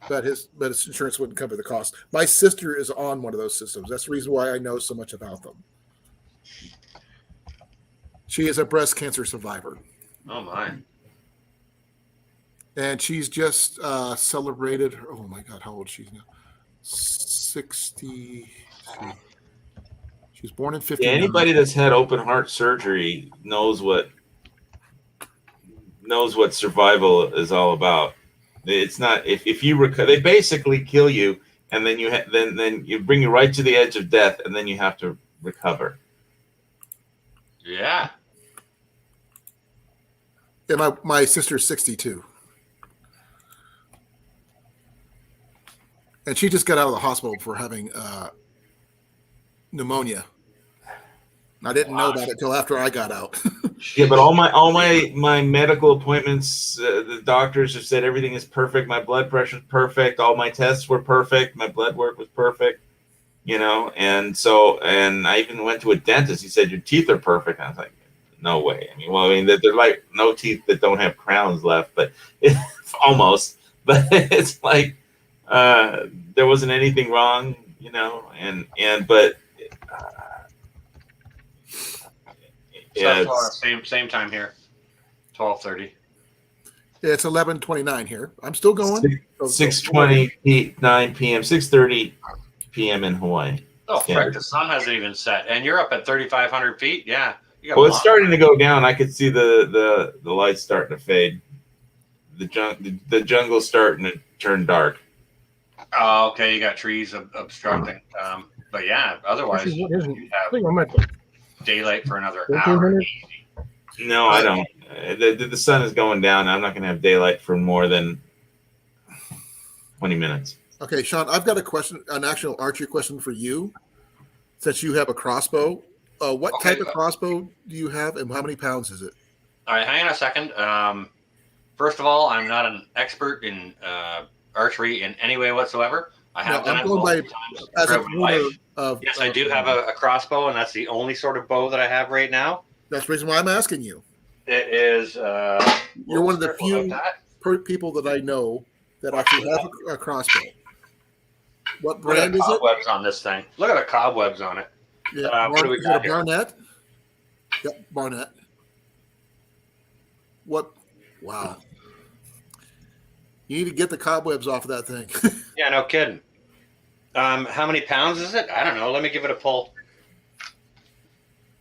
Speaker 1: but his insurance wouldn't cover the cost. My sister is on one of those systems. That's the reason why I know so much about them. She is a breast cancer survivor.
Speaker 8: Oh, my.
Speaker 1: And she's just celebrated her. Oh, my God. How old is she now? 60. She was born in 50.
Speaker 3: Yeah, anybody that's had open heart surgery knows what survival is all about. It's not if you they basically kill you and then then you bring you right to the edge of death and then you have to recover.
Speaker 8: Yeah.
Speaker 1: Yeah, my sister's 62. And she just got out of the hospital for having pneumonia. I didn't know about it until after I got out.
Speaker 3: Yeah, but all my medical appointments, the doctors have said everything is perfect. My blood pressure is perfect. All my tests were perfect. My blood work was perfect. And I even went to a dentist. He said your teeth are perfect. And I was like, no way. They're like no teeth that don't have crowns left, but almost. But it's like there wasn't anything wrong, but.
Speaker 8: Yeah, same time here. 12:30.
Speaker 1: Yeah, it's 11:29 here. I'm still going.
Speaker 3: 6:20, 9 p.m., 6:30 p.m. in Hawaii.
Speaker 8: Oh, frick, the sun hasn't even set, and you're up at 3,500 feet. Yeah.
Speaker 3: Well, it's starting to go down. I could see the lights starting to fade. The jungle's starting to turn dark.
Speaker 8: Oh, okay. You got trees obstructing. But yeah, otherwise you have daylight for another hour.
Speaker 3: No, I don't. The sun is going down. I'm not going to have daylight for more than 20 minutes.
Speaker 1: Okay, Sean, I've got a question, an actual archery question for you. since you have a crossbow, what
Speaker 8: Okay.
Speaker 1: type of crossbow do you have, and how many pounds is it?
Speaker 8: All right, hang on a second. First of all, I'm not an expert in archery in any way whatsoever. I have done
Speaker 1: I'm
Speaker 8: it
Speaker 1: going by
Speaker 8: multiple times
Speaker 1: as a
Speaker 8: throughout my
Speaker 1: owner
Speaker 8: life.
Speaker 1: of.
Speaker 8: Yes, I do have a crossbow, and that's the only sort of bow that I have right now.
Speaker 1: That's the reason why I'm asking you.
Speaker 8: It is.
Speaker 1: You're one of the
Speaker 8: careful about
Speaker 1: few
Speaker 8: that.
Speaker 1: people that I know that actually have a crossbow. What
Speaker 8: Look at
Speaker 1: brand
Speaker 8: the
Speaker 1: is it?
Speaker 8: cobwebs on this thing. Look at the cobwebs on it.
Speaker 1: Yeah,
Speaker 8: What do we
Speaker 1: is
Speaker 8: got
Speaker 1: it a
Speaker 8: here?
Speaker 1: Barnett? Yep, Barnett. What? Wow. You need to get the cobwebs off of that thing.
Speaker 8: Yeah, no kidding. How many pounds is it? I don't know. Let me give it a pull.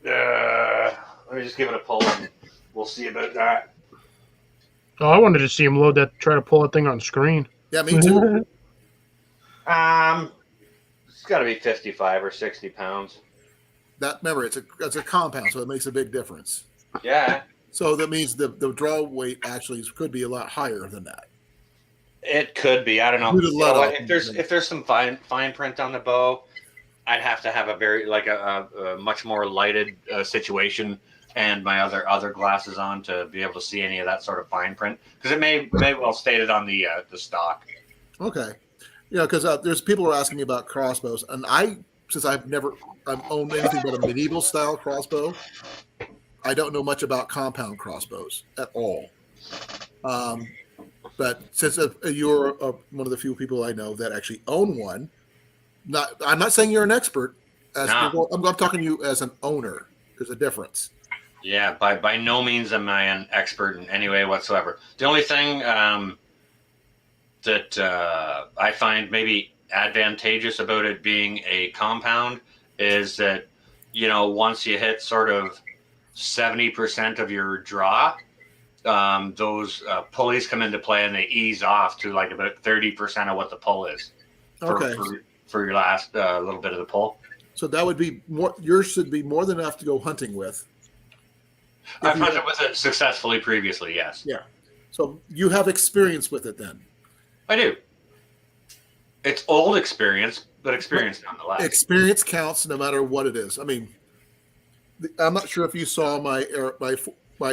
Speaker 8: Let me just give it a pull, and we'll see about that.
Speaker 2: Oh, I wanted to see him load that, try to pull that thing on screen.
Speaker 1: Yeah, me too.
Speaker 8: It's got to be 55 or 60 pounds.
Speaker 1: That remember, it's a compound, so it makes a big difference.
Speaker 8: Yeah,
Speaker 1: So that means the draw weight actually could be a lot higher than that.
Speaker 8: it could be. I don't know.
Speaker 1: Due to
Speaker 8: You know what?
Speaker 1: let-off.
Speaker 8: If there's some fine print on the bow, I'd have to have a very a much more lighted situation and my other glasses on to be able to see any of that sort of fine print, because it may well state it on the stock.
Speaker 1: Okay. Yeah, because there's people who are asking me about crossbows, and since I've owned anything but a medieval style crossbow, I don't know much about compound crossbows at all. But since you're one of the few people I know that actually own one, I'm not saying you're an expert.
Speaker 8: No.
Speaker 1: I'm talking to you as an owner. There's a difference.
Speaker 8: Yeah, by no means am I an expert in any way whatsoever. The only thing that I find maybe advantageous about it being a compound is that, once you hit sort of 70% of your draw, those pulleys come into play and they ease off to like about 30% of what the pull is for your last little bit of the pull.
Speaker 1: So that would be more. Yours should be more than enough to go hunting with.
Speaker 8: I've hunted with it successfully previously, yes.
Speaker 1: Yeah. So you have experience with it then.
Speaker 8: I do. It's old experience, but experience nonetheless.
Speaker 1: Experience counts no matter what it is. I mean, I'm not sure if you saw my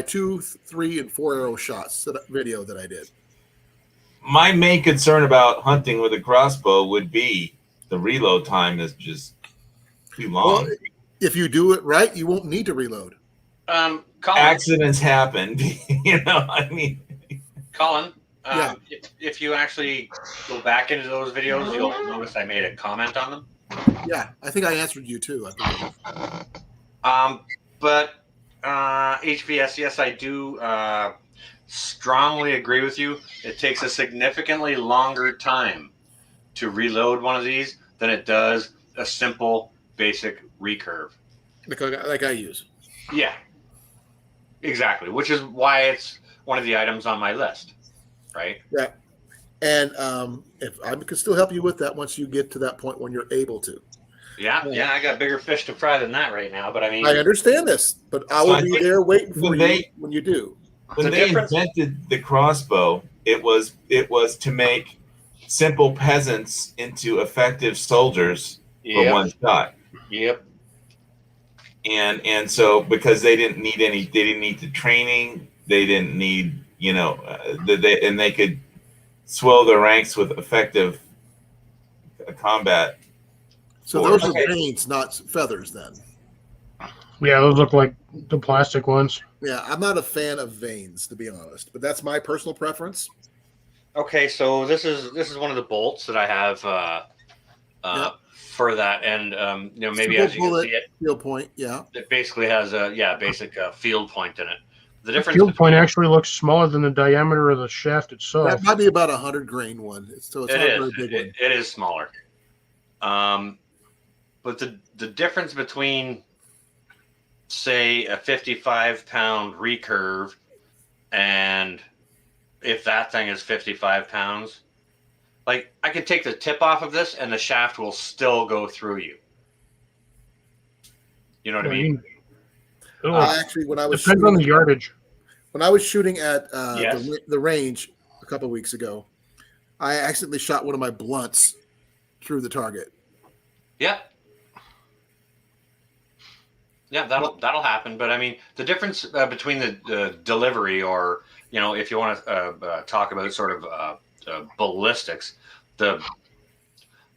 Speaker 1: 2, 3, and 4 arrow shots video that I did.
Speaker 3: My main concern about hunting with a crossbow would be the reload time is just too long.
Speaker 1: Well, if you do it right, you won't need to reload.
Speaker 8: Colin,
Speaker 3: Accidents happened. I mean,
Speaker 8: Colin,
Speaker 1: Yeah.
Speaker 8: if you actually go back into those videos, you'll notice I made a comment on them.
Speaker 1: Yeah, I think I answered you too.
Speaker 8: But HVS, yes, I do strongly agree with you. It takes a significantly longer time to reload one of these than it does a simple basic recurve.
Speaker 1: Like I use.
Speaker 8: Yeah, exactly. Which is why it's one of the items on my list, right?
Speaker 1: Yeah. And if I can still help you with that once you get to that point when you're able to.
Speaker 8: Yeah, I got bigger fish to fry than that right now. But I mean,
Speaker 1: I understand this, but I will be there waiting for you when you do.
Speaker 3: When they invented the crossbow, it was to make simple peasants into effective soldiers for one shot.
Speaker 8: Yep.
Speaker 3: And so because they didn't need the training, they didn't need they could swell their ranks with effective combat.
Speaker 1: So those are vanes, not feathers, then.
Speaker 2: Yeah, those look like the plastic ones.
Speaker 1: Yeah, I'm not a fan of vanes, to be honest, but that's my personal preference.
Speaker 8: Okay, so this is one of the bolts that I have for that, and maybe as you can see it,
Speaker 1: field point, yeah.
Speaker 8: It basically has a basic field point in it. The difference
Speaker 2: field point actually looks smaller than the diameter of the shaft itself.
Speaker 1: That might be about 100 grain one, so it's not a very big one.
Speaker 8: It is smaller. But the difference between, say, a 55-pound recurve and if that thing is 55 pounds, like I could take the tip off of this and the shaft will still go through you. You know what I mean?
Speaker 1: Actually, when I was
Speaker 2: depends on the yardage.
Speaker 1: When I was shooting at the range a couple of weeks ago, I accidentally shot one of my blunts through the target.
Speaker 8: Yeah. Yeah, that'll happen. But I mean, the difference between the delivery, or if you want to talk about sort of ballistics, the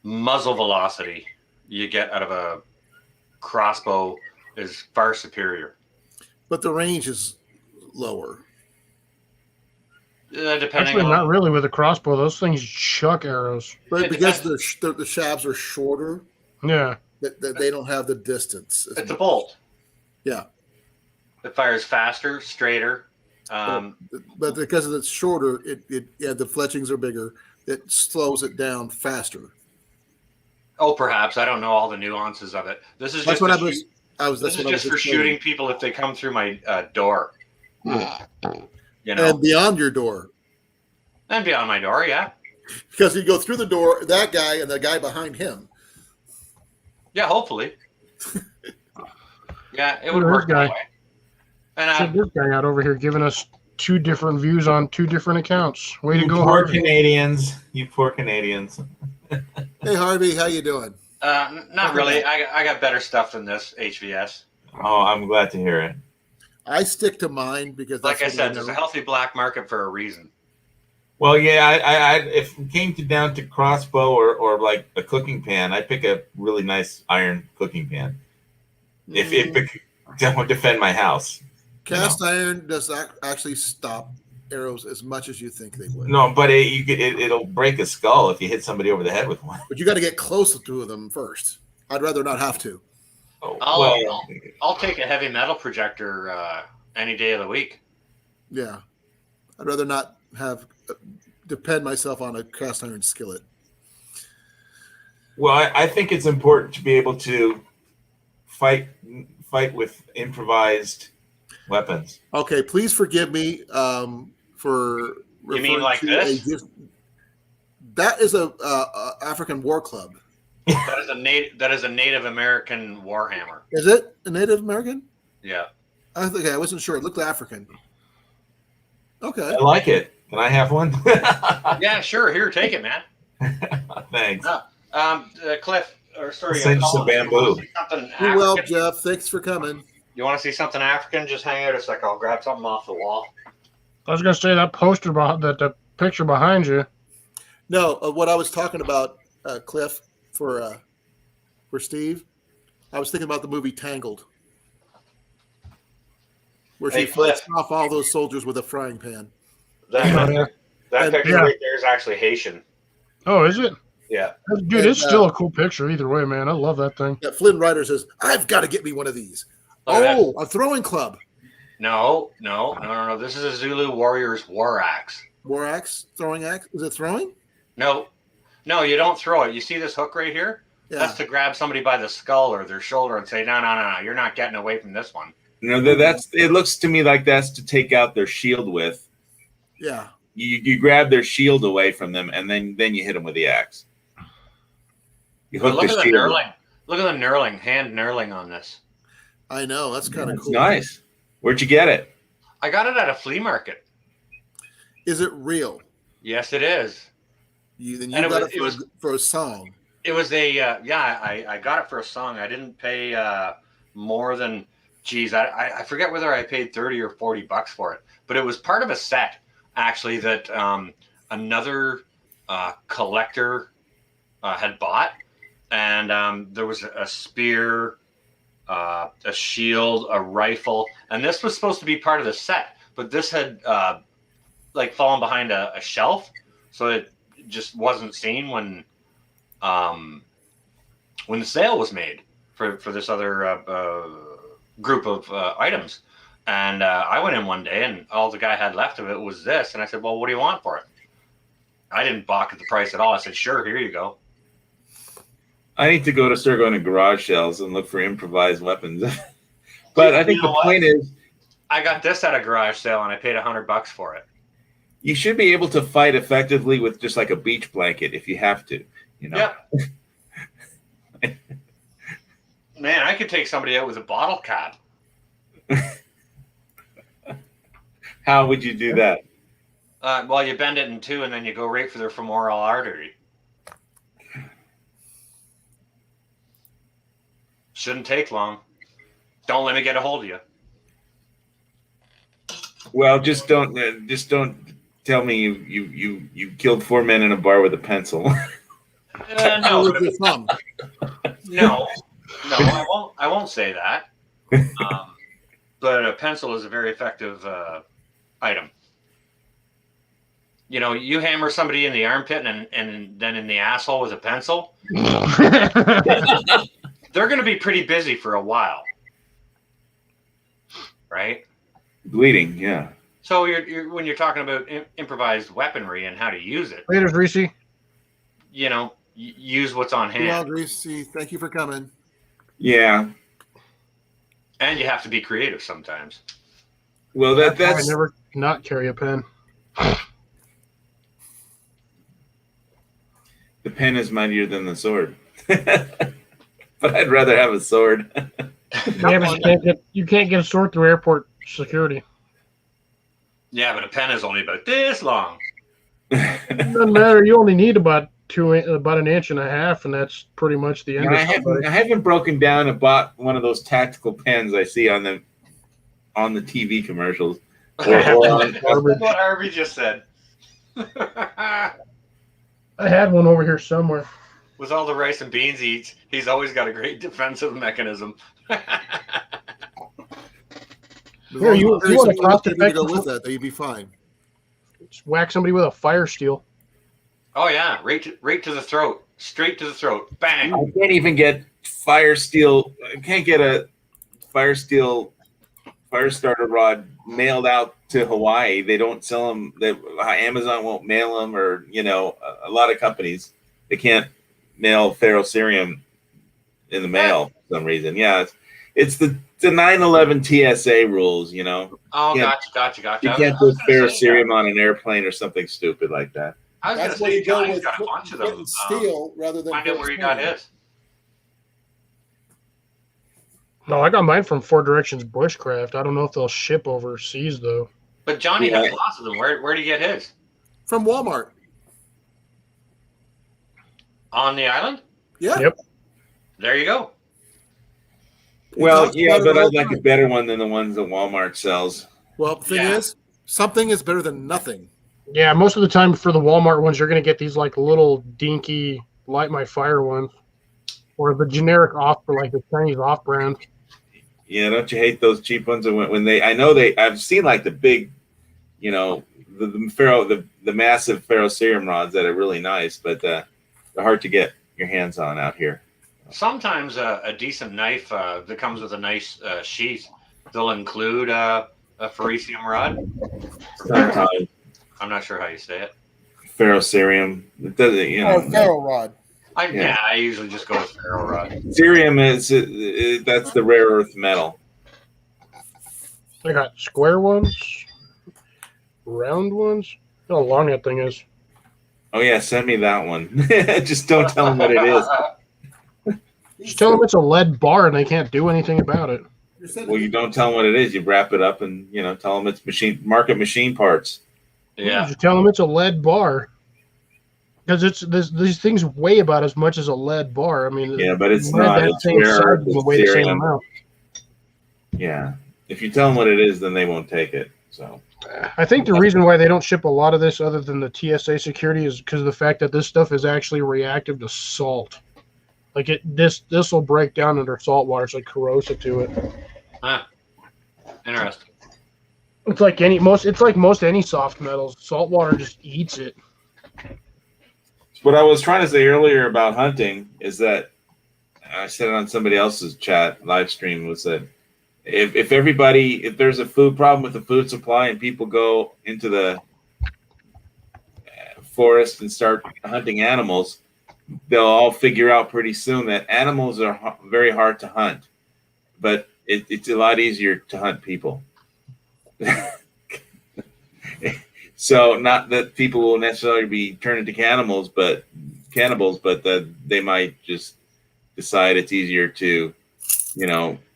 Speaker 8: muzzle velocity you get out of a crossbow is far superior.
Speaker 1: But the range is lower.
Speaker 8: Depending
Speaker 2: Actually,
Speaker 8: on
Speaker 2: not really with a crossbow. Those things chuck arrows.
Speaker 1: But
Speaker 8: It
Speaker 1: because
Speaker 8: depends.
Speaker 1: the shabs are shorter,
Speaker 2: Yeah.
Speaker 1: that they don't have the distance.
Speaker 8: It's a bolt.
Speaker 1: Yeah.
Speaker 8: It fires faster, straighter.
Speaker 1: But because it's shorter, the fletchings are bigger. It slows it down faster.
Speaker 8: Oh, perhaps I don't know all the nuances of it. This is
Speaker 1: That's
Speaker 8: just
Speaker 1: what
Speaker 8: to shoot. This is just for shooting people if they come through my door.
Speaker 1: And beyond your door.
Speaker 8: And beyond my door, yeah.
Speaker 1: Because you go through the door, that guy and the guy behind him.
Speaker 8: Yeah, hopefully. Yeah, it would
Speaker 2: Look at
Speaker 8: work
Speaker 2: this guy.
Speaker 8: that way. And
Speaker 2: Check this guy out over here giving us 2 different views on 2 different accounts. Way to
Speaker 3: You
Speaker 2: go,
Speaker 3: poor
Speaker 2: Harvey.
Speaker 3: Canadians. You poor Canadians.
Speaker 1: Hey, Harvey, how you doing?
Speaker 8: Not really. I got better stuff than this HVS.
Speaker 3: Oh, I'm glad to hear it.
Speaker 1: I stick to mine because,
Speaker 8: Like I
Speaker 1: what
Speaker 8: said,
Speaker 1: know.
Speaker 8: there's a healthy black market for a reason.
Speaker 3: Well, yeah, I if it came down to crossbow or like a cooking pan, I'd pick a really nice iron cooking pan. If it don't defend my house.
Speaker 1: Cast iron does not actually stop arrows as much as you think they would.
Speaker 3: No, but it'll break a skull if you hit somebody over the head with one.
Speaker 1: But you got to get close to them first. I'd rather not have to.
Speaker 3: Oh,
Speaker 8: I'll take a heavy metal projector any day of the week.
Speaker 1: Yeah. I'd rather not have depend myself on a cast iron skillet.
Speaker 3: Well, I think it's important to be able to fight with improvised weapons.
Speaker 1: Okay, please forgive me for
Speaker 8: You mean like this?
Speaker 1: That is a African war club.
Speaker 8: That is a Native American warhammer.
Speaker 1: Is it a Native American?
Speaker 8: Yeah.
Speaker 1: I wasn't sure. It looked African. Okay.
Speaker 3: I like it. Can I have one?
Speaker 8: Yeah, sure. Here, take it, man.
Speaker 3: Thanks.
Speaker 8: Cliff, or sorry,
Speaker 3: Send you some bamboo.
Speaker 1: You're well, Jeff. Thanks for coming.
Speaker 8: You want to see something African? Just hang out a sec. I'll grab something off the wall.
Speaker 2: I was gonna say that poster behind the picture behind you.
Speaker 1: No, what I was talking about, Cliff, for Steve, I was thinking about the movie Tangled, where she fights off all those soldiers with a frying pan.
Speaker 8: That picture right there is actually Haitian.
Speaker 2: Oh, is it?
Speaker 8: Yeah.
Speaker 2: Dude, it's still a cool picture either way, man. I love that thing.
Speaker 1: Yeah, Flynn Rider says, I've got to get me one of these. Oh, a throwing club.
Speaker 8: No. This is a Zulu Warriors war axe.
Speaker 1: War axe? Throwing axe? Is it throwing?
Speaker 8: No, you don't throw it. You see this hook right here? Yeah. That's to grab somebody by the skull or their shoulder and say, no, you're not getting away from this one.
Speaker 3: It looks to me like that's to take out their shield with.
Speaker 1: Yeah.
Speaker 3: You grab their shield away from them, and then you hit them with the axe. You hook
Speaker 8: look at the
Speaker 3: shield.
Speaker 8: knurling. Look at the knurling, hand knurling on this.
Speaker 1: I know. That's kind of cool.
Speaker 3: Nice. Where'd you get it?
Speaker 8: I got it at a flea market.
Speaker 1: Is it real?
Speaker 8: Yes, it is.
Speaker 1: You got it for a song.
Speaker 8: It was I got it for a song. I didn't pay more than, I forget whether I paid $30 or $40 for it, but it was part of a set actually that another collector had bought, and there was a spear, a shield, a rifle, and this was supposed to be part of the set, but this had fallen behind a shelf, so it just wasn't seen when the sale was made for this other group of items. And I went in one day, and all the guy had left of it was this. And I said, well, what do you want for it? I didn't balk at the price at all. I said, sure, here you go.
Speaker 3: I need to start going to garage sales and look for improvised weapons. But I think the point is,
Speaker 8: I got this at a garage sale, and I paid $100 for it.
Speaker 3: You should be able to fight effectively with just like a beach blanket if you have to.
Speaker 8: Yeah. Man, I could take somebody out with a bottle cap.
Speaker 3: How would you do that?
Speaker 8: Well, you bend it in two, and then you go right for their femoral artery. Shouldn't take long. Don't let me get a hold of you.
Speaker 3: Well, just don't tell me you killed 4 men in a bar with a pencil.
Speaker 8: No,
Speaker 1: Where was it from?
Speaker 8: no, I won't say that. But a pencil is a very effective item. You know, you hammer somebody in the armpit and then in the asshole with a pencil, they're going to be pretty busy for a while, right?
Speaker 3: Bleeding, yeah.
Speaker 8: So you're when you're talking about improvised weaponry and how to use it,
Speaker 2: Later, Reese.
Speaker 8: you know, use what's on hand.
Speaker 1: Well, Greasy, thank you for coming.
Speaker 3: Yeah.
Speaker 8: And you have to be creative sometimes.
Speaker 3: Well,
Speaker 2: I
Speaker 3: that's
Speaker 2: never not carry a pen.
Speaker 3: the pen is mightier than the sword. But I'd rather have a sword.
Speaker 2: Yeah, but you can't get a sword through airport security.
Speaker 8: Yeah, but a pen is only about this long.
Speaker 2: Doesn't matter. You only need about an inch and a half, and that's pretty much the end
Speaker 3: And
Speaker 2: of
Speaker 3: I
Speaker 2: somebody.
Speaker 3: haven't broken down and bought one of those tactical pens I see on the TV commercials.
Speaker 8: That's what Harvey just said.
Speaker 2: I had one over here somewhere.
Speaker 8: With all the rice and beans he eats, he's always got a great defensive mechanism.
Speaker 2: Here, you want a cost
Speaker 1: to go
Speaker 2: effective?
Speaker 1: with that, you'd be fine.
Speaker 2: Just whack somebody with a fire steel.
Speaker 8: Oh yeah, right to the throat, straight to the throat, bang.
Speaker 3: I can't even get fire steel. I can't get a fire steel fire starter rod mailed out to Hawaii. They don't sell them. Amazon won't mail them, or a lot of companies they can't mail ferrocerium in the mail for some reason. Yeah, it's the 9/11 TSA rules.
Speaker 8: Oh, gotcha.
Speaker 3: You can't put ferrocerium on an airplane or something stupid like that.
Speaker 8: I was going to
Speaker 1: That's where
Speaker 8: say,
Speaker 1: you go
Speaker 8: Johnny's
Speaker 1: with
Speaker 8: got a bunch of them.
Speaker 1: getting steel rather than
Speaker 8: Find out where he got his.
Speaker 2: No, I got mine from Four Directions Bushcraft. I don't know if they'll ship overseas though.
Speaker 8: But Johnny has lots of them. Where did he get his?
Speaker 1: From Walmart.
Speaker 8: On the island?
Speaker 1: Yeah.
Speaker 2: Yep.
Speaker 8: There you go.
Speaker 3: Well, yeah, but I'd like a better one than the ones that Walmart sells.
Speaker 1: Well, the thing is, something is better than nothing.
Speaker 2: Yeah, most of the time for the Walmart ones, you're going to get these like little dinky light my fire ones, or the generic off for like the Chinese off brand.
Speaker 3: Yeah, don't you hate those cheap ones? When I've seen like the big, the massive ferrocerium rods that are really nice, but they're hard to get your hands on out here.
Speaker 8: Sometimes a decent knife that comes with a nice sheath, they'll include a ferrocerium rod.
Speaker 3: Sometimes
Speaker 8: I'm not sure how you say it.
Speaker 3: Ferrocerium. It doesn't,
Speaker 1: ferro rod.
Speaker 8: I usually just go with ferro rod.
Speaker 3: Cerium is that's the rare earth metal.
Speaker 2: I got square ones, round ones. Look how long that thing is.
Speaker 3: Oh yeah, send me that one. Just don't tell them what it is.
Speaker 2: Just tell them it's a lead bar and they can't do anything about it.
Speaker 3: Well, you don't tell them what it is. You wrap it up and tell them it's market machine parts.
Speaker 8: Yeah.
Speaker 2: Just tell them it's a lead bar. Because these things weigh about as much as a lead bar. I mean,
Speaker 3: yeah, but it's not. It's rare.
Speaker 2: Will weigh the same amount.
Speaker 3: Yeah, if you tell them what it is, then they won't take it. So
Speaker 2: I think the reason why they don't ship a lot of this, other than the TSA security, is because of the fact that this stuff is actually reactive to salt. Like this will break down under salt water, so it's like corrosive to it.
Speaker 8: Huh. Interesting.
Speaker 2: It's like most any soft metals. Salt water just eats it.
Speaker 3: what I was trying to say earlier about hunting is that I said it on somebody else's chat live stream, was that if there's a food problem with the food supply and people go into the forest and start hunting animals, they'll all figure out pretty soon that animals are very hard to hunt, but it's a lot easier to hunt people. So not that people will necessarily be turned into cannibals, but that they might just decide it's easier to,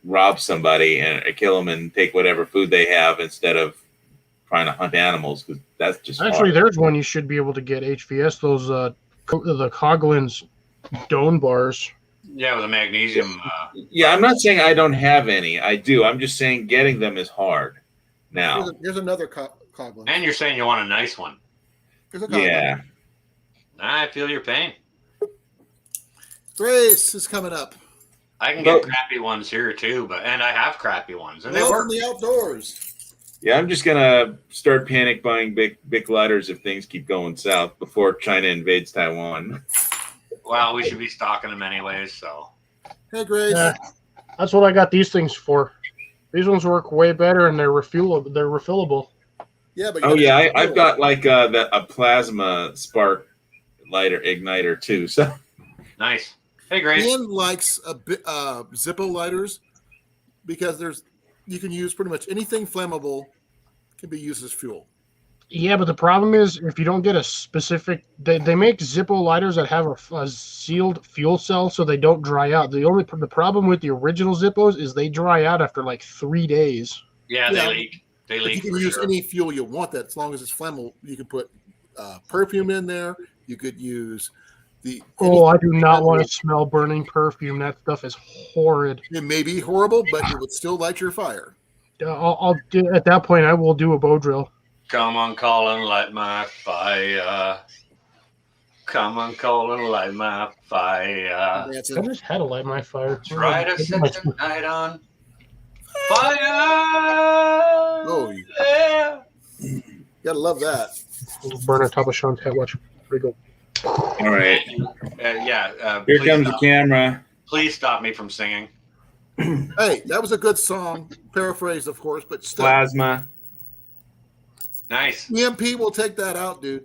Speaker 3: rob somebody and kill them and take whatever food they have instead of trying to hunt animals, because that's just
Speaker 2: actually
Speaker 3: hard.
Speaker 2: There's one you should be able to get HVS, those the Coghlan's Doan bars.
Speaker 8: Yeah, with the magnesium.
Speaker 3: Yeah, I'm not saying I don't have any. I do. I'm just saying getting them is hard now.
Speaker 1: Here's another Coglin.
Speaker 8: And you're saying you want a nice one.
Speaker 1: Here's a Coglin.
Speaker 3: Yeah.
Speaker 8: I feel your pain.
Speaker 1: Grace is coming up.
Speaker 8: I can get crappy ones here too, and I have crappy ones, and they work.
Speaker 1: In the outdoors.
Speaker 3: Yeah, I'm just gonna start panic buying big lighters if things keep going south before China invades Taiwan.
Speaker 8: Well, we should be stocking them anyways. So.
Speaker 1: Hey, Grace.
Speaker 2: Yeah, that's what I got these things for. These ones work way better, and they're refillable. They're refillable.
Speaker 1: Yeah, but
Speaker 3: I've got like a plasma spark lighter igniter too. So
Speaker 8: nice. Hey, Grace.
Speaker 1: Ian likes Zippo lighters because you can use pretty much anything flammable can be used as fuel.
Speaker 2: Yeah, but the problem is if you don't get a specific, they make Zippo lighters that have a sealed fuel cell so they don't dry out. The problem with the original Zippos is they dry out after like 3 days.
Speaker 8: Yeah, they leak. They leak.
Speaker 1: You can use any fuel you want that as long as it's flammable. You can put perfume in there. You could use
Speaker 2: I do not want to smell burning perfume. That stuff is horrid.
Speaker 1: It may be horrible, but it would still light your fire.
Speaker 2: I'll do, at that point, I will do a bow drill.
Speaker 8: Come on, Colin, light my fire. Come on, Colin, light my fire.
Speaker 2: I just had to light my fire.
Speaker 8: Try to set the night on fire.
Speaker 1: Oh,
Speaker 8: yeah.
Speaker 1: You gotta love that.
Speaker 2: Burn on top of Sean's head. Watch. Here we go.
Speaker 3: all right, here comes the camera.
Speaker 8: Please stop me from singing.
Speaker 1: Hey, that was a good song. Paraphrased, of course, but still.
Speaker 3: Plasma.
Speaker 8: Nice.
Speaker 1: EMP will take that out, dude.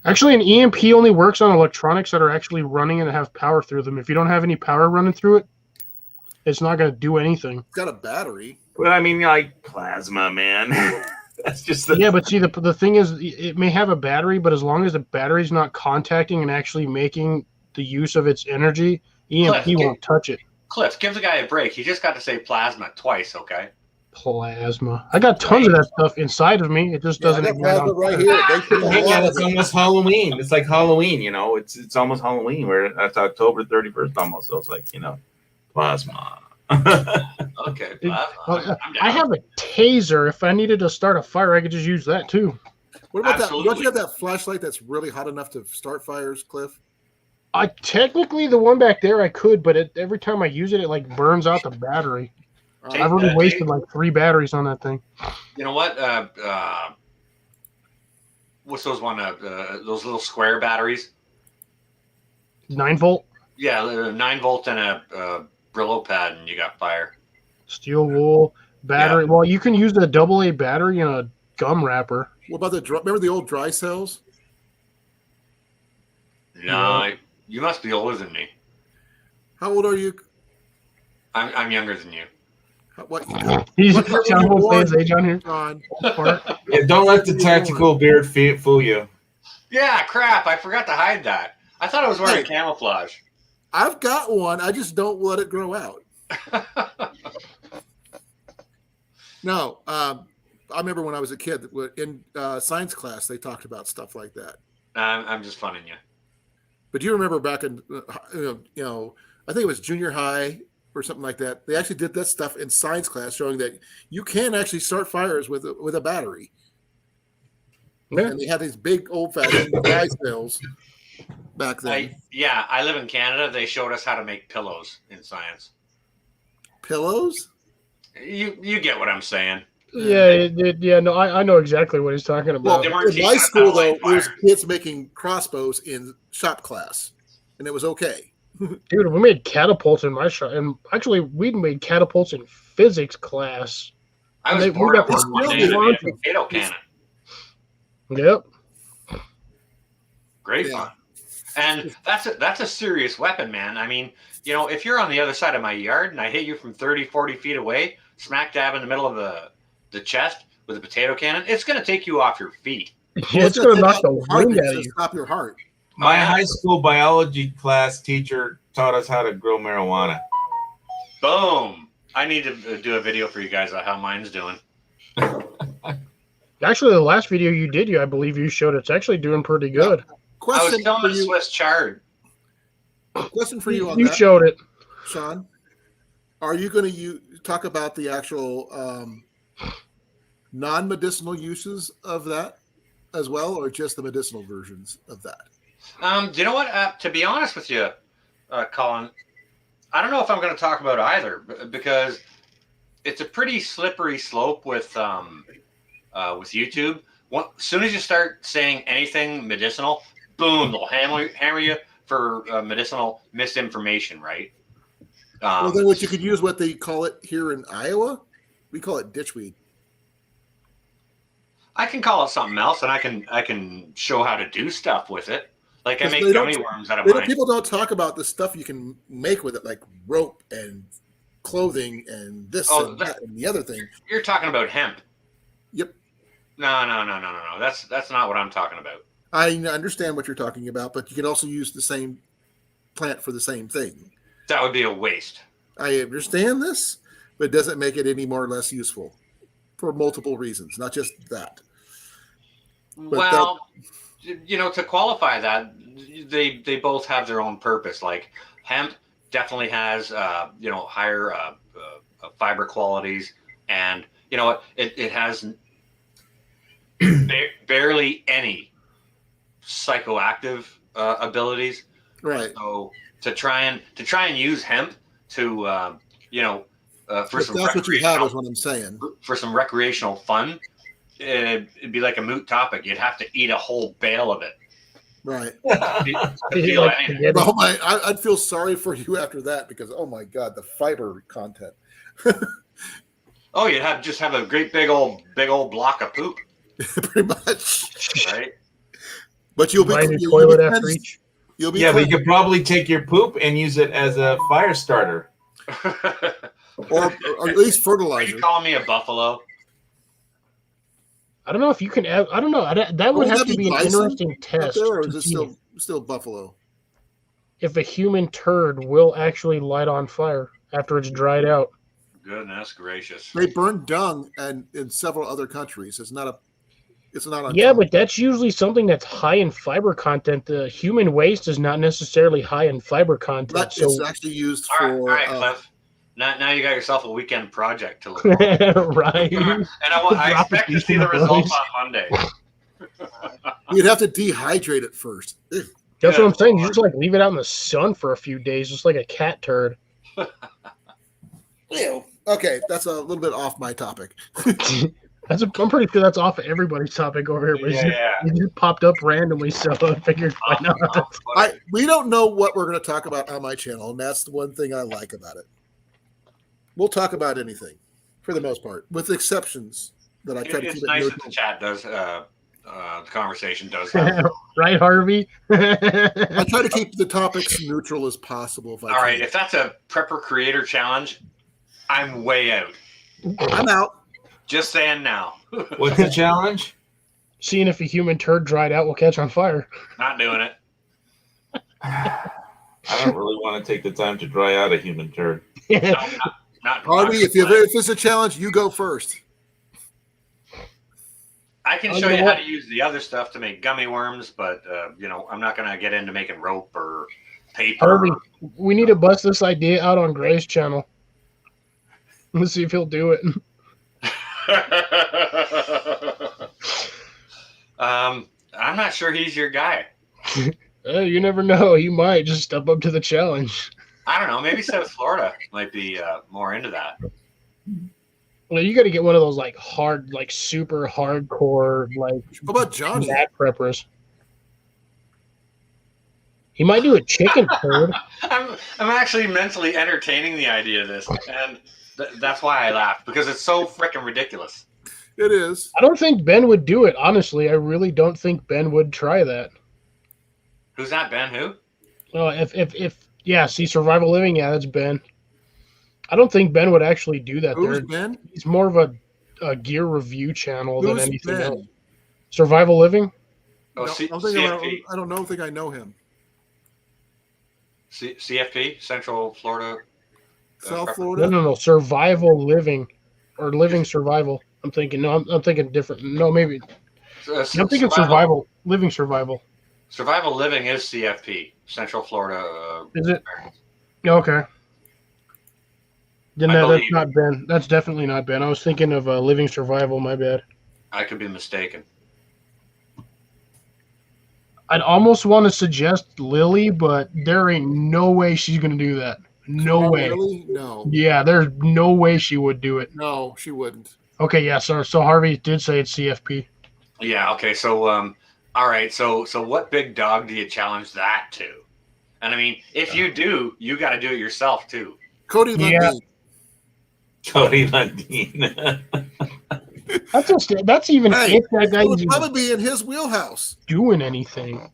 Speaker 2: Actually, an EMP only works on electronics that are actually running and have power through them. If you don't have any power running through it, it's not going to do anything.
Speaker 1: It's got a battery.
Speaker 3: Well, I mean, like plasma, man. That's just
Speaker 2: yeah. But see, the thing is, it may have a battery, but as long as the battery's not contacting and actually making the use of its energy, EMP won't touch it.
Speaker 8: Cliff, give the guy a break. He just got to say plasma twice, okay?
Speaker 2: Plasma. I got tons of that stuff inside of me. It just doesn't.
Speaker 1: Plasma right here.
Speaker 3: Yeah, it's almost Halloween. It's like Halloween, you know. It's almost Halloween. That's October 31st almost. So it's like, plasma.
Speaker 8: Okay, plasma.
Speaker 2: I have a taser. If I needed to start a fire, I could just use that too.
Speaker 1: What about that? Don't you have that flashlight that's really hot enough to start fires, Cliff?
Speaker 2: Technically, the one back there I could, but every time I use it, it like burns out the battery. I've already wasted like 3 batteries on that thing.
Speaker 8: You know what? What's those those little square batteries?
Speaker 2: 9-volt?
Speaker 8: Yeah, 9-volt and a Brillo pad, and you got fire.
Speaker 2: Steel wool battery. Yeah. Well, you can use the AA battery in a gum wrapper.
Speaker 1: What about remember the old dry cells?
Speaker 8: No, you must be older than me.
Speaker 1: How old are you?
Speaker 8: I'm younger than you.
Speaker 1: What?
Speaker 2: John will say his age on here.
Speaker 3: Yeah, don't let the tactical beard fool you.
Speaker 8: Yeah, crap. I forgot to hide that. I thought I was wearing camouflage.
Speaker 1: I've got one. I just don't let it grow out. No, I remember when I was a kid in science class, they talked about stuff like that.
Speaker 8: I'm just funning you.
Speaker 1: But do you remember back in, I think it was junior high or something like that. They actually did that stuff in science class, showing that you can actually start fires with a battery. Yeah. And they had these big old-fashioned dry cells back then.
Speaker 8: I live in Canada. They showed us how to make pillows in science.
Speaker 1: Pillows?
Speaker 8: You get what I'm saying.
Speaker 2: Yeah, no, I know exactly what he's talking about.
Speaker 1: Well, in my school, though, there was kids making crossbows in shop class, and it was okay.
Speaker 2: Dude, we made catapults in my shop, and actually, we made catapults in physics class.
Speaker 8: I was bored up one day to make a potato cannon.
Speaker 2: Yep.
Speaker 8: Great fun. And that's a serious weapon, man. I mean, if you're on the other side of my yard and I hit you from 30, 40 feet away, smack dab in the middle of the chest with a potato cannon, it's going to take you off your feet.
Speaker 2: Yeah, it's going to knock the wind out of you.
Speaker 1: Stop your heart.
Speaker 3: My high school biology class teacher taught us how to grow marijuana.
Speaker 8: Boom. I need to do a video for you guys on how mine's doing.
Speaker 2: Actually, the last video you did, I believe you showed it's actually doing pretty good.
Speaker 1: Question
Speaker 8: I was telling Swiss chard.
Speaker 1: Question for you on
Speaker 2: You
Speaker 1: that,
Speaker 2: showed it.
Speaker 1: Sean. Are you going to talk about the actual non-medicinal uses of that as well, or just the medicinal versions of that?
Speaker 8: Do you know what? To be honest with you, Colin, I don't know if I'm going to talk about either because it's a pretty slippery slope with YouTube. As soon as you start saying anything medicinal, boom, they'll hammer you for medicinal misinformation, right?
Speaker 1: Well, then what you could use what they call it here in Iowa, we call it ditchweed.
Speaker 8: I can call it something else, and I can show how to do stuff with it. Like I make gummy worms out of mine.
Speaker 1: People don't talk about the stuff you can make with it, like rope and clothing and this and that and the other thing.
Speaker 8: You're talking about hemp.
Speaker 1: Yep.
Speaker 8: No. That's not what I'm talking about.
Speaker 1: I understand what you're talking about, but you can also use the same plant for the same thing.
Speaker 8: That would be a waste.
Speaker 1: I understand this, but it doesn't make it any more or less useful for multiple reasons, not just that.
Speaker 8: But to qualify that, they both have their own purpose. Like hemp definitely has, higher fiber qualities, and you know what? It has barely any psychoactive abilities.
Speaker 1: Right.
Speaker 8: So to try and use hemp to for some
Speaker 1: that's what you have is what I'm saying.
Speaker 8: For some recreational fun, it'd be like a moot topic. You'd have to eat a whole bale of it.
Speaker 1: Right. I'd feel sorry for you after that because oh my God, the fiber content.
Speaker 8: Oh, you'd have a great big old block of poop.
Speaker 1: Pretty much.
Speaker 8: Right.
Speaker 1: But you'll be
Speaker 2: toilet after each.
Speaker 3: But you could probably take your poop and use it as a fire starter.
Speaker 1: or at least fertilizer.
Speaker 8: Are you calling me a buffalo?
Speaker 2: I don't know if you can. I don't know. That would have to be an interesting test.
Speaker 1: Or is it still buffalo?
Speaker 2: If a human turd will actually light on fire after it's dried out.
Speaker 8: Goodness gracious!
Speaker 1: They burn dung, and in several other countries, it's not uncommon.
Speaker 2: Yeah, but that's usually something that's high in fiber content. The human waste is not necessarily high in fiber content.
Speaker 1: It's actually used for.
Speaker 8: All right, Cliff. Now you got yourself a weekend project to look for.
Speaker 2: Right.
Speaker 8: And I expect to see the results on Monday.
Speaker 1: You'd have to dehydrate it first.
Speaker 2: That's what I'm saying. You just leave it out in the sun for a few days, just like a cat turd.
Speaker 1: Ew. Okay, that's a little bit off my topic.
Speaker 2: I'm pretty sure that's off of everybody's topic over here. But it just popped up randomly, so I figured why not.
Speaker 1: We don't know what we're going to talk about on my channel, and that's the one thing I like about it. We'll talk about anything, for the most part, with exceptions that I try to keep it
Speaker 8: nice
Speaker 1: neutral.
Speaker 8: that the chat does, the conversation does have.
Speaker 2: Right, Harvey?
Speaker 1: I try to keep the topics neutral as possible.
Speaker 8: All right, if that's a prepper creator challenge, I'm way out.
Speaker 1: I'm out.
Speaker 8: Just saying now.
Speaker 3: What's the challenge?
Speaker 2: Seeing if a human turd dried out will catch on fire.
Speaker 8: Not doing it.
Speaker 3: I don't really want to take the time to dry out a human turd.
Speaker 8: No, not
Speaker 1: Harvey, if it's a challenge, you go first.
Speaker 8: I can show you how to use the other stuff to make gummy worms, but I'm not going to get into making rope or paper.
Speaker 2: Harvey, we need to bust this idea out on Gray's channel. Let's see if he'll do it.
Speaker 8: I'm not sure he's your guy.
Speaker 2: You never know. He might just step up to the challenge.
Speaker 8: I don't know. Maybe South Florida might be more into that.
Speaker 2: Well, you got to get one of those hard, super hardcore,
Speaker 1: What about Johnny?
Speaker 2: mat preppers. He might do a chicken turd.
Speaker 8: I'm actually mentally entertaining the idea of this, and that's why I laughed, because it's so freaking ridiculous.
Speaker 1: It is.
Speaker 2: I don't think Ben would do it, honestly. I really don't think Ben would try that.
Speaker 8: Who's that, Ben? Who?
Speaker 2: Well, Survival Living, that's Ben. I don't think Ben would actually do that.
Speaker 1: Who's Ben?
Speaker 2: He's more of a gear review channel than anything
Speaker 1: Ben?
Speaker 2: else. Survival Living?
Speaker 8: Oh,
Speaker 1: CFP. I don't think I know him.
Speaker 8: CFP, Central Florida.
Speaker 1: South Florida?
Speaker 2: No. Survival Living. Or Living Survival. I'm thinking different. No, maybe. I'm thinking Survival. Living Survival.
Speaker 8: Survival Living is CFP. Central Florida.
Speaker 2: Is it? Okay. Then
Speaker 8: I
Speaker 2: that's
Speaker 8: believe.
Speaker 2: not Ben. That's definitely not Ben. I was thinking of Living Survival. My bad.
Speaker 8: I could be mistaken.
Speaker 2: I'd almost want to suggest Lily, but there ain't no way she's gonna do that. No
Speaker 1: Oh,
Speaker 2: way.
Speaker 1: really? No.
Speaker 2: Yeah, there's no way she would do it.
Speaker 1: No, she wouldn't.
Speaker 2: Okay, yeah. So Harvey did say it's CFP.
Speaker 8: Yeah. Okay. So all right. So what big dog do you challenge that to? And I mean, if you do, you got to do it yourself too.
Speaker 1: Cody
Speaker 2: Yeah.
Speaker 1: Lundin.
Speaker 3: Cody Lundin.
Speaker 2: That's even
Speaker 1: Hey,
Speaker 2: if that guy
Speaker 1: it would
Speaker 2: is
Speaker 1: probably be in his wheelhouse.
Speaker 2: doing anything.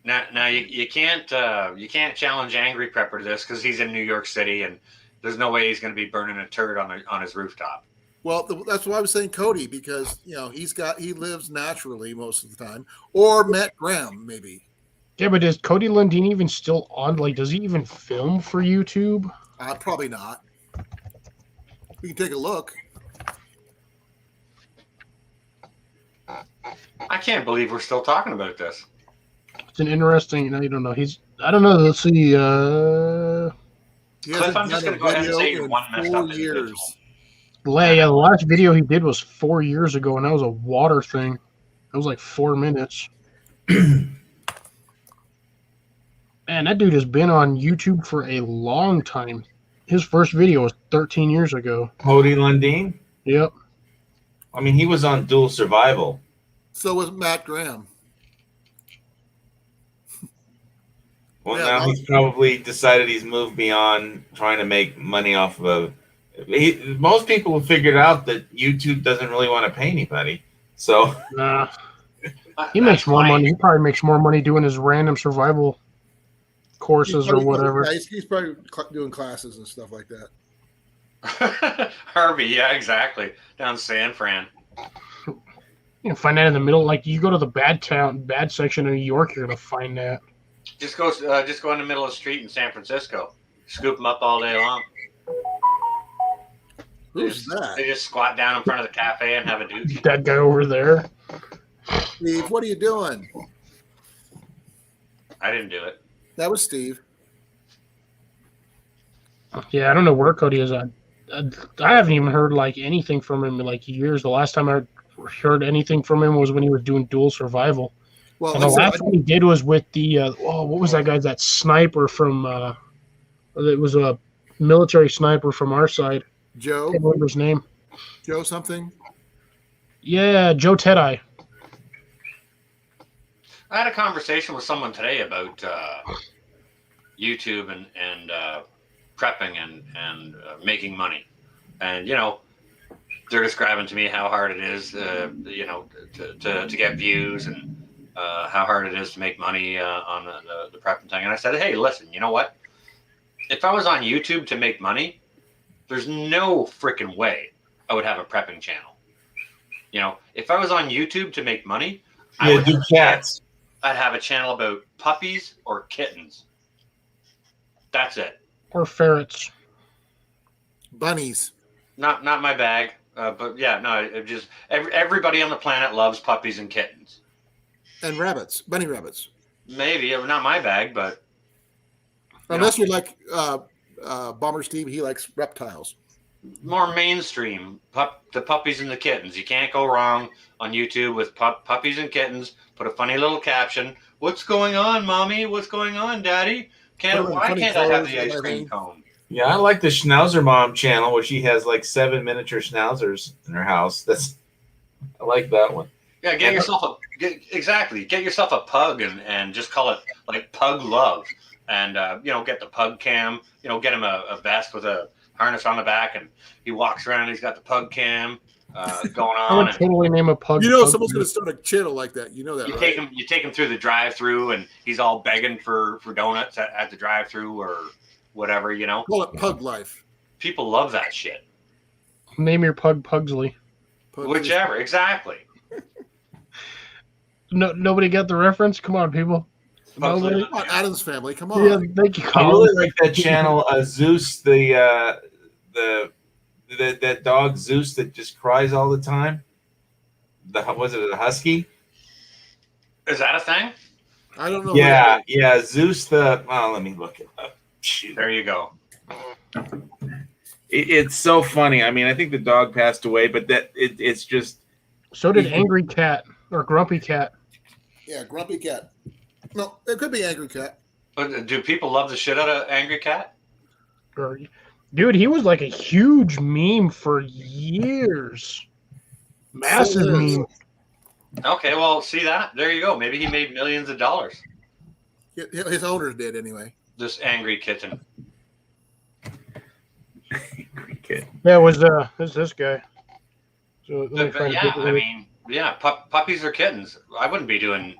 Speaker 8: Now you can't challenge Angry Prepper to this because he's in New York City and there's no way he's going to be burning a turd on his rooftop.
Speaker 1: Well, that's why I was saying Cody, because he lives naturally most of the time, or Matt Graham maybe.
Speaker 2: Yeah, but is Cody Lundin even still on? Like, does he even film for YouTube?
Speaker 1: Probably not. We can take a look.
Speaker 8: I can't believe we're still talking about this.
Speaker 2: It's an interesting. I don't know. I don't know. Let's see.
Speaker 1: He
Speaker 8: Cliff,
Speaker 1: hasn't
Speaker 8: I'm just
Speaker 1: done
Speaker 8: going to
Speaker 1: a
Speaker 8: go ahead and
Speaker 1: video
Speaker 8: say you're
Speaker 1: in
Speaker 8: one messed
Speaker 1: 4
Speaker 8: up individual.
Speaker 1: years.
Speaker 2: Yeah, the last video he did was 4 years ago, and that was a water thing. That was like 4 minutes. Man, that dude has been on YouTube for a long time. His first video was 13 years ago.
Speaker 3: Cody Lundin?
Speaker 2: Yep.
Speaker 3: I mean, he was on Dual Survival.
Speaker 1: So was Matt Graham.
Speaker 3: Well,
Speaker 1: Yeah,
Speaker 3: now he's probably decided he's moved beyond trying to make money off of most people have figured out that YouTube doesn't really want to pay anybody. So
Speaker 2: Nah. He makes more money. He probably makes more money doing his random survival courses or whatever.
Speaker 1: Yeah, he's probably doing classes and stuff like that.
Speaker 8: Harvey, yeah, exactly. Down San Fran.
Speaker 2: You can find that in the middle. Like, you go to the bad section of New York, you're gonna find that.
Speaker 8: Just go in the middle of the street in San Francisco. Scoop them up all day long.
Speaker 1: Who's that?
Speaker 8: They just squat down in front of the cafe and have a dookie.
Speaker 2: That guy over there.
Speaker 1: Steve, what are you doing?
Speaker 8: I didn't do it.
Speaker 1: That was Steve.
Speaker 2: Yeah, I don't know where Cody is. I haven't even heard like anything from him in like years. The last time I heard anything from him was when he was doing Dual Survival.
Speaker 1: Well,
Speaker 2: and the last one he did was with the what was that guy? That sniper from it was a military sniper from our side.
Speaker 1: Joe.
Speaker 2: I can't remember his name.
Speaker 1: Joe something.
Speaker 2: Yeah, Joe Tedeye.
Speaker 8: I had a conversation with someone today about YouTube and prepping and making money, and they're describing to me how hard it is, to get views and how hard it is to make money on the prepping thing. And I said, hey, listen, you know what? If I was on YouTube to make money, there's no freaking way I would have a prepping channel. If I was on YouTube to make money, I would
Speaker 3: do cats.
Speaker 8: I'd have a channel about puppies or kittens. That's it.
Speaker 2: Or ferrets.
Speaker 1: Bunnies.
Speaker 8: Not my bag. But yeah, no. It just everybody on the planet loves puppies and kittens.
Speaker 1: And rabbits. Bunny rabbits.
Speaker 8: Maybe not my bag, but
Speaker 1: unless you like Bomber Steve, he likes reptiles.
Speaker 8: More mainstream. The puppies and the kittens. You can't go wrong on YouTube with puppies and kittens. Put a funny little caption. What's going on, Mommy? What's going on, Daddy? Why can't I have the ice cream cone?
Speaker 3: Yeah, I like the Schnauzer Mom channel where she has like 7 miniature schnauzers in her house. I like that one.
Speaker 8: Yeah, get yourself a pug and just call it like Pug Love, and get the pug cam. Get him a vest with a harness on the back, and he walks around. And he's got the pug cam going on.
Speaker 2: I would totally name a pug.
Speaker 1: Someone's going to start a channel like that. You know that, right?
Speaker 8: You take him through the drive-through, and he's all begging for donuts at the drive-through or whatever.
Speaker 1: Call it Pug Life.
Speaker 8: People love that shit.
Speaker 2: Name your pug Pugsley.
Speaker 8: Whichever, exactly.
Speaker 2: No, nobody got the reference. Come on, people.
Speaker 8: Nobody.
Speaker 1: Come on, Adam's Family. Come on.
Speaker 2: Yeah, thank you.
Speaker 3: I really like that channel, Zeus, that dog Zeus that just cries all the time. Was it a husky?
Speaker 8: Is that a thing?
Speaker 1: I don't know.
Speaker 3: Yeah, Zeus the. Well, let me look it up. Shoot.
Speaker 8: There you go.
Speaker 3: It's so funny. I mean, I think the dog passed away, but it's just.
Speaker 2: So did Angry Cat or Grumpy Cat.
Speaker 1: Yeah, Grumpy Cat. No, it could be Angry Cat.
Speaker 8: But do people love the shit out of Angry Cat?
Speaker 2: Dude, he was like a huge meme for years. Massive meme.
Speaker 8: Okay, well, see that? There you go. Maybe he made millions of dollars.
Speaker 1: His owners did anyway.
Speaker 8: This angry kitten.
Speaker 3: Angry kid.
Speaker 2: Yeah, it was this guy. So
Speaker 8: But yeah, I mean, yeah, puppies are kittens. I wouldn't be doing.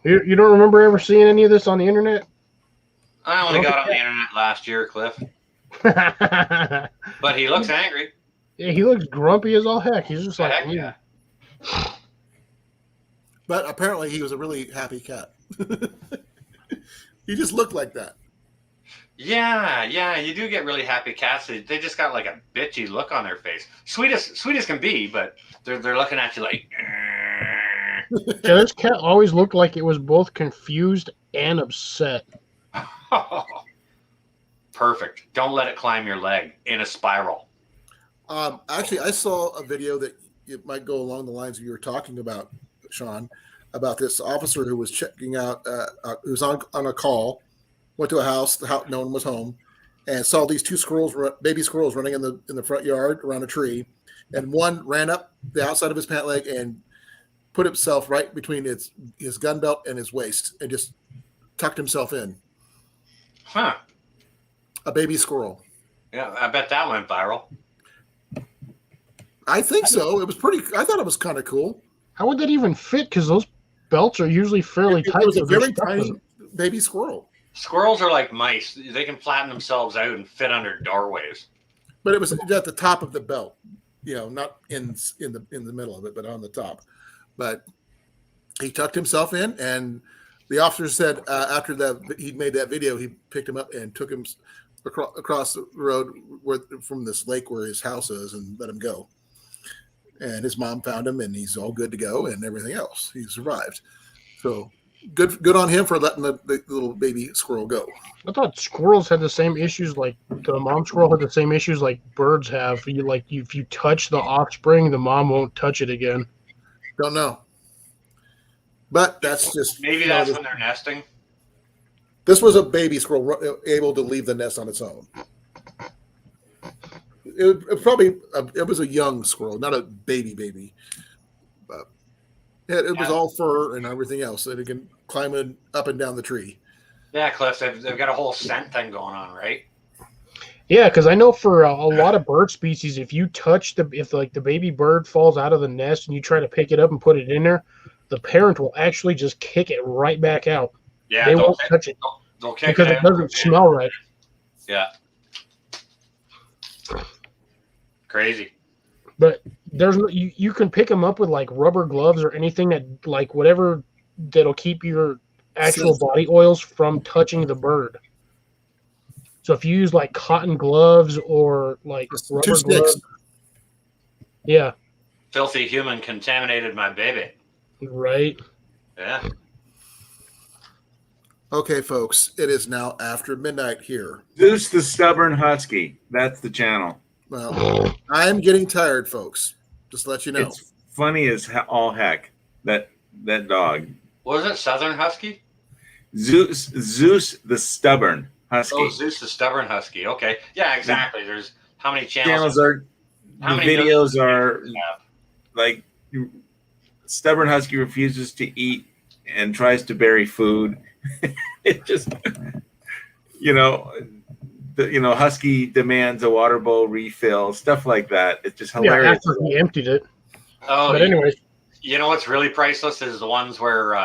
Speaker 2: You don't remember ever seeing any of this on the internet?
Speaker 8: I only got on the internet last year, Cliff. But he looks angry.
Speaker 2: Yeah, he looks grumpy as all heck. He's just like,
Speaker 8: Heck yeah.
Speaker 1: But apparently he was a really happy cat. He just looked like that.
Speaker 8: Yeah, you do get really happy cats. They just got like a bitchy look on their face. Sweet as can be, but they're looking at you like.
Speaker 2: Yeah, this cat always looked like it was both confused and upset.
Speaker 8: Perfect. Don't let it climb your leg in a spiral.
Speaker 1: Actually, I saw a video that it might go along the lines of you were talking about, Sean, about this officer who was checking out, who was on a call, went to a house, no one was home, and saw these two baby squirrels running in the front yard around a tree, and one ran up the outside of his pant leg and put himself right between his gun belt and his waist and just tucked himself in.
Speaker 8: Huh.
Speaker 1: A baby squirrel.
Speaker 8: Yeah, I bet that went viral.
Speaker 1: I think so. It was I thought it was kind of cool.
Speaker 2: How would that even fit? Because those belts are usually fairly tight.
Speaker 1: It was a very tiny baby squirrel.
Speaker 8: Squirrels are like mice. They can flatten themselves out and fit under doorways.
Speaker 1: But it was at the top of the belt, not in the middle of it, but on the top. But he tucked himself in, and the officer said after that he'd made that video, he picked him up and took him across the road from this lake where his house is and let him go. And his mom found him, and he's all good to go, and everything else. He survived. So good on him for letting the little baby squirrel go.
Speaker 2: I thought squirrels had the same issues, like the mom squirrel had the same issues like birds have. If you touch the offspring, the mom won't touch it again.
Speaker 1: Don't know. But that's just
Speaker 8: maybe that's when they're nesting.
Speaker 1: This was a baby squirrel able to leave the nest on its own. It was a young squirrel, not a baby. But it was all fur and everything else that it can climb up and down the tree.
Speaker 8: Yeah, Cliff, they've got a whole scent thing going on, right?
Speaker 2: Yeah, because I know for a lot of bird species, if you touch the baby bird falls out of the nest and you try to pick it up and put it in there, the parent will actually just kick it right back out.
Speaker 8: Yeah,
Speaker 2: they won't touch it
Speaker 8: they'll kick
Speaker 2: because it doesn't smell right.
Speaker 8: Yeah. Crazy.
Speaker 2: But you can pick them up with like rubber gloves or anything that like whatever that'll keep your actual body oils from touching the bird. So if you use like cotton gloves or like rubber gloves, yeah.
Speaker 8: Filthy human contaminated my baby.
Speaker 2: Right.
Speaker 8: Yeah.
Speaker 1: Okay, folks, it is now after midnight here.
Speaker 3: Zeus the Stubborn Husky. That's the channel.
Speaker 1: Well, I'm getting tired, folks. Just to let you know.
Speaker 3: It's funny as all heck, that dog.
Speaker 8: What was it, Southern Husky?
Speaker 3: Zeus the Stubborn Husky.
Speaker 8: Oh, Zeus the Stubborn Husky. Okay. Yeah, exactly. There's how many channels
Speaker 3: The videos are like Stubborn Husky refuses to eat and tries to bury food. It just, Husky demands a water bowl refill, stuff like that. It's just hilarious.
Speaker 2: Yeah, after he emptied it.
Speaker 8: Oh,
Speaker 2: but anyways,
Speaker 8: you know what's really priceless is the ones where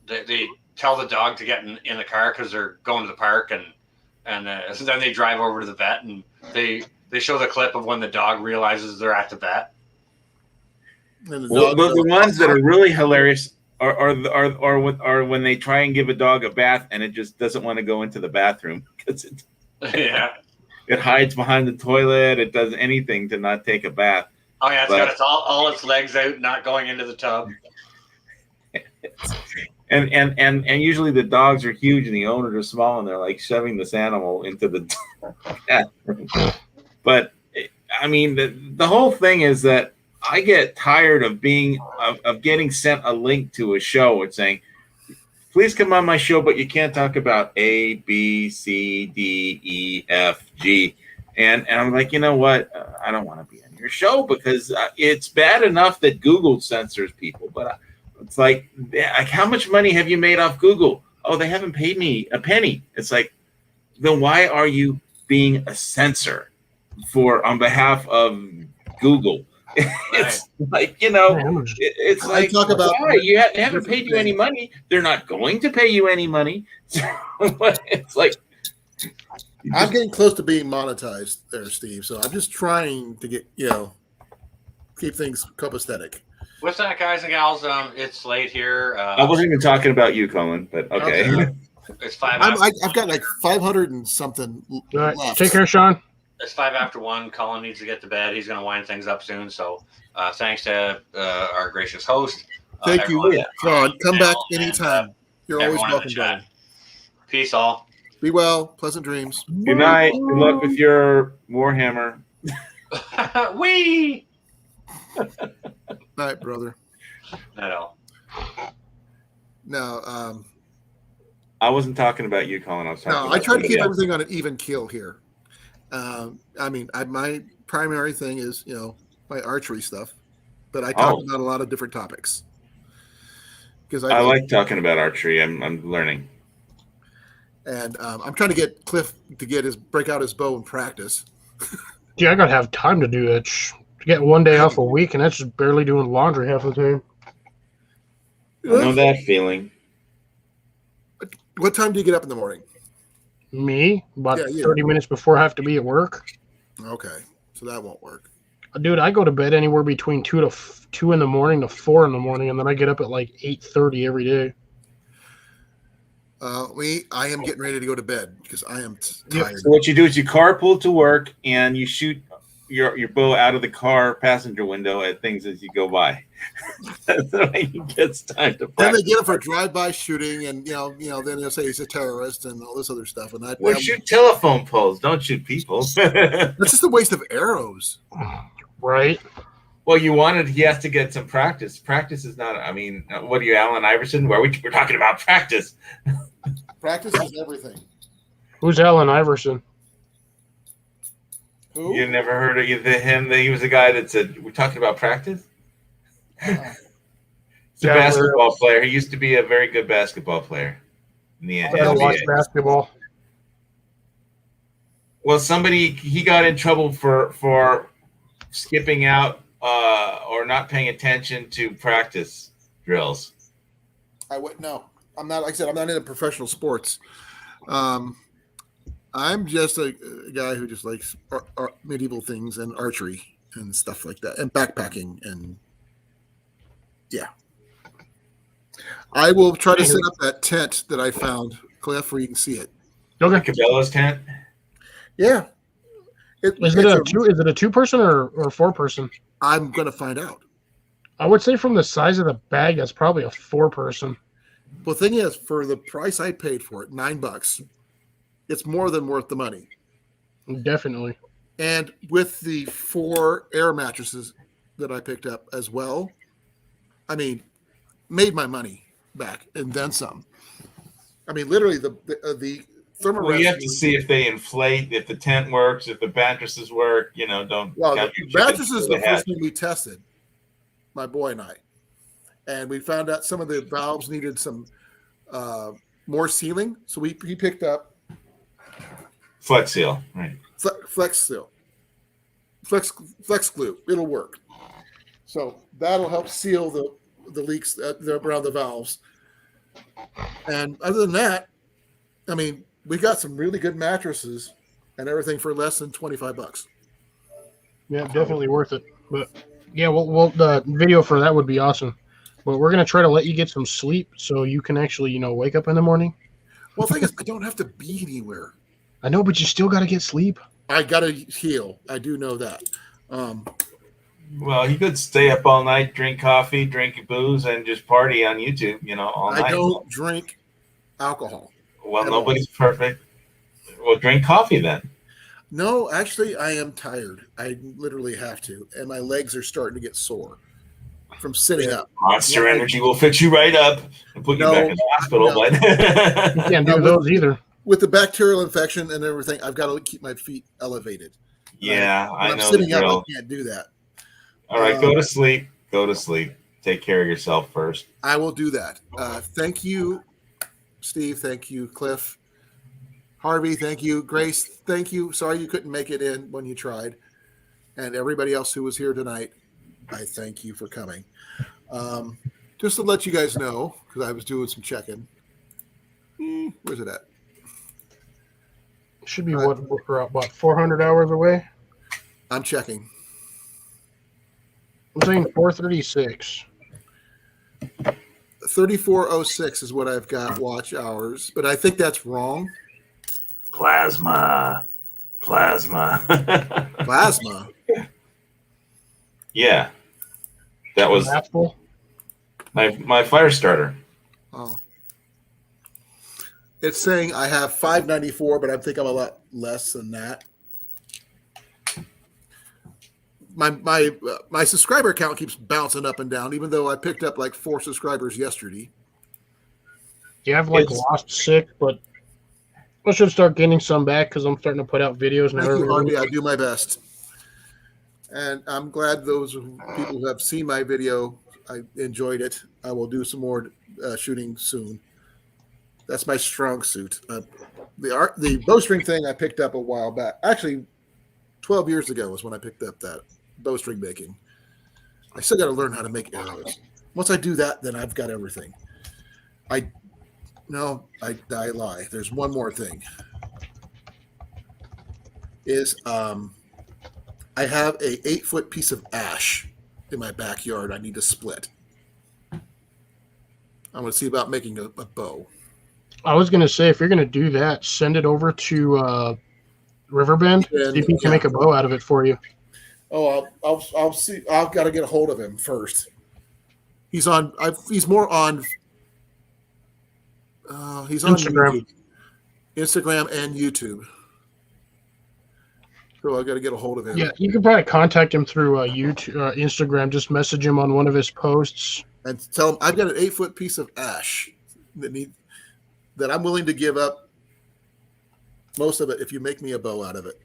Speaker 8: they tell the dog to get in the car because they're going to the park, and then they drive over to the vet, and they show the clip of when the dog realizes they're at the vet.
Speaker 3: Well, the ones that are really hilarious are when they try and give a dog a bath and it just doesn't want to go into the bathroom because it hides behind the toilet. It does anything to not take a bath.
Speaker 8: Oh yeah, it's got all its legs out, not going into the tub.
Speaker 3: And usually the dogs are huge and the owners are small, and they're like shoving this animal into the bathroom. But I mean, the whole thing is that I get tired of getting sent a link to a show and saying, please come on my show, but you can't talk about A, B, C, D, E, F, G. And I'm like, you know what? I don't want to be on your show because it's bad enough that Google censors people. But it's like, how much money have you made off Google? Oh, they haven't paid me a penny. It's like, then why are you being a censor on behalf of Google? It's like, it's like,
Speaker 1: talk about
Speaker 3: why? You haven't paid you any money. They're not going to pay you any money. So it's like,
Speaker 1: I'm getting close to being monetized there, Steve. So I'm just trying to get, keep things copacetic.
Speaker 8: With that, guys and gals, it's late here.
Speaker 3: I wasn't even talking about you, Colin, but okay.
Speaker 8: It's 5.
Speaker 1: I've got like 500 and something
Speaker 2: right.
Speaker 1: left.
Speaker 2: Take care, Sean.
Speaker 8: It's 5 after 1. Colin needs to get to bed. He's going to wind things up soon. So thanks to our gracious host.
Speaker 1: Thank you, Sean. Come back anytime.
Speaker 8: And,
Speaker 1: You're always
Speaker 8: everyone in
Speaker 1: welcome,
Speaker 8: the chat.
Speaker 1: brother.
Speaker 8: Peace all.
Speaker 1: Be well. Pleasant dreams.
Speaker 3: Good night. Good luck with your Warhammer.
Speaker 8: Wee!
Speaker 1: Night, brother.
Speaker 8: No.
Speaker 1: No,
Speaker 3: I wasn't talking about you, Colin. I was talking about
Speaker 1: I try to keep
Speaker 3: somebody else.
Speaker 1: everything on an even keel here. My primary thing is, my archery stuff, but I talk about a lot of different topics. Because
Speaker 3: I like talking about archery. I'm learning.
Speaker 1: And I'm trying to get Cliff to break out his bow and practice.
Speaker 2: Yeah, I gotta have time to do that. To get one day off a week, and that's just barely doing laundry half the time.
Speaker 3: I know that feeling.
Speaker 1: What time do you get up in the morning?
Speaker 2: Me? About 30 minutes before I have to be at work.
Speaker 1: Okay, so that won't work.
Speaker 2: Dude, I go to bed anywhere between 2 in the morning to 4 in the morning, and then I get up at like 8:30 every day.
Speaker 1: I am getting ready to go to bed because I am tired.
Speaker 3: So what you do is you carpool to work and you shoot your bow out of the car passenger window at things as you go by. That's the way he gets time to practice.
Speaker 1: Then they get him for drive-by shooting, and then they'll say he's a terrorist and all this other stuff. And
Speaker 3: shoot telephone poles, don't shoot people.
Speaker 1: That's just a waste of arrows,
Speaker 2: right?
Speaker 3: Well, he has to get some practice. Practice is not. I mean, what are you, Allen Iverson? We're talking about practice.
Speaker 1: Practice is everything.
Speaker 2: Who's Allen Iverson?
Speaker 1: Who?
Speaker 3: You never heard of him? He was the guy that said, we're talking about practice? He's a basketball player. He used to be a very good basketball player in the NBA.
Speaker 2: I don't watch basketball.
Speaker 3: Well, he got in trouble for skipping out or not paying attention to practice drills.
Speaker 1: No, I'm not. Like I said, I'm not into professional sports. I'm just a guy who just likes medieval things and archery and stuff like that, and backpacking, and I will try to set up that tent that I found, Cliff, where you can see it.
Speaker 3: Okay, Cabela's tent.
Speaker 1: Yeah.
Speaker 2: Is it a 2-person or 4-person?
Speaker 1: I'm going to find out.
Speaker 2: I would say from the size of the bag, that's probably a 4-person.
Speaker 1: Well, the thing is, for the price I paid for it, $9, it's more than worth the money.
Speaker 2: Definitely.
Speaker 1: And with the 4 air mattresses that I picked up as well, I mean, made my money back and then some. I mean, literally the thermal.
Speaker 3: Well, you have to see if they inflate, if the tent works, if the mattresses work. Don't.
Speaker 1: Well, the mattresses is the first thing we tested, my boy and I, and we found out some of the valves needed some more sealing, so he picked up
Speaker 3: Flex Seal, right?
Speaker 1: Flex Seal, Flex Glue. It'll work. So that'll help seal the leaks around the valves. And other than that, I mean, we got some really good mattresses and everything for less than $25.
Speaker 2: Yeah, definitely worth it. But yeah, well, the video for that would be awesome. But we're gonna try to let you get some sleep so you can actually, wake up in the morning.
Speaker 1: Well, the thing is, I don't have to be anywhere.
Speaker 2: I know, but you still got to get sleep.
Speaker 1: I got to heal. I do know that.
Speaker 3: Well, he could stay up all night, drink coffee, drink booze, and just party on YouTube, all night.
Speaker 1: I don't drink alcohol.
Speaker 3: Well, nobody's perfect. Well, drink coffee then.
Speaker 1: No, actually, I am tired. I literally have to, and my legs are starting to get sore from sitting up.
Speaker 3: Monster Energy will fix you right up and put you back in the hospital.
Speaker 1: No.
Speaker 3: But
Speaker 2: You can't do those either.
Speaker 1: With the bacterial infection and everything, I've got to keep my feet elevated.
Speaker 3: Yeah, I know.
Speaker 1: I'm sitting
Speaker 3: the drill.
Speaker 1: up, I can't do that.
Speaker 3: All right, go to sleep. Go to sleep. Take care of yourself first.
Speaker 1: I will do that. Thank you, Steve. Thank you, Cliff. Harvey, thank you. Grace, thank you. Sorry you couldn't make it in when you tried. And everybody else who was here tonight, I thank you for coming. Just to let you guys know, because I was doing some checking. Where's it at?
Speaker 2: Should be we're about 400 hours away.
Speaker 1: I'm checking.
Speaker 2: I'm saying 436.
Speaker 1: 3406 is what I've got watch hours, but I think that's wrong.
Speaker 3: Plasma.
Speaker 1: Plasma.
Speaker 3: Yeah, that was my fire starter.
Speaker 1: Oh, it's saying I have 594, but I think I'm a lot less than that. My subscriber count keeps bouncing up and down, even though I picked up like 4 subscribers yesterday.
Speaker 2: Yeah, I've lost 6, but I should start getting some back because I'm starting to put out videos now.
Speaker 1: Thank you, Harvey. I do my best. And I'm glad those people who have seen my video, I enjoyed it. I will do some more shooting soon. That's my strong suit. The bowstring thing I picked up a while back. Actually, 12 years ago was when I picked up that bowstring making. I still got to learn how to make arrows. Once I do that, then I've got everything. I lie. There's one more thing. I have a 8-foot piece of ash in my backyard. I need to split. I'm going to see about making a bow.
Speaker 2: I was going to say, if you're going to do that, send it over to Riverbend. See if he can make a bow out of it for you.
Speaker 1: Oh, I'll see. I've got to get a hold of him first. He's on. He's more on. He's on
Speaker 2: Instagram.
Speaker 1: Instagram and YouTube. So I got to get a hold of him.
Speaker 2: Yeah, you can probably contact him through YouTube, Instagram. Just message him on one of his posts
Speaker 1: and tell him I've got an 8-foot piece of ash that I'm willing to give up most of it if you make me a bow out of it.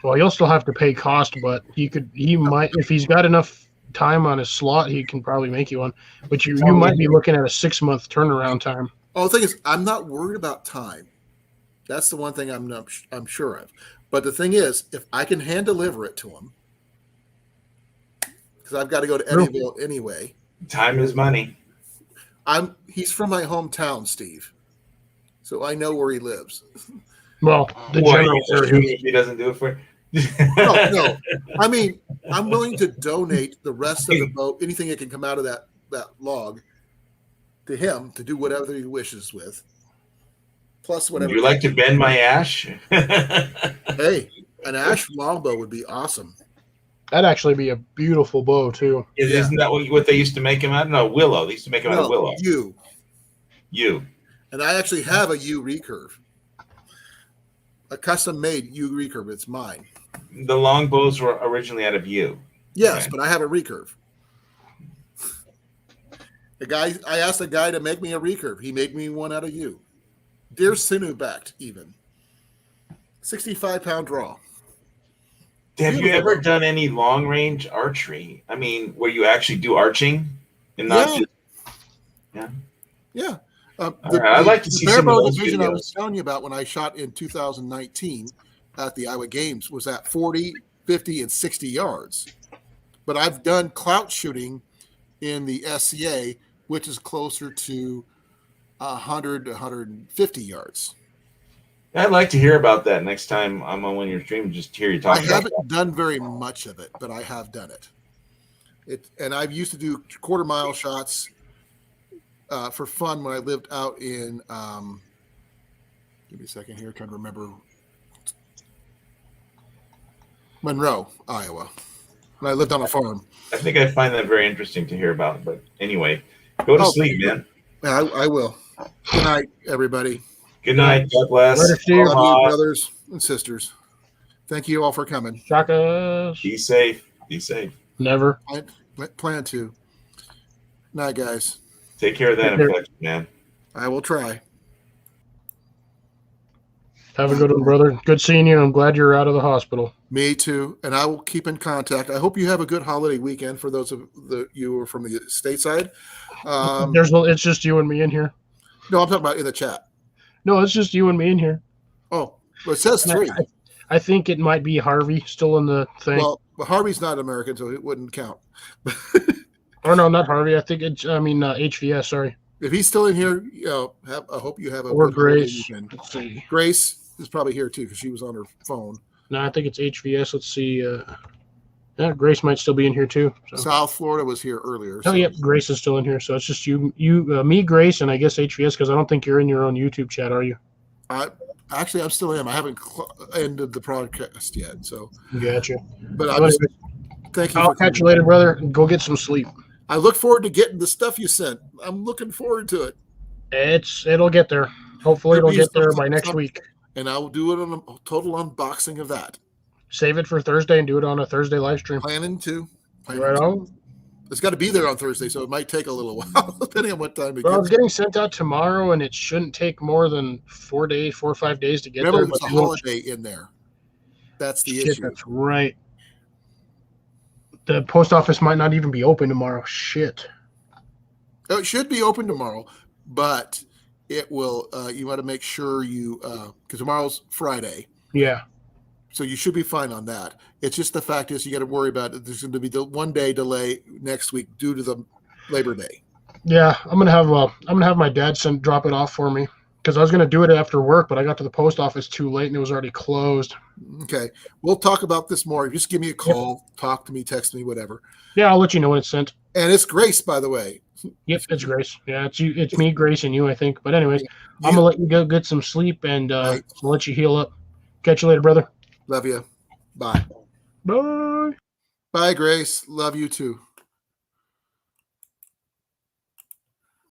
Speaker 2: Well, you'll still have to pay cost, but he might, if he's got enough time on his slot, he can probably make you one. But you might be looking at a 6-month turnaround time.
Speaker 1: Oh, the thing is, I'm not worried about time. That's the one thing I'm sure of. But the thing is, if I can hand deliver it to him, because I've got to go to Eddyville anyway.
Speaker 3: Time is money.
Speaker 1: He's from my hometown, Steve. So I know where he lives.
Speaker 2: Well, the general area.
Speaker 3: He doesn't do it for
Speaker 1: No. I mean, I'm willing to donate the rest of the boat, anything that can come out of that log, to him to do whatever he wishes with. Plus whatever.
Speaker 3: Would you like to bend my ash?
Speaker 1: Hey, an ash longbow would be awesome.
Speaker 2: That'd actually be a beautiful bow too.
Speaker 3: Isn't that what they used to make him out of? No, willow. They used to make him out of willow. You.
Speaker 1: And I actually have a U recurve. A custom-made U recurve. It's mine.
Speaker 3: The longbows were originally out of yew.
Speaker 1: Yes, okay. But I have a recurve. I asked a guy to make me a recurve. He made me one out of yew. Deer sinew backed, even. 65-pound draw.
Speaker 3: Have you ever done any long-range archery? I mean, where you actually do arching and not just... Yeah.
Speaker 1: I'd
Speaker 3: like to see
Speaker 1: the
Speaker 3: some of those
Speaker 1: division
Speaker 3: videos.
Speaker 1: I was telling you about when I shot in 2019 at the Iowa Games was at 40, 50, and 60 yards. But I've done clout shooting in the SCA, which is closer to 100 to 150 yards.
Speaker 3: I'd like to hear about that next time I'm on one of your streams. Just hear you talk.
Speaker 1: I haven't done very much of it, but I have done it. And I used to do quarter-mile shots for fun when I lived out in. Give me a second here. Trying to remember. Monroe, Iowa. and I lived on a farm.
Speaker 3: I think I find that very interesting to hear about. But anyway, go to sleep, man.
Speaker 1: Yeah, I will. Good night, everybody.
Speaker 3: Good night. God bless.
Speaker 2: Later, Steve.
Speaker 1: Love you, brothers and sisters. Thank you all for coming.
Speaker 2: Shakas.
Speaker 3: Be safe. Be safe.
Speaker 2: Never.
Speaker 1: Plan to. Night, guys.
Speaker 3: Take care of that infection, man.
Speaker 1: I will try.
Speaker 2: Have a good one, brother. Good seeing you. I'm glad you're out of the hospital.
Speaker 1: Me too. And I will keep in contact. I hope you have a good holiday weekend for those of you who are from the stateside.
Speaker 2: It's just you and me in here.
Speaker 1: No, I'm talking about in the chat.
Speaker 2: No, it's just you and me in here.
Speaker 1: Oh, well, it says 3.
Speaker 2: I think it might be Harvey still in the thing.
Speaker 1: Well, Harvey's not American, so it wouldn't count.
Speaker 2: Oh, no, not Harvey. I think HVS, sorry.
Speaker 1: If he's still in here, I hope you have a
Speaker 2: Or
Speaker 1: good
Speaker 2: Grace.
Speaker 1: holiday weekend.
Speaker 2: Let's see.
Speaker 1: Grace is probably here too because she was on her phone.
Speaker 2: No, I think it's HVS. Let's see. Yeah, Grace might still be in here too. So.
Speaker 1: South Florida was here earlier.
Speaker 2: Oh, yep, Grace is still in here. So it's just me, Grace, and I guess HVS because I don't think you're in your own YouTube chat, are you?
Speaker 1: Actually, I'm still in. I haven't ended the broadcast yet, so.
Speaker 2: Gotcha.
Speaker 1: But thank you.
Speaker 2: I'll catch you later, brother. Go get some sleep.
Speaker 1: I look forward to getting the stuff you sent. I'm looking forward to it.
Speaker 2: It'll get there. Hopefully, it'll get there by next week.
Speaker 1: And I will do it on a total unboxing of that.
Speaker 2: Save it for Thursday and do it on a Thursday live stream.
Speaker 1: Planning to.
Speaker 2: Right on.
Speaker 1: It's got to be there on Thursday, so it might take a little while, depending on what time it
Speaker 2: Well,
Speaker 1: gets.
Speaker 2: it's getting sent out tomorrow, and it shouldn't take more than 4 or 5 days to get
Speaker 1: Remember,
Speaker 2: there.
Speaker 1: there's a holiday in there. That's the issue.
Speaker 2: That's right. The post office might not even be open tomorrow. Shit.
Speaker 1: It should be open tomorrow, but it will. You want to make sure because tomorrow's Friday.
Speaker 2: Yeah.
Speaker 1: So you should be fine on that. It's just the fact is you got to worry about it. There's going to be the 1 day delay next week due to the Labor Day.
Speaker 2: Yeah, I'm gonna have my dad drop it off for me because I was gonna do it after work, but I got to the post office too late and it was already closed.
Speaker 1: Okay, we'll talk about this more. Just give me a call, talk to me, text me, whatever.
Speaker 2: Yeah, I'll let you know when it's sent.
Speaker 1: And it's Grace, by the way.
Speaker 2: Yep, it's Grace. Yeah, it's you. It's me, Grace, and you, I think. But anyways, I'm gonna let you go get some sleep and
Speaker 1: Right.
Speaker 2: I'll let you heal up. Catch you later, brother.
Speaker 1: Love you. Bye.
Speaker 2: Bye.
Speaker 1: Bye, Grace. Love you too.